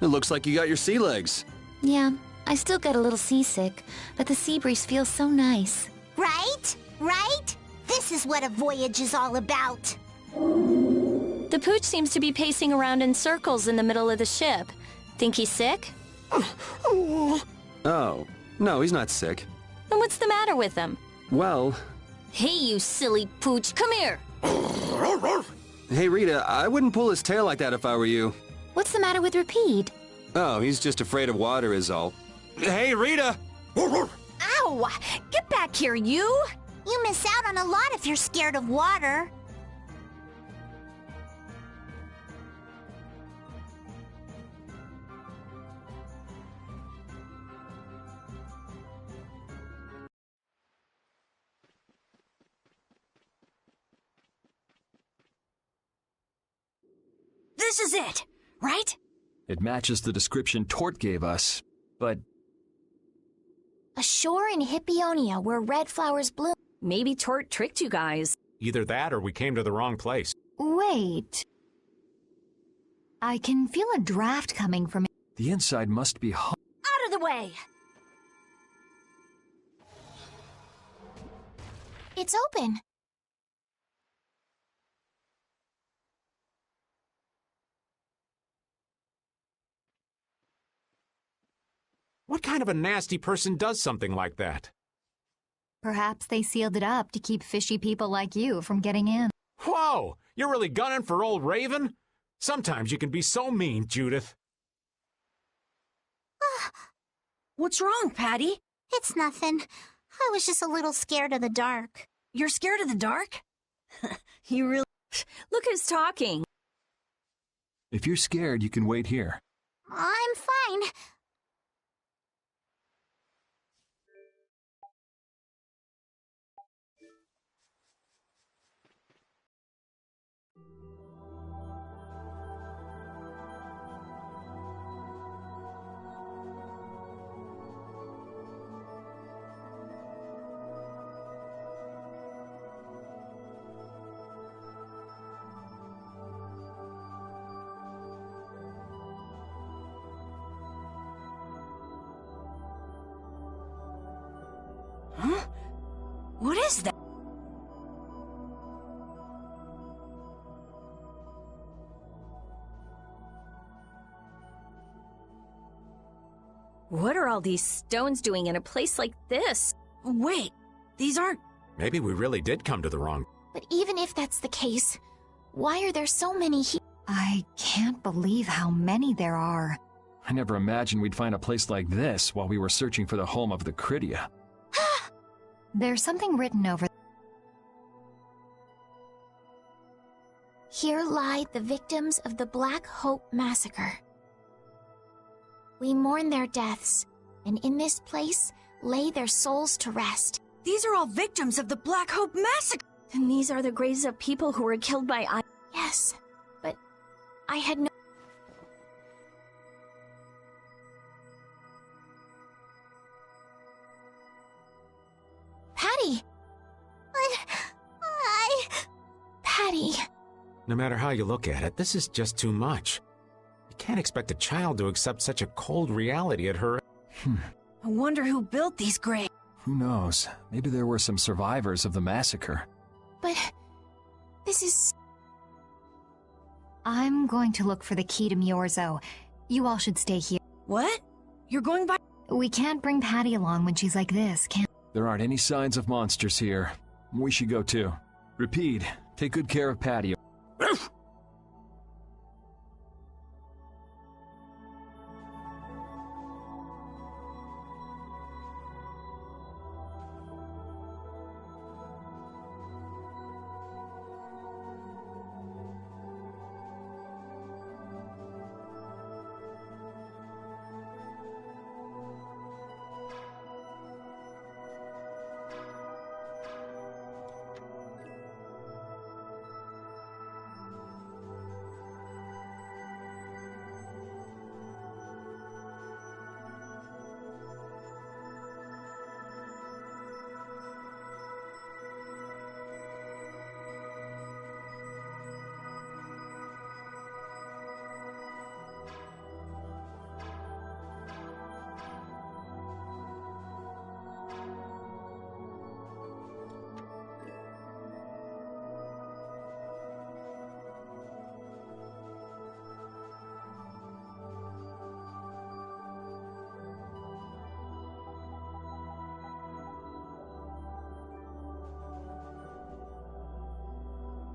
It looks like you got your sea legs. Yeah, I still get a little seasick, but the sea breeze feels so nice. Right? Right? This is what a voyage is all about. The pooch seems to be pacing around in circles in the middle of the ship. Think he's sick? Oh, no, he's not sick. Then what's the matter with him? Well... Hey, you silly pooch, come here! Hey, Rita, I wouldn't pull his tail like that if I were you. What's the matter with Rapide? Oh, he's just afraid of water is all. Hey, Rita! Ow! Get back here, you! You miss out on a lot if you're scared of water. This is it, right? It matches the description Tort gave us, but... A shore in Hippionia where red flowers bloom. Maybe Tort tricked you guys. Either that or we came to the wrong place. Wait. I can feel a draft coming from it. The inside must be hot. Out of the way! It's open. What kind of a nasty person does something like that? Perhaps they sealed it up to keep fishy people like you from getting in. Whoa! You're really gunning for old Raven? Sometimes you can be so mean, Judith. What's wrong, Patty? It's nothing. I was just a little scared of the dark. You're scared of the dark? You really... Look who's talking. If you're scared, you can wait here. I'm fine. Huh? What is that? What are all these stones doing in a place like this? Wait, these aren't... Maybe we really did come to the wrong... But even if that's the case, why are there so many here? I can't believe how many there are. I never imagined we'd find a place like this while we were searching for the home of the Critia. There's something written over. Here lie the victims of the Black Hope Massacre. We mourn their deaths, and in this place lay their souls to rest. These are all victims of the Black Hope Massacre! And these are the graves of people who were killed by I... Yes, but I had no... Patty! Patty! No matter how you look at it, this is just too much. You can't expect a child to accept such a cold reality at her... I wonder who built these graves. Who knows? Maybe there were some survivors of the massacre. But... this is... I'm going to look for the key to Miorzo. You all should stay here. What? You're going by... We can't bring Patty along when she's like this, can... There aren't any signs of monsters here. We should go too. Rapide, take good care of Patty.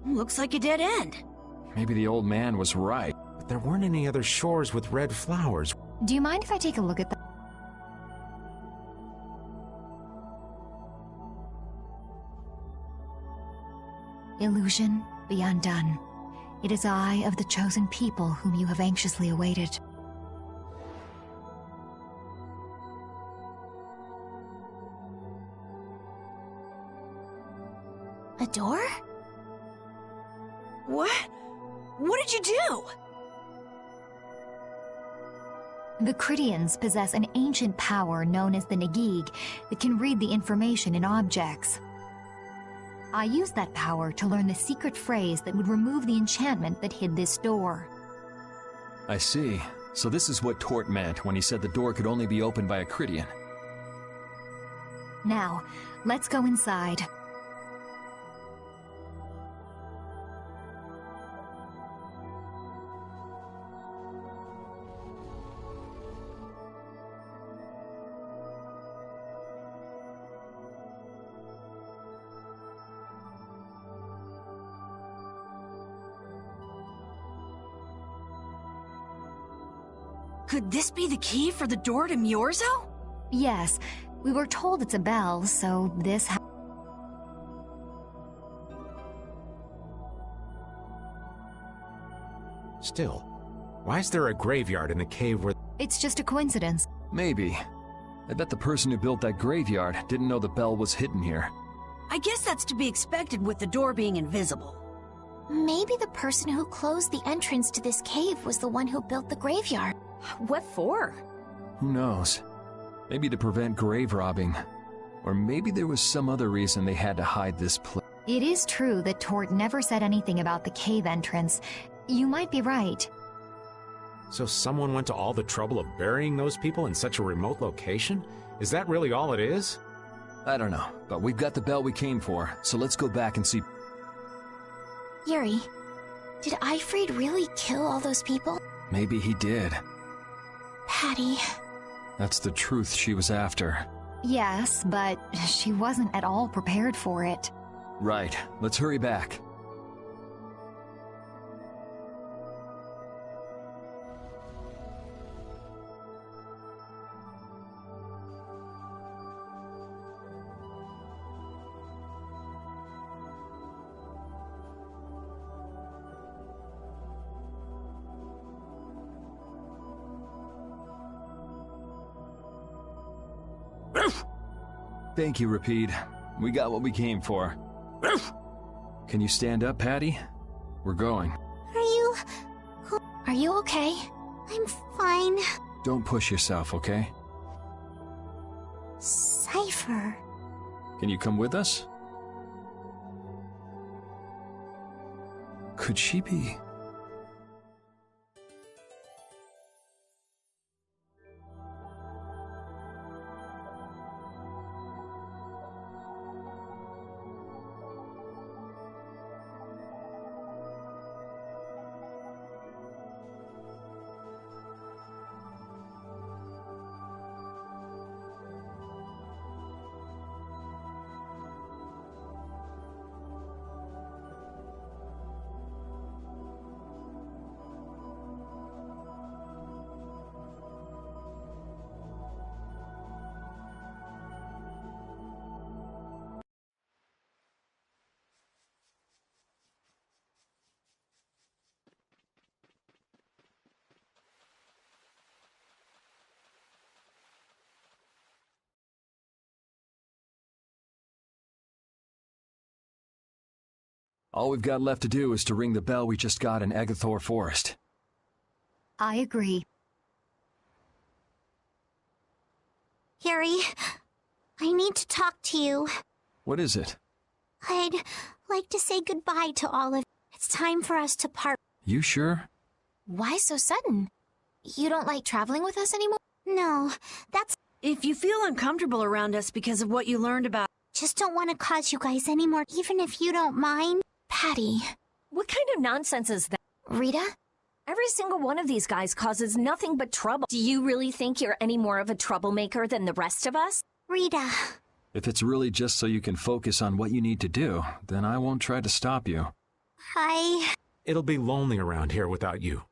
Looks like a dead end. Maybe the old man was right. But there weren't any other shores with red flowers. Do you mind if I take a look at that? Illusion, be undone. It is I of the chosen people whom you have anxiously awaited. A door? What? What did you do? The Cridians possess an ancient power known as the Nagig that can read the information in objects. I used that power to learn the secret phrase that would remove the enchantment that hid this door. I see. So this is what Tort meant when he said the door could only be opened by a Cridian. Now, let's go inside. Could this be the key for the door to Myorzo? Yes, we were told it's a bell, so this Still, why is there a graveyard in the cave where... It's just a coincidence. Maybe. I bet the person who built that graveyard didn't know the bell was hidden here. I guess that's to be expected with the door being invisible. Maybe the person who closed the entrance to this cave was the one who built the graveyard. What for? Who knows? Maybe to prevent grave robbing. Or maybe there was some other reason they had to hide this place. It is true that Tort never said anything about the cave entrance. You might be right. So someone went to all the trouble of burying those people in such a remote location? Is that really all it is? I don't know, but we've got the bell we came for, so let's go back and see. Yuri, did Ifrid really kill all those people? Maybe he did. Patty. That's the truth she was after. Yes, but she wasn't at all prepared for it. Right. Let's hurry back. Thank you, Rapide. We got what we came for. Can you stand up, Patty? We're going. Are you okay? I'm fine. Don't push yourself, okay? Cypher. Can you come with us? Could she be... All we've got left to do is to ring the bell we just got in Agathor Forest. I agree. Yuri, I need to talk to you. What is it? I'd like to say goodbye to all of you. It's time for us to part. You sure? Why so sudden? You don't like traveling with us anymore? No, that's... If you feel uncomfortable around us because of what you learned about... Just don't want to cause you guys anymore, even if you don't mind. Patty. What kind of nonsense is that? Rita? Every single one of these guys causes nothing but trouble. Do you really think you're any more of a troublemaker than the rest of us? Rita. If it's really just so you can focus on what you need to do, then I won't try to stop you. It'll be lonely around here without you.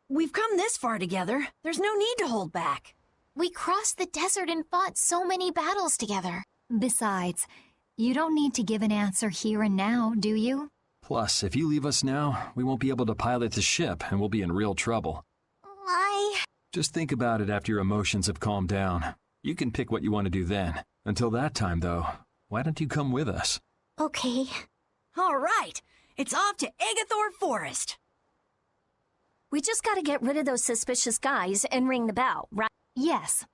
We've come this far together. There's no need to hold back. We crossed the desert and fought so many battles together. Besides, you don't need to give an answer here and now, do you? Plus, if you leave us now, we won't be able to pilot the ship and we'll be in real trouble. Just think about it after your emotions have calmed down. You can pick what you want to do then. Until that time, though, why don't you come with us? Okay. All right. It's off to Agathor Forest. We just gotta get rid of those suspicious guys and ring the bell, right? Yes.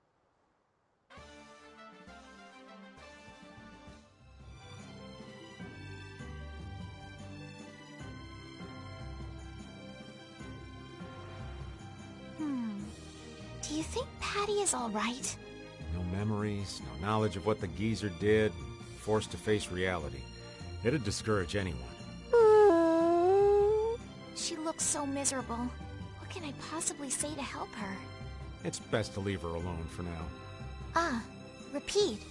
Do you think Patty is all right? No memories, no knowledge of what the geezer did, forced to face reality. It'd discourage anyone. She looks so miserable. What can I possibly say to help her? It's best to leave her alone for now. Repeat.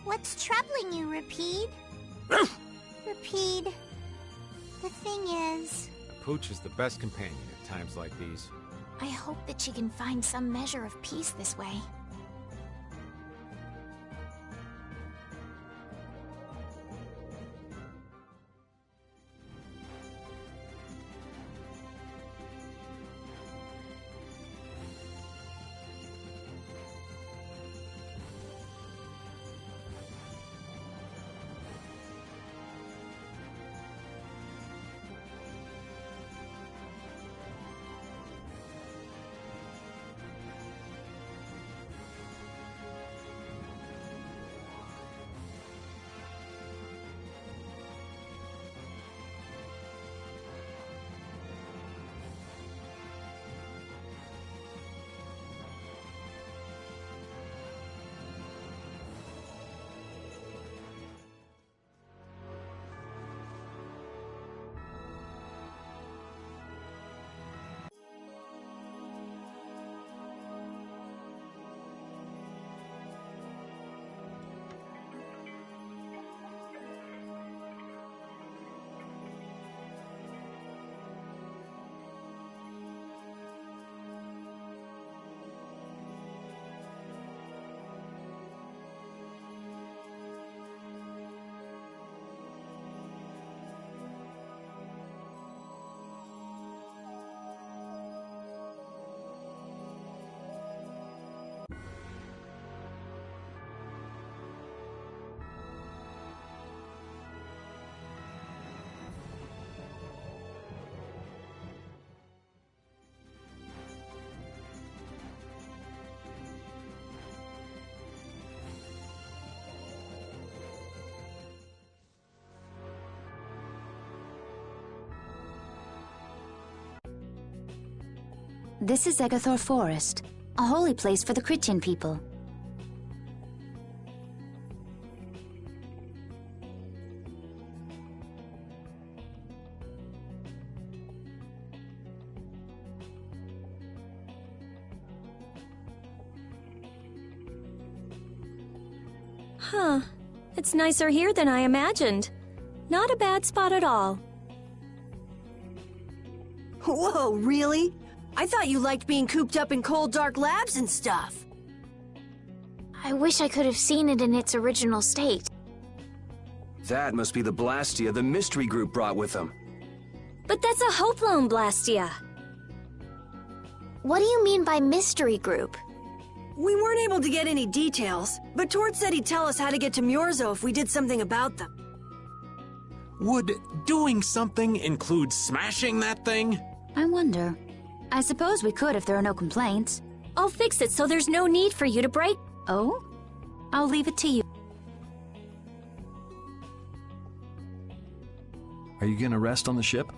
What's troubling you, Repeat? Repeat. The thing is... A pooch is the best companion at times like these. I hope that she can find some measure of peace this way. This is Agathor Forest, a holy place for the Christian people. Huh. It's nicer here than I imagined. Not a bad spot at all. Whoa, really? I thought you liked being cooped up in cold, dark labs and stuff. I wish I could have seen it in its original state. That must be the Blastia the mystery group brought with them. But that's a Hope Loan Blastia. What do you mean by mystery group? We weren't able to get any details, but Tord said he'd tell us how to get to Myorzo if we did something about them. Would doing something include smashing that thing? I wonder. I suppose we could if there are no complaints. I'll fix it so there's no need for you to break. Oh? I'll leave it to you. Are you gonna rest on the ship?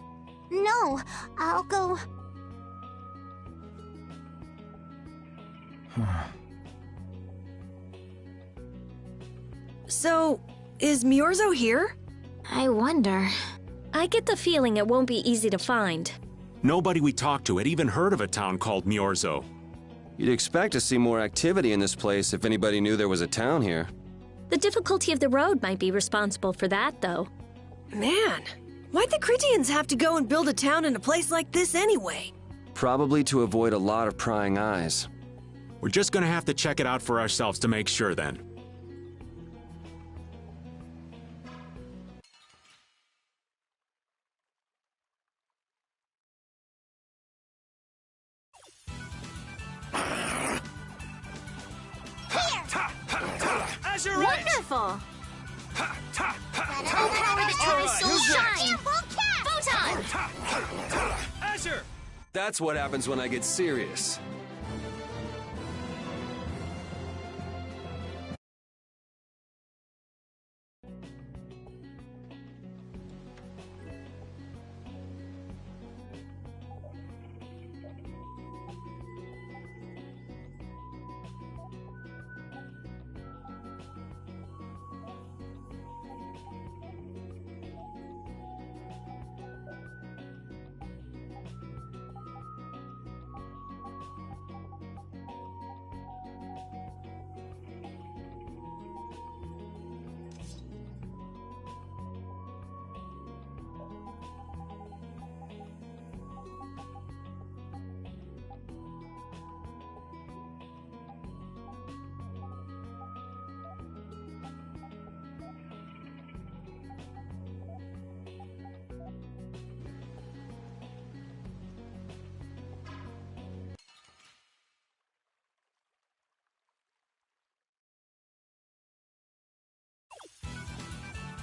No, I'll go... So, is Myorzo here? I wonder. I get the feeling it won't be easy to find. Nobody we talked to had even heard of a town called Myorzo. You'd expect to see more activity in this place if anybody knew there was a town here. The difficulty of the road might be responsible for that, though. Man, Why'd the Critians have to go and build a town in a place like this anyway? Probably to avoid a lot of prying eyes. We're just gonna have to check it out for ourselves to make sure then. Wonderful! Oh, power that tries so shine! Photon! Azure! That's what happens when I get serious.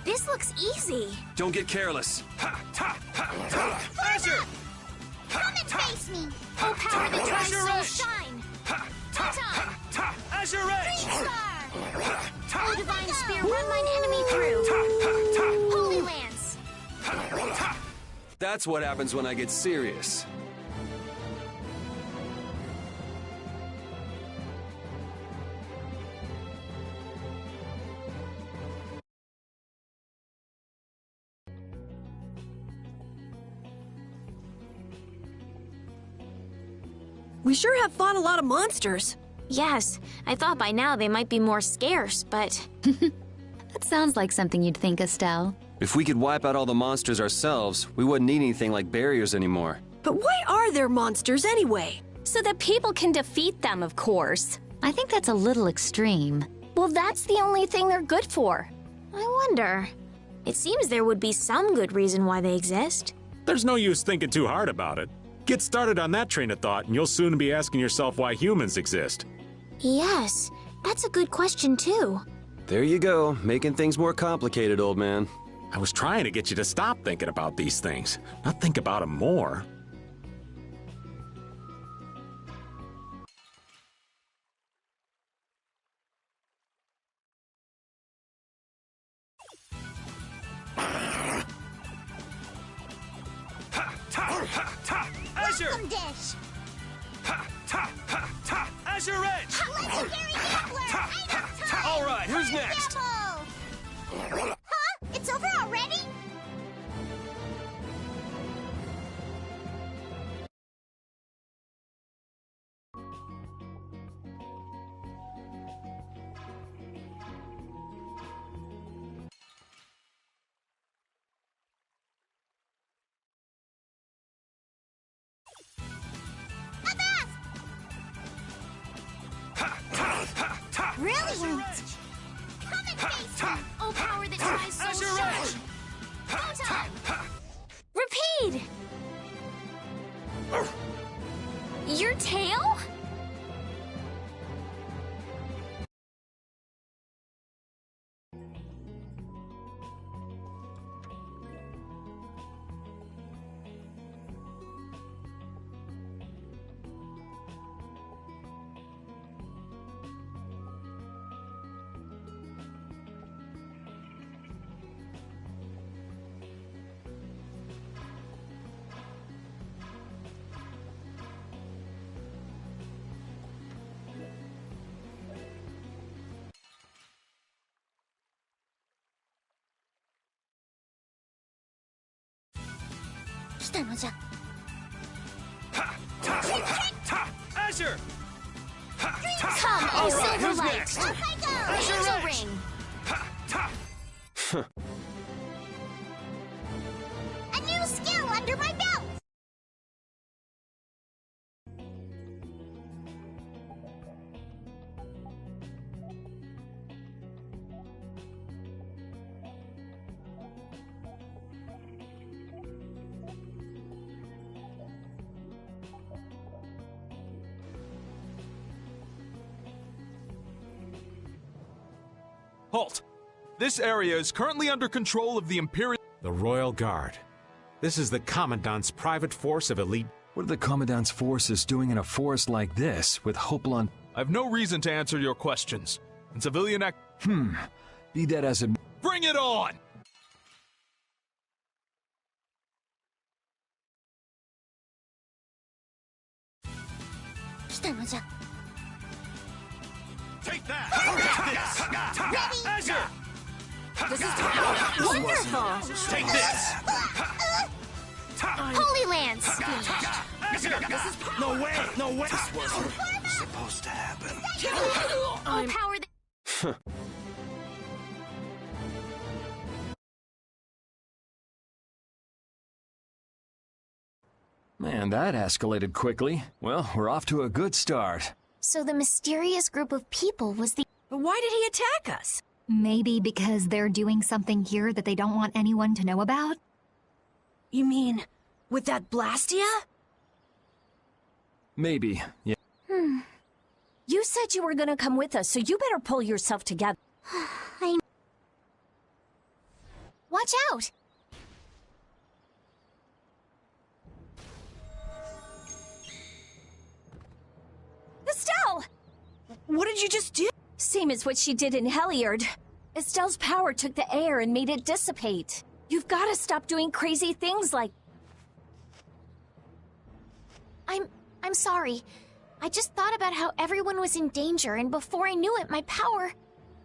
This looks easy. Don't get careless. Azure! Come and face me! Oh, power that tries Azure so Edge! shine! Photon! Azure Edge! Oh, divine spear, run mine enemy through! Holy lance! That's what happens when I get serious. We sure have fought a lot of monsters. Yes, I thought by now they might be more scarce, but... That sounds like something you'd think, Estelle. If we could wipe out all the monsters ourselves, we wouldn't need anything like barriers anymore. But why are there monsters anyway? So that people can defeat them, of course. I think that's a little extreme. Well, that's the only thing they're good for. I wonder. It seems there would be some good reason why they exist. There's no use thinking too hard about it. Get started on that train of thought, and you'll soon be asking yourself why humans exist. Yes, that's a good question too. There you go, making things more complicated, old man. I was trying to get you to stop thinking about these things, not think about them more. Azure! Welcome dish! Azure Edge! Legendary Nibbler! All right, who's next? Huh? It's over already? Brilliant! Come and face me! Oh, power that tries so Azure Edge! shine! Photon! Repeat! Your tail? Azure! Come, All oh right, who's Silverlight! next? Off I go! Azure Angel Edge! Ring! Halt! This area is currently under control of the Imperial... The Royal Guard. This is the Commandant's private force of elite... What are the Commandant's forces doing in a forest like this, with Hopalon... I've no reason to answer your questions. And civilian act... Be that as it... Bring it on! Take that! Ready? Azure! This is wonderful! Take this! Holy Lands! Azure! This is No way! No way! This wasn't supposed to happen. Oh, power the... Man, that escalated quickly. Well, we're off to a good start. So the mysterious group of people was the... But why did he attack us? Maybe because they're doing something here that they don't want anyone to know about? You mean, with that Blastia? Maybe, yeah. You said you were gonna come with us, so you better pull yourself together. Watch out! Estelle! What did you just do? Same as what she did in Heliard. Estelle's power took the air and made it dissipate. You've gotta stop doing crazy things like... I'm sorry. I just thought about how everyone was in danger, and before I knew it, my power...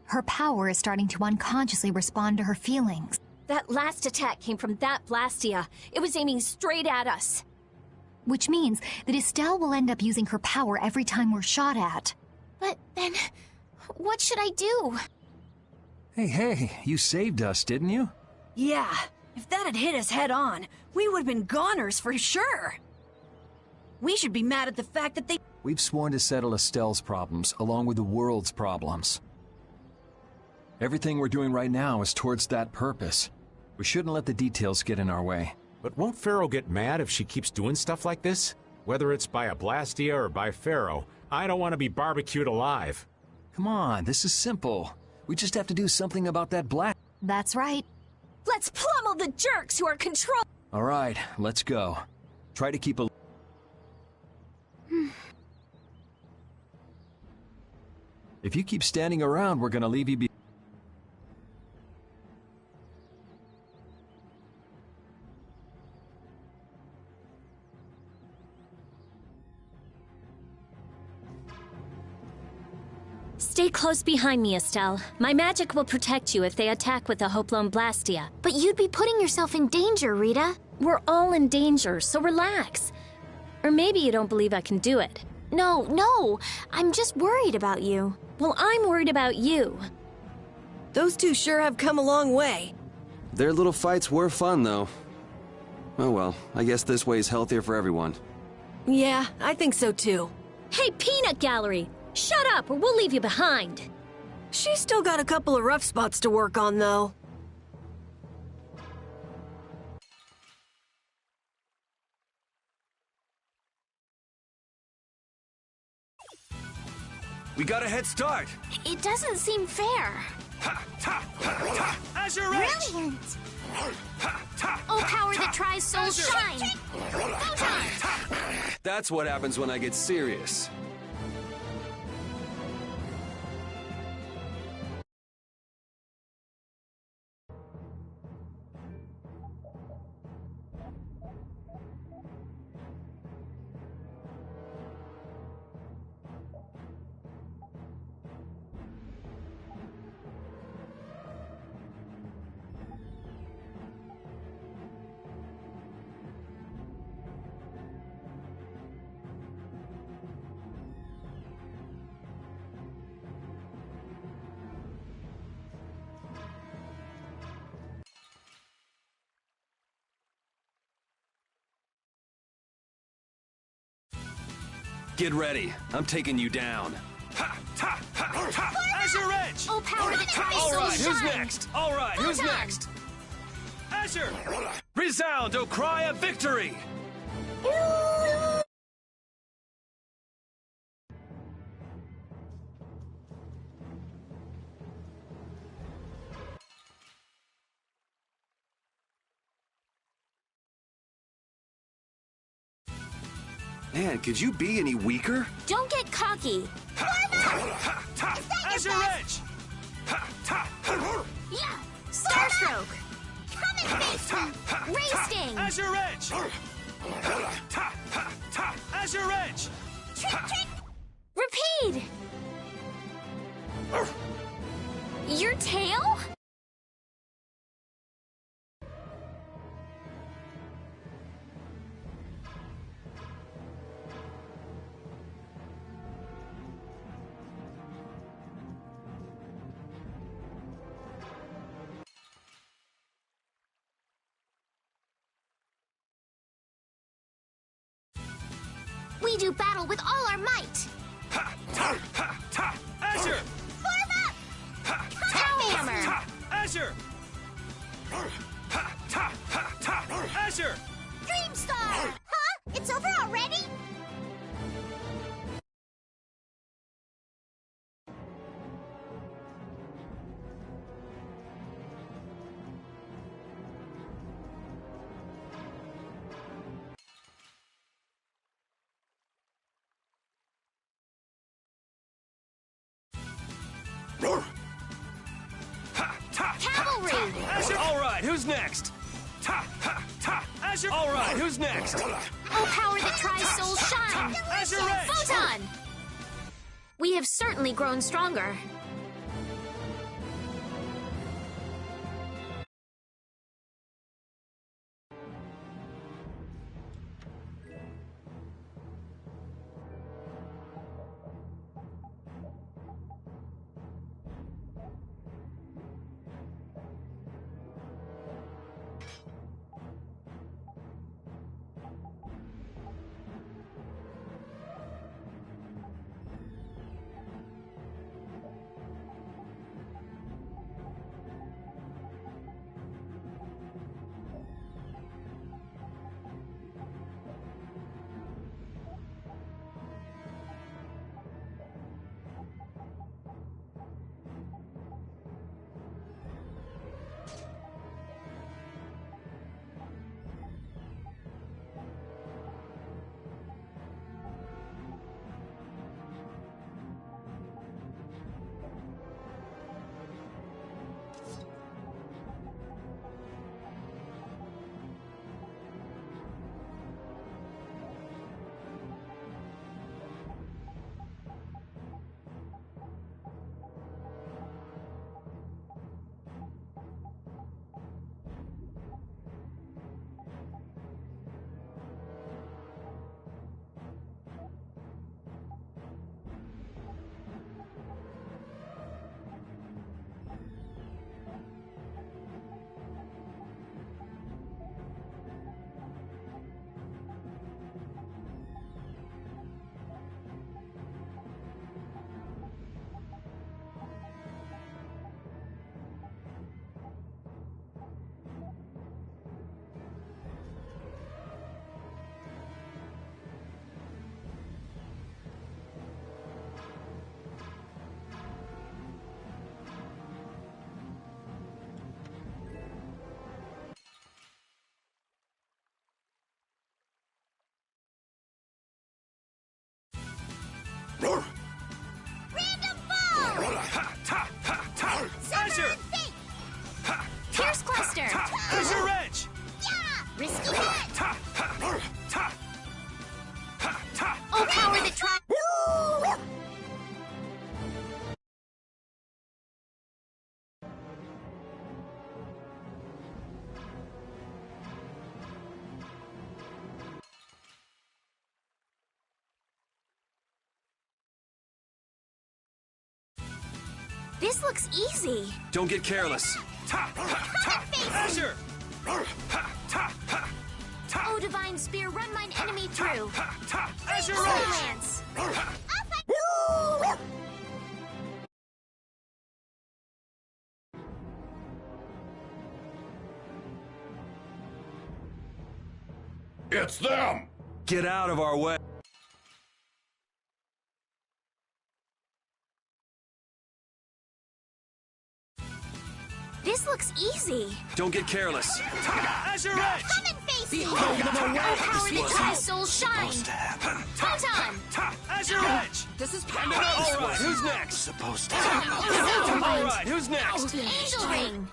Her power is starting to unconsciously respond to her feelings. That last attack came from that Blastia. It was aiming straight at us. Which means that Estelle will end up using her power every time we're shot at. But then, what should I do? Hey, you saved us, didn't you? Yeah, if that had hit us head on, we would have been goners for sure. We should be mad at the fact that they... We've sworn to settle Estelle's problems, along with the world's problems. Everything we're doing right now is towards that purpose. We shouldn't let the details get in our way. But won't Pharaoh get mad if she keeps doing stuff like this? Whether it's by a Blastia or by Pharaoh, I don't want to be barbecued alive. Come on, this is simple. We just have to do something about that black... That's right. Let's pummel the jerks who are control... All right, let's go. Try to keep a... If you keep standing around, we're gonna leave you be... Stay close behind me, Estelle. My magic will protect you if they attack with a Hoplon Blastia. But you'd be putting yourself in danger, Rita. We're all in danger, so relax. Or maybe you don't believe I can do it. No, I'm just worried about you. Well, I'm worried about you. Those two sure have come a long way. Their little fights were fun, though. Oh well, I guess this way's healthier for everyone. Yeah, I think so too. Hey, Peanut Gallery! Shut up, or we'll leave you behind. She's still got a couple of rough spots to work on, though. We got a head start. It doesn't seem fair. Azure Edge! Brilliant! Oh, power that tries so shine! That's what happens when I get serious. Get ready. I'm taking you down. Azure Edge! Oh, power that tries All so right, shine! who's next? All right, who's next? Azure! Resound, O cry of victory! Man, could you be any weaker? Don't get cocky. Azure Edge! Yeah! Starstroke! Come and face me! Ray Sting! Azure Edge! Azure Edge! Trick! Repeat! Your tail? We do battle with all our might! Azure! Form up! Hammer! Azure! Azure! Dreamstar! Huh? It's over already? Cavalry! Azure! All right, who's next? Azure! All right, who's next? Oh, power that tries soul shine! Azure Edge! Photon! We have certainly grown stronger. Random ball! Azure! Pierce Cluster! Azure Edge! Yeah! Risky hit! Oh, power that tries... This looks easy. Don't get careless. Azure! Oh, Divine Spear, run mine enemy through. Azure Lance! It's them! Get out of our way. This looks easy. Don't get careless. Azure Edge! Come and face Power that tries soul shine. Photon. Azure Edge. This is All power. right, who's next? Supposed to. All right, who's next? Angel ring.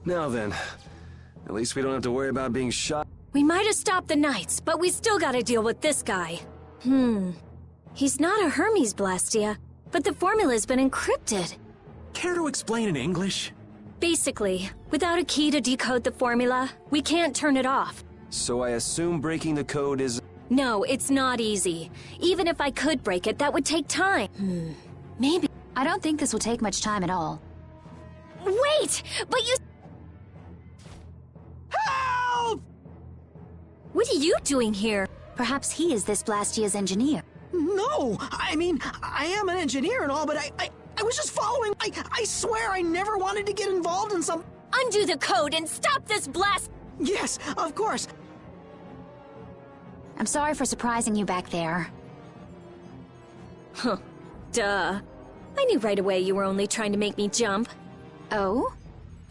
Now then, at least we don't have to worry about being shot. We might have stopped the Knights, but we still gotta deal with this guy. He's not a Hermes Blastia, but the formula's been encrypted. Care to explain in English? Basically, without a key to decode the formula, we can't turn it off. So I assume breaking the code is... No, it's not easy. Even if I could break it, that would take time. Maybe. I don't think this will take much time at all. Wait! But you... Help! What are you doing here? Perhaps he is this Blastia's engineer. No! I mean, I am an engineer and all, but I was just following. I swear I never wanted to get involved in some... Undo the code and stop this blast! Yes, of course. I'm sorry for surprising you back there. Huh. Duh. I knew right away you were only trying to make me jump. Oh?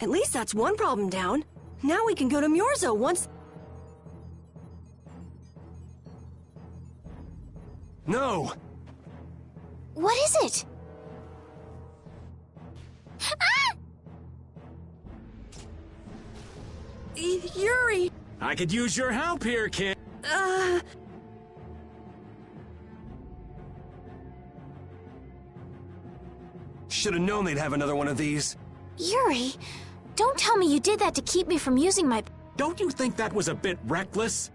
At least that's one problem down. Now we can go to Myorzo once... No! What is it? Yuri! I could use your help here, kid. Should have known they'd have another one of these. Yuri, don't tell me you did that to keep me from using my... Don't you think that was a bit reckless?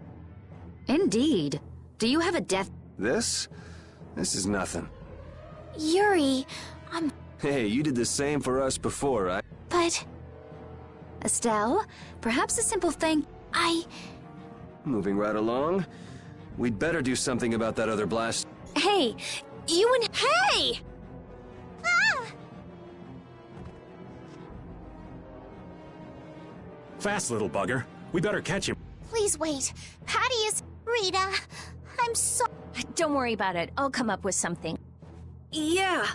Indeed. Do you have a death... This is nothing. Yuri, Hey, you did the same for us before, right? But... Estelle, perhaps a simple thank... Moving right along. We'd better do something about that other blast. Hey, you and... Hey! Fast, little bugger. We better catch him. Please wait. Patty is... Rita, I'm so... Don't worry about it. I'll come up with something. Yeah,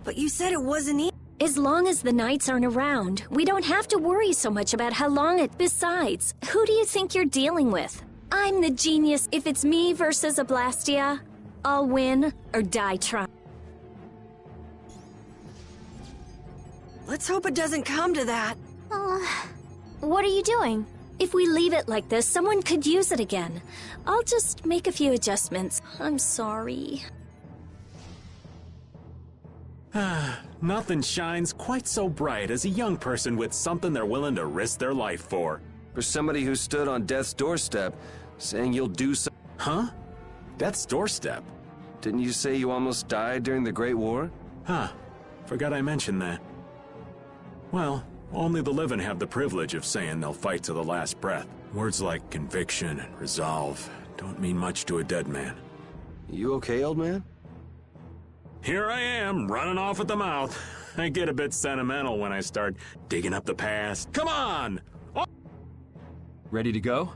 but you said it wasn't easy. As long as the Knights aren't around, we don't have to worry so much about how long it... Besides, who do you think you're dealing with? I'm the genius. If it's me versus a Blastia, I'll win or die trying. Let's hope it doesn't come to that. What are you doing? If we leave it like this, someone could use it again. I'll just make a few adjustments. I'm sorry. Nothing shines quite so bright as a young person with something they're willing to risk their life for. For somebody who stood on death's doorstep, saying you'll do so... Huh? Death's doorstep? Didn't you say you almost died during the Great War? Huh. Forgot I mentioned that. Well, only the living have the privilege of saying they'll fight to the last breath. Words like conviction and resolve don't mean much to a dead man. You okay, old man? Here I am, running off at the mouth. I get a bit sentimental when I start digging up the past. Come on! Oh. Ready to go?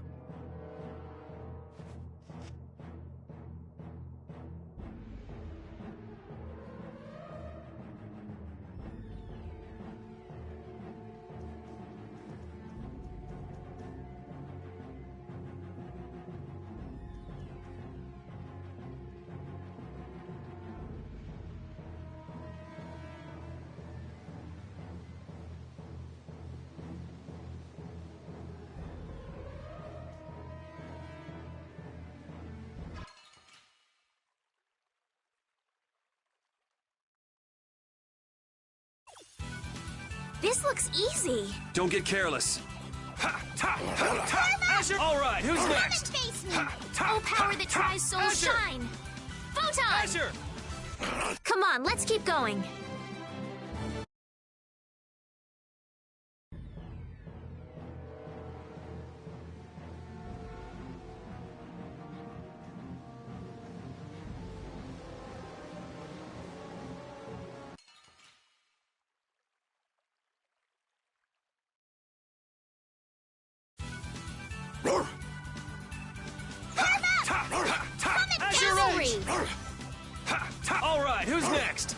This looks easy. Don't get careless. Azure. All right, who's next? Face me. Oh, power that tries soul shine. Photon. Azure. Come on, let's keep going. Azure Edge. All right, who's next?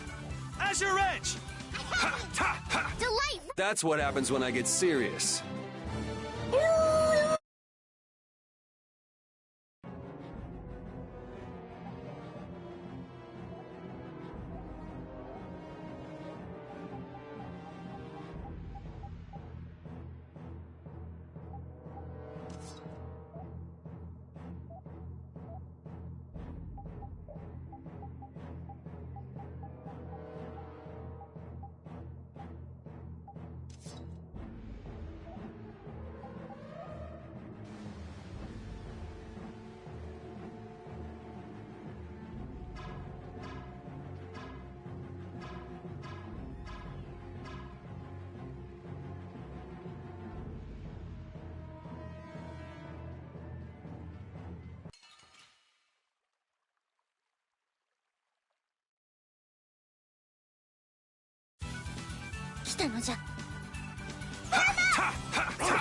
That's what happens when I get serious.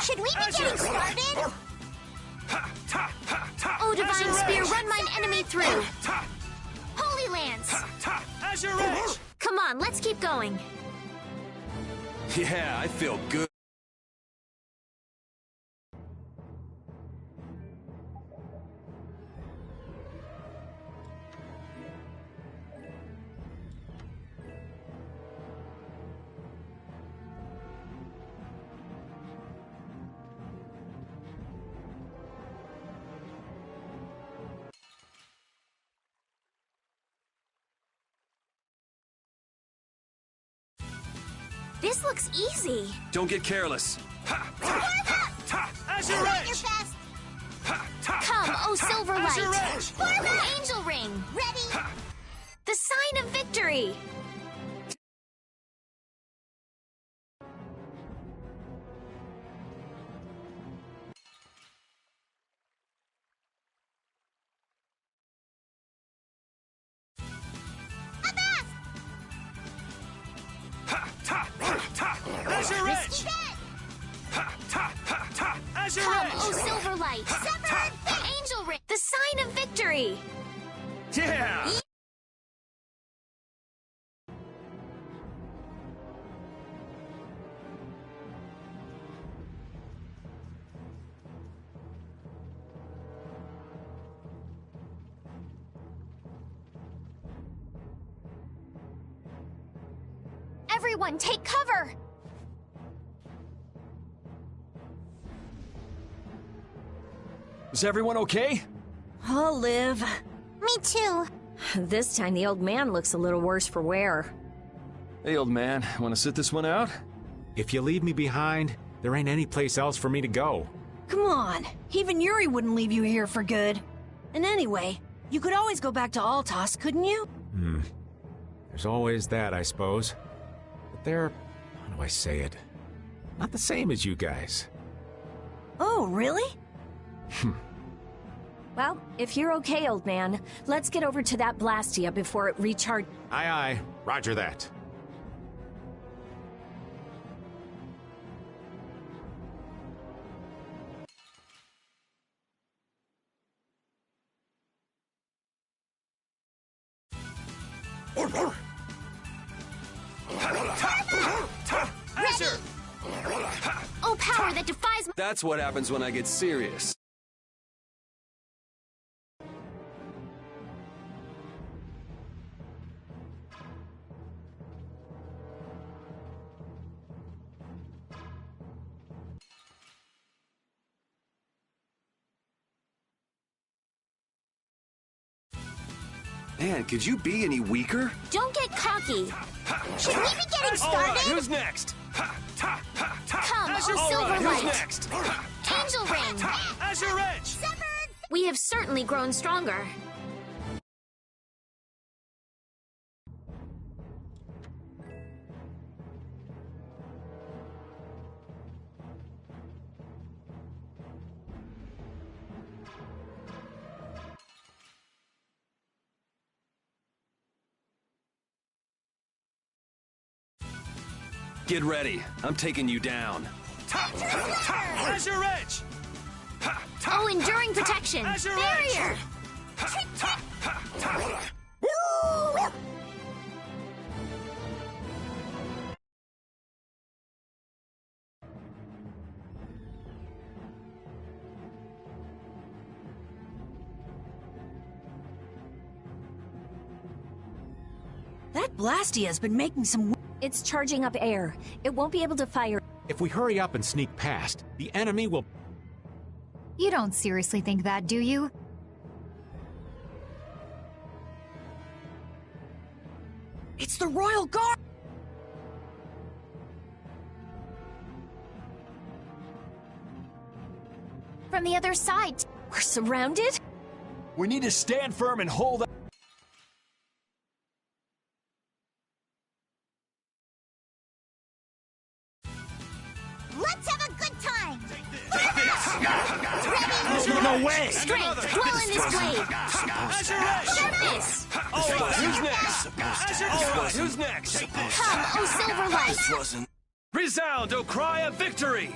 Should we be getting started? Oh, Divine Spear, run mine enemy through! Holy Lance! Azure Edge! Come on, let's keep going. Yeah, I feel good. This looks easy. Don't get careless. Azure Edge! Come, oh Silver Azure Light! Edge! Angel Ring! Ready? The sign of victory! Azure Edge! Azure Come, Edge! oh Silver Light! Severed! Angel Ring! The sign of victory! Yeah! Everyone, take cover! Is everyone okay? I'll live. Me too. This time the old man looks a little worse for wear. Hey, old man, want to sit this one out? If you leave me behind, there ain't any place else for me to go. Come on. Even Yuri wouldn't leave you here for good. And anyway, you could always go back to Altos, couldn't you? There's always that, I suppose. But they're, how do I say it? Not the same as you guys. Oh, really? Well, if you're okay, old man, let's get over to that Blastia before it recharges. Aye, aye. Roger that. Azure! Oh, power that defies my— That's what happens when I get serious. Man, could you be any weaker? Don't get cocky! Should we be getting All started? right, who's next? Come, Azure, oh Silver who's Light! next? Angel Ring! Azure Edge! We have certainly grown stronger. Get ready. I'm taking you down. Azure Edge! Oh, enduring protection! Azure Barrier! Edge! Blastia's been making some... It's charging up air. It won't be able to fire. If we hurry up and sneak past, the enemy will... You don't seriously think that, do you? It's the Royal Guard! From the other side. We're surrounded? We need to stand firm and hold up. Let's have a good time! No way! Strength, dwell in this blade. Sharpness. Alright, who's next? Alright, who's next? Come, O silver light. Resound, O cry of victory!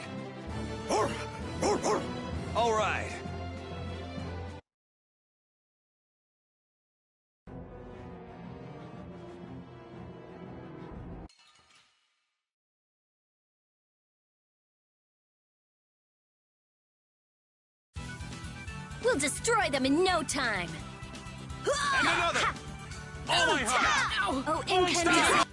Alright. We'll destroy them in no time. And another! Oh my heart! Oh, incandescent.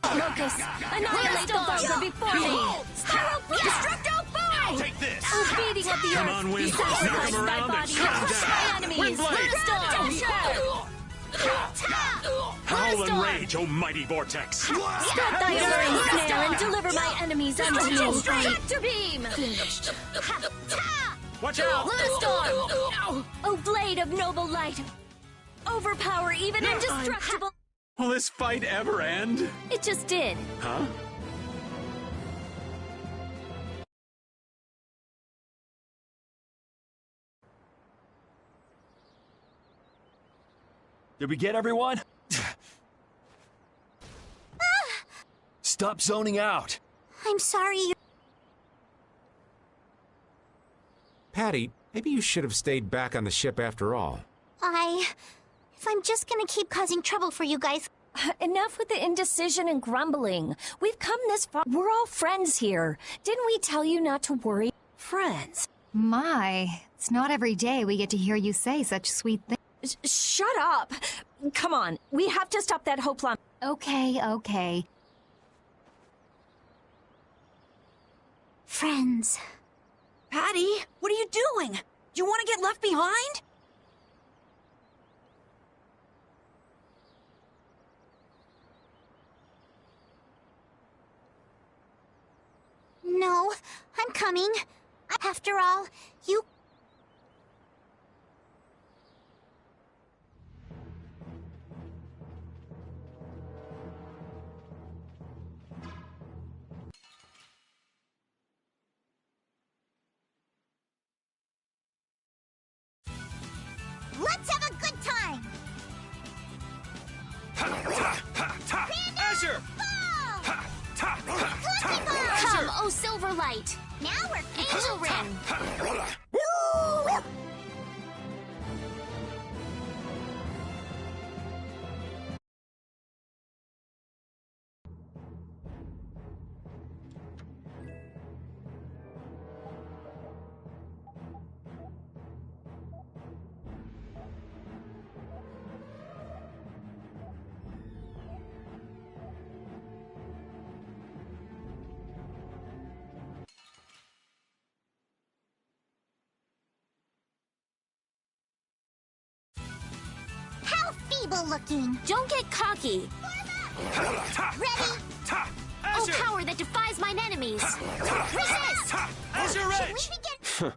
Locus, annihilate the bunker before me! Destructo Boom! Take this! Oh, beating of the earth! Come on, Wind! Be Knock sacrificed him by around and body! shut him Crush down! my enemies! Windblade! Howl and rage, O mighty vortex! Stop thy alluring snare and deliver my enemies unto me! Tractor beam! Watch out! Storm! O blade of noble light! Overpower even indestructible! Will this fight ever end? It just did. Huh? Did we get everyone? Stop zoning out. I'm sorry. Patty, maybe you should have stayed back on the ship after all. If I'm just gonna keep causing trouble for you guys... Enough with the indecision and grumbling. We've come this far. We're all friends here. Didn't we tell you not to worry? Friends. My, it's not every day we get to hear you say such sweet things. Shut up! Come on, we have to stop that hoplon. Okay. Friends. Patty, what are you doing? You want to get left behind? No, I'm coming. After all, you... Let's have a good time! Azure! Come, O silver light. Now we're... Angel ring. How feeble looking! Don't get cocky. Ready? O power that defies mine enemies. Resist! Azure Should Edge! we begin?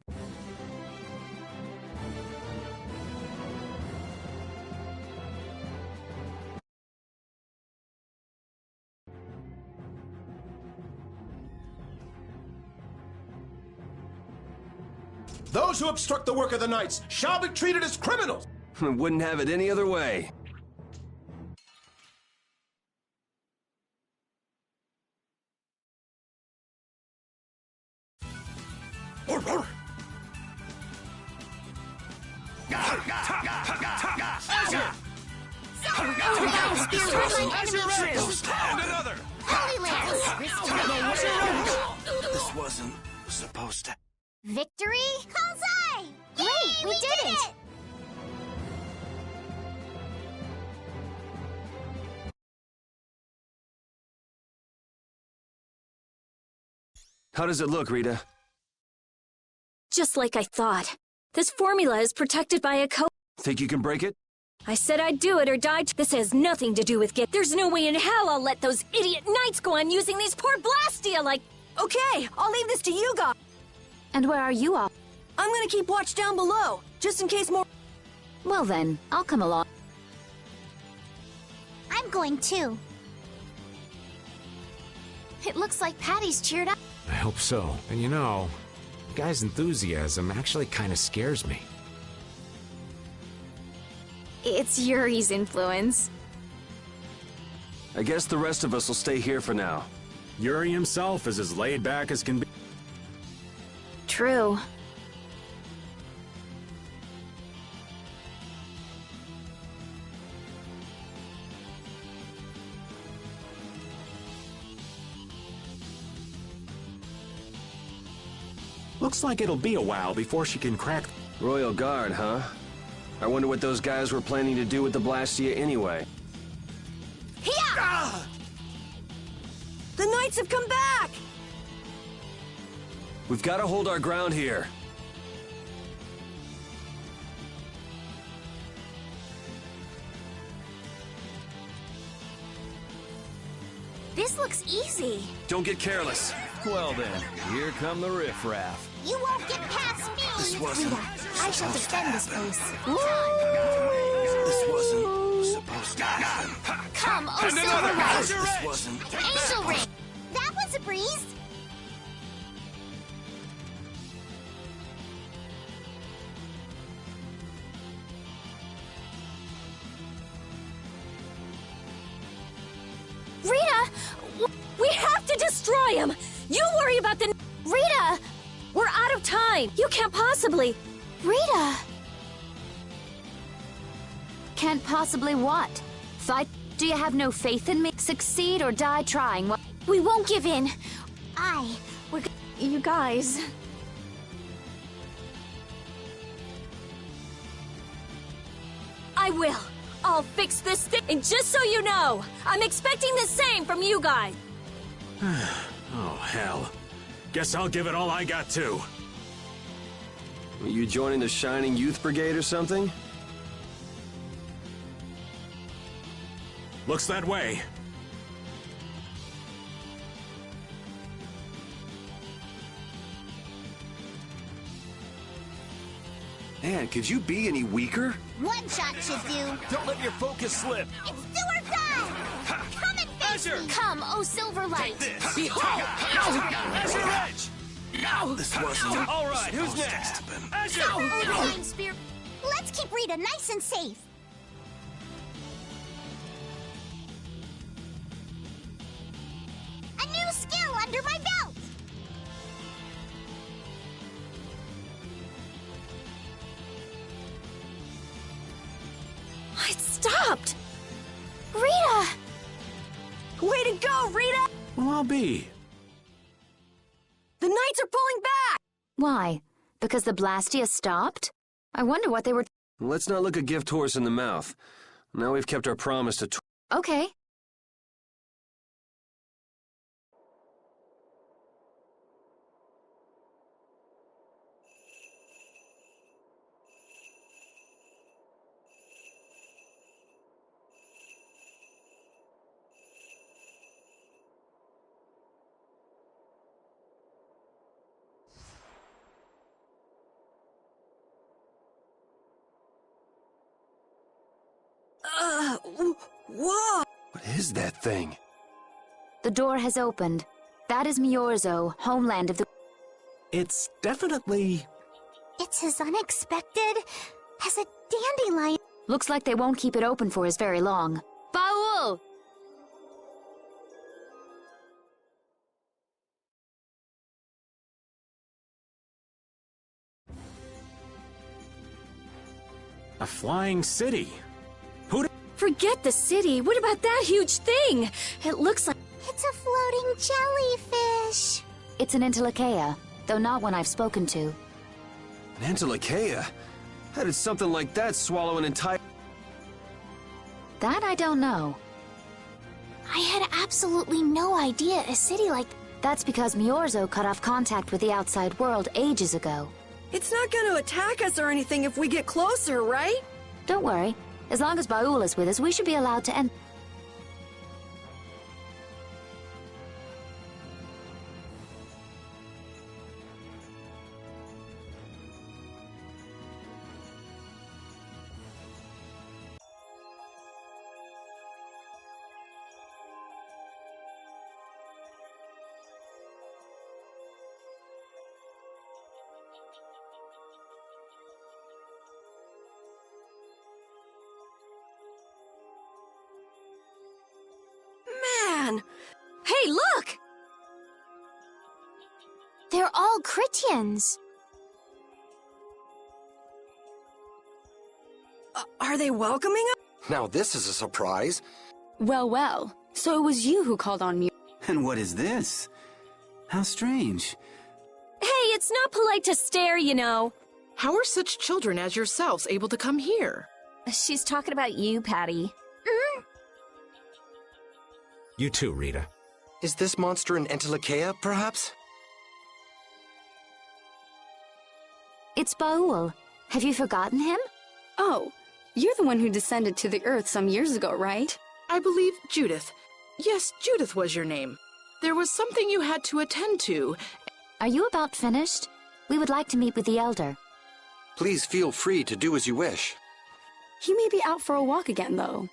Those who obstruct the work of the Knights shall be treated as criminals! Wouldn't have it any other way. This wasn't supposed to. Victory? Bullseye! Great, we did it! How does it look, Rita? Just like I thought. This formula is protected by a code. Think you can break it? I said I'd do it or die. This has nothing to do with There's no way in hell I'll let those idiot knights go on using these poor Blastia like... Okay, I'll leave this to you guys. And where are you all? I'm gonna keep watch down below, just in case more... Well then, I'll come along. I'm going too. It looks like Patty's cheered up. I hope so. And you know, the guy's enthusiasm actually kind of scares me. It's Yuri's influence. I guess the rest of us will stay here for now. Yuri himself is as laid back as can be. True. Looks like it'll be a while before she can crack. Royal Guard, huh? I wonder what those guys were planning to do with the Blastia anyway. Ah! The Knights have come back! We've got to hold our ground here. This looks easy. Don't get careless. Well then, here come the riffraff. You won't get past me! This wasn't I shall defend this place. This wasn't supposed to happen. Come, oh Silver Light! This wasn't. Angel Ring! That was a breeze! Rita! We have to destroy him! You worry about the... Rita! We're out of time! You can't possibly... Rita! Can't possibly what? Fight? Do you have no faith in me? Succeed or die trying? We won't give in. We're... You guys... I will! I'll fix this thing! And just so you know, I'm expecting the same from you guys! Oh, hell. Guess I'll give it all I got, too. Are you joining the Shining Youth Brigade or something? Looks that way. Man, could you be any weaker? One shot should do. Don't let your focus slip. It's do or die! Come and face me! Come, oh Silver Light! Behold! Azure Edge! This wasn't. All right, who's next? Azure! Oh, Divine Spirit! Let's keep Rita nice and safe. A new skill under my belt! It stopped! Rita! Way to go, Rita! Well, I'll be. The Knights are pulling back! Why? Because the Blastia stopped? I wonder what they were... Let's not look a gift horse in the mouth. Now we've kept our promise to... Okay. Whoa! What is that thing? The door has opened. That is Miorzo, homeland of the... It's definitely... It It's as unexpected as a dandelion. Looks like they won't keep it open for us very long. Baul! A flying city. Forget the city. What about that huge thing? It looks like... It's a floating jellyfish. It's an Entelekea, though not one I've spoken to. An Entelekea? How did something like that swallow an entire... That I don't know. I had absolutely no idea a city like... That's because Miorzo cut off contact with the outside world ages ago. It's not going to attack us or anything if we get closer, right? Don't worry. As long as Baul is with us, we should be allowed to end... Man! Hey, look! They're all Critians. Are they welcoming us? Now this is a surprise. Well, well. So it was you who called on me. And what is this? How strange. Hey, it's not polite to stare, you know. How are such children as yourselves able to come here? She's talking about you, Patty. You too, Rita. Is this monster an Entelekea, perhaps? It's Baul. Have you forgotten him? Oh, you're the one who descended to the earth some years ago, right? I believe Judith. Yes, Judith was your name. There was something you had to attend to. Are you about finished? We would like to meet with the Elder. Please feel free to do as you wish. He may be out for a walk again, though.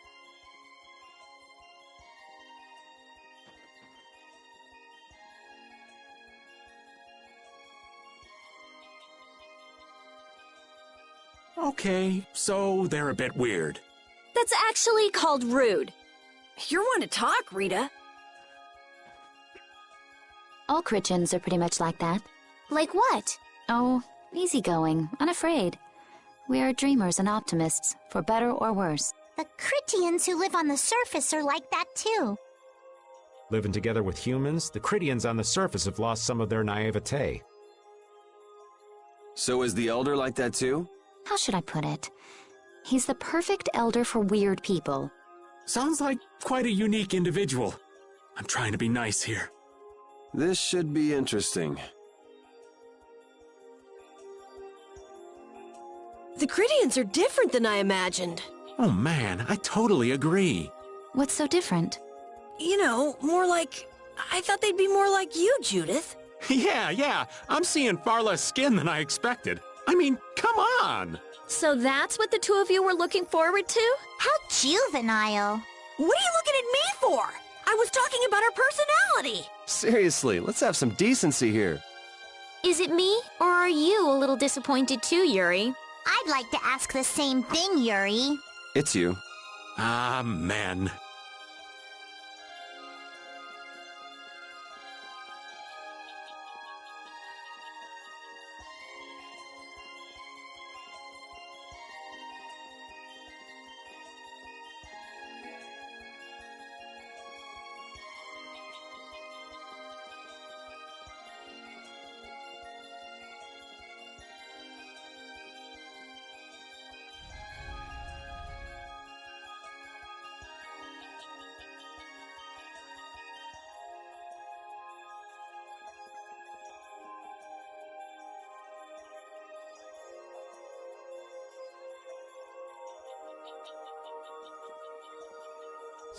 Okay, so they're a bit weird. That's actually called rude. You're one to talk, Rita. All Critians are pretty much like that. Like what? Oh, easygoing, unafraid. We are dreamers and optimists, for better or worse. The Critians who live on the surface are like that too. Living together with humans, the Critians on the surface have lost some of their naivete. So is the Elder like that too? How should I put it? He's the perfect elder for weird people. Sounds like quite a unique individual. I'm trying to be nice here. This should be interesting. The Critians are different than I imagined. Oh man, I totally agree. What's so different? You know, more like... I thought they'd be more like you, Judith. Yeah, I'm seeing far less skin than I expected. I mean, come on! So that's what the two of you were looking forward to? How juvenile. What are you looking at me for? I was talking about her personality. Seriously, let's have some decency here. Is it me, or are you a little disappointed too, Yuri? I'd like to ask the same thing, Yuri. It's you. Ah, man.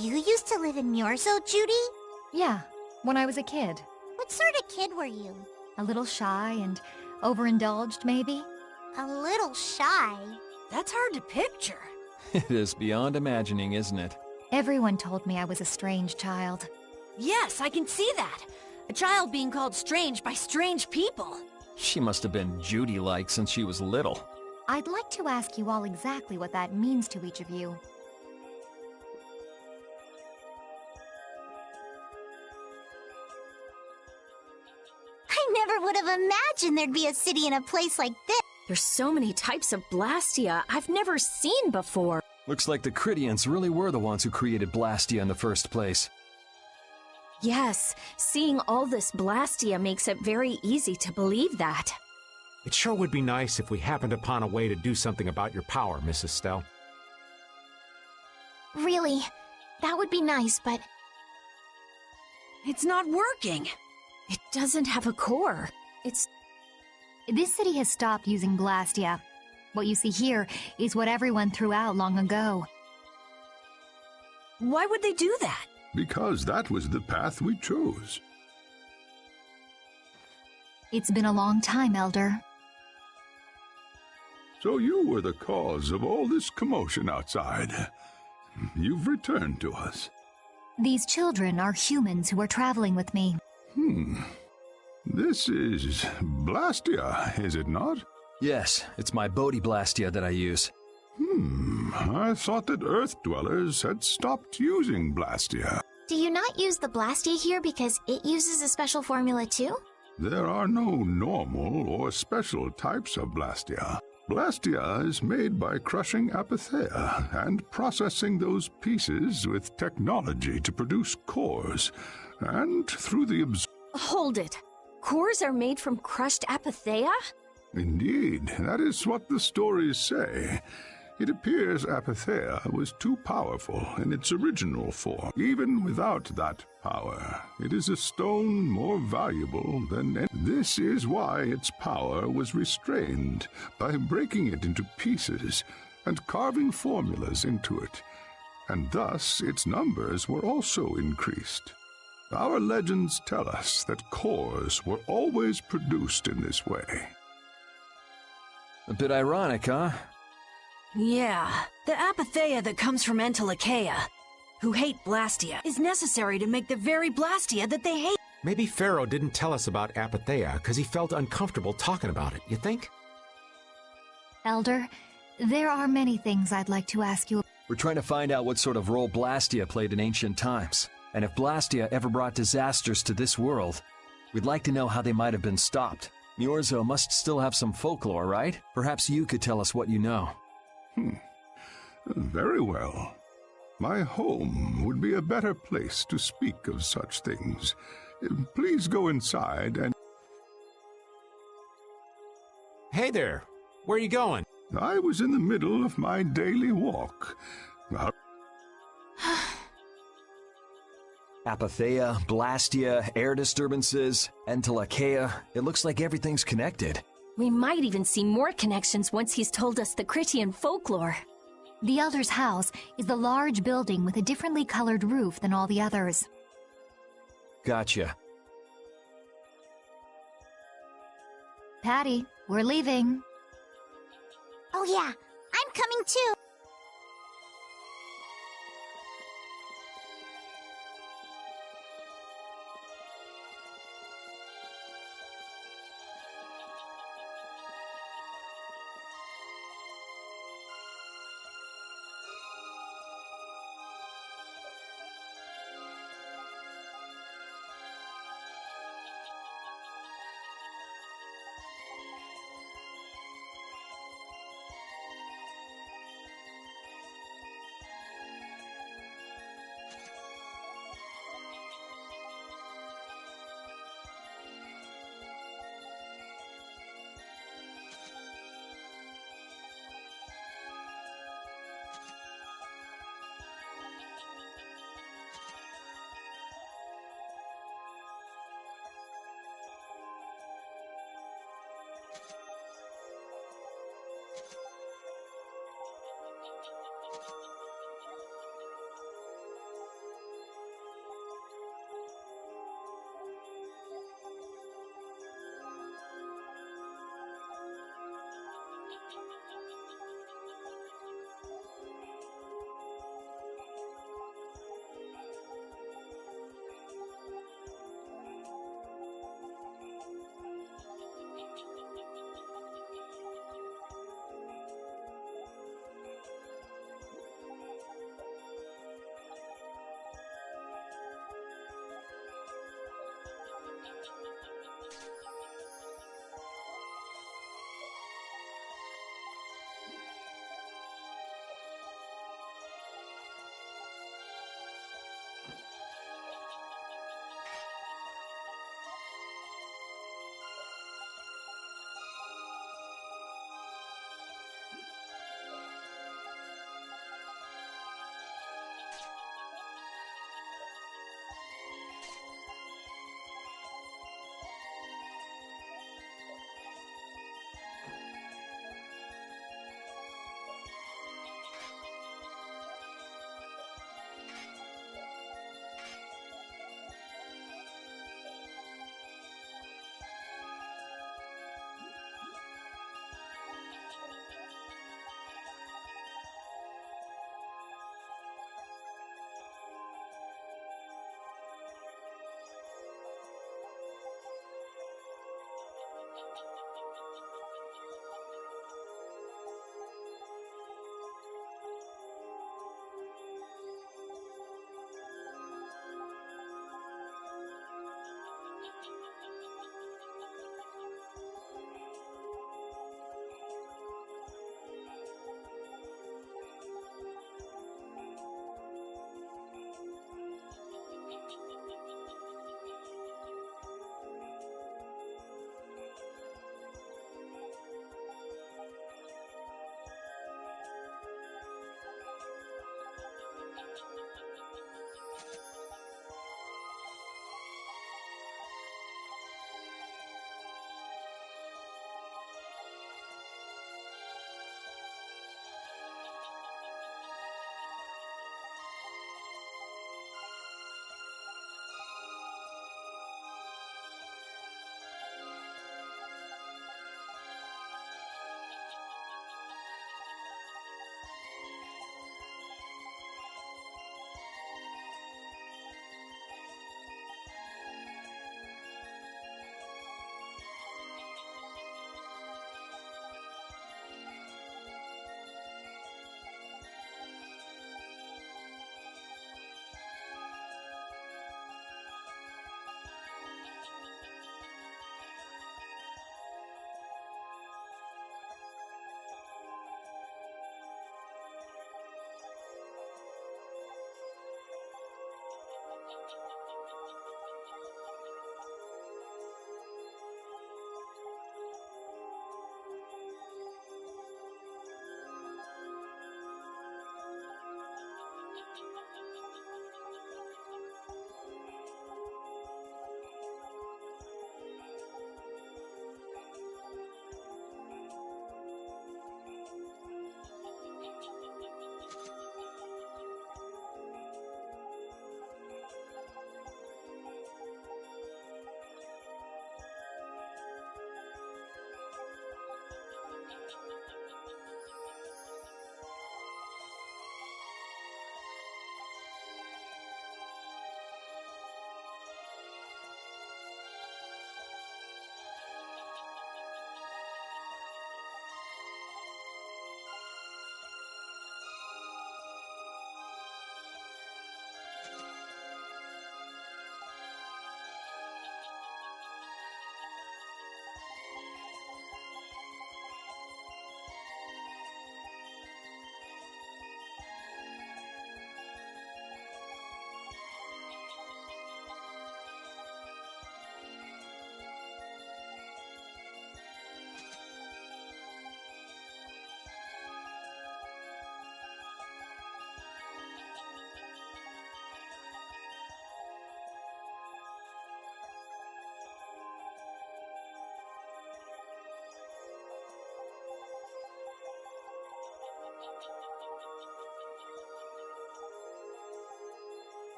You used to live in Miorzo, Judy? Yeah, when I was a kid. What sort of kid were you? A little shy and overindulged, maybe? A little shy? That's hard to picture. It is beyond imagining, isn't it? Everyone told me I was a strange child. Yes, I can see that. A child being called strange by strange people. She must have been Judy-like since she was little. I'd like to ask you all exactly what that means to each of you. I never would have imagined there'd be a city in a place like this. There's so many types of Blastia I've never seen before. Looks like the Critians really were the ones who created Blastia in the first place. Yes, seeing all this Blastia makes it very easy to believe that. It sure would be nice if we happened upon a way to do something about your power, Mrs. Stell. Really, that would be nice, but... It's not working. It doesn't have a core. This city has stopped using Blastia. What you see here is what everyone threw out long ago. Why would they do that? Because that was the path we chose. It's been a long time, Elder. So you were the cause of all this commotion outside. You've returned to us. These children are humans who are traveling with me. This is Blastia, is it not? Yes, it's my Bodhi Blastia that I use. I thought that Earth dwellers had stopped using Blastia. Do you not use the Blastia here because it uses a special formula too? There are no normal or special types of Blastia. Blastia is made by crushing Apatheia and processing those pieces with technology to produce cores, and through the Hold it. Cores are made from crushed Apatheia? Indeed, that is what the stories say. It appears Apatheia was too powerful in its original form. Even without that power, it is a stone more valuable than any. This is why its power was restrained by breaking it into pieces and carving formulas into it, and thus its numbers were also increased. Our legends tell us that cores were always produced in this way. A bit ironic, huh? Yeah, the Apatheia that comes from Entelikeia, who hate Blastia, is necessary to make the very Blastia that they hate. Maybe Pharaoh didn't tell us about Apatheia because he felt uncomfortable talking about it, you think? Elder, there are many things I'd like to ask you. We're trying to find out what sort of role Blastia played in ancient times. And if Blastia ever brought disasters to this world, we'd like to know how they might have been stopped. Myorzo must still have some folklore, right? Perhaps you could tell us what you know. Very well. My home would be a better place to speak of such things. Please go inside and... Hey there! Where are you going? I was in the middle of my daily walk. Apatheia, Blastia, air disturbances, Entelikeia. It looks like everything's connected. We might even see more connections once he's told us the Critian folklore. The Elder's house is the large building with a differently colored roof than all the others. Gotcha. Patty, we're leaving. Oh yeah, I'm coming too.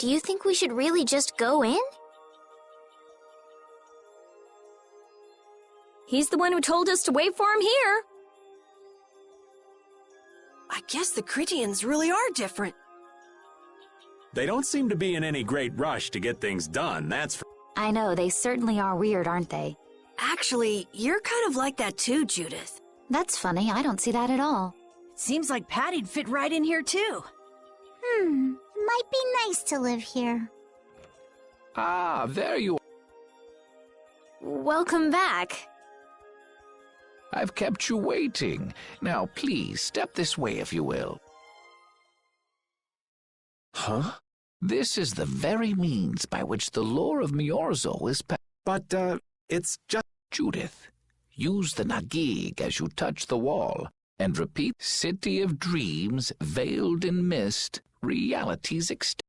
Do you think we should really just go in? He's the one who told us to wait for him here. I guess the Critians really are different. They don't seem to be in any great rush to get things done, that's for... I know, they certainly are weird, aren't they? Actually, you're kind of like that too, Judith. That's funny, I don't see that at all. Seems like Patty'd fit right in here too. Might be nice to live here. Ah, there you are. Welcome back. I've kept you waiting. Now, please, step this way if you will. Huh? This is the very means by which the lore of Miorzo is But, it's just... Judith, use the Nagig as you touch the wall, and repeat, City of Dreams, veiled in mist, reality's extent.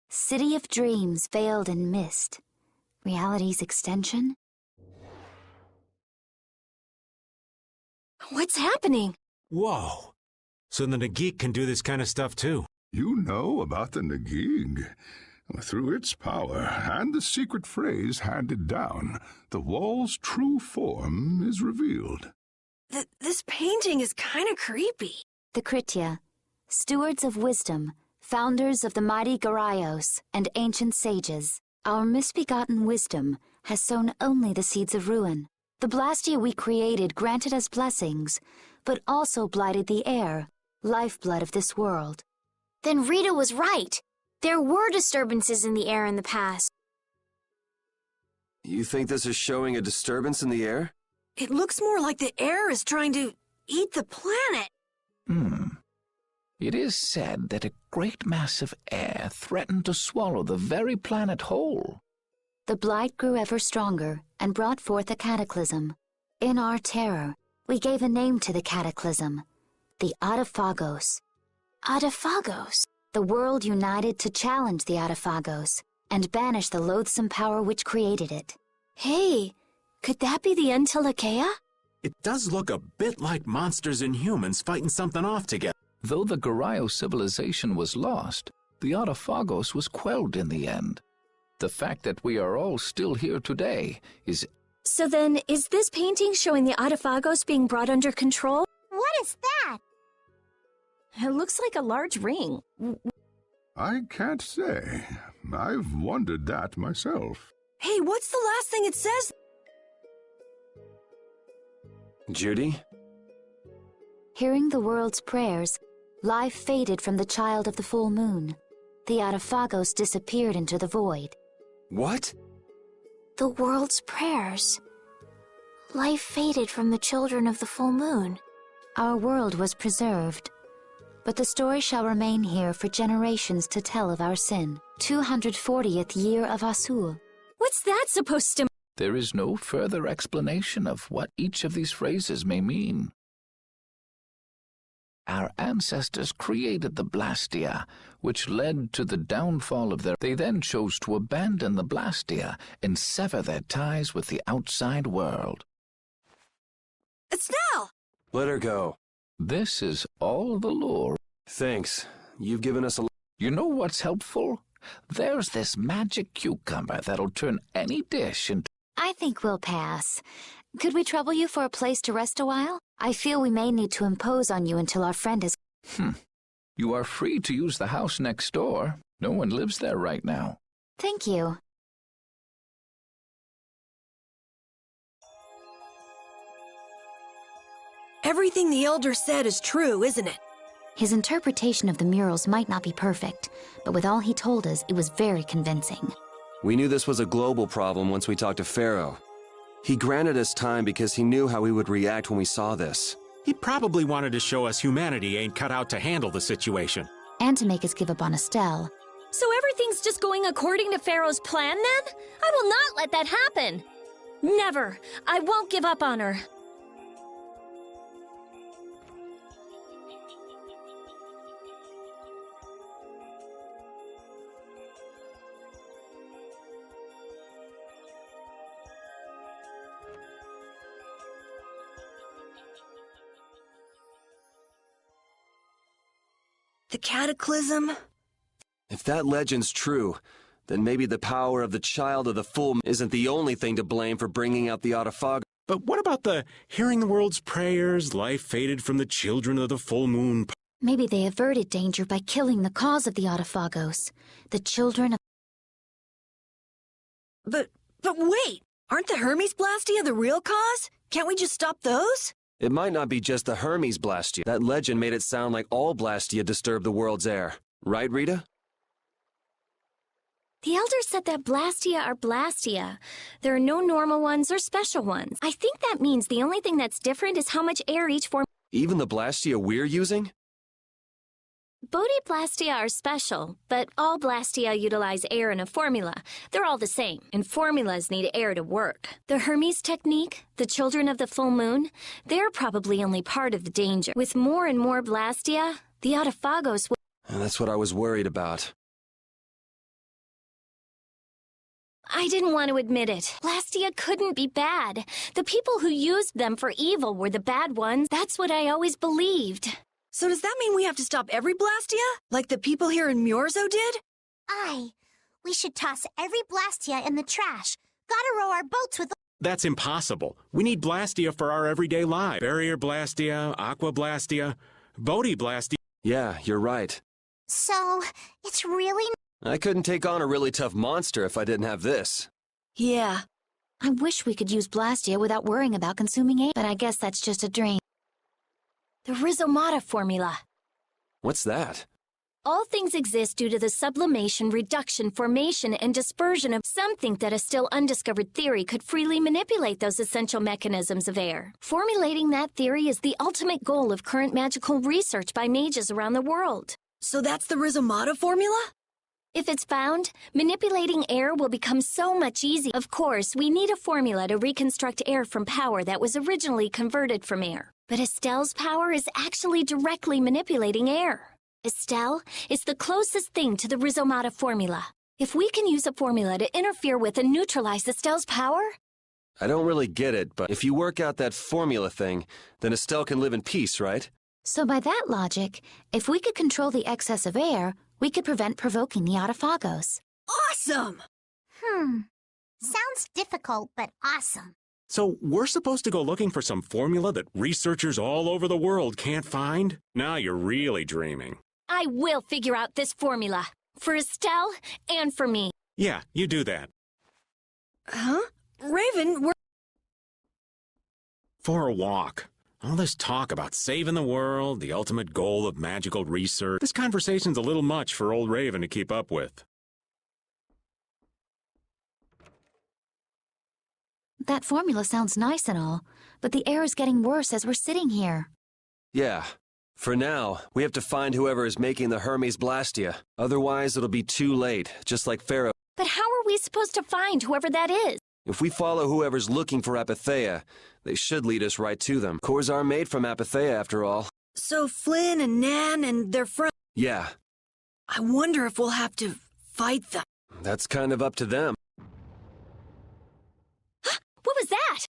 City of Dreams, veiled in mist. Reality's extension? What's happening? Whoa. So the Nagik can do this kind of stuff too. You know about the Nagig. Through its power and the secret phrase handed down, the wall's true form is revealed. This painting is kind of creepy. The Kritia, stewards of wisdom, founders of the mighty Garaios and ancient sages, our misbegotten wisdom has sown only the seeds of ruin. The Blastia we created granted us blessings, but also blighted the air, lifeblood of this world. Then Rita was right. There were disturbances in the air in the past. You think this is showing a disturbance in the air? It looks more like the air is trying to eat the planet. It is said that a great mass of air threatened to swallow the very planet whole. The blight grew ever stronger and brought forth a cataclysm. In our terror, we gave a name to the cataclysm, the Adaphagos. Adaphagos? The world united to challenge the Adaphagos and banish the loathsome power which created it. Hey, could that be the Entelekea? It does look a bit like monsters and humans fighting something off together. Though the Garayo civilization was lost, the Adaphagos was quelled in the end. The fact that we are all still here today is... So then, is this painting showing the Adaphagos being brought under control? What is that? It looks like a large ring. I can't say. I've wondered that myself. Hey, what's the last thing it says? Judy? Hearing the world's prayers, life faded from the child of the full moon. The Adaphagos disappeared into the void. What? The world's prayers. Life faded from the children of the full moon. Our world was preserved, but the story shall remain here for generations to tell of our sin. 240th year of Asul. What's that supposed to mean? There is no further explanation of what each of these phrases may mean. Our ancestors created the Blastia, which led to the downfall of their... They then chose to abandon the Blastia and sever their ties with the outside world. Estelle! Let her go. This is all the lore. Thanks. You've given us a... You know what's helpful? There's this magic cucumber that'll turn any dish into... I think we'll pass. Could we trouble you for a place to rest a while? I feel we may need to impose on you until our friend is... You are free to use the house next door. No one lives there right now. Thank you. Everything the Elder said is true, isn't it? His interpretation of the murals might not be perfect, but with all he told us, it was very convincing. We knew this was a global problem once we talked to Pharaoh. He granted us time because he knew how we would react when we saw this. He probably wanted to show us humanity ain't cut out to handle the situation. And to make us give up on Estelle. So everything's just going according to Pharaoh's plan then? I will not let that happen. Never. I won't give up on her. The cataclysm? If that legend's true, then maybe the power of the child of the full moon isn't the only thing to blame for bringing out the Autophagos. But what about the hearing the world's prayers, life faded from the children of the full moon? Maybe they averted danger by killing the cause of the Autophagos, the children of... But wait! Aren't the Hermes Blastia the real cause? Can't we just stop those? It might not be just the Hermes Blastia. That legend made it sound like all Blastia disturb the world's air. Right, Rita? The elders said that Blastia are Blastia. There are no normal ones or special ones. I think that means the only thing that's different is how much air each form... Even the Blastia we're using? Bodhi-Blastia are special, but all Blastia utilize air in a formula. They're all the same, and formulas need air to work. The Hermes technique, the children of the full moon, they're probably only part of the danger. With more and more Blastia, the Autophagos will... That's what I was worried about. I didn't want to admit it. Blastia couldn't be bad. The people who used them for evil were the bad ones. That's what I always believed. So does that mean we have to stop every Blastia? Like the people here in Myorzo did? Aye. We should toss every Blastia in the trash. Gotta row our boats with... That's impossible. We need Blastia for our everyday life. Barrier Blastia, Aqua Blastia, Bodhi Blastia. Yeah, you're right. So, it's really... I couldn't take on a really tough monster if I didn't have this. Yeah. I wish we could use Blastia without worrying about consuming air, but I guess that's just a dream. The Rhizomata formula. What's that? All things exist due to the sublimation, reduction, formation, and dispersion of... Some think that a still undiscovered theory could freely manipulate those essential mechanisms of air. Formulating that theory is the ultimate goal of current magical research by mages around the world. So that's the Rhizomata formula? If it's found, manipulating air will become so much easier. Of course, we need a formula to reconstruct air from power that was originally converted from air. But Estelle's power is actually directly manipulating air. Estelle is the closest thing to the Rhizomata formula. If we can use a formula to interfere with and neutralize Estelle's power... I don't really get it, but if you work out that formula thing, then Estelle can live in peace, right? So by that logic, if we could control the excess of air, we could prevent provoking the Autophagos. Awesome! Sounds difficult, but awesome. So we're supposed to go looking for some formula that researchers all over the world can't find? Now you're really dreaming. I will figure out this formula. For Estelle and for me. Yeah, you do that. Huh? Raven, we're... For a walk. All this talk about saving the world, the ultimate goal of magical research. This conversation's a little much for old Raven to keep up with. That formula sounds nice and all, but the air is getting worse as we're sitting here. Yeah. For now, we have to find whoever is making the Hermes Blastia. Otherwise, it'll be too late, just like Pharaoh. But how are we supposed to find whoever that is? If we follow whoever's looking for Apatheia, they should lead us right to them. Cores are made from Apatheia, after all. So Flynn and Nan and their friends... Yeah. I wonder if we'll have to fight them. That's kind of up to them. What was that?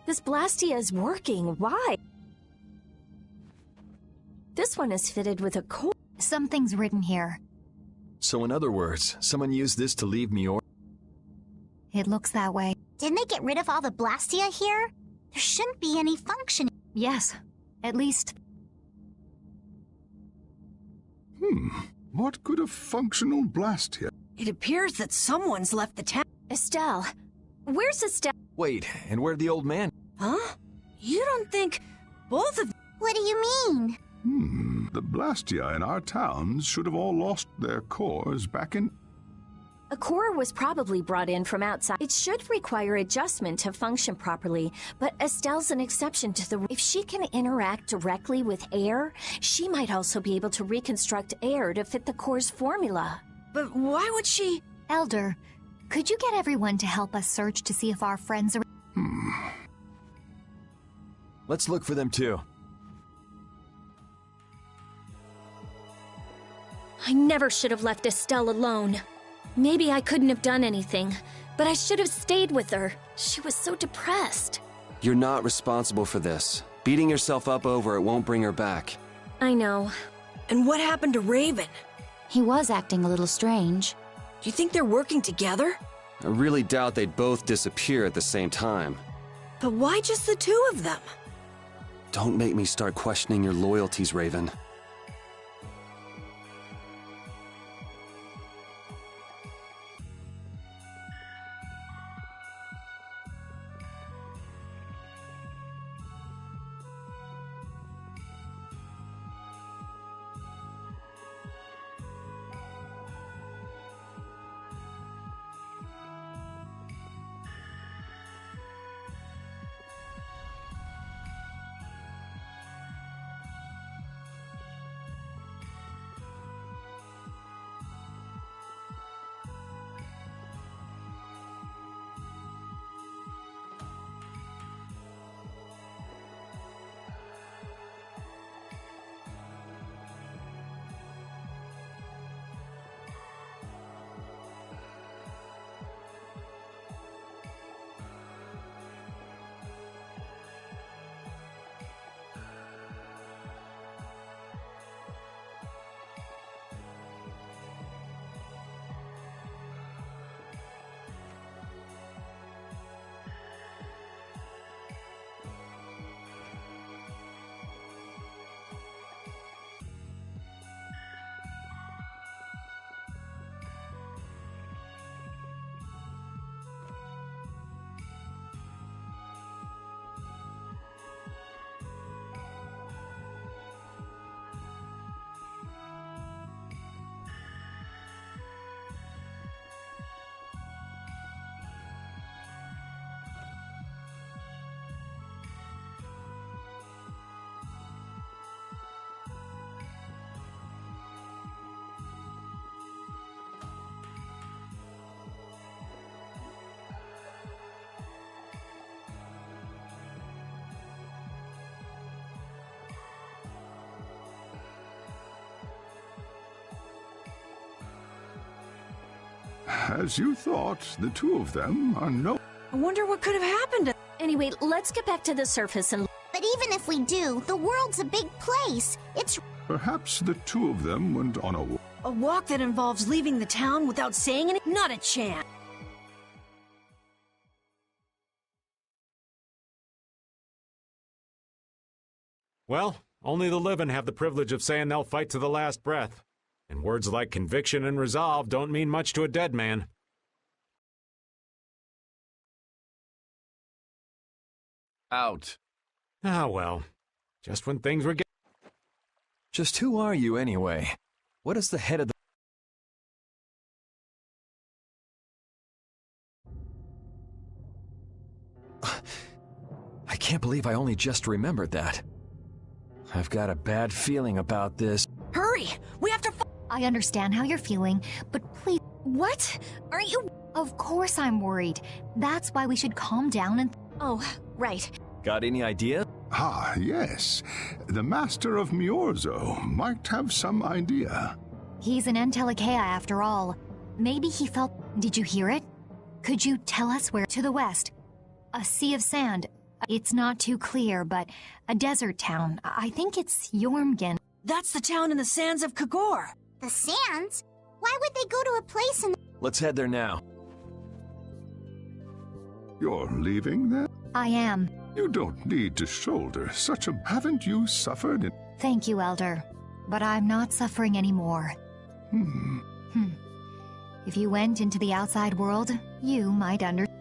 This Blastia is working. Why? This one is fitted with a core. Something's written here. So in other words, someone used this to leave Myorzo. It looks that way. Didn't they get rid of all the Blastia here? There shouldn't be any functioning. Yes, at least... What could a functional Blastia? It appears that someone's left the town. Estelle. Where's Estelle? Wait, and where'd the old man? Huh? You don't think both of... What do you mean? The Blastia in our towns should have all lost their cores back in... A core was probably brought in from outside. It should require adjustment to function properly, but Estelle's an exception to the... If she can interact directly with air, she might also be able to reconstruct air to fit the core's formula. But why would she... Elder, could you get everyone to help us search to see if our friends are... Let's look for them too. I never should have left Estelle alone. Maybe I couldn't have done anything, but I should have stayed with her. She was so depressed. You're not responsible for this. Beating yourself up over it won't bring her back. I know. And what happened to Raven? He was acting a little strange. Do you think they're working together? I really doubt they'd both disappear at the same time. But why just the two of them? Don't make me start questioning your loyalties, Raven. As you thought, the two of them are no... I wonder what could have happened to... Anyway, let's get back to the surface and... But even if we do, the world's a big place. It's... Perhaps the two of them went on a walk. A walk that involves leaving the town without saying anything? Not a chance. Well, only the living have the privilege of saying they'll fight to the last breath. And words like conviction and resolve don't mean much to a dead man. Out. Ah, well. Just when things were getting... Just who are you, anyway? What is the head of the... I can't believe I only just remembered that. I've got a bad feeling about this. Hurry! We have to... I understand how you're feeling, but please... What? Aren't you... Of course I'm worried. That's why we should calm down and... Oh, right. Got any idea? Ah, yes. The Master of Miorzo might have some idea. He's an Entelekea after all. Maybe he felt... Did you hear it? Could you tell us where? To the west. A sea of sand. It's not too clear, but a desert town. I think it's Jormgen. That's the town in the sands of Kagor. The sands? Why would they go to a place in... Let's head there now. You're leaving then? I am. You don't need to shoulder such a... Haven't you suffered in... Thank you, Elder. But I'm not suffering anymore. If you went into the outside world, you might understand.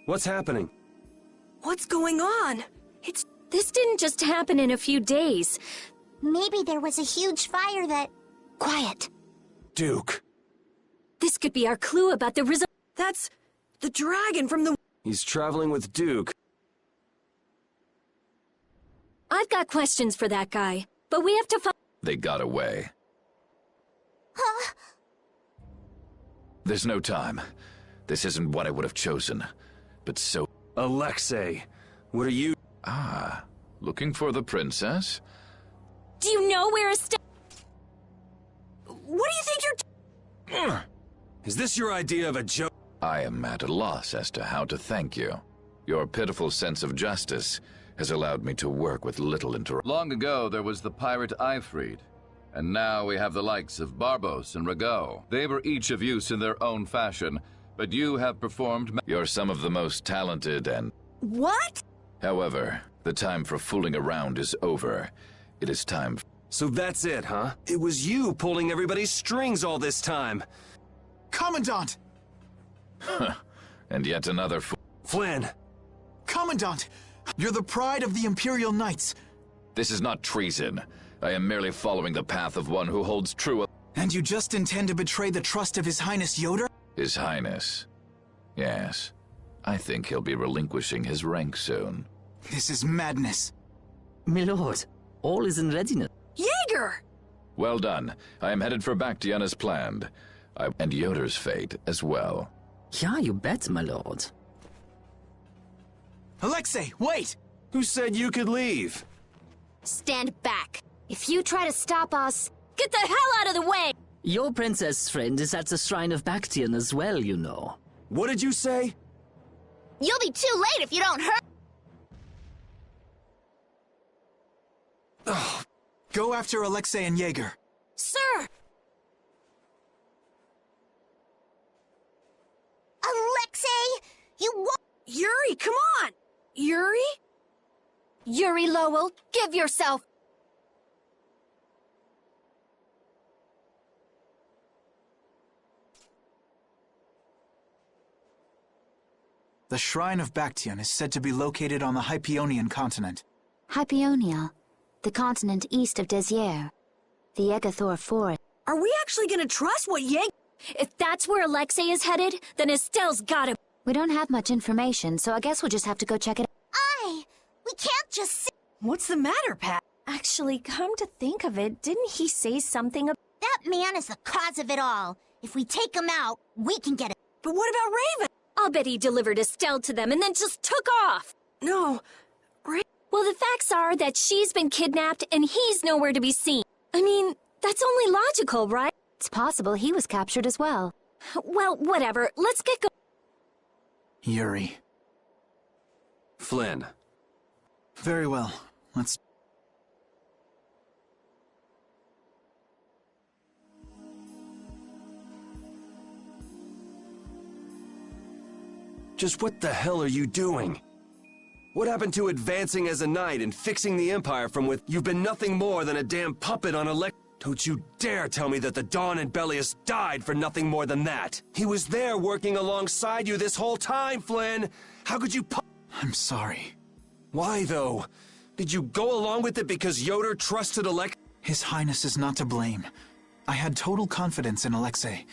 What's happening? What's going on? This didn't just happen in a few days. Maybe there was a huge fire that... Quiet. Duke. This could be our clue about the result. That's the dragon from the... He's traveling with Duke. I've got questions for that guy, but we have to find... They got away. Huh? There's no time. This isn't what I would have chosen. But so... Alexei, what are you... Ah, looking for the princess? Do you know where Estelle... What do you think you're... Is this your idea of a joke? I am at a loss as to how to thank you. Your pitiful sense of justice has allowed me to work with little interruption. Long ago, there was the pirate Ifrid, and now we have the likes of Barbos and Rago. They were each of use in their own fashion, but you have performed... You're some of the most talented and... What? However, the time for fooling around is over. It is time... So that's it, huh? It was you pulling everybody's strings all this time. Commandant! And yet another Flynn! Commandant! You're the pride of the Imperial Knights. This is not treason. I am merely following the path of one who holds true... And you just intend to betray the trust of His Highness Yoder? His Highness. Yes. I think he'll be relinquishing his rank soon. This is madness. My lord, all is in readiness. Jaeger! Well done. I am headed for Bactian as planned. And Yoder's fate as well. Yeah, you bet, my lord. Alexei, wait! Who said you could leave? Stand back. If you try to stop us, get the hell out of the way! Your princess friend is at the shrine of Bactian as well, you know. What did you say? You'll be too late if you don't hurry. Oh. Go after Alexei and Jaeger. Sir! Alexei, you won't... Yuri, come on! Yuri? Yuri Lowell, give yourself... The Shrine of Bactian is said to be located on the Hypionian continent. Hypionia, the continent east of Desier, the Egathor Forest. Are we actually gonna trust what Jaeger... If that's where Alexei is headed, then Estelle's gotta... We don't have much information, so I guess we'll just have to go check it out. We can't just sit... What's the matter, Pat? Actually, come to think of it, didn't he say something about... That man is the cause of it all. If we take him out, we can get it. But what about Raven? I'll bet he delivered Estelle to them and then just took off. No. Well, the facts are that she's been kidnapped and he's nowhere to be seen. I mean, that's only logical, right? It's possible he was captured as well. Well, whatever. Let's get going. Yuri. Flynn. Very well. Let's... Just what the hell are you doing? What happened to advancing as a knight and fixing the Empire from with... You've been nothing more than a damn puppet on a Don't you dare tell me that the Dawn and Bellius died for nothing more than that. He was there working alongside you this whole time, Flynn. How could you I'm sorry. Why, though? Did you go along with it because Yoder trusted His Highness is not to blame. I had total confidence in Alexei.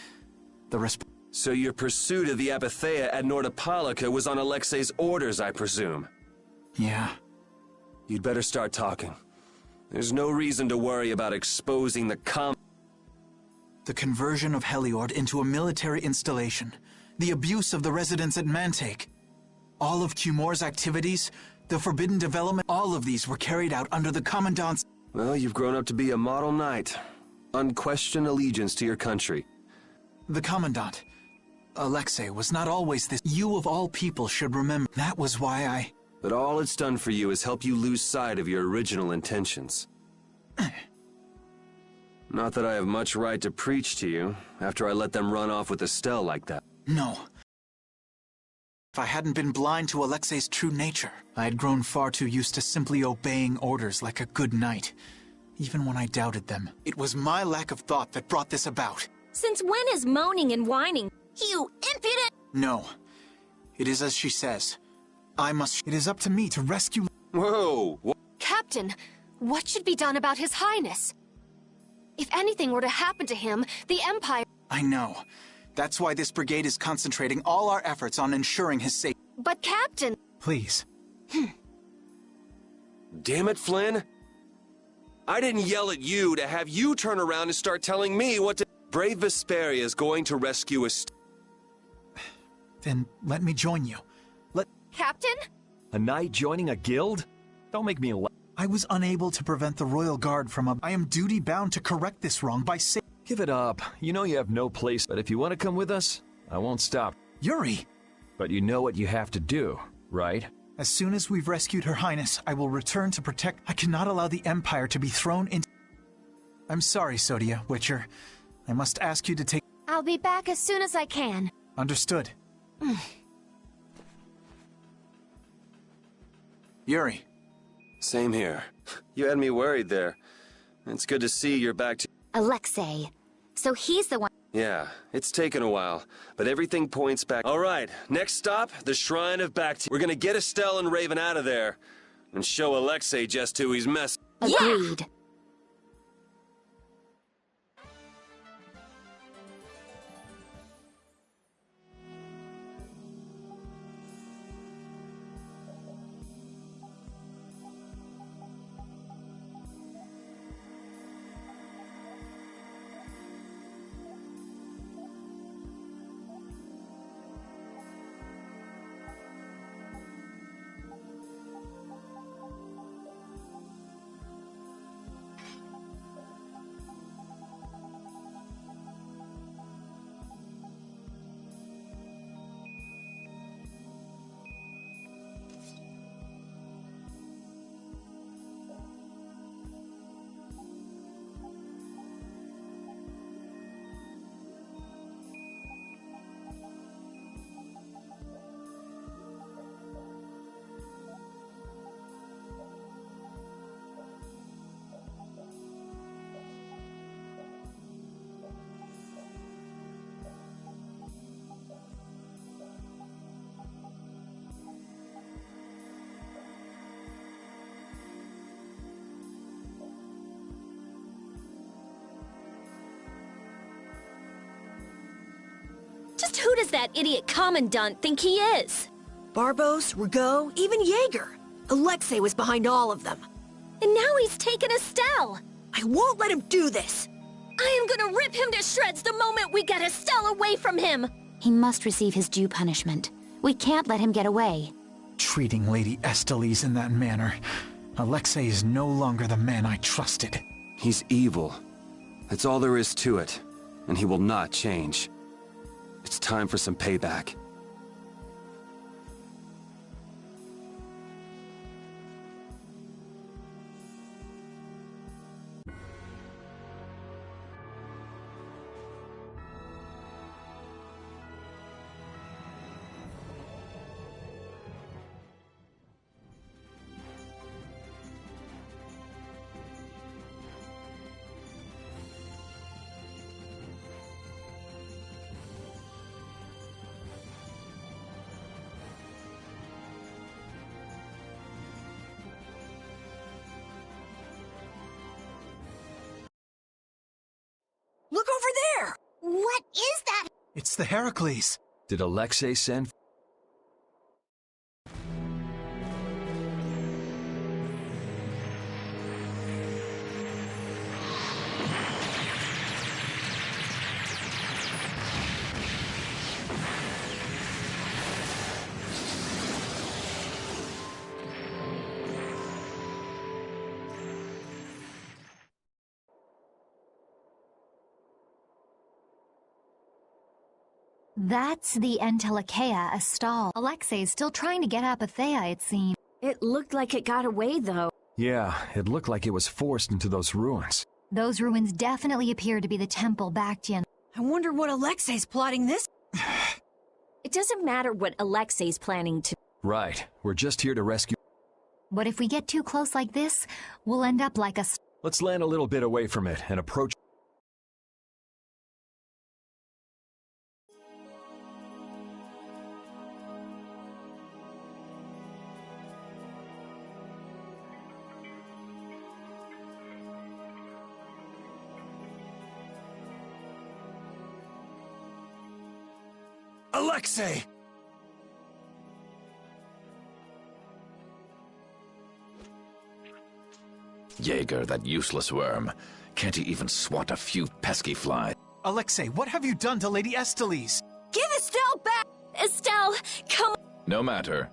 So your pursuit of the Apatheia at Nordopolica was on Alexei's orders, I presume? Yeah. You'd better start talking. There's no reason to worry about exposing the conversion of Heliord into a military installation, the abuse of the residents at Mantake, all of Cumor's activities, the forbidden development, all of these were carried out under the Commandant's... Well, you've grown up to be a model knight. Unquestioned allegiance to your country. The Commandant, Alexei, was not always this. You of all people should remember. That was why I... But all it's done for you is help you lose sight of your original intentions. Not that I have much right to preach to you, after I let them run off with Estelle like that. No. If I hadn't been blind to Alexei's true nature, I had grown far too used to simply obeying orders like a good knight, even when I doubted them. It was my lack of thought that brought this about. Since when is moaning and whining? You impudent... No. It is as she says. I must... It is up to me to rescue... Whoa! Captain, what should be done about His Highness? If anything were to happen to him, the Empire... I know. That's why this brigade is concentrating all our efforts on ensuring his safety. But Captain... Please. Damn it, Flynn! I didn't yell at you to have you turn around and start telling me what to... Brave Vesperia is going to rescue us. Then let me join you. Captain? A knight joining a guild? Don't make me laugh. I was unable to prevent the Royal Guard from I am duty-bound to correct this wrong by Give it up. You know you have no place, but if you want to come with us, I won't stop. Yuri! But you know what you have to do, right? As soon as we've rescued Her Highness, I will return to protect... I cannot allow the Empire to be thrown into... I'm sorry, Sodia, Witcher. I must ask you to take... I'll be back as soon as I can. Understood. Yuri. Same here. You had me worried there. It's good to see you're back to... Alexei. So he's the one... Yeah, it's taken a while, but everything points back... All right, next stop, the Shrine of Bacti. We're gonna get Estelle and Raven out of there, and show Alexei just who he's messing... Agreed. Just who does that idiot Commandant think he is? Barbos, Rigaud, even Jaeger. Alexei was behind all of them. And now he's taken Estelle. I won't let him do this. I am gonna rip him to shreds the moment we get Estelle away from him. He must receive his due punishment. We can't let him get away. Treating Lady Estellise in that manner. Alexei is no longer the man I trusted. He's evil. That's all there is to it. And he will not change. It's time for some payback. Look over there! What is that? It's the Heracles. Did Alexei send... That's the Entelekea, a stall. Alexei's still trying to get Apathea, it seems. It looked like it got away, though. Yeah, it looked like it was forced into those ruins. Those ruins definitely appear to be the temple Bactian. I wonder what Alexei's plotting this. It doesn't matter what Alexei's planning to... Right, we're just here to rescue... But if we get too close like this, we'll end up like a... Let's land a little bit away from it and approach... Alexei! Jaeger, that useless worm. Can't he even swat a few pesky flies? Alexei, what have you done to Lady Estellise? Give Estelle back! Estelle, come on! No matter.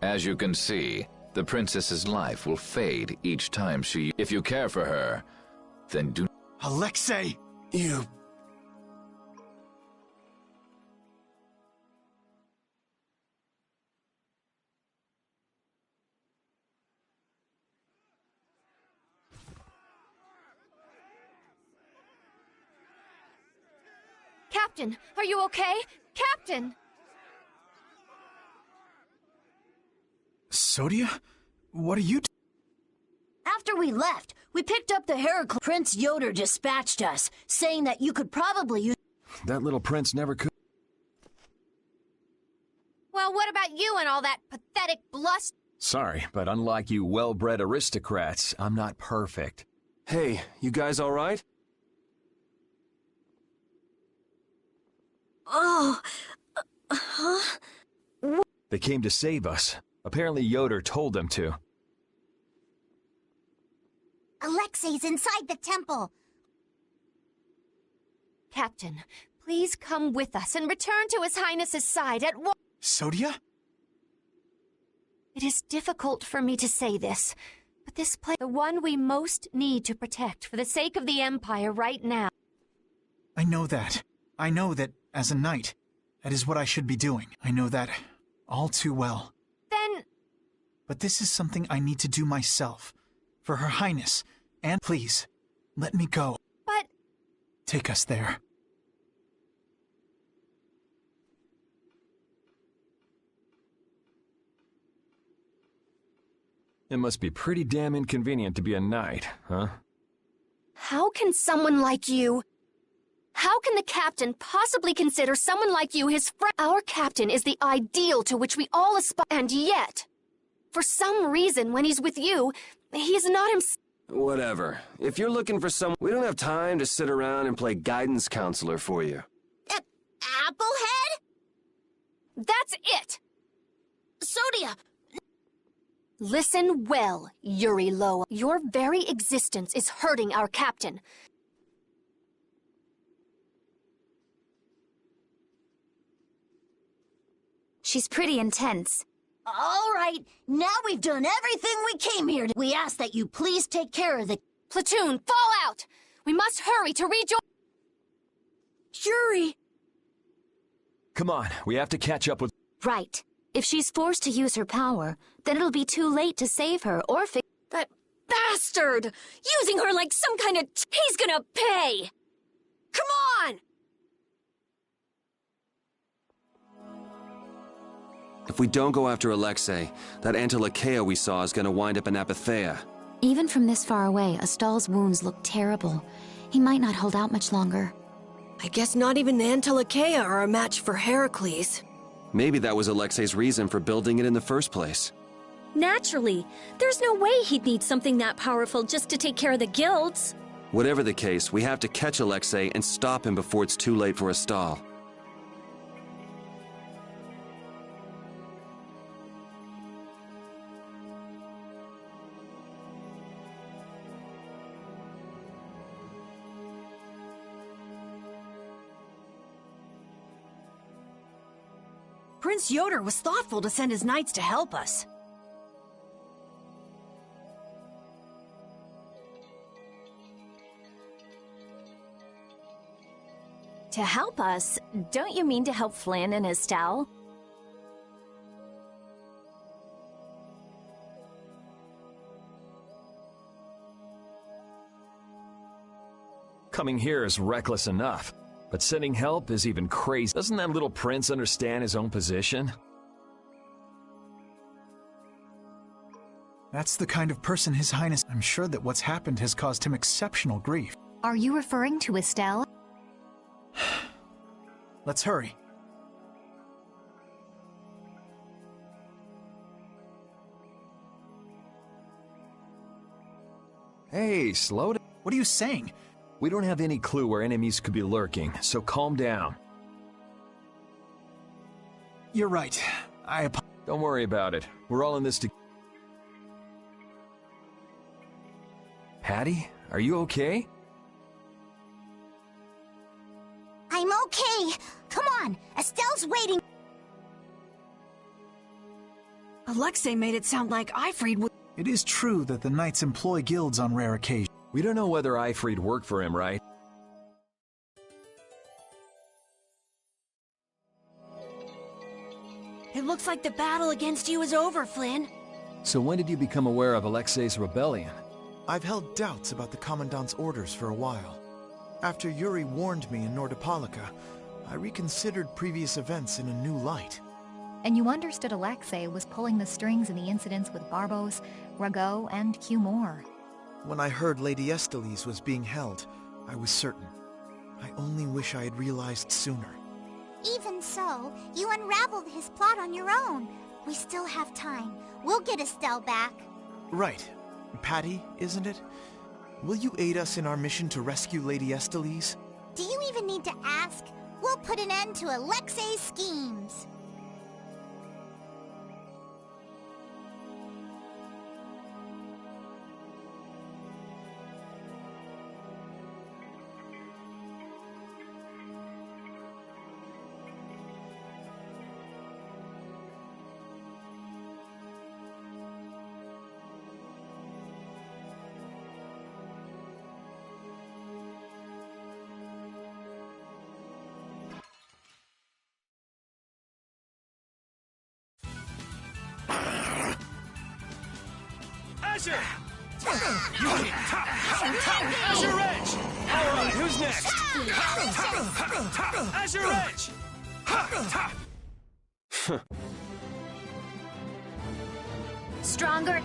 As you can see, the princess's life will fade each time she... If you care for her, then do... Alexei! You... Captain, are you okay? Captain! Sodia? What are you After we left, we picked up the Heracles. Prince Yoder dispatched us, saying that you could probably use... That little prince never could... Well, what about you and all that pathetic bluster? Sorry, but unlike you well-bred aristocrats, I'm not perfect. Hey, you guys all right? Oh... huh? They came to save us. Apparently Yoder told them to. Alexei's inside the temple. Captain, please come with us and return to His Highness's side at once. Sodia? It is difficult for me to say this, but this place, the one we most need to protect for the sake of the Empire right now. I know that. I know that, as a knight, that is what I should be doing. I know that all too well. Then... But this is something I need to do myself. For Her Highness. And please, let me go. But... Take us there. It must be pretty damn inconvenient to be a knight, huh? How can someone like you... How can the captain possibly consider someone like you his friend? Our captain is the ideal to which we all aspire, and yet, for some reason, when he's with you, he is not himself. Whatever. If you're looking for someone, we don't have time to sit around and play guidance counselor for you. Applehead? That's it! Sodia! Listen well, Yuri Loa. Your very existence is hurting our captain. She's pretty intense. All right, now we've done everything we came here to. We ask that you please take care of the... Platoon, fall out! We must hurry to rejoin... Yuri! Come on, we have to catch up with... Right. If she's forced to use her power, then it'll be too late to save her or fix... That bastard! Using her like some kind of... He's gonna pay! Come on! If we don't go after Alexei, that Entelekea we saw is gonna wind up in Apathea. Even from this far away, Astal's wounds look terrible. He might not hold out much longer. I guess not even the Entelekea are a match for Heracles. Maybe that was Alexei's reason for building it in the first place. Naturally. There's no way he'd need something that powerful just to take care of the guilds. Whatever the case, we have to catch Alexei and stop him before it's too late for Astal. Prince Yoder was thoughtful to send his knights to help us. To help us? Don't you mean to help Flynn and Estelle? Coming here is reckless enough, but sending help is even crazy. Doesn't that little prince understand his own position? That's the kind of person His Highness... I'm sure that what's happened has caused him exceptional grief. Are you referring to Estelle? Let's hurry. Hey, slow down. What are you saying? We don't have any clue where enemies could be lurking, so calm down. You're right. Don't worry about it. We're all in this together. Patty, are you okay? I'm okay. Come on, Estelle's waiting. Alexei made it sound like Eifried would... It is true that the knights employ guilds on rare occasions. We don't know whether Eifried worked for him, right? It looks like the battle against you is over, Flynn. So when did you become aware of Alexei's rebellion? I've held doubts about the Commandant's orders for a while. After Yuri warned me in Nordopolica, I reconsidered previous events in a new light. And you understood Alexei was pulling the strings in the incidents with Barbos, Rago, and Cumore. When I heard Lady Estellise was being held, I was certain. I only wish I had realized sooner. Even so, you unraveled his plot on your own. We still have time. We'll get Estelle back. Right. Patty, isn't it? Will you aid us in our mission to rescue Lady Estellise? Do you even need to ask? We'll put an end to Alexei's schemes. Azure! Azure Edge! Alright, who's next? Azure Edge! Stronger.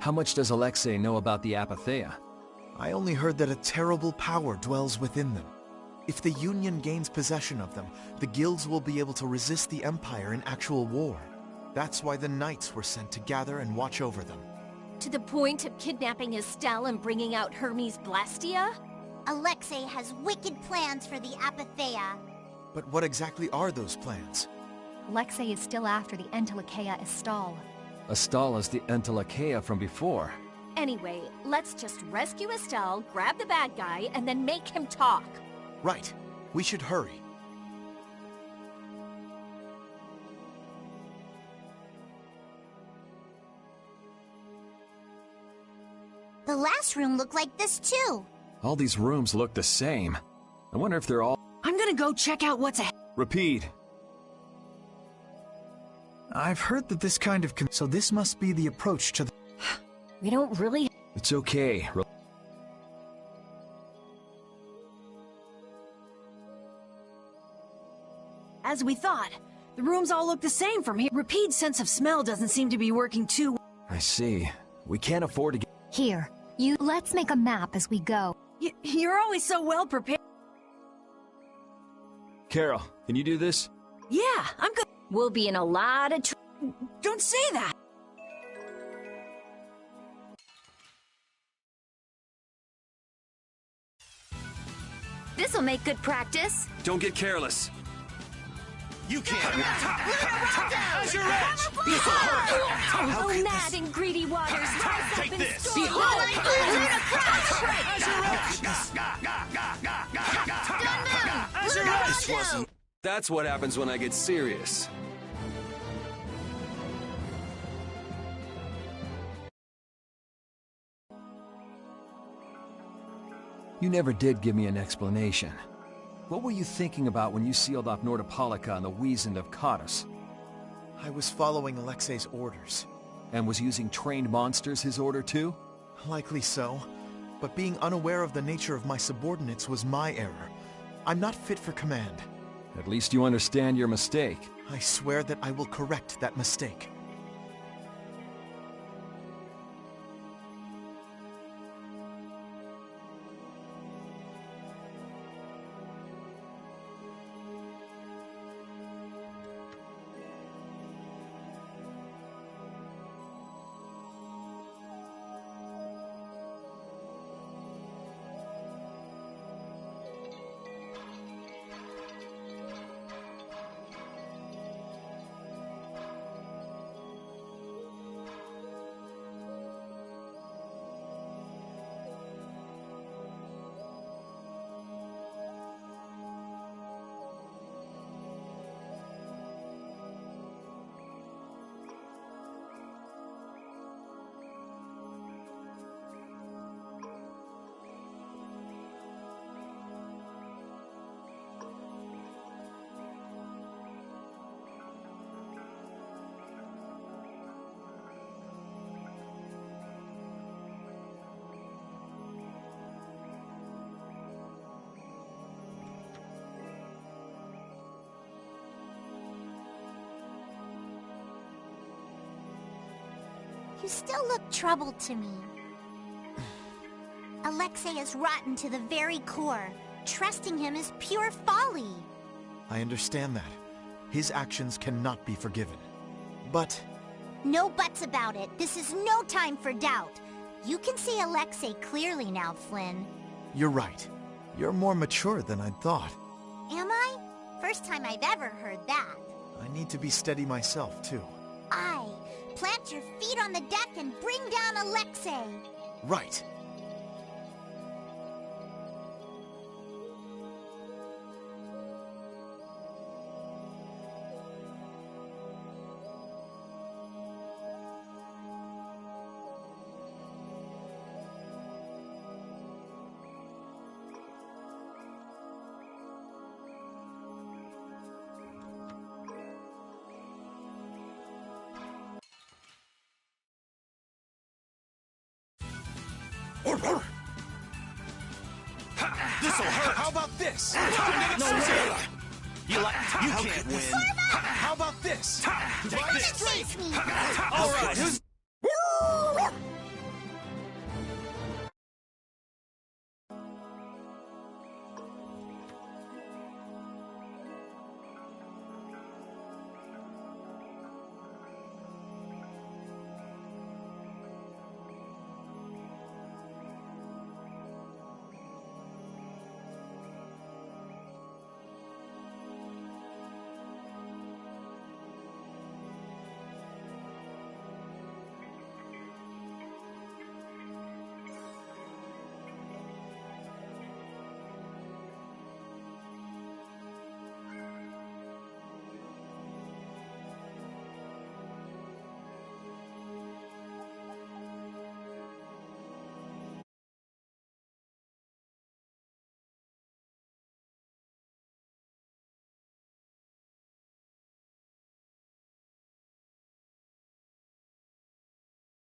How much does Alexei know about the Apatheia? I only heard that a terrible power dwells within them. If the Union gains possession of them, the guilds will be able to resist the Empire in actual war. That's why the knights were sent to gather and watch over them. To the point of kidnapping Estelle and bringing out Hermes Blastia? Alexei has wicked plans for the Apatheia. But what exactly are those plans? Alexei is still after the Entelecheia Estelle. Estelle is the Entelecheia from before. Anyway, let's just rescue Estelle, grab the bad guy, and then make him talk. Right. We should hurry. The last room looked like this too. All these rooms look the same. I wonder if they're all... I'm gonna go check out what's ahead. Repeat. I've heard that this kind of... So this must be the approach to the... We don't really... It's okay. As we thought. The rooms all look the same from here. Repeat's sense of smell doesn't seem to be working too well. I see. We can't afford to get... Here, let's make a map as we go. You're always so well prepared. Carol, can you do this? Yeah, I'm good. We'll be in a lot of Don't say that! This'll make good practice. Don't get careless. You can't. As your edge. Oh, mad and greedy waters. Take this. Behold! As your edge. That's what happens when I get serious. You never did give me an explanation. What were you thinking about when you sealed off Nordopolica and the Wiesent of Cottus? I was following Alexei's orders. And was using trained monsters his order too? Likely so. But being unaware of the nature of my subordinates was my error. I'm not fit for command. At least you understand your mistake. I swear that I will correct that mistake. You still look troubled to me. Alexei is rotten to the very core. Trusting him is pure folly. I understand that. His actions cannot be forgiven. But... No buts about it. This is no time for doubt. You can see Alexei clearly now, Flynn. You're right. You're more mature than I'd thought. Am I? First time I've ever heard that. I need to be steady myself, too. Plant your feet on the deck and bring down Alexei. Right. This'll hurt. How about this? No way. You can't win. How about this? Take this. Face me. All right.